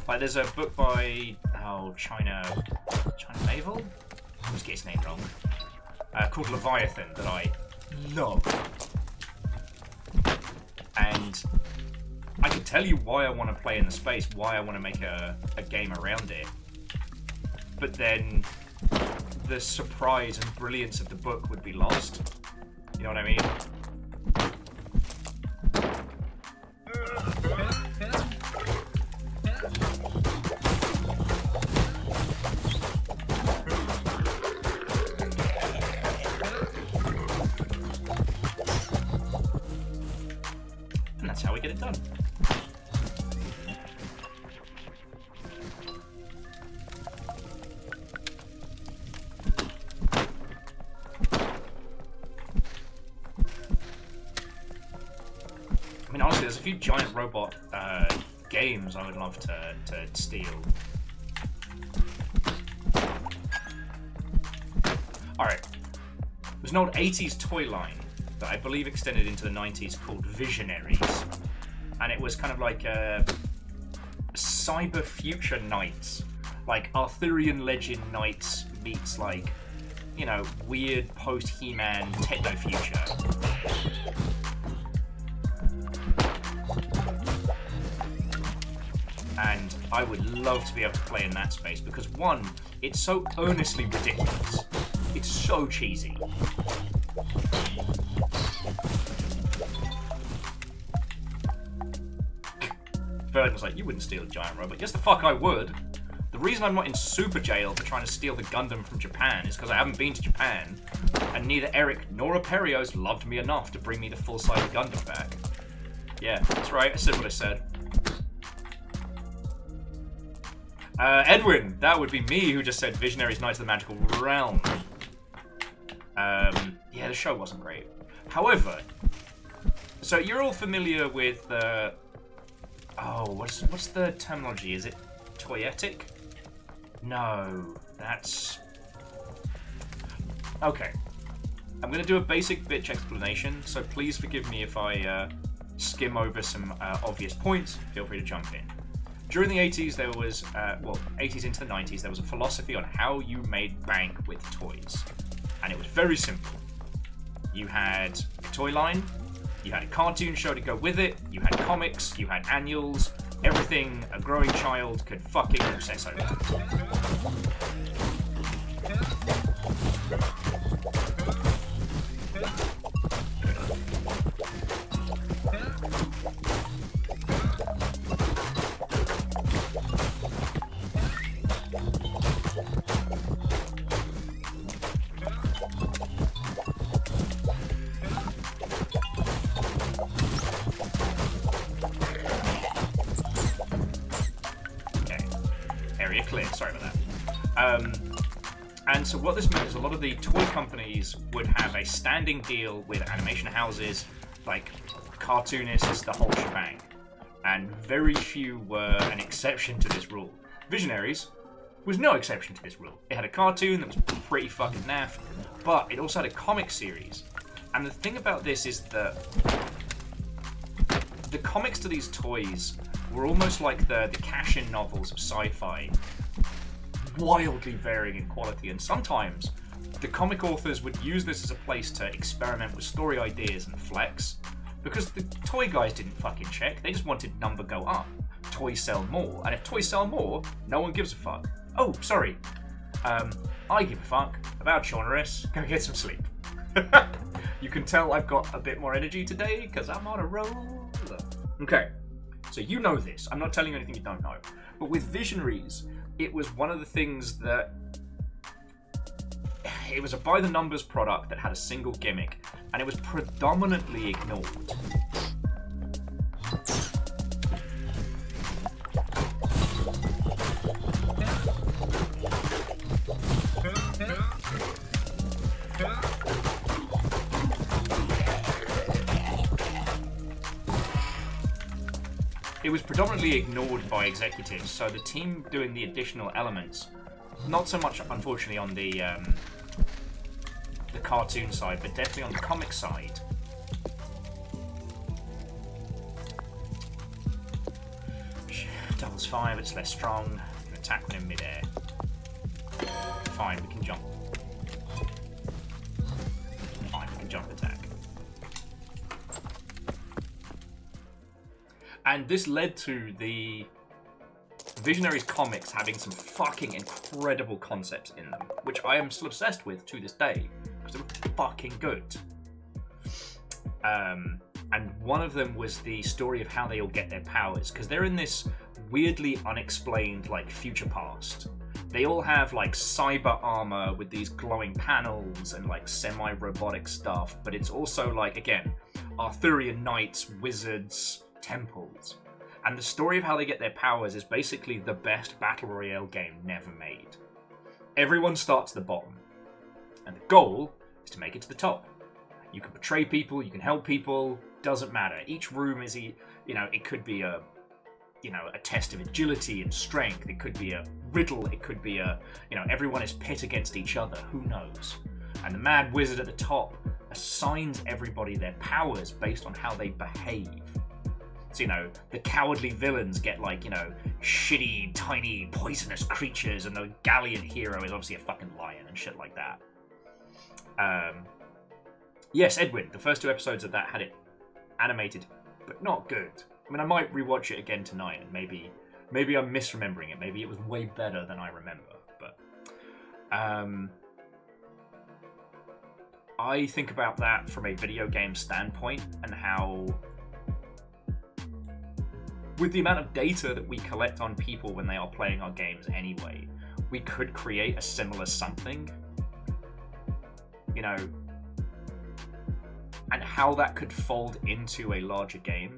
Like there's a book by China Naval? I always get his name wrong. Called Leviathan that I love. And I can tell you why I want to play in the space, why I want to make a game around it. But then the surprise and brilliance of the book would be lost. You know what I mean? done. I mean, honestly, there's a few giant robot games I would love to steal. Alright. There's an old 80s toy line that I believe extended into the 90s called Visionaries. And it was kind of like a cyber future knights. Like Arthurian legend knights meets like, you know, weird post-He-Man techno future. And I would love to be able to play in that space because one, it's so earnestly ridiculous. It's so cheesy. Vern was like, you wouldn't steal a giant robot. Yes, the fuck I would. The reason I'm not in super jail for trying to steal the Gundam from Japan is because I haven't been to Japan, and neither Eric nor Aperios loved me enough to bring me the full-size Gundam back. Yeah, that's right, I said what I said. Edwin, that would be me who just said Visionaries Knights of the Magical Realm. Yeah, the show wasn't great. However, so you're all familiar with the... Oh, what's the terminology? Is it toyetic? No, that's... Okay. I'm going to do a basic bitch explanation, so please forgive me if I skim over some obvious points. Feel free to jump in. During the 80s, there was, 80s into the 90s, there was a philosophy on how you made bank with toys. And it was very simple. You had a toy line, you had a cartoon show to go with it, you had comics, you had annuals, everything a growing child could fucking obsess over. And so what this meant is a lot of the toy companies would have a standing deal with animation houses, like cartoonists, the whole shebang. And very few were an exception to this rule. Visionaries was no exception to this rule. It had a cartoon that was pretty fucking naff, but it also had a comic series. And the thing about this is that the comics to these toys were almost like the cash-in novels of sci-fi. Wildly varying in quality, and sometimes the comic authors would use this as a place to experiment with story ideas and flex, because the toy guys didn't fucking check, they just wanted number go up. Toys sell more, and if toys sell more, no one gives a fuck. Oh, sorry. I give a fuck about Shaunaris. Go get some sleep. You can tell I've got a bit more energy today, because I'm on a roll. Okay, so you know this. I'm not telling you anything you don't know. But with Visionaries, it was one of the things that... It was a by-the-numbers product that had a single gimmick, and it was predominantly ignored. It was predominantly ignored by executives, so the team doing the additional elements, not so much unfortunately on the cartoon side, but definitely on the comic side. Doubles 5, it's less strong. Can attack when in midair. Fine, we can jump. Fine, we can jump attack. And this led to the Visionaries comics having some fucking incredible concepts in them, which I am still obsessed with to this day, because they were fucking good. And one of them was the story of how they all get their powers, because they're in this weirdly unexplained, like, future past. They all have, like, cyber armor with these glowing panels and, like, semi-robotic stuff, but it's also, like, again, Arthurian knights, wizards, temples. And the story of how they get their powers is basically the best battle royale game never made. Everyone starts at the bottom, and the goal is to make it to the top. You can betray people, you can help people, doesn't matter. Each room is, it could be a test of agility and strength. It could be a riddle. It could be everyone is pit against each other. Who knows? And the mad wizard at the top assigns everybody their powers based on how they behave. So, the cowardly villains get, shitty, tiny, poisonous creatures, and the gallant hero is obviously a fucking lion and shit like that. Yes, Edwin, the first 2 episodes of that had it animated, but not good. I mean, I might rewatch it again tonight, and maybe I'm misremembering it. Maybe it was way better than I remember. But I think about that from a video game standpoint, and how, with the amount of data that we collect on people when they are playing our games anyway, we could create a similar something. And how that could fold into a larger game.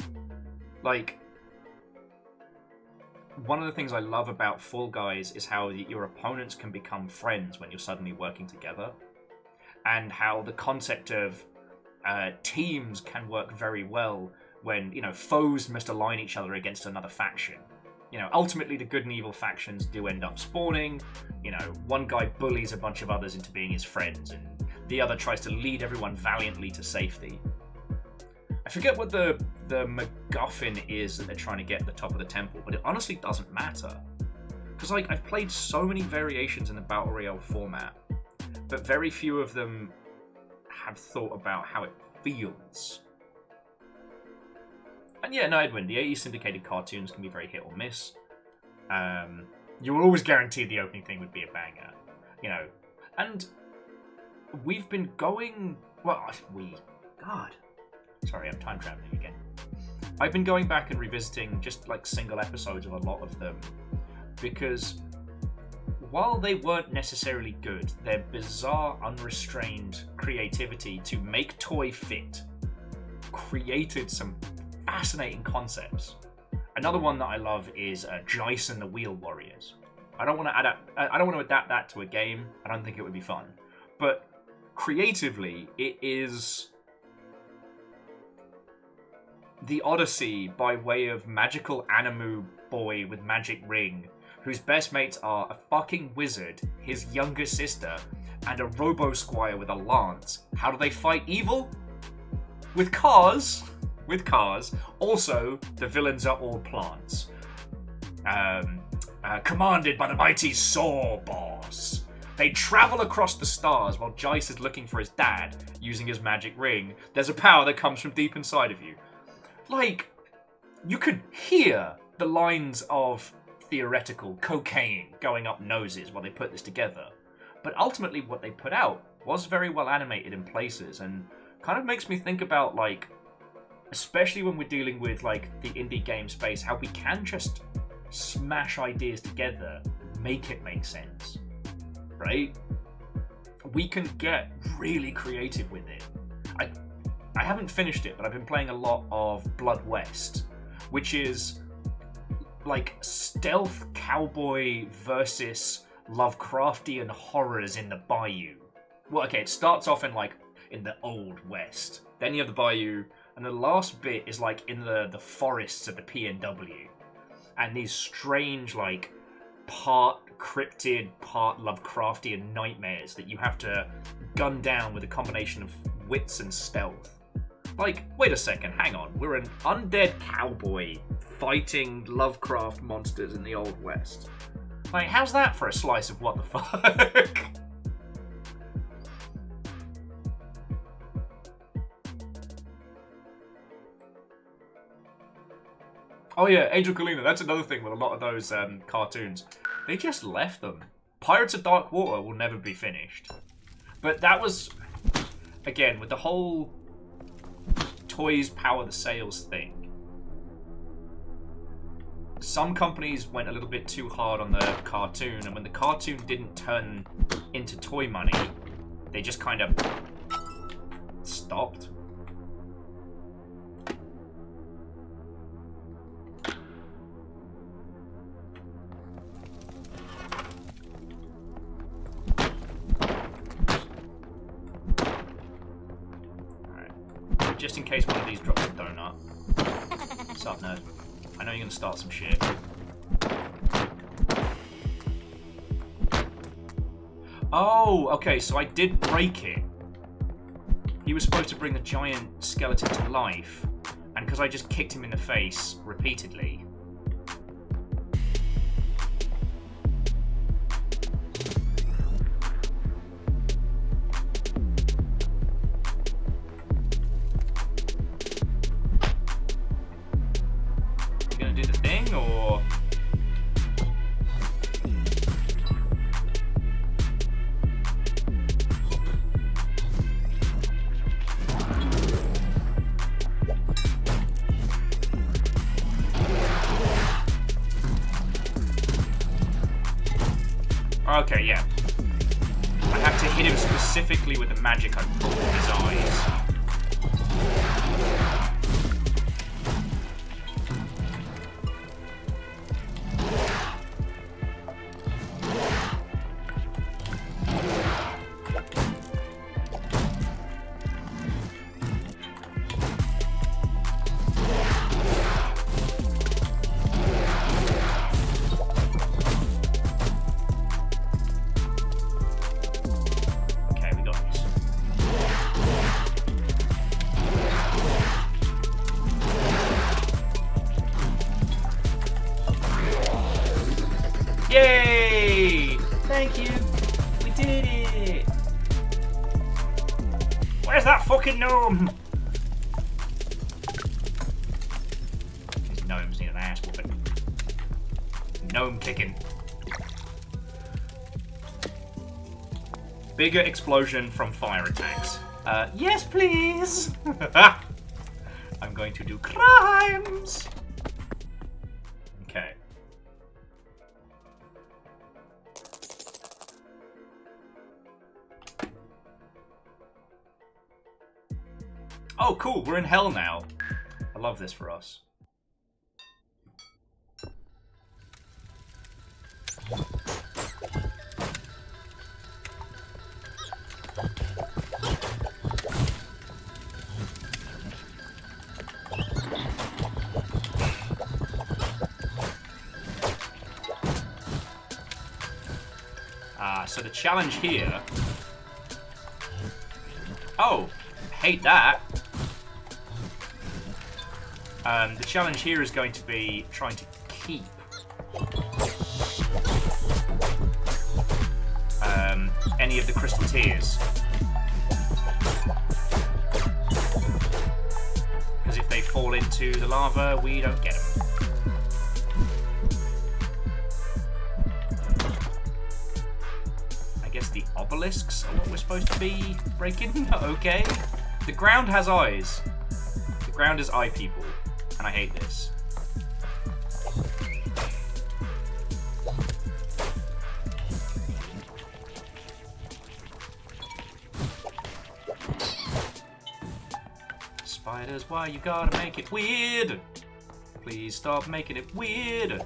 One of the things I love about Fall Guys is how your opponents can become friends when you're suddenly working together. And how the concept of teams can work very well when, foes must align each other against another faction. Ultimately the good and evil factions do end up spawning. One guy bullies a bunch of others into being his friends, and the other tries to lead everyone valiantly to safety. I forget what the MacGuffin is that they're trying to get at the top of the temple, but it honestly doesn't matter. Because, I've played so many variations in the Battle Royale format, but very few of them have thought about how it feels. And yeah, no, Edwin, the 80s syndicated cartoons can be very hit or miss. You will always guarantee the opening thing would be a banger. And we've been going... God. Sorry, I'm time traveling again. I've been going back and revisiting just single episodes of a lot of them, because while they weren't necessarily good, their bizarre, unrestrained creativity to make toy fit created some fascinating concepts. Another one that I love is Jice and the Wheel Warriors. I don't want to adapt that to a game. I don't think it would be fun, but creatively, it is the Odyssey by way of magical Animu boy with magic ring, whose best mates are a fucking wizard, his younger sister, and a robo-squire with a lance. How do they fight evil? With cars. Also, the villains are all plants. Commanded by the mighty Saw Boss. They travel across the stars while Jice is looking for his dad using his magic ring. There's a power that comes from deep inside of you. You could hear the lines of theoretical cocaine going up noses while they put this together. But ultimately what they put out was very well animated in places, and kind of makes me think about, especially when we're dealing with, the indie game space, how we can just smash ideas together, make it make sense. Right? We can get really creative with it. I haven't finished it, but I've been playing a lot of Blood West, which is stealth cowboy versus Lovecraftian horrors in the bayou. Well, okay, it starts off in the Old West. Then you have the bayou, and the last bit is in the forests of the PNW. And these strange, part cryptid, part Lovecraftian nightmares that you have to gun down with a combination of wits and stealth. Wait a second, hang on. We're an undead cowboy fighting Lovecraft monsters in the Old West. How's that for a slice of what the fuck? Oh yeah, Angel Kalina, that's another thing with a lot of those cartoons. They just left them. Pirates of Dark Water will never be finished. But that was, again, with the whole toys power the sales thing. Some companies went a little bit too hard on the cartoon, and when the cartoon didn't turn into toy money, they just kind of stopped. just in case one of these drops a donut. What's up, nerd? I know you're gonna start some shit. Oh, okay, so I did break it. He was supposed to bring the giant skeleton to life, and because I just kicked him in the face repeatedly. You gonna do the thing, or? Okay, yeah. I have to hit him specifically with the magic I pulled in his eyes. Yay! Thank you! We did it! Where's that fucking gnome? These gnomes need an ass whooping. Gnome kicking. Bigger explosion from fire attacks. Yes, please! I'm going to do crimes! Okay. Oh, cool, we're in hell now. I love this for us. So the challenge here... Oh, hate that. The challenge here is going to be trying to keep any of the crystal tears. Because if they fall into the lava, we don't get them. I guess the obelisks are what we're supposed to be breaking? Okay. The ground has eyes. The ground is eye people. And I hate this. Spiders, why you gotta make it weird? Please stop making it weird.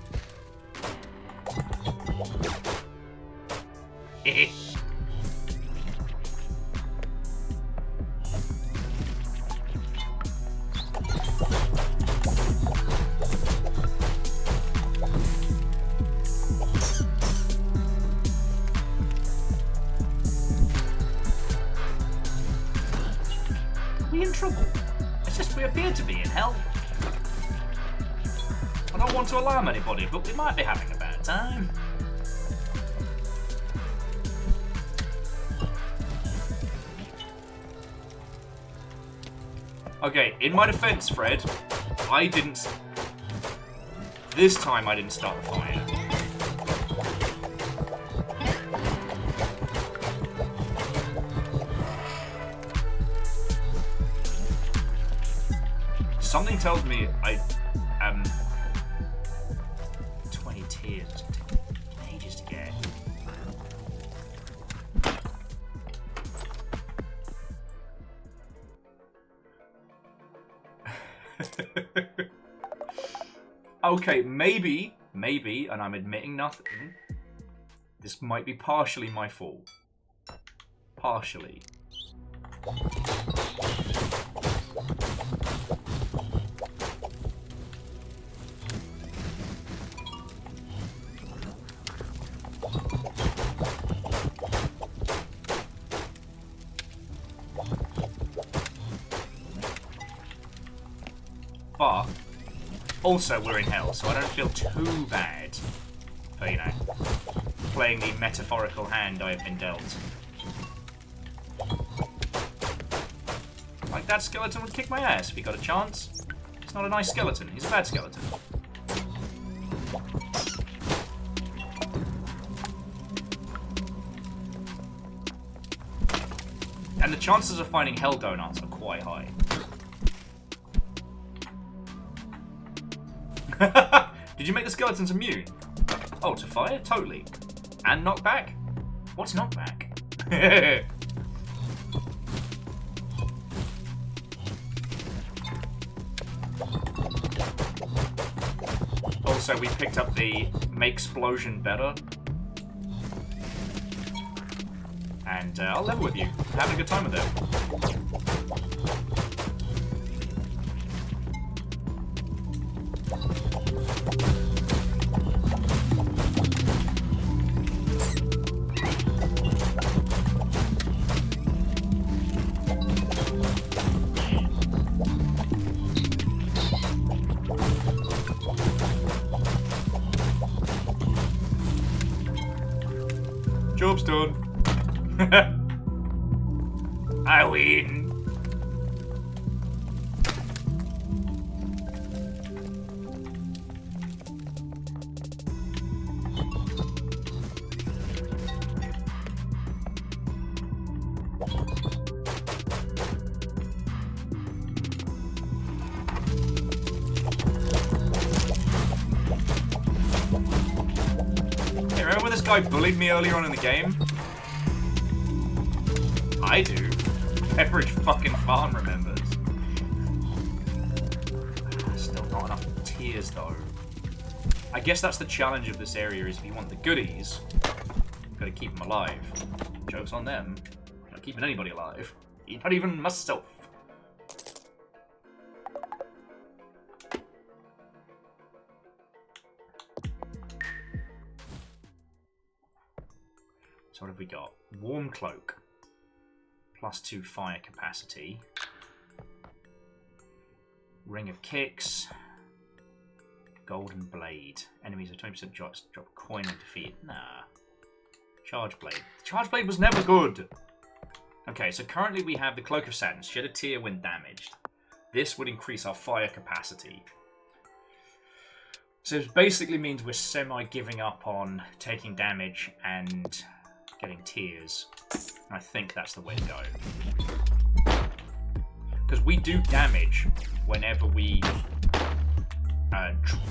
In trouble. It's just we appear to be in hell. I don't want to alarm anybody, but we might be having a bad time. Okay, in my defense, Fred, I didn't... This time I didn't start the fire. Something tells me I am 20 tears. It's taking ages to get. Okay, maybe, and I'm admitting nothing. This might be partially my fault. Partially. But also we're in hell, so I don't feel too bad for, you know, playing the metaphorical hand I have been dealt. Like, that skeleton would kick my ass if he got a chance. He's not a nice skeleton, he's a bad skeleton. And the chances of finding hell donuts are quite high. Did you make the skeletons immune? Oh, to fire? Totally. And knockback? What's knockback? Also, we picked up the make explosion better. And I'll level with you. Having a good time with it. Job's done. I win. Hey, remember when this guy bullied me earlier on in the game? I do. Pepperidge fucking Farm remembers. Still not enough tears though. I guess that's the challenge of this area, is if you want the goodies, you've got to keep them alive. Joke's on them. I'm not keeping anybody alive. Not even myself. So what have we got? Warm Cloak. +2 fire capacity. Ring of Kicks. Golden Blade. Enemies are 20% drop a coin when defeated. Nah. Charge Blade. Charge Blade was never good! Okay, so currently we have the Cloak of Sadness. Shed a tear when damaged. This would increase our fire capacity. So it basically means we're semi-giving up on taking damage and getting tears. I think that's the way to go. Because we do damage whenever we...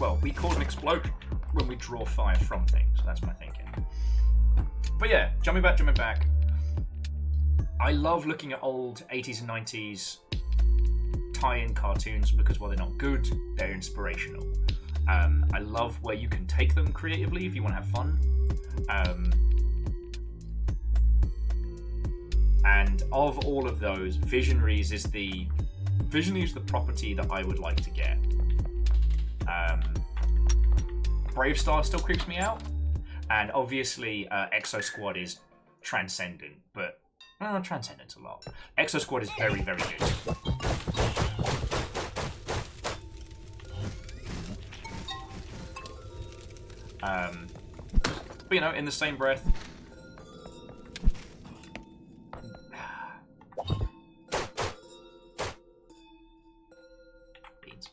well, we cause an explosion when we draw fire from things. That's my thinking. But yeah, jumping back. I love looking at old 80s and 90s tie-in cartoons because while they're not good, they're inspirational. I love where you can take them creatively if you want to have fun. And of all of those, Visionaries is the property that I would like to get. Brave Star still creeps me out, and obviously Exo Squad is transcendent, but transcendent's a lot. Exo Squad is very, very good. But you know, in the same breath, beans.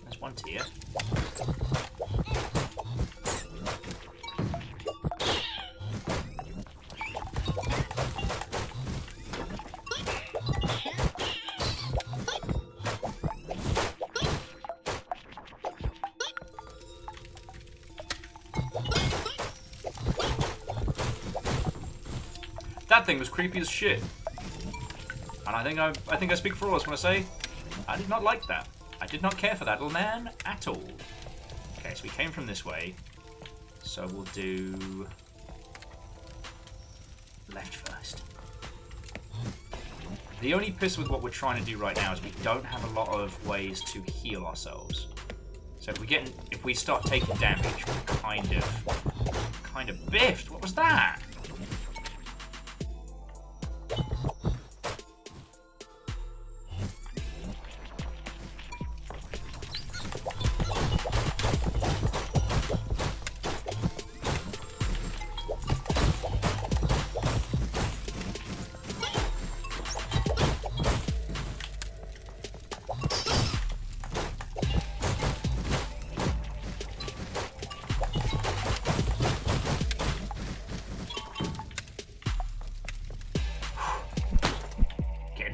There's one tier. That thing was creepy as shit. And I think I speak for all of us when I say I did not like that. I did not care for that little man at all. Okay, so we came from this way. So we'll do left first. The only piss with what we're trying to do right now is we don't have a lot of ways to heal ourselves. So if we start taking damage, we're kind of biffed. What was that?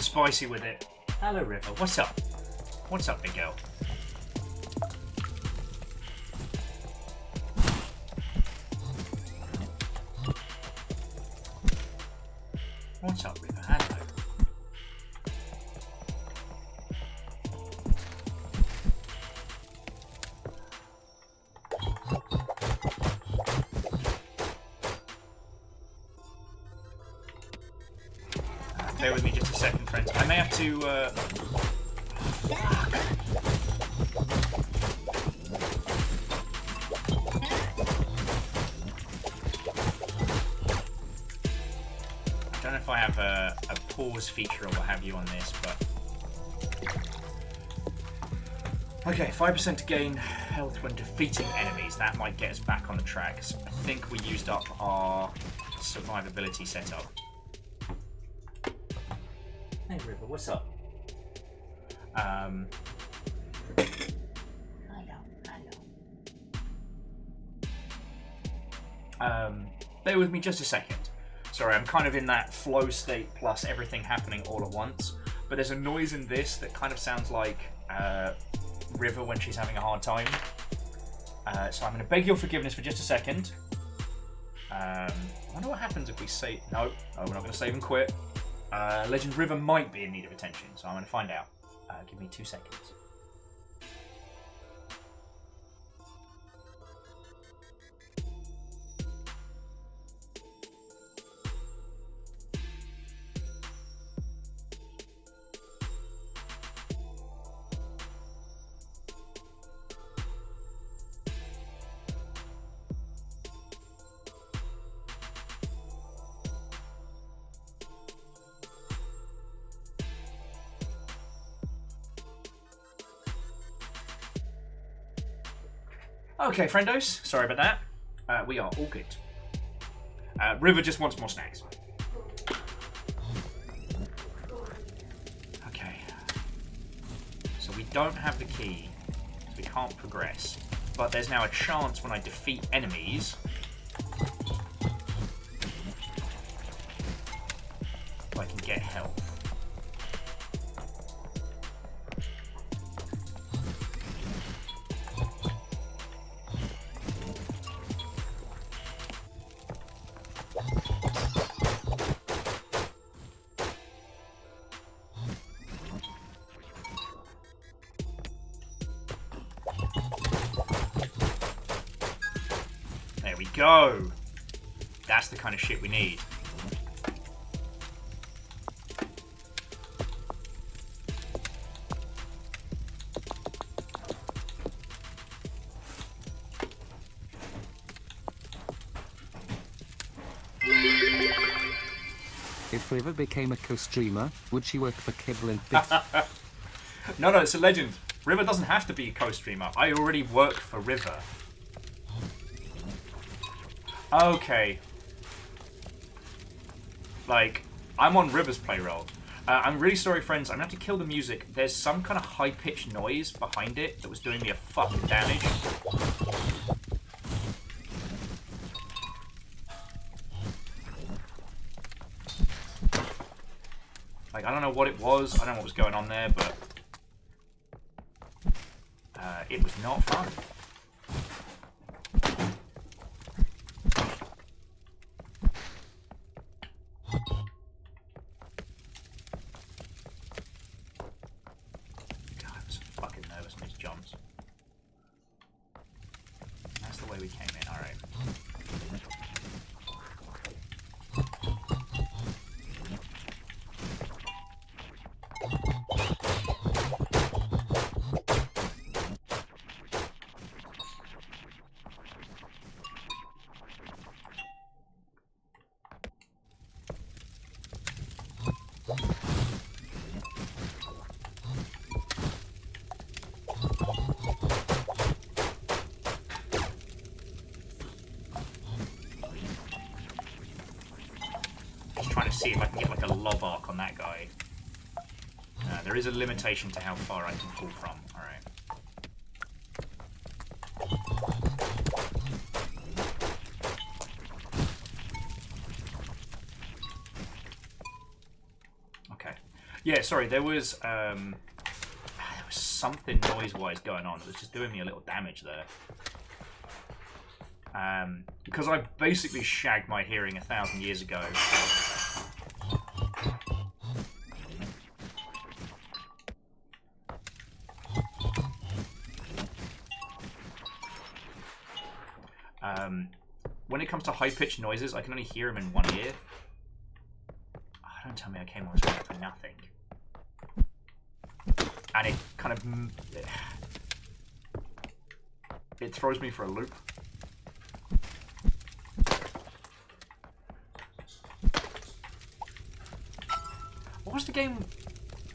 Spicy with it. Hello, River. What's up? What's up, big girl? What's up, River? Hello. Bear with me just a second, friends. I may have to, I don't know if I have a pause feature or what have you on this, but... Okay, 5% to gain health when defeating enemies. That might get us back on the tracks. I think we used up our survivability setup. Hey River, what's up? Hello. Bear with me just a second. Sorry, I'm kind of in that flow state plus everything happening all at once. But there's a noise in this that kind of sounds like River when she's having a hard time. So I'm going to beg your forgiveness for just a second. I wonder what happens if we save... No, we're not going to save and quit. Legend River might be in need of attention, so I'm going to find out. Give me 2 seconds. Okay, friendos, sorry about that. We are all good. River just wants more snacks. Okay. So we don't have the key, so we can't progress. But there's now a chance when I defeat enemies I can get health. There we go. That's the kind of shit we need. If River became a co-streamer, would she work for Kibble and Bit? No, it's a legend. River doesn't have to be a co-streamer. I already work for River. Okay. Like, I'm on River's playroll. I'm really sorry, friends. I'm gonna have to kill the music. There's some kind of high-pitched noise behind it that was doing me a fucking damage. Like, I don't know what it was. I don't know what was going on there, but it was not fun. Just trying to see if I can get like a lob arc on that guy. There is a limitation to how far I can pull from. Alright. Okay. Yeah, sorry, there was something noise-wise going on that was just doing me a little damage there. Because I basically shagged my hearing 1,000 years ago. When it comes to high-pitched noises, I can only hear them in one ear. Oh, don't tell me I came on this way for nothing. And it kind of... It throws me for a loop. What was the game?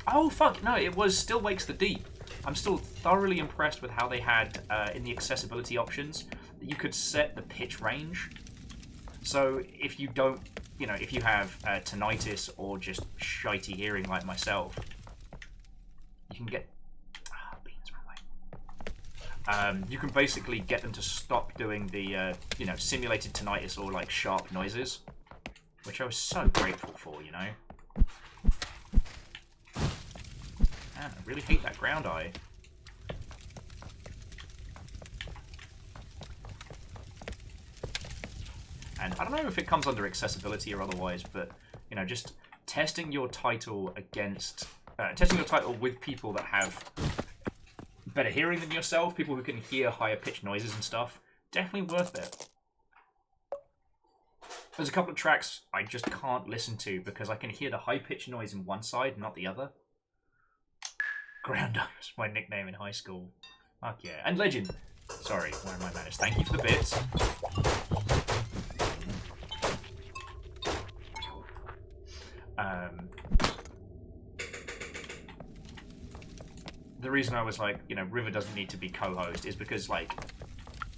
Oh, fuck. No, it was Still Wakes the Deep. I'm still thoroughly impressed with how they had, in the accessibility options, that you could set the pitch range. So if you don't, you know, if you have tinnitus or just shitey hearing like myself, you can get... beans, wrong way. You can basically get them to stop doing the, you know, simulated tinnitus or, like, sharp noises. Which I was so grateful for, you know. Man, I really hate that ground eye. And I don't know if it comes under accessibility or otherwise, but, you know, just testing your title against... testing your title with people that have better hearing than yourself, people who can hear higher pitched noises and stuff, definitely worth it. There's a couple of tracks I just can't listen to because I can hear the high pitched noise in one side, not the other. Ground Up was my nickname in high school. Fuck yeah. And Legend. Sorry, where are my manners? Thank you for the bits. The reason I was like, you know, River doesn't need to be co-host is because, like,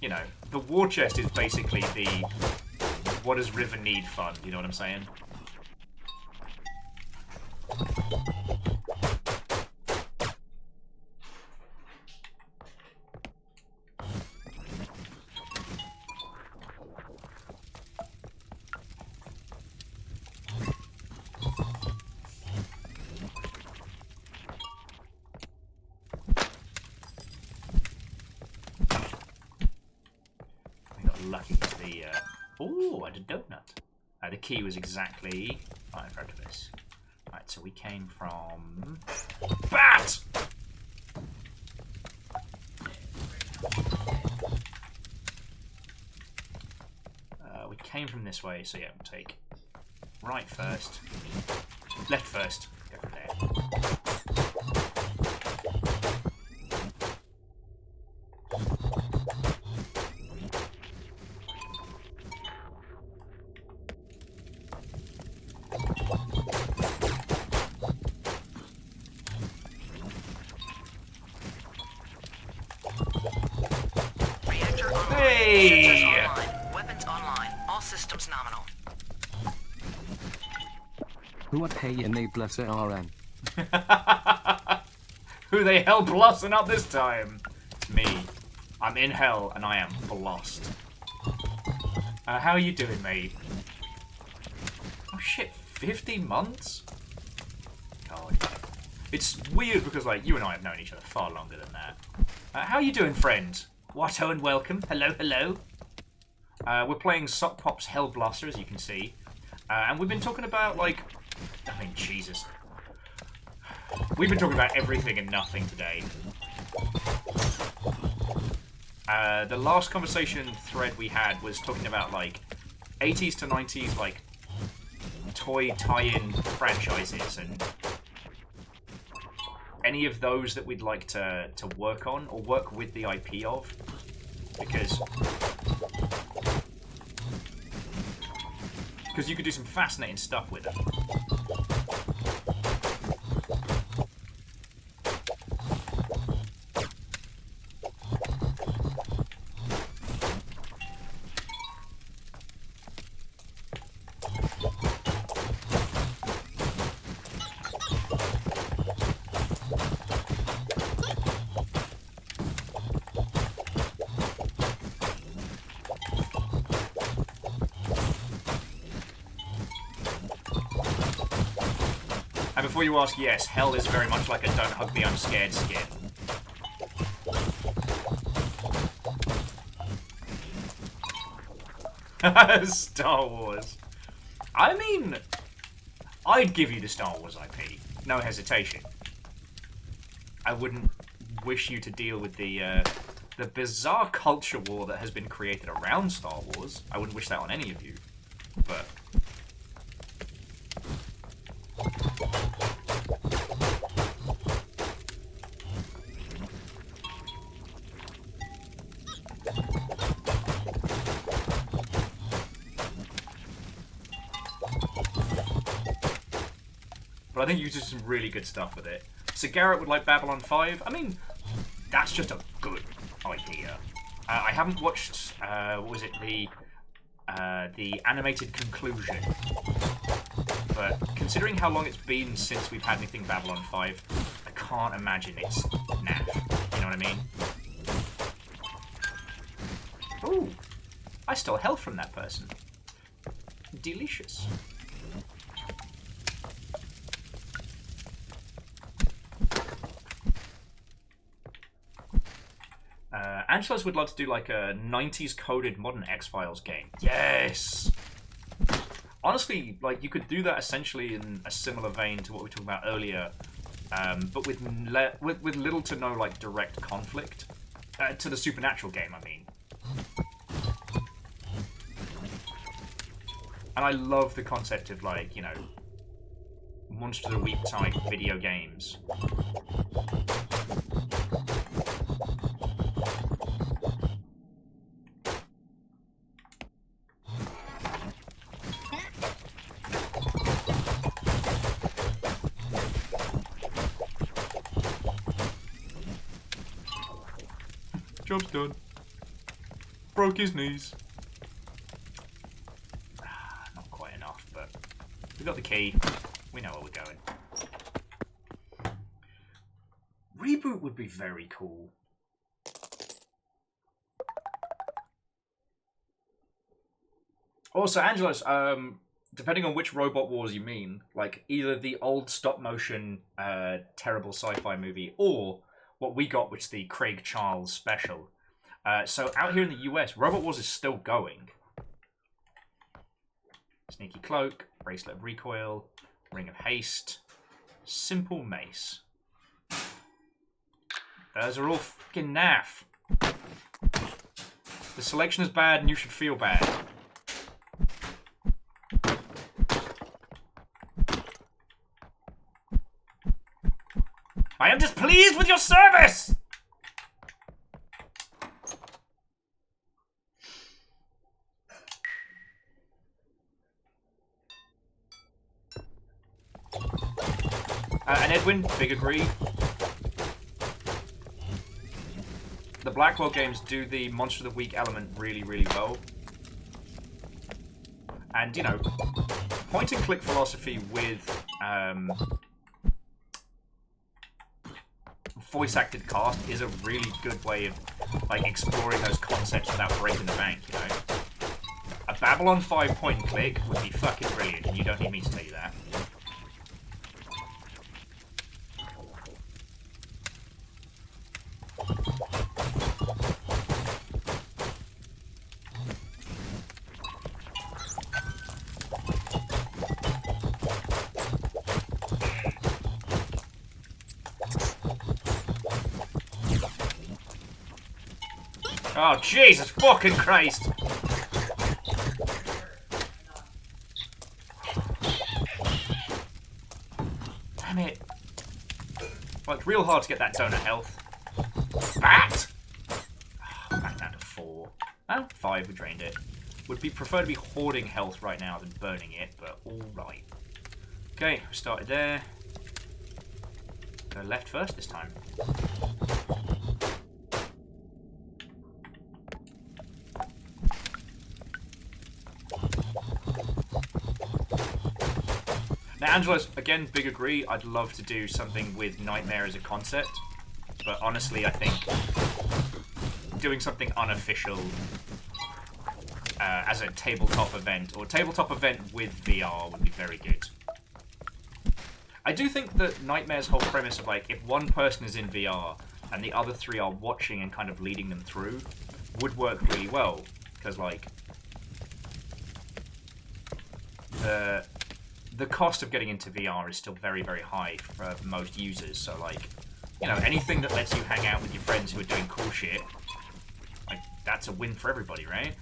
you know, the war chest is basically the what does River need fun, you know what I'm saying? The key was exactly right in front of us. Right, so we came from... Bat! We came from this way, so yeah, we'll take right first, left first, go from there. Who are Hey and HellBlusser RN? Who they HellBlussing up this time? It's me. I'm in hell and I am blessed. How are you doing, mate? Oh shit, 50 months? God. It's weird because, like, you and I have known each other far longer than that. How are you doing, friend? Watto and welcome. Hello, hello. We're playing SokPop's HellBlusser, as you can see. And we've been talking about, like... I mean, Jesus. We've been talking about everything and nothing today. The last conversation thread we had was talking about, like, 80s to 90s, like, toy tie-in franchises and any of those that we'd like to work on or work with the IP of. Because you could do some fascinating stuff with them. And before you ask, yes, Hell is very much like a don't hug me, I'm scared skin. Star Wars. I mean, I'd give you the Star Wars IP. No hesitation. I wouldn't wish you to deal with the bizarre culture war that has been created around Star Wars. I wouldn't wish that on any of you. But... But I think you did some really good stuff with it. So Garrett would like Babylon 5. I mean, that's just a good idea. I haven't watched, what was it, the animated conclusion. But considering how long it's been since we've had anything Babylon 5, I can't imagine it's naff. You know what I mean? Ooh, I stole health from that person. Delicious. Angelos would love to do like a 90s coded modern X-Files game. Yes! Honestly, like you could do that essentially in a similar vein to what we were talking about earlier, but with little to no like direct conflict. To the Supernatural game, I mean. And I love the concept of like, you know, Monster of the Week type video games. Job's done. Broke his knees. Not quite enough, but we got the key. We know where we're going. Reboot would be very cool. Also, Angelos, depending on which Robot Wars you mean, like either the old stop-motion terrible sci-fi movie or what we got, which is the Craig Charles special. So out here in the US, Robot Wars is still going. Sneaky Cloak, Bracelet of Recoil, Ring of Haste, Simple Mace. Those are all fucking naff. The selection is bad and you should feel bad. I am displeased with your service! And Edwin, big agree. The Blackwell games do the Monster of the Week element really, really well. And, you know, point and click philosophy with voice-acted cast is a really good way of like exploring those concepts without breaking the bank, you know? A Babylon 5 point and click would be fucking brilliant, and you don't need me to tell you that. Oh, Jesus fucking Christ! Damn it. Well, it's real hard to get that donut health. Bat! Oh, back down to 4. Oh, 5, we drained it. Would be prefer to be hoarding health right now than burning it, but alright. Okay, we started there. Go left first this time. Now, Angelos, again, big agree. I'd love to do something with Nightmare as a concept, but honestly, I think doing something unofficial as a tabletop event, or tabletop event with VR would be very good. I do think that Nightmare's whole premise of, like, if one person is in VR and the other 3 are watching and kind of leading them through would work really well. Because, like, the cost of getting into VR is still very, very high for most users. So, like, you know, anything that lets you hang out with your friends who are doing cool shit, like, that's a win for everybody, right?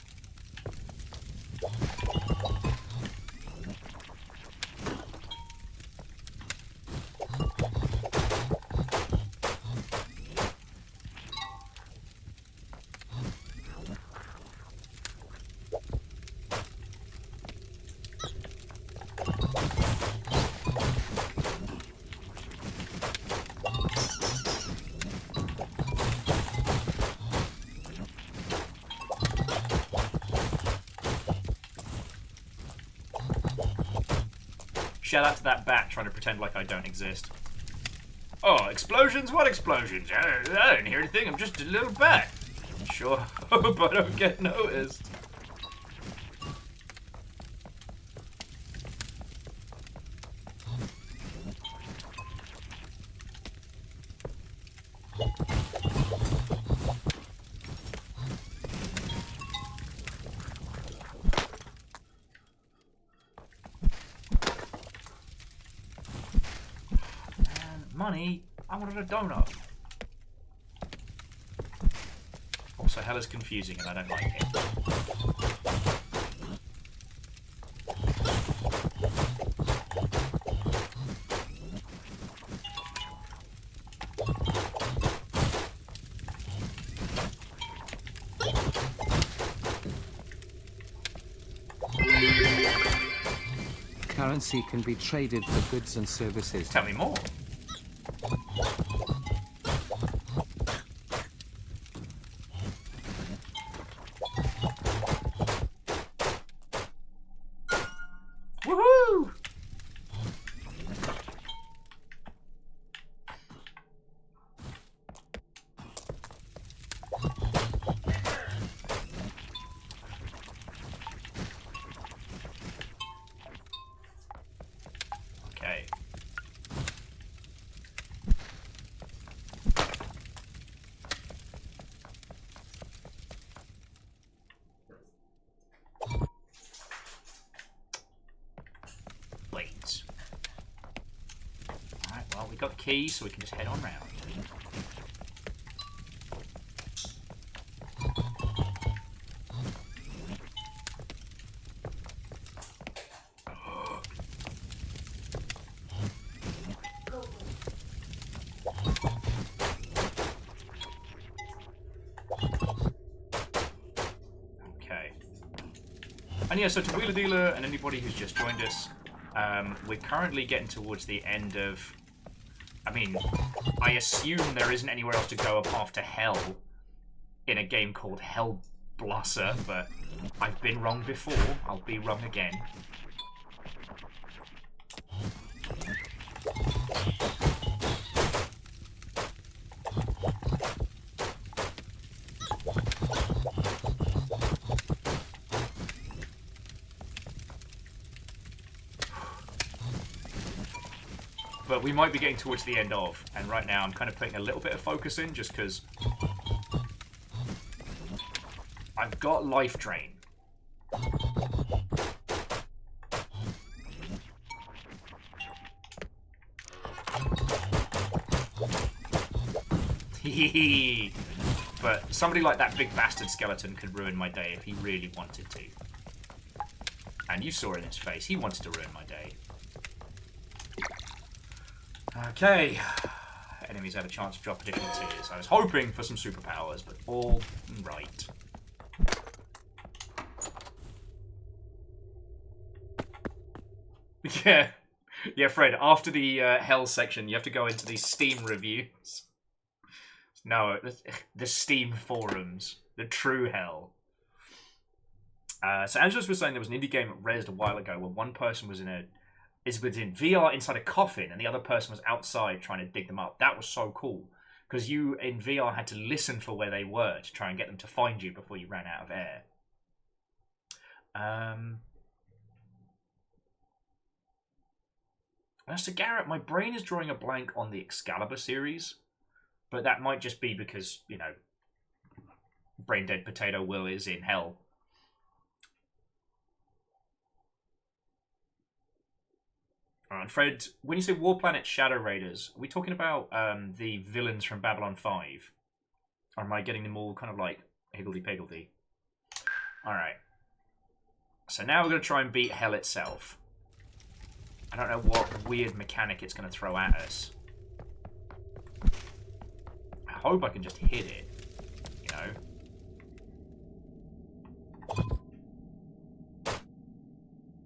Shout out to that bat trying to pretend like I don't exist. Oh, explosions? What explosions? I don't hear anything, I'm just a little bat. Sure hope I don't get noticed. Money? I wanted a donut. Also, hell is confusing and I don't like it. Currency can be traded for goods and services. Tell me more. Woohoo! Okay. Wait. Alright, well, we got the key, so we can just head on round. Okay. And yeah, so to Wheeler Dealer and anybody who's just joined us, we're currently getting towards the end of... I mean, I assume there isn't anywhere else to go apart to hell in a game called HellBlusser, but I've been wrong before. I'll be wrong again. But we might be getting towards the end of, and right now I'm kind of putting a little bit of focus in just because I've got life drain. But somebody like that big bastard skeleton could ruin my day if he really wanted to. And you saw it in his face, he wanted to ruin my day. Okay, enemies have a chance to drop additional tears. I was hoping for some superpowers, but all right. Yeah, Fred, after the Hell section, you have to go into these Steam reviews. No, the Steam forums. The true Hell. So Angelus was saying there was an indie game at Rezzed a while ago where one person was in VR inside a coffin and the other person was outside trying to dig them up. That was so cool. Because you, in VR, had to listen for where they were to try and get them to find you before you ran out of air. As to Garrett, my brain is drawing a blank on the Excalibur series, but that might just be because, you know, Brain Dead Potato Will is in hell. Alright, Fred, when you say War Planet Shadow Raiders, are we talking about the villains from Babylon 5? Or am I getting them all kind of like higgledy-piggledy? Alright. So now we're going to try and beat hell itself. I don't know what weird mechanic it's going to throw at us. I hope I can just hit it, you know?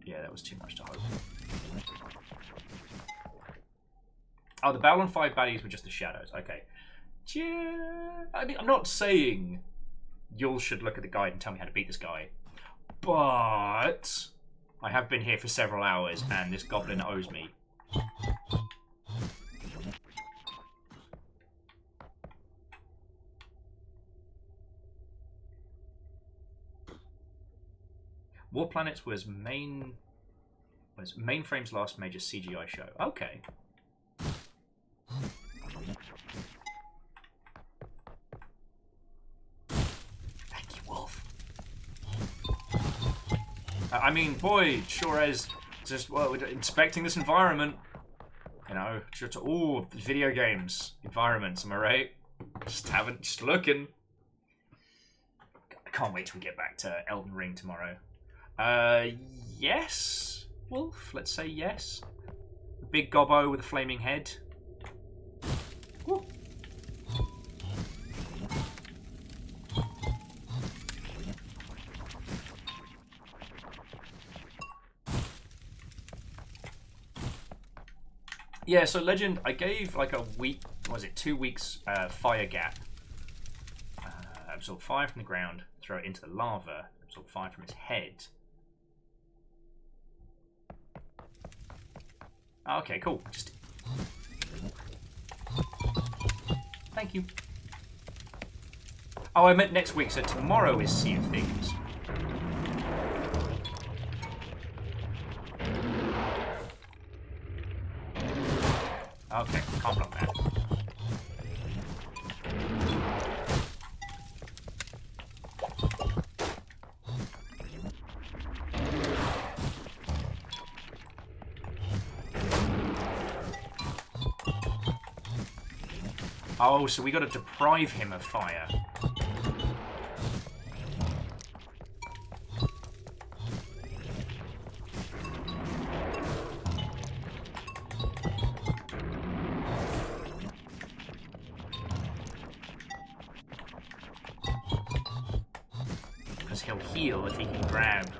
Yeah, that was too much to hope. Oh, the Babylon 5 baddies were just the shadows. Okay. Yeah, I mean, I'm not saying you should look at the guide and tell me how to beat this guy. But I have been here for several hours and this goblin owes me. War Planets was Mainframe's last major CGI show. Okay. Thank you, Wolf. I mean, boy, sure as just inspecting this environment. You know, just video games environments. Am I right? Just looking. I can't wait till we get back to Elden Ring tomorrow. Yes, Wolf. Let's say yes. The big gobbo with a flaming head. Woo. Yeah, so Legend, I gave like a week, was it 2 weeks fire gap. Absorb fire from the ground, throw it into the lava, absorb fire from his head. Okay, cool. Just thank you. Oh, I meant next week, so tomorrow is Sea of Thieves. Okay, can't block that. Oh, so we got to deprive him of fire. Because he'll heal if he can grab.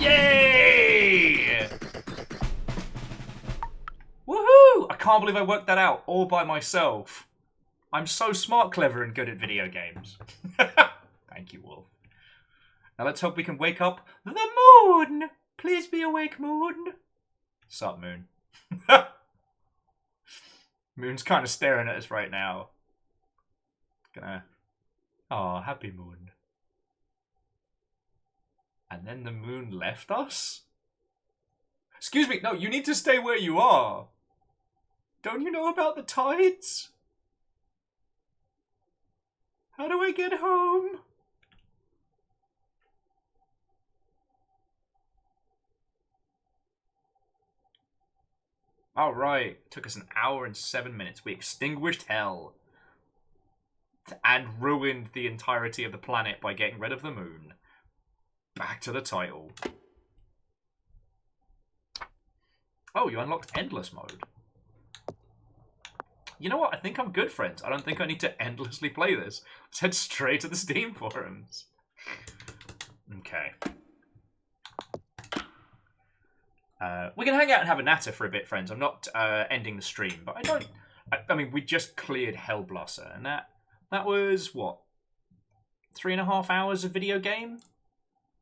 Yay! Woohoo! I can't believe I worked that out all by myself. I'm so smart, clever, and good at video games. Thank you, Wolf. Now let's hope we can wake up the moon! Please be awake, moon. Sup, moon? Moon's kind of staring at us right now. Oh, happy moon. And then the moon left us? Excuse me, no, you need to stay where you are. Don't you know about the tides? How do I get home? All right, it took us 1 hour and 7 minutes. We extinguished hell and ruined the entirety of the planet by getting rid of the moon. Back to the title. Oh, you unlocked endless mode. You know what? I think I'm good, friends. I don't think I need to endlessly play this. Let's head straight to the Steam forums. Okay. We can hang out and have a natter for a bit, friends. I'm not ending the stream, but I mean, we just cleared HellBlusser, and that was, what, 3.5 hours of video game?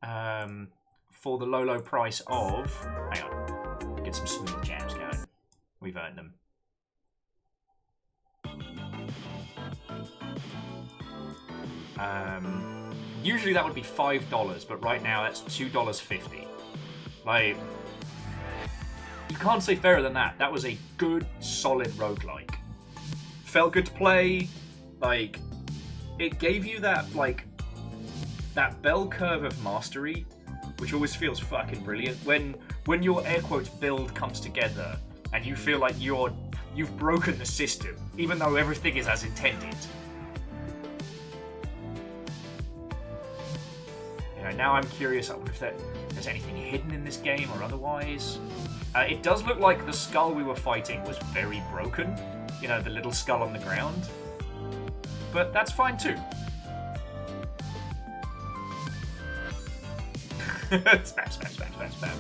For the low price of... Hang on. Get some smooth jams going. We've earned them. Usually that would be $5, but right now that's $2.50. Like, you can't say fairer than that. That was a good, solid roguelike. Felt good to play. Like, it gave you that, like, that bell curve of mastery, which always feels fucking brilliant. When your air quotes build comes together and you feel like you've broken the system, even though everything is as intended. You know, now I'm curious. I wonder if there's anything hidden in this game or otherwise. It does look like the skull we were fighting was very broken. You know, the little skull on the ground. But that's fine too. Spam, spam, spam, spam, spam.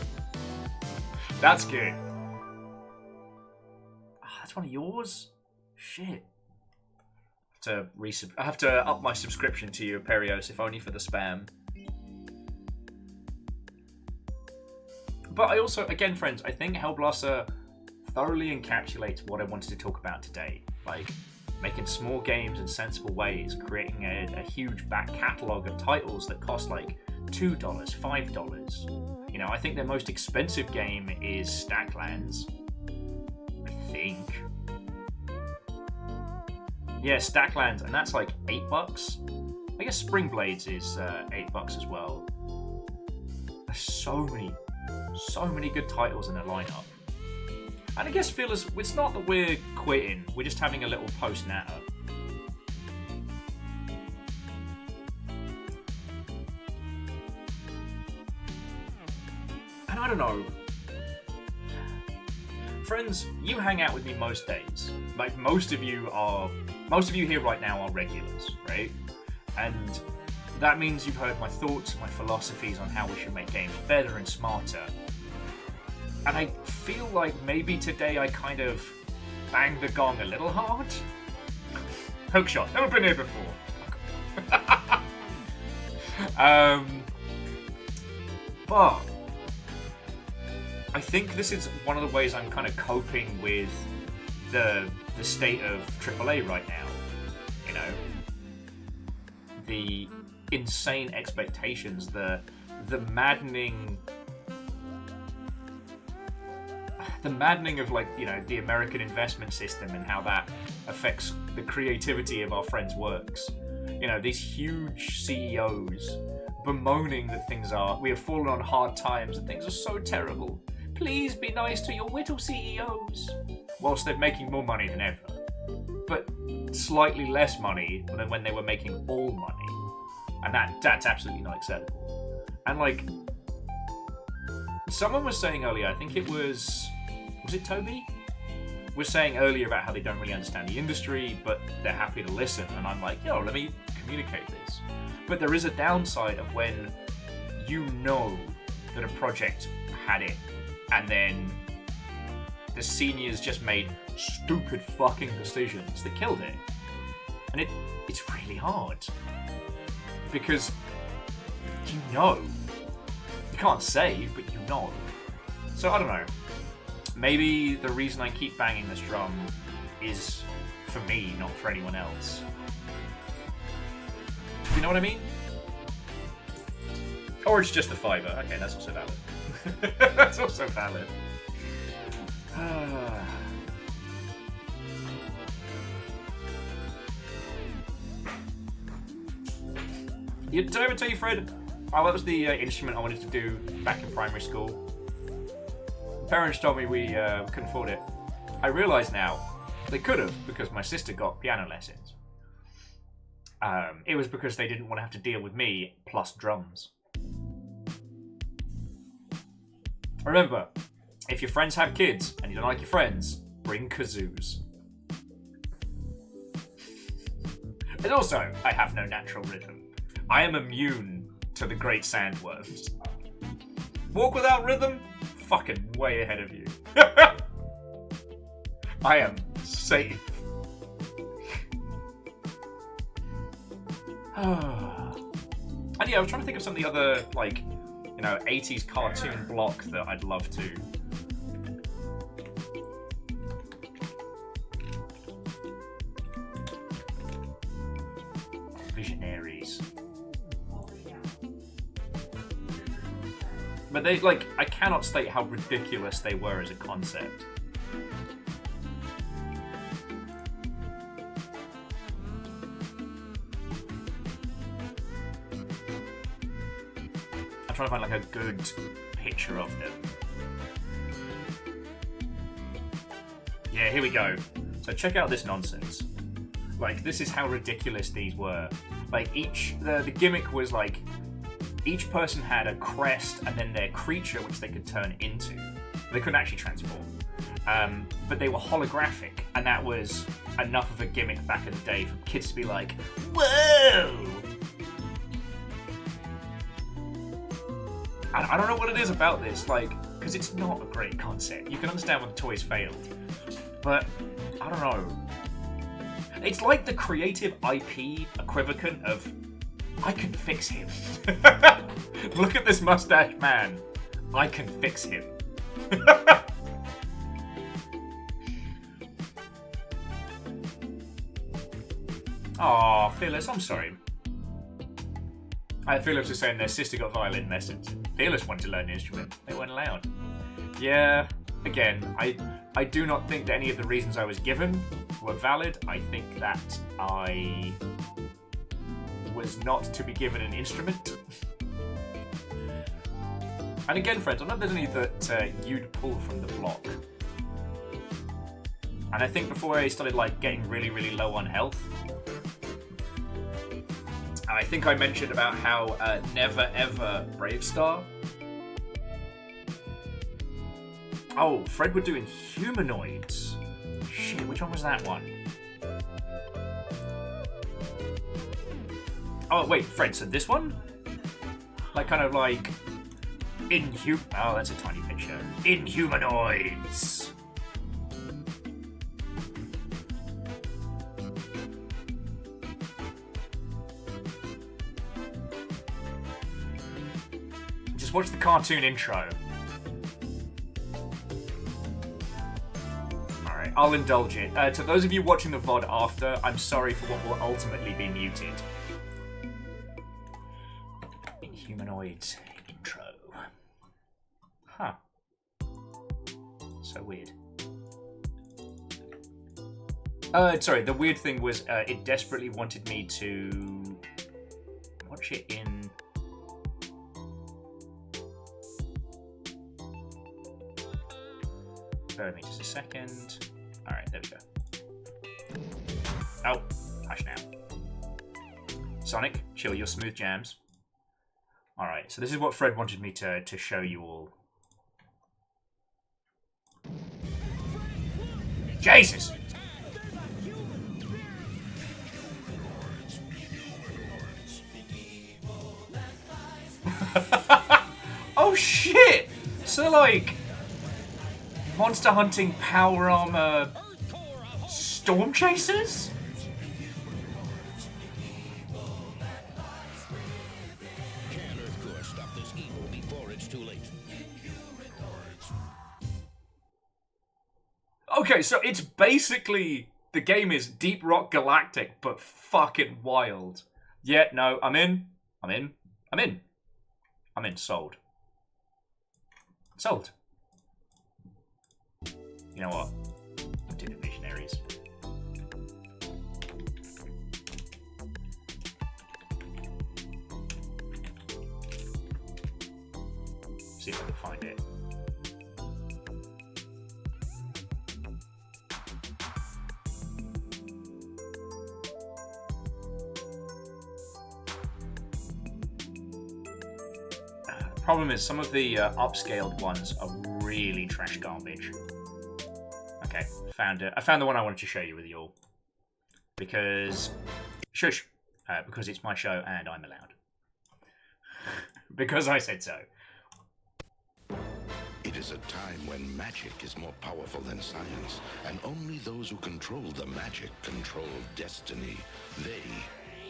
That's good. Oh, that's one of yours? Shit. I have to up my subscription to you, Perios, if only for the spam. But I also, again, friends, I think HellBlusser thoroughly encapsulates what I wanted to talk about today. Like, making small games in sensible ways, creating a huge back catalogue of titles that cost like $2, $5. You know, I think their most expensive game is Stacklands. I think. Yeah, Stacklands, and that's like $8. I guess Spring Blades is $8 as well. There's so many good titles in their lineup. And I guess, feelers, it's not that we're quitting, we're just having a little post-natter. And I don't know. Friends, you hang out with me most days. Like, most of you here right now are regulars, right? And that means you've heard my thoughts and my philosophies on how we should make games better and smarter. And I feel like maybe today I kind of banged the gong a little hard. Hookshot, never been here before. But I think this is one of the ways I'm kind of coping with the state of AAA right now. You know, the insane expectations, the maddening of, like, you know, the American investment system and how that affects the creativity of our friends' works. You know, these huge CEOs bemoaning that we have fallen on hard times and things are so terrible. Please be nice to your little CEOs. Whilst they're making more money than ever. But slightly less money than when they were making all money. And that's absolutely not acceptable. And, like, someone was saying earlier, I think it was it Toby? Was saying earlier about how they don't really understand the industry, but they're happy to listen. And I'm like, yo, let me communicate this. But there is a downside of when you know that a project had it, and then the seniors just made stupid fucking decisions that killed it. And it's really hard. Because you know. You can't say, but you know. So I don't know. Maybe the reason I keep banging this drum is for me, not for anyone else. You know what I mean? Or it's just a $5. Okay, that's also valid. That's also valid. Did I ever tell you, Fred? Oh, that was the instrument I wanted to do back in primary school. Parents told me we couldn't afford it. I realise now they could have, because my sister got piano lessons. It was because they didn't want to have to deal with me plus drums. Remember, if your friends have kids and you don't like your friends, bring kazoos. And also, I have no natural rhythm. I am immune to the great sandworms. Walk without rhythm? Fucking way ahead of you. I am safe. And yeah, I was trying to think of some of the other, like, you know, 80s cartoon block that I'd love to. Visionaries. But they, like, I cannot state how ridiculous they were as a concept. I'm trying to find, like, a good picture of them. Yeah, here we go. So check out this nonsense. Like, this is how ridiculous these were. Like, the gimmick was, like, each person had a crest and then their creature, which they could turn into. They couldn't actually transform. But they were holographic, and that was enough of a gimmick back in the day for kids to be like, whoa! I don't know what it is about this, like, because it's not a great concept. You can understand when the toys failed. But, I don't know. It's like the creative IP equivalent of, I can fix him. Look at this mustache man. I can fix him. Aw, Fearless, I'm sorry. Fearless was saying their sister got violin lessons. Fearless wanted to learn an instrument. They weren't allowed. Yeah, again, I do not think that any of the reasons I was given were valid. I think that I was not to be given an instrument. And again, friends, I know there's any that you'd pull from the block. And I think before I started like getting really, really low on health, I think I mentioned about how Never Ever Bravestar. Oh, Fred were doing humanoids. Shit, which one was that one? Oh, wait, Fred, so this one? Like, kind of like... Oh, that's a tiny picture. Inhumanoids! Just watch the cartoon intro. Alright, I'll indulge it. To those of you watching the VOD after, I'm sorry for what will ultimately be muted. Inhumanoids intro. Huh. So weird. Sorry, the weird thing was it desperately wanted me to watch it in... Bear with me just a second. Alright, there we go. Oh, hush now. Sonic, chill your smooth jams. Alright, so this is what Fred wanted me to show you all. Jesus! Oh shit! So like... Monster hunting power armor... Storm chasers? Okay, so it's basically... The game is Deep Rock Galactic, but fucking wild. Yeah, no, I'm in. Sold. Sold. You know what? I'll do the Visionaries. See if I can find it. Problem is, some of the upscaled ones are really trash garbage. Okay, found it. I found the one I wanted to show you with you all. Because... Shush! Because it's my show and I'm allowed. Because I said so. It is a time when magic is more powerful than science, and only those who control the magic control destiny. They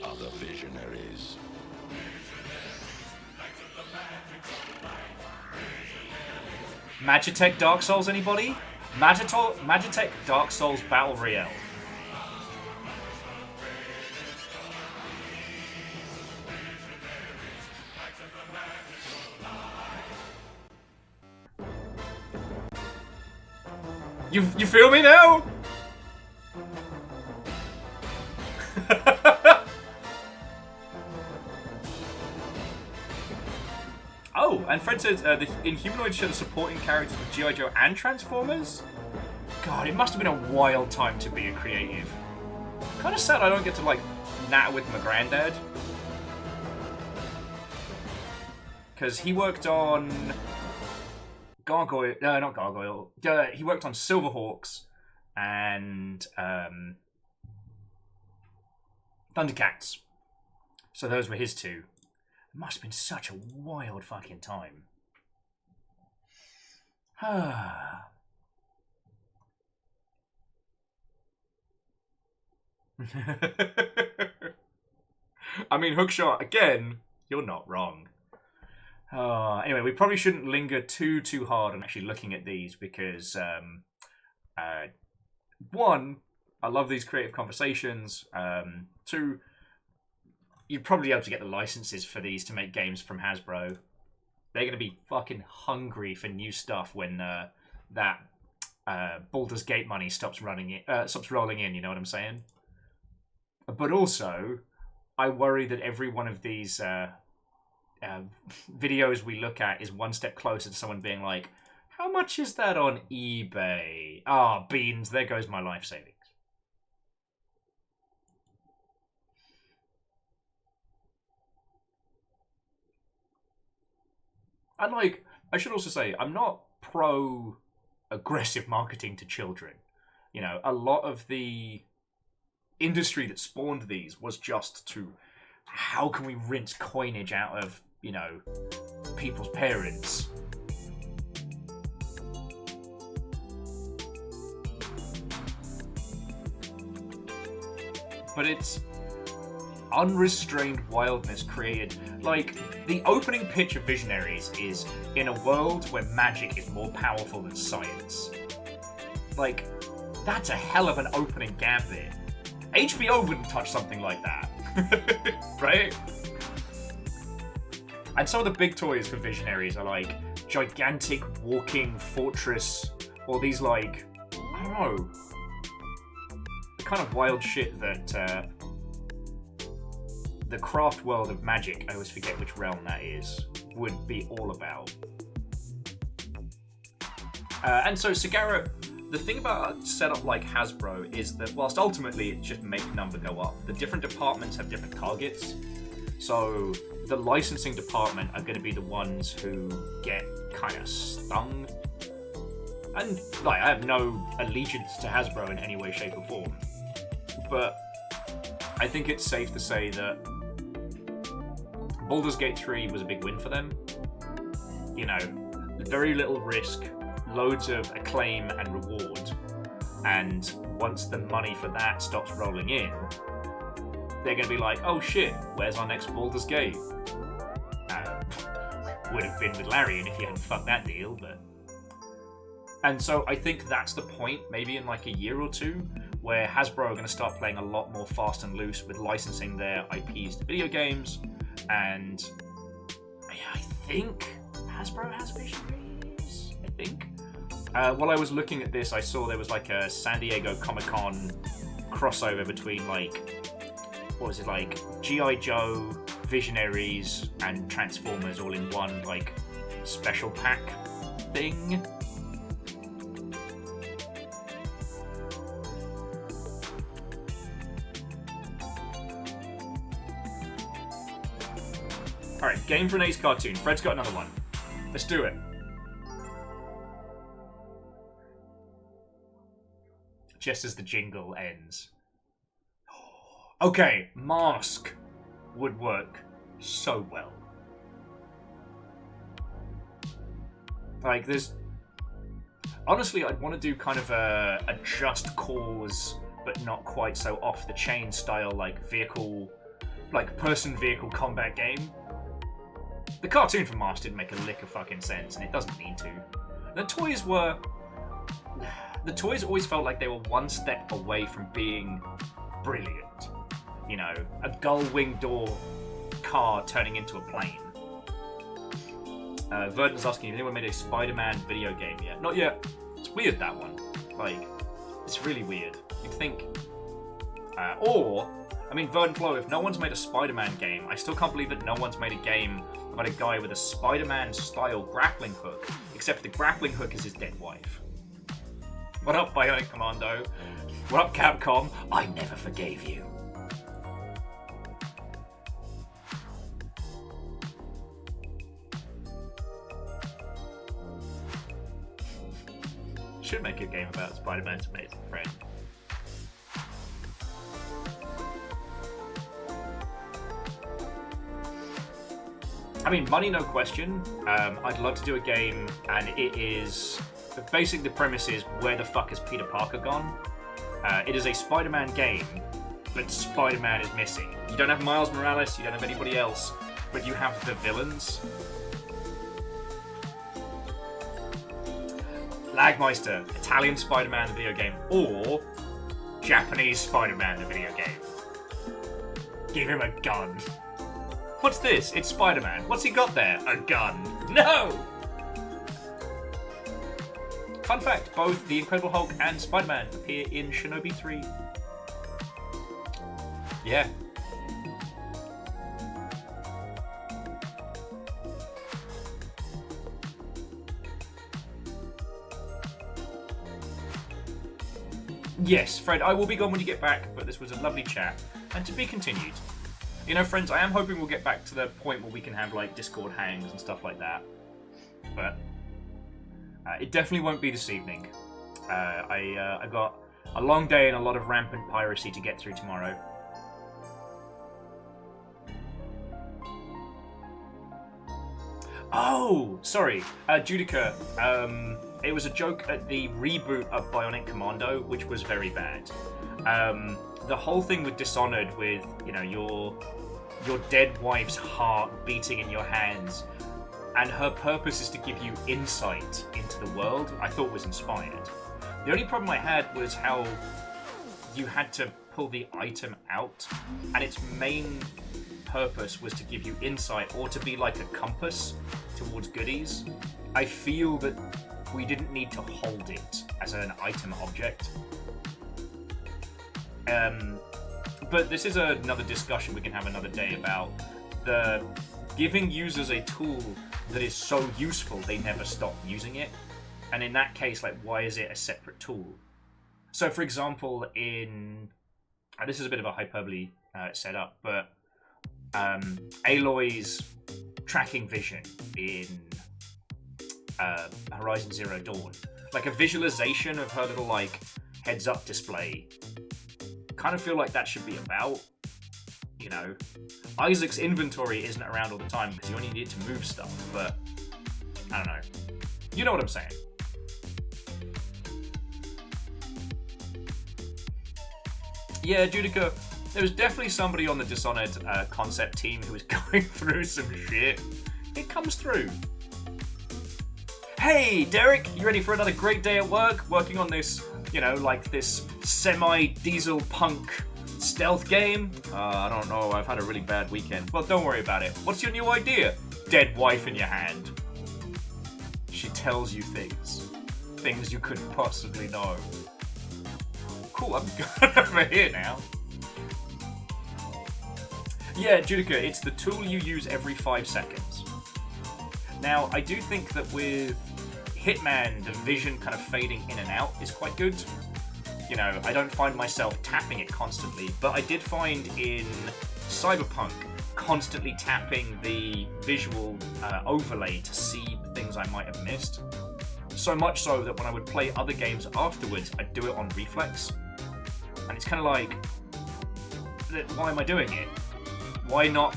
are the Visionaries. Magitech Dark Souls, anybody? Magitech Dark Souls Battle Royale. You feel me now? Oh, and Fred says the Inhumanoids showed supporting characters with G.I. Joe and Transformers? God, it must have been a wild time to be a creative. Kind of sad I don't get to, like, natter with my granddad. Because he worked on Gargoyle, not Gargoyle. He worked on Silverhawks and Thundercats. So those were his two. It must have been such a wild fucking time. I mean, Hookshot, again, you're not wrong. Anyway, we probably shouldn't linger too hard on actually looking at these because, one, I love these creative conversations. Two, you'd probably be able to get the licenses for these to make games from Hasbro. They're going to be fucking hungry for new stuff when that Baldur's Gate money stops rolling in, you know what I'm saying? But also, I worry that every one of these videos we look at is one step closer to someone being like, how much is that on eBay? Ah, beans, there goes my life savings. And, like, I should also say, I'm not pro-aggressive marketing to children. You know, a lot of the industry that spawned these was just to, how can we rinse coinage out of, you know, people's parents? But it's unrestrained wildness created. Like, the opening pitch of Visionaries is, in a world where magic is more powerful than science. Like, that's a hell of an opening gambit. HBO wouldn't touch something like that. Right? And some of the big toys for Visionaries are like gigantic walking fortress, or these, like, I don't know, the kind of wild shit that the craft world of magic, I always forget which realm that is, would be all about. And so Sagara, the thing about a setup like Hasbro is that whilst ultimately it just makes number go up, the different departments have different targets. So the licensing department are going to be the ones who get kind of stung. And, like, I have no allegiance to Hasbro in any way, shape or form. But I think it's safe to say that Baldur's Gate 3 was a big win for them. You know, very little risk, loads of acclaim and reward. And once the money for that stops rolling in, they're going to be like, oh shit, where's our next Baldur's Gate? Would have been with Larian if you hadn't fucked that deal, but... And so I think that's the point, maybe in like a year or two, where Hasbro are going to start playing a lot more fast and loose with licensing their IPs to video games. And I think Hasbro has Visionaries, I think. While I was looking at this, I saw there was like a San Diego Comic-Con crossover between, like, what was it, like G.I. Joe, Visionaries, and Transformers all in one, like, special pack thing. Alright, game for an Ace cartoon. Fred's got another one. Let's do it. Just as the jingle ends. Okay, Mask would work so well. Like, there's... Honestly, I'd want to do kind of a Just Cause, but not quite so off-the-chain style, like, vehicle... like, person-vehicle combat game. The cartoon for Mask didn't make a lick of fucking sense, and it doesn't need to. The toys were... The toys always felt like they were one step away from being brilliant. You know, a gull-wing door car turning into a plane. Verdon's asking if anyone made a Spider-Man video game yet. Not yet. It's weird, that one. Like, it's really weird. You'd think... or, I mean, Verdant Flow, if no one's made a Spider-Man game, I still can't believe that no one's made a game about a guy with a Spider-Man-style grappling hook, except the grappling hook is his dead wife. What up, Bionic Commando? What up, Capcom? I never forgave you. Should make a game about Spider-Man's amazing friend. I mean, money, no question. I'd love to do a game, and it is... Basically, the premise is, where the fuck has Peter Parker gone? It is a Spider-Man game, but Spider-Man is missing. You don't have Miles Morales, you don't have anybody else, but you have the villains. Lagmeister, Italian Spider-Man the video game, or Japanese Spider-Man the video game. Give him a gun. What's this? It's Spider-Man. What's he got there? A gun. No! Fun fact, both The Incredible Hulk and Spider-Man appear in Shinobi 3. Yeah. Yes, Fred, I will be gone when you get back, but this was a lovely chat, and to be continued. You know, friends, I am hoping we'll get back to the point where we can have, like, Discord hangs and stuff like that. But it definitely won't be this evening. I got a long day and a lot of rampant piracy to get through tomorrow. Oh, sorry, Judica. It was a joke at the reboot of Bionic Commando, which was very bad. The whole thing with Dishonored, with your dead wife's heart beating in your hands, and her purpose is to give you insight into the world, I thought was inspired. The only problem I had was how you had to pull the item out, and its main purpose was to give you insight or to be like a compass towards goodies. I feel that we didn't need to hold it as an item object. But this is another discussion we can have another day about the giving users a tool that is so useful they never stop using it. And in that case, like, why is it a separate tool? So, for example, in... this is a bit of a hyperbole setup, but Aloy's tracking vision in Horizon Zero Dawn, like a visualization of her little, like, heads-up display, kind of feel like that should be about, Isaac's inventory isn't around all the time because you only need to move stuff, but I don't know. You know what I'm saying. Yeah, Judica, there was definitely somebody on the Dishonored concept team who was going through some shit. It comes through. Hey, Derek, you ready for another great day at work? Working on this, like this semi-diesel punk stealth game? I don't know, I've had a really bad weekend. Well, don't worry about it. What's your new idea? Dead wife in your hand. She tells you things. Things you couldn't possibly know. Cool, I'm going over here now. Yeah, Judica, it's the tool you use every 5 seconds. Now, I do think that with Hitman, the vision kind of fading in and out is quite good. I don't find myself tapping it constantly, but I did find in Cyberpunk constantly tapping the visual overlay to see things I might have missed. So much so that when I would play other games afterwards, I'd do it on reflex. And it's kind of like, why am I doing it? Why not?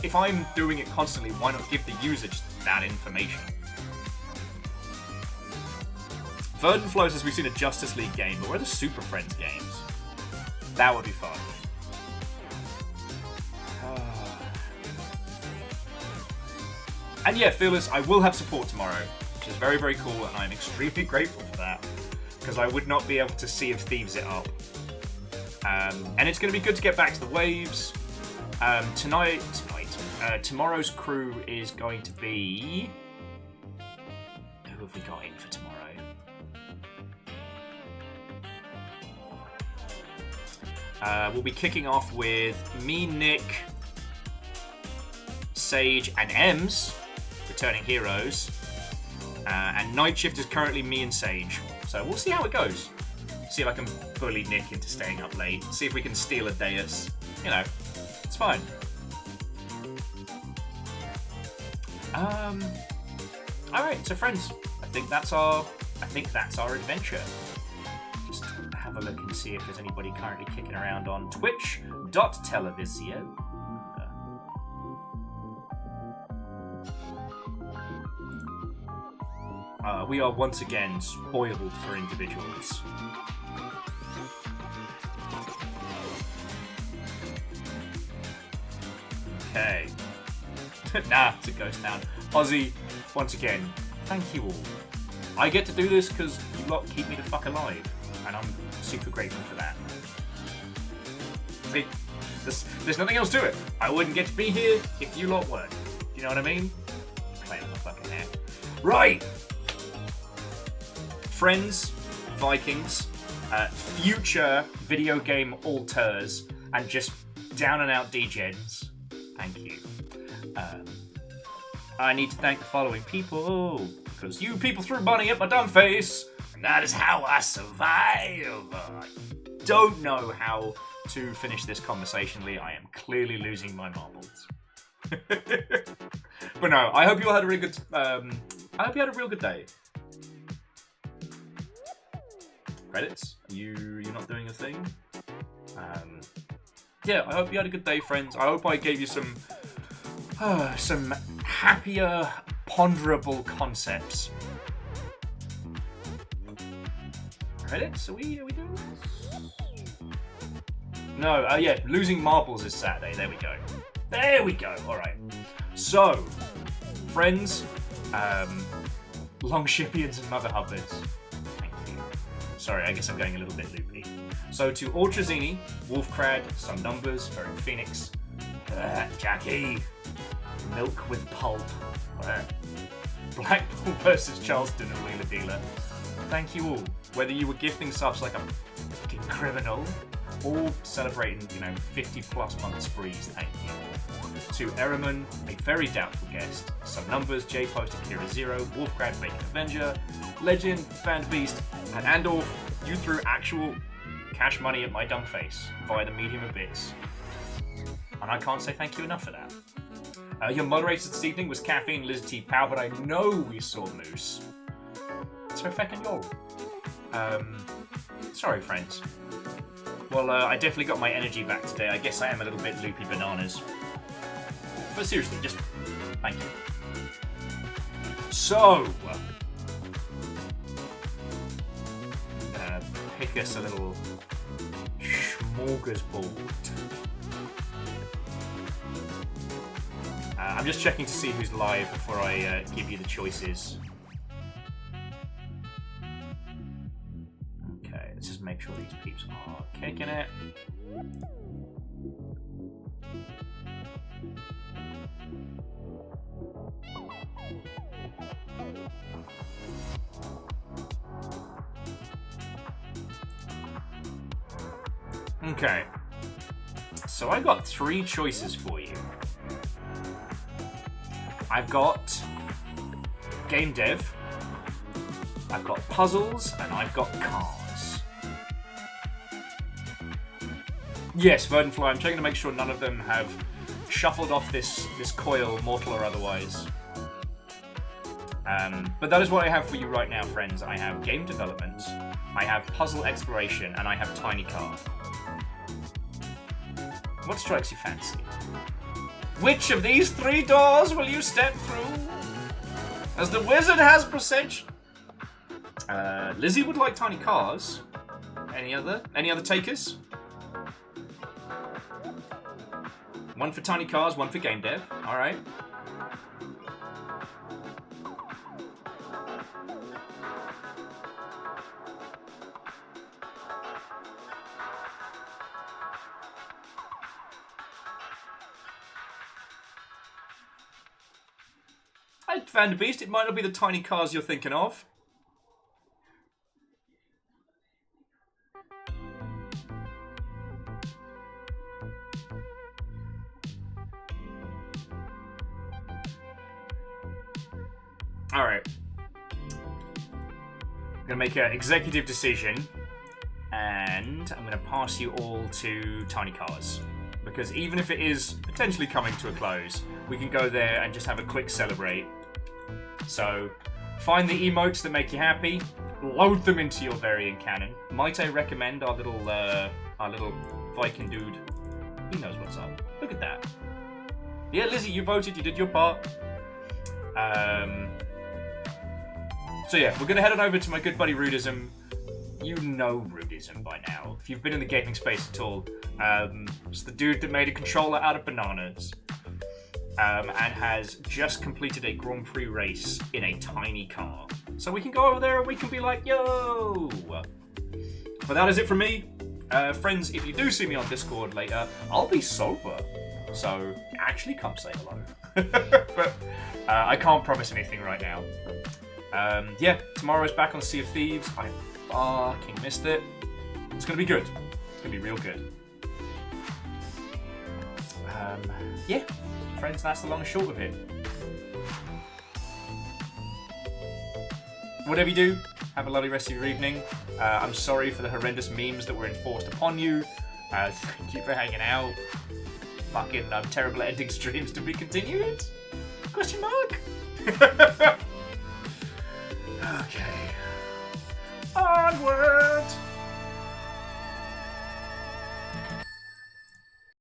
If I'm doing it constantly, why not give the user just that information? Verdant Flow says we've seen a Justice League game, but where are the Super Friends games? That would be fun. And yeah, Fearless, I will have support tomorrow, which is very, very cool, and I'm extremely grateful for that, because I would not be able to Sea of Thieves it up. And it's going to be good to get back to the waves. Tomorrow's crew is going to be... Who have we got in for tomorrow? We'll be kicking off with me, Nick, Sage, and Ems, returning heroes. And Night Shift is currently me and Sage. So we'll see how it goes. See if I can bully Nick into staying up late. See if we can steal a Deus. You know, it's fine. Alright, so friends, I think that's our adventure. Just have a look and see if there's anybody currently kicking around on twitch.televisio. We are once again spoiled for individuals. Okay. Nah, it's a ghost town. Ozzy, once again, thank you all. I get to do this because you lot keep me the fuck alive, and I'm super grateful for that. See, there's nothing else to it. I wouldn't get to be here if you lot weren't. Do you know what I mean? Playing my fucking hair. Right! Friends, Vikings, future video game alters, and just down and out degens. Thank you. I need to thank the following people, because you people threw money at my dumb face, and that is how I survive. I don't know how to finish this conversationally. I am clearly losing my marbles. But no, I hope you all had a really good. I hope you had a real good day. Credits? You're not doing a thing? Yeah, I hope you had a good day, friends. I hope I gave you some happier, ponderable concepts. Credits? Are we doing this? No, yeah, losing marbles is Saturday. There we go. There we go. All right. So, friends, Longshipians and Mother Hubbards. Sorry, I guess I'm going a little bit loopy. So to Ultrazini, Wolfcrad, Some Numbers, Very Phoenix, Jackie, Milk with Pulp, Blackpool versus Charleston and Wheeler Dealer. Thank you all. Whether you were gifting subs like a fucking criminal or celebrating, 50+ month sprees, thank you. To Ehrman, a very doubtful guest, Some Numbers, J Post, Akira Zero, Wolfcrad, Bacon Avenger, Legend, Fan Beast, and Andor, you threw actual cash money at my dumb face via the medium of bits. And I can't say thank you enough for that. Your moderator this evening was Caffeine, Liz T. Pow, but I know we saw Moose. So feckin' y'all. Sorry, friends. Well, I definitely got my energy back today. I guess I am a little bit loopy bananas. But seriously, just thank you. So, pick us a little smorgasbord. I'm just checking to see who's live before I give you the choices. Okay, let's just make sure these peeps are kicking it. Okay, so I got 3 choices for you. I've got game dev, I've got puzzles, and I've got cars. Yes, Verdanfly, I'm checking to make sure none of them have shuffled off this coil, mortal or otherwise. But that is what I have for you right now, friends. I have game development, I have puzzle exploration, and I have tiny car. What strikes your fancy? Which of these 3 doors will you step through? As the wizard has presaged. Lizzie would like tiny cars. Any other takers? 1 for tiny cars, 1 for game dev. All right. I found a beast. It might not be the tiny cars you're thinking of. Alright. I'm gonna make an executive decision, and I'm gonna pass you all to Tiny Cars. Because even if it is potentially coming to a close, we can go there and just have a quick celebrate. So, find the emotes that make you happy, load them into your variant cannon. Might I recommend our little Viking dude? He knows what's up. Look at that. Yeah, Lizzie, you voted, you did your part. So yeah, we're gonna head on over to my good buddy Rudism. You know Rudism by now. If you've been in the gaming space at all, it's the dude that made a controller out of bananas. And has just completed a Grand Prix race in a tiny car. So we can go over there and we can be like, yo! But that is it from me. Friends, if you do see me on Discord later, I'll be sober. So actually come say hello. But I can't promise anything right now. Yeah, tomorrow's back on Sea of Thieves. I fucking missed it. It's gonna be good. It's gonna be real good. Yeah, friends, that's the long and short of it. Whatever you do, have a lovely rest of your evening. I'm sorry for the horrendous memes that were enforced upon you. Thank you for hanging out. Fucking terrible ending streams to be continued? Question mark? Okay. Onward!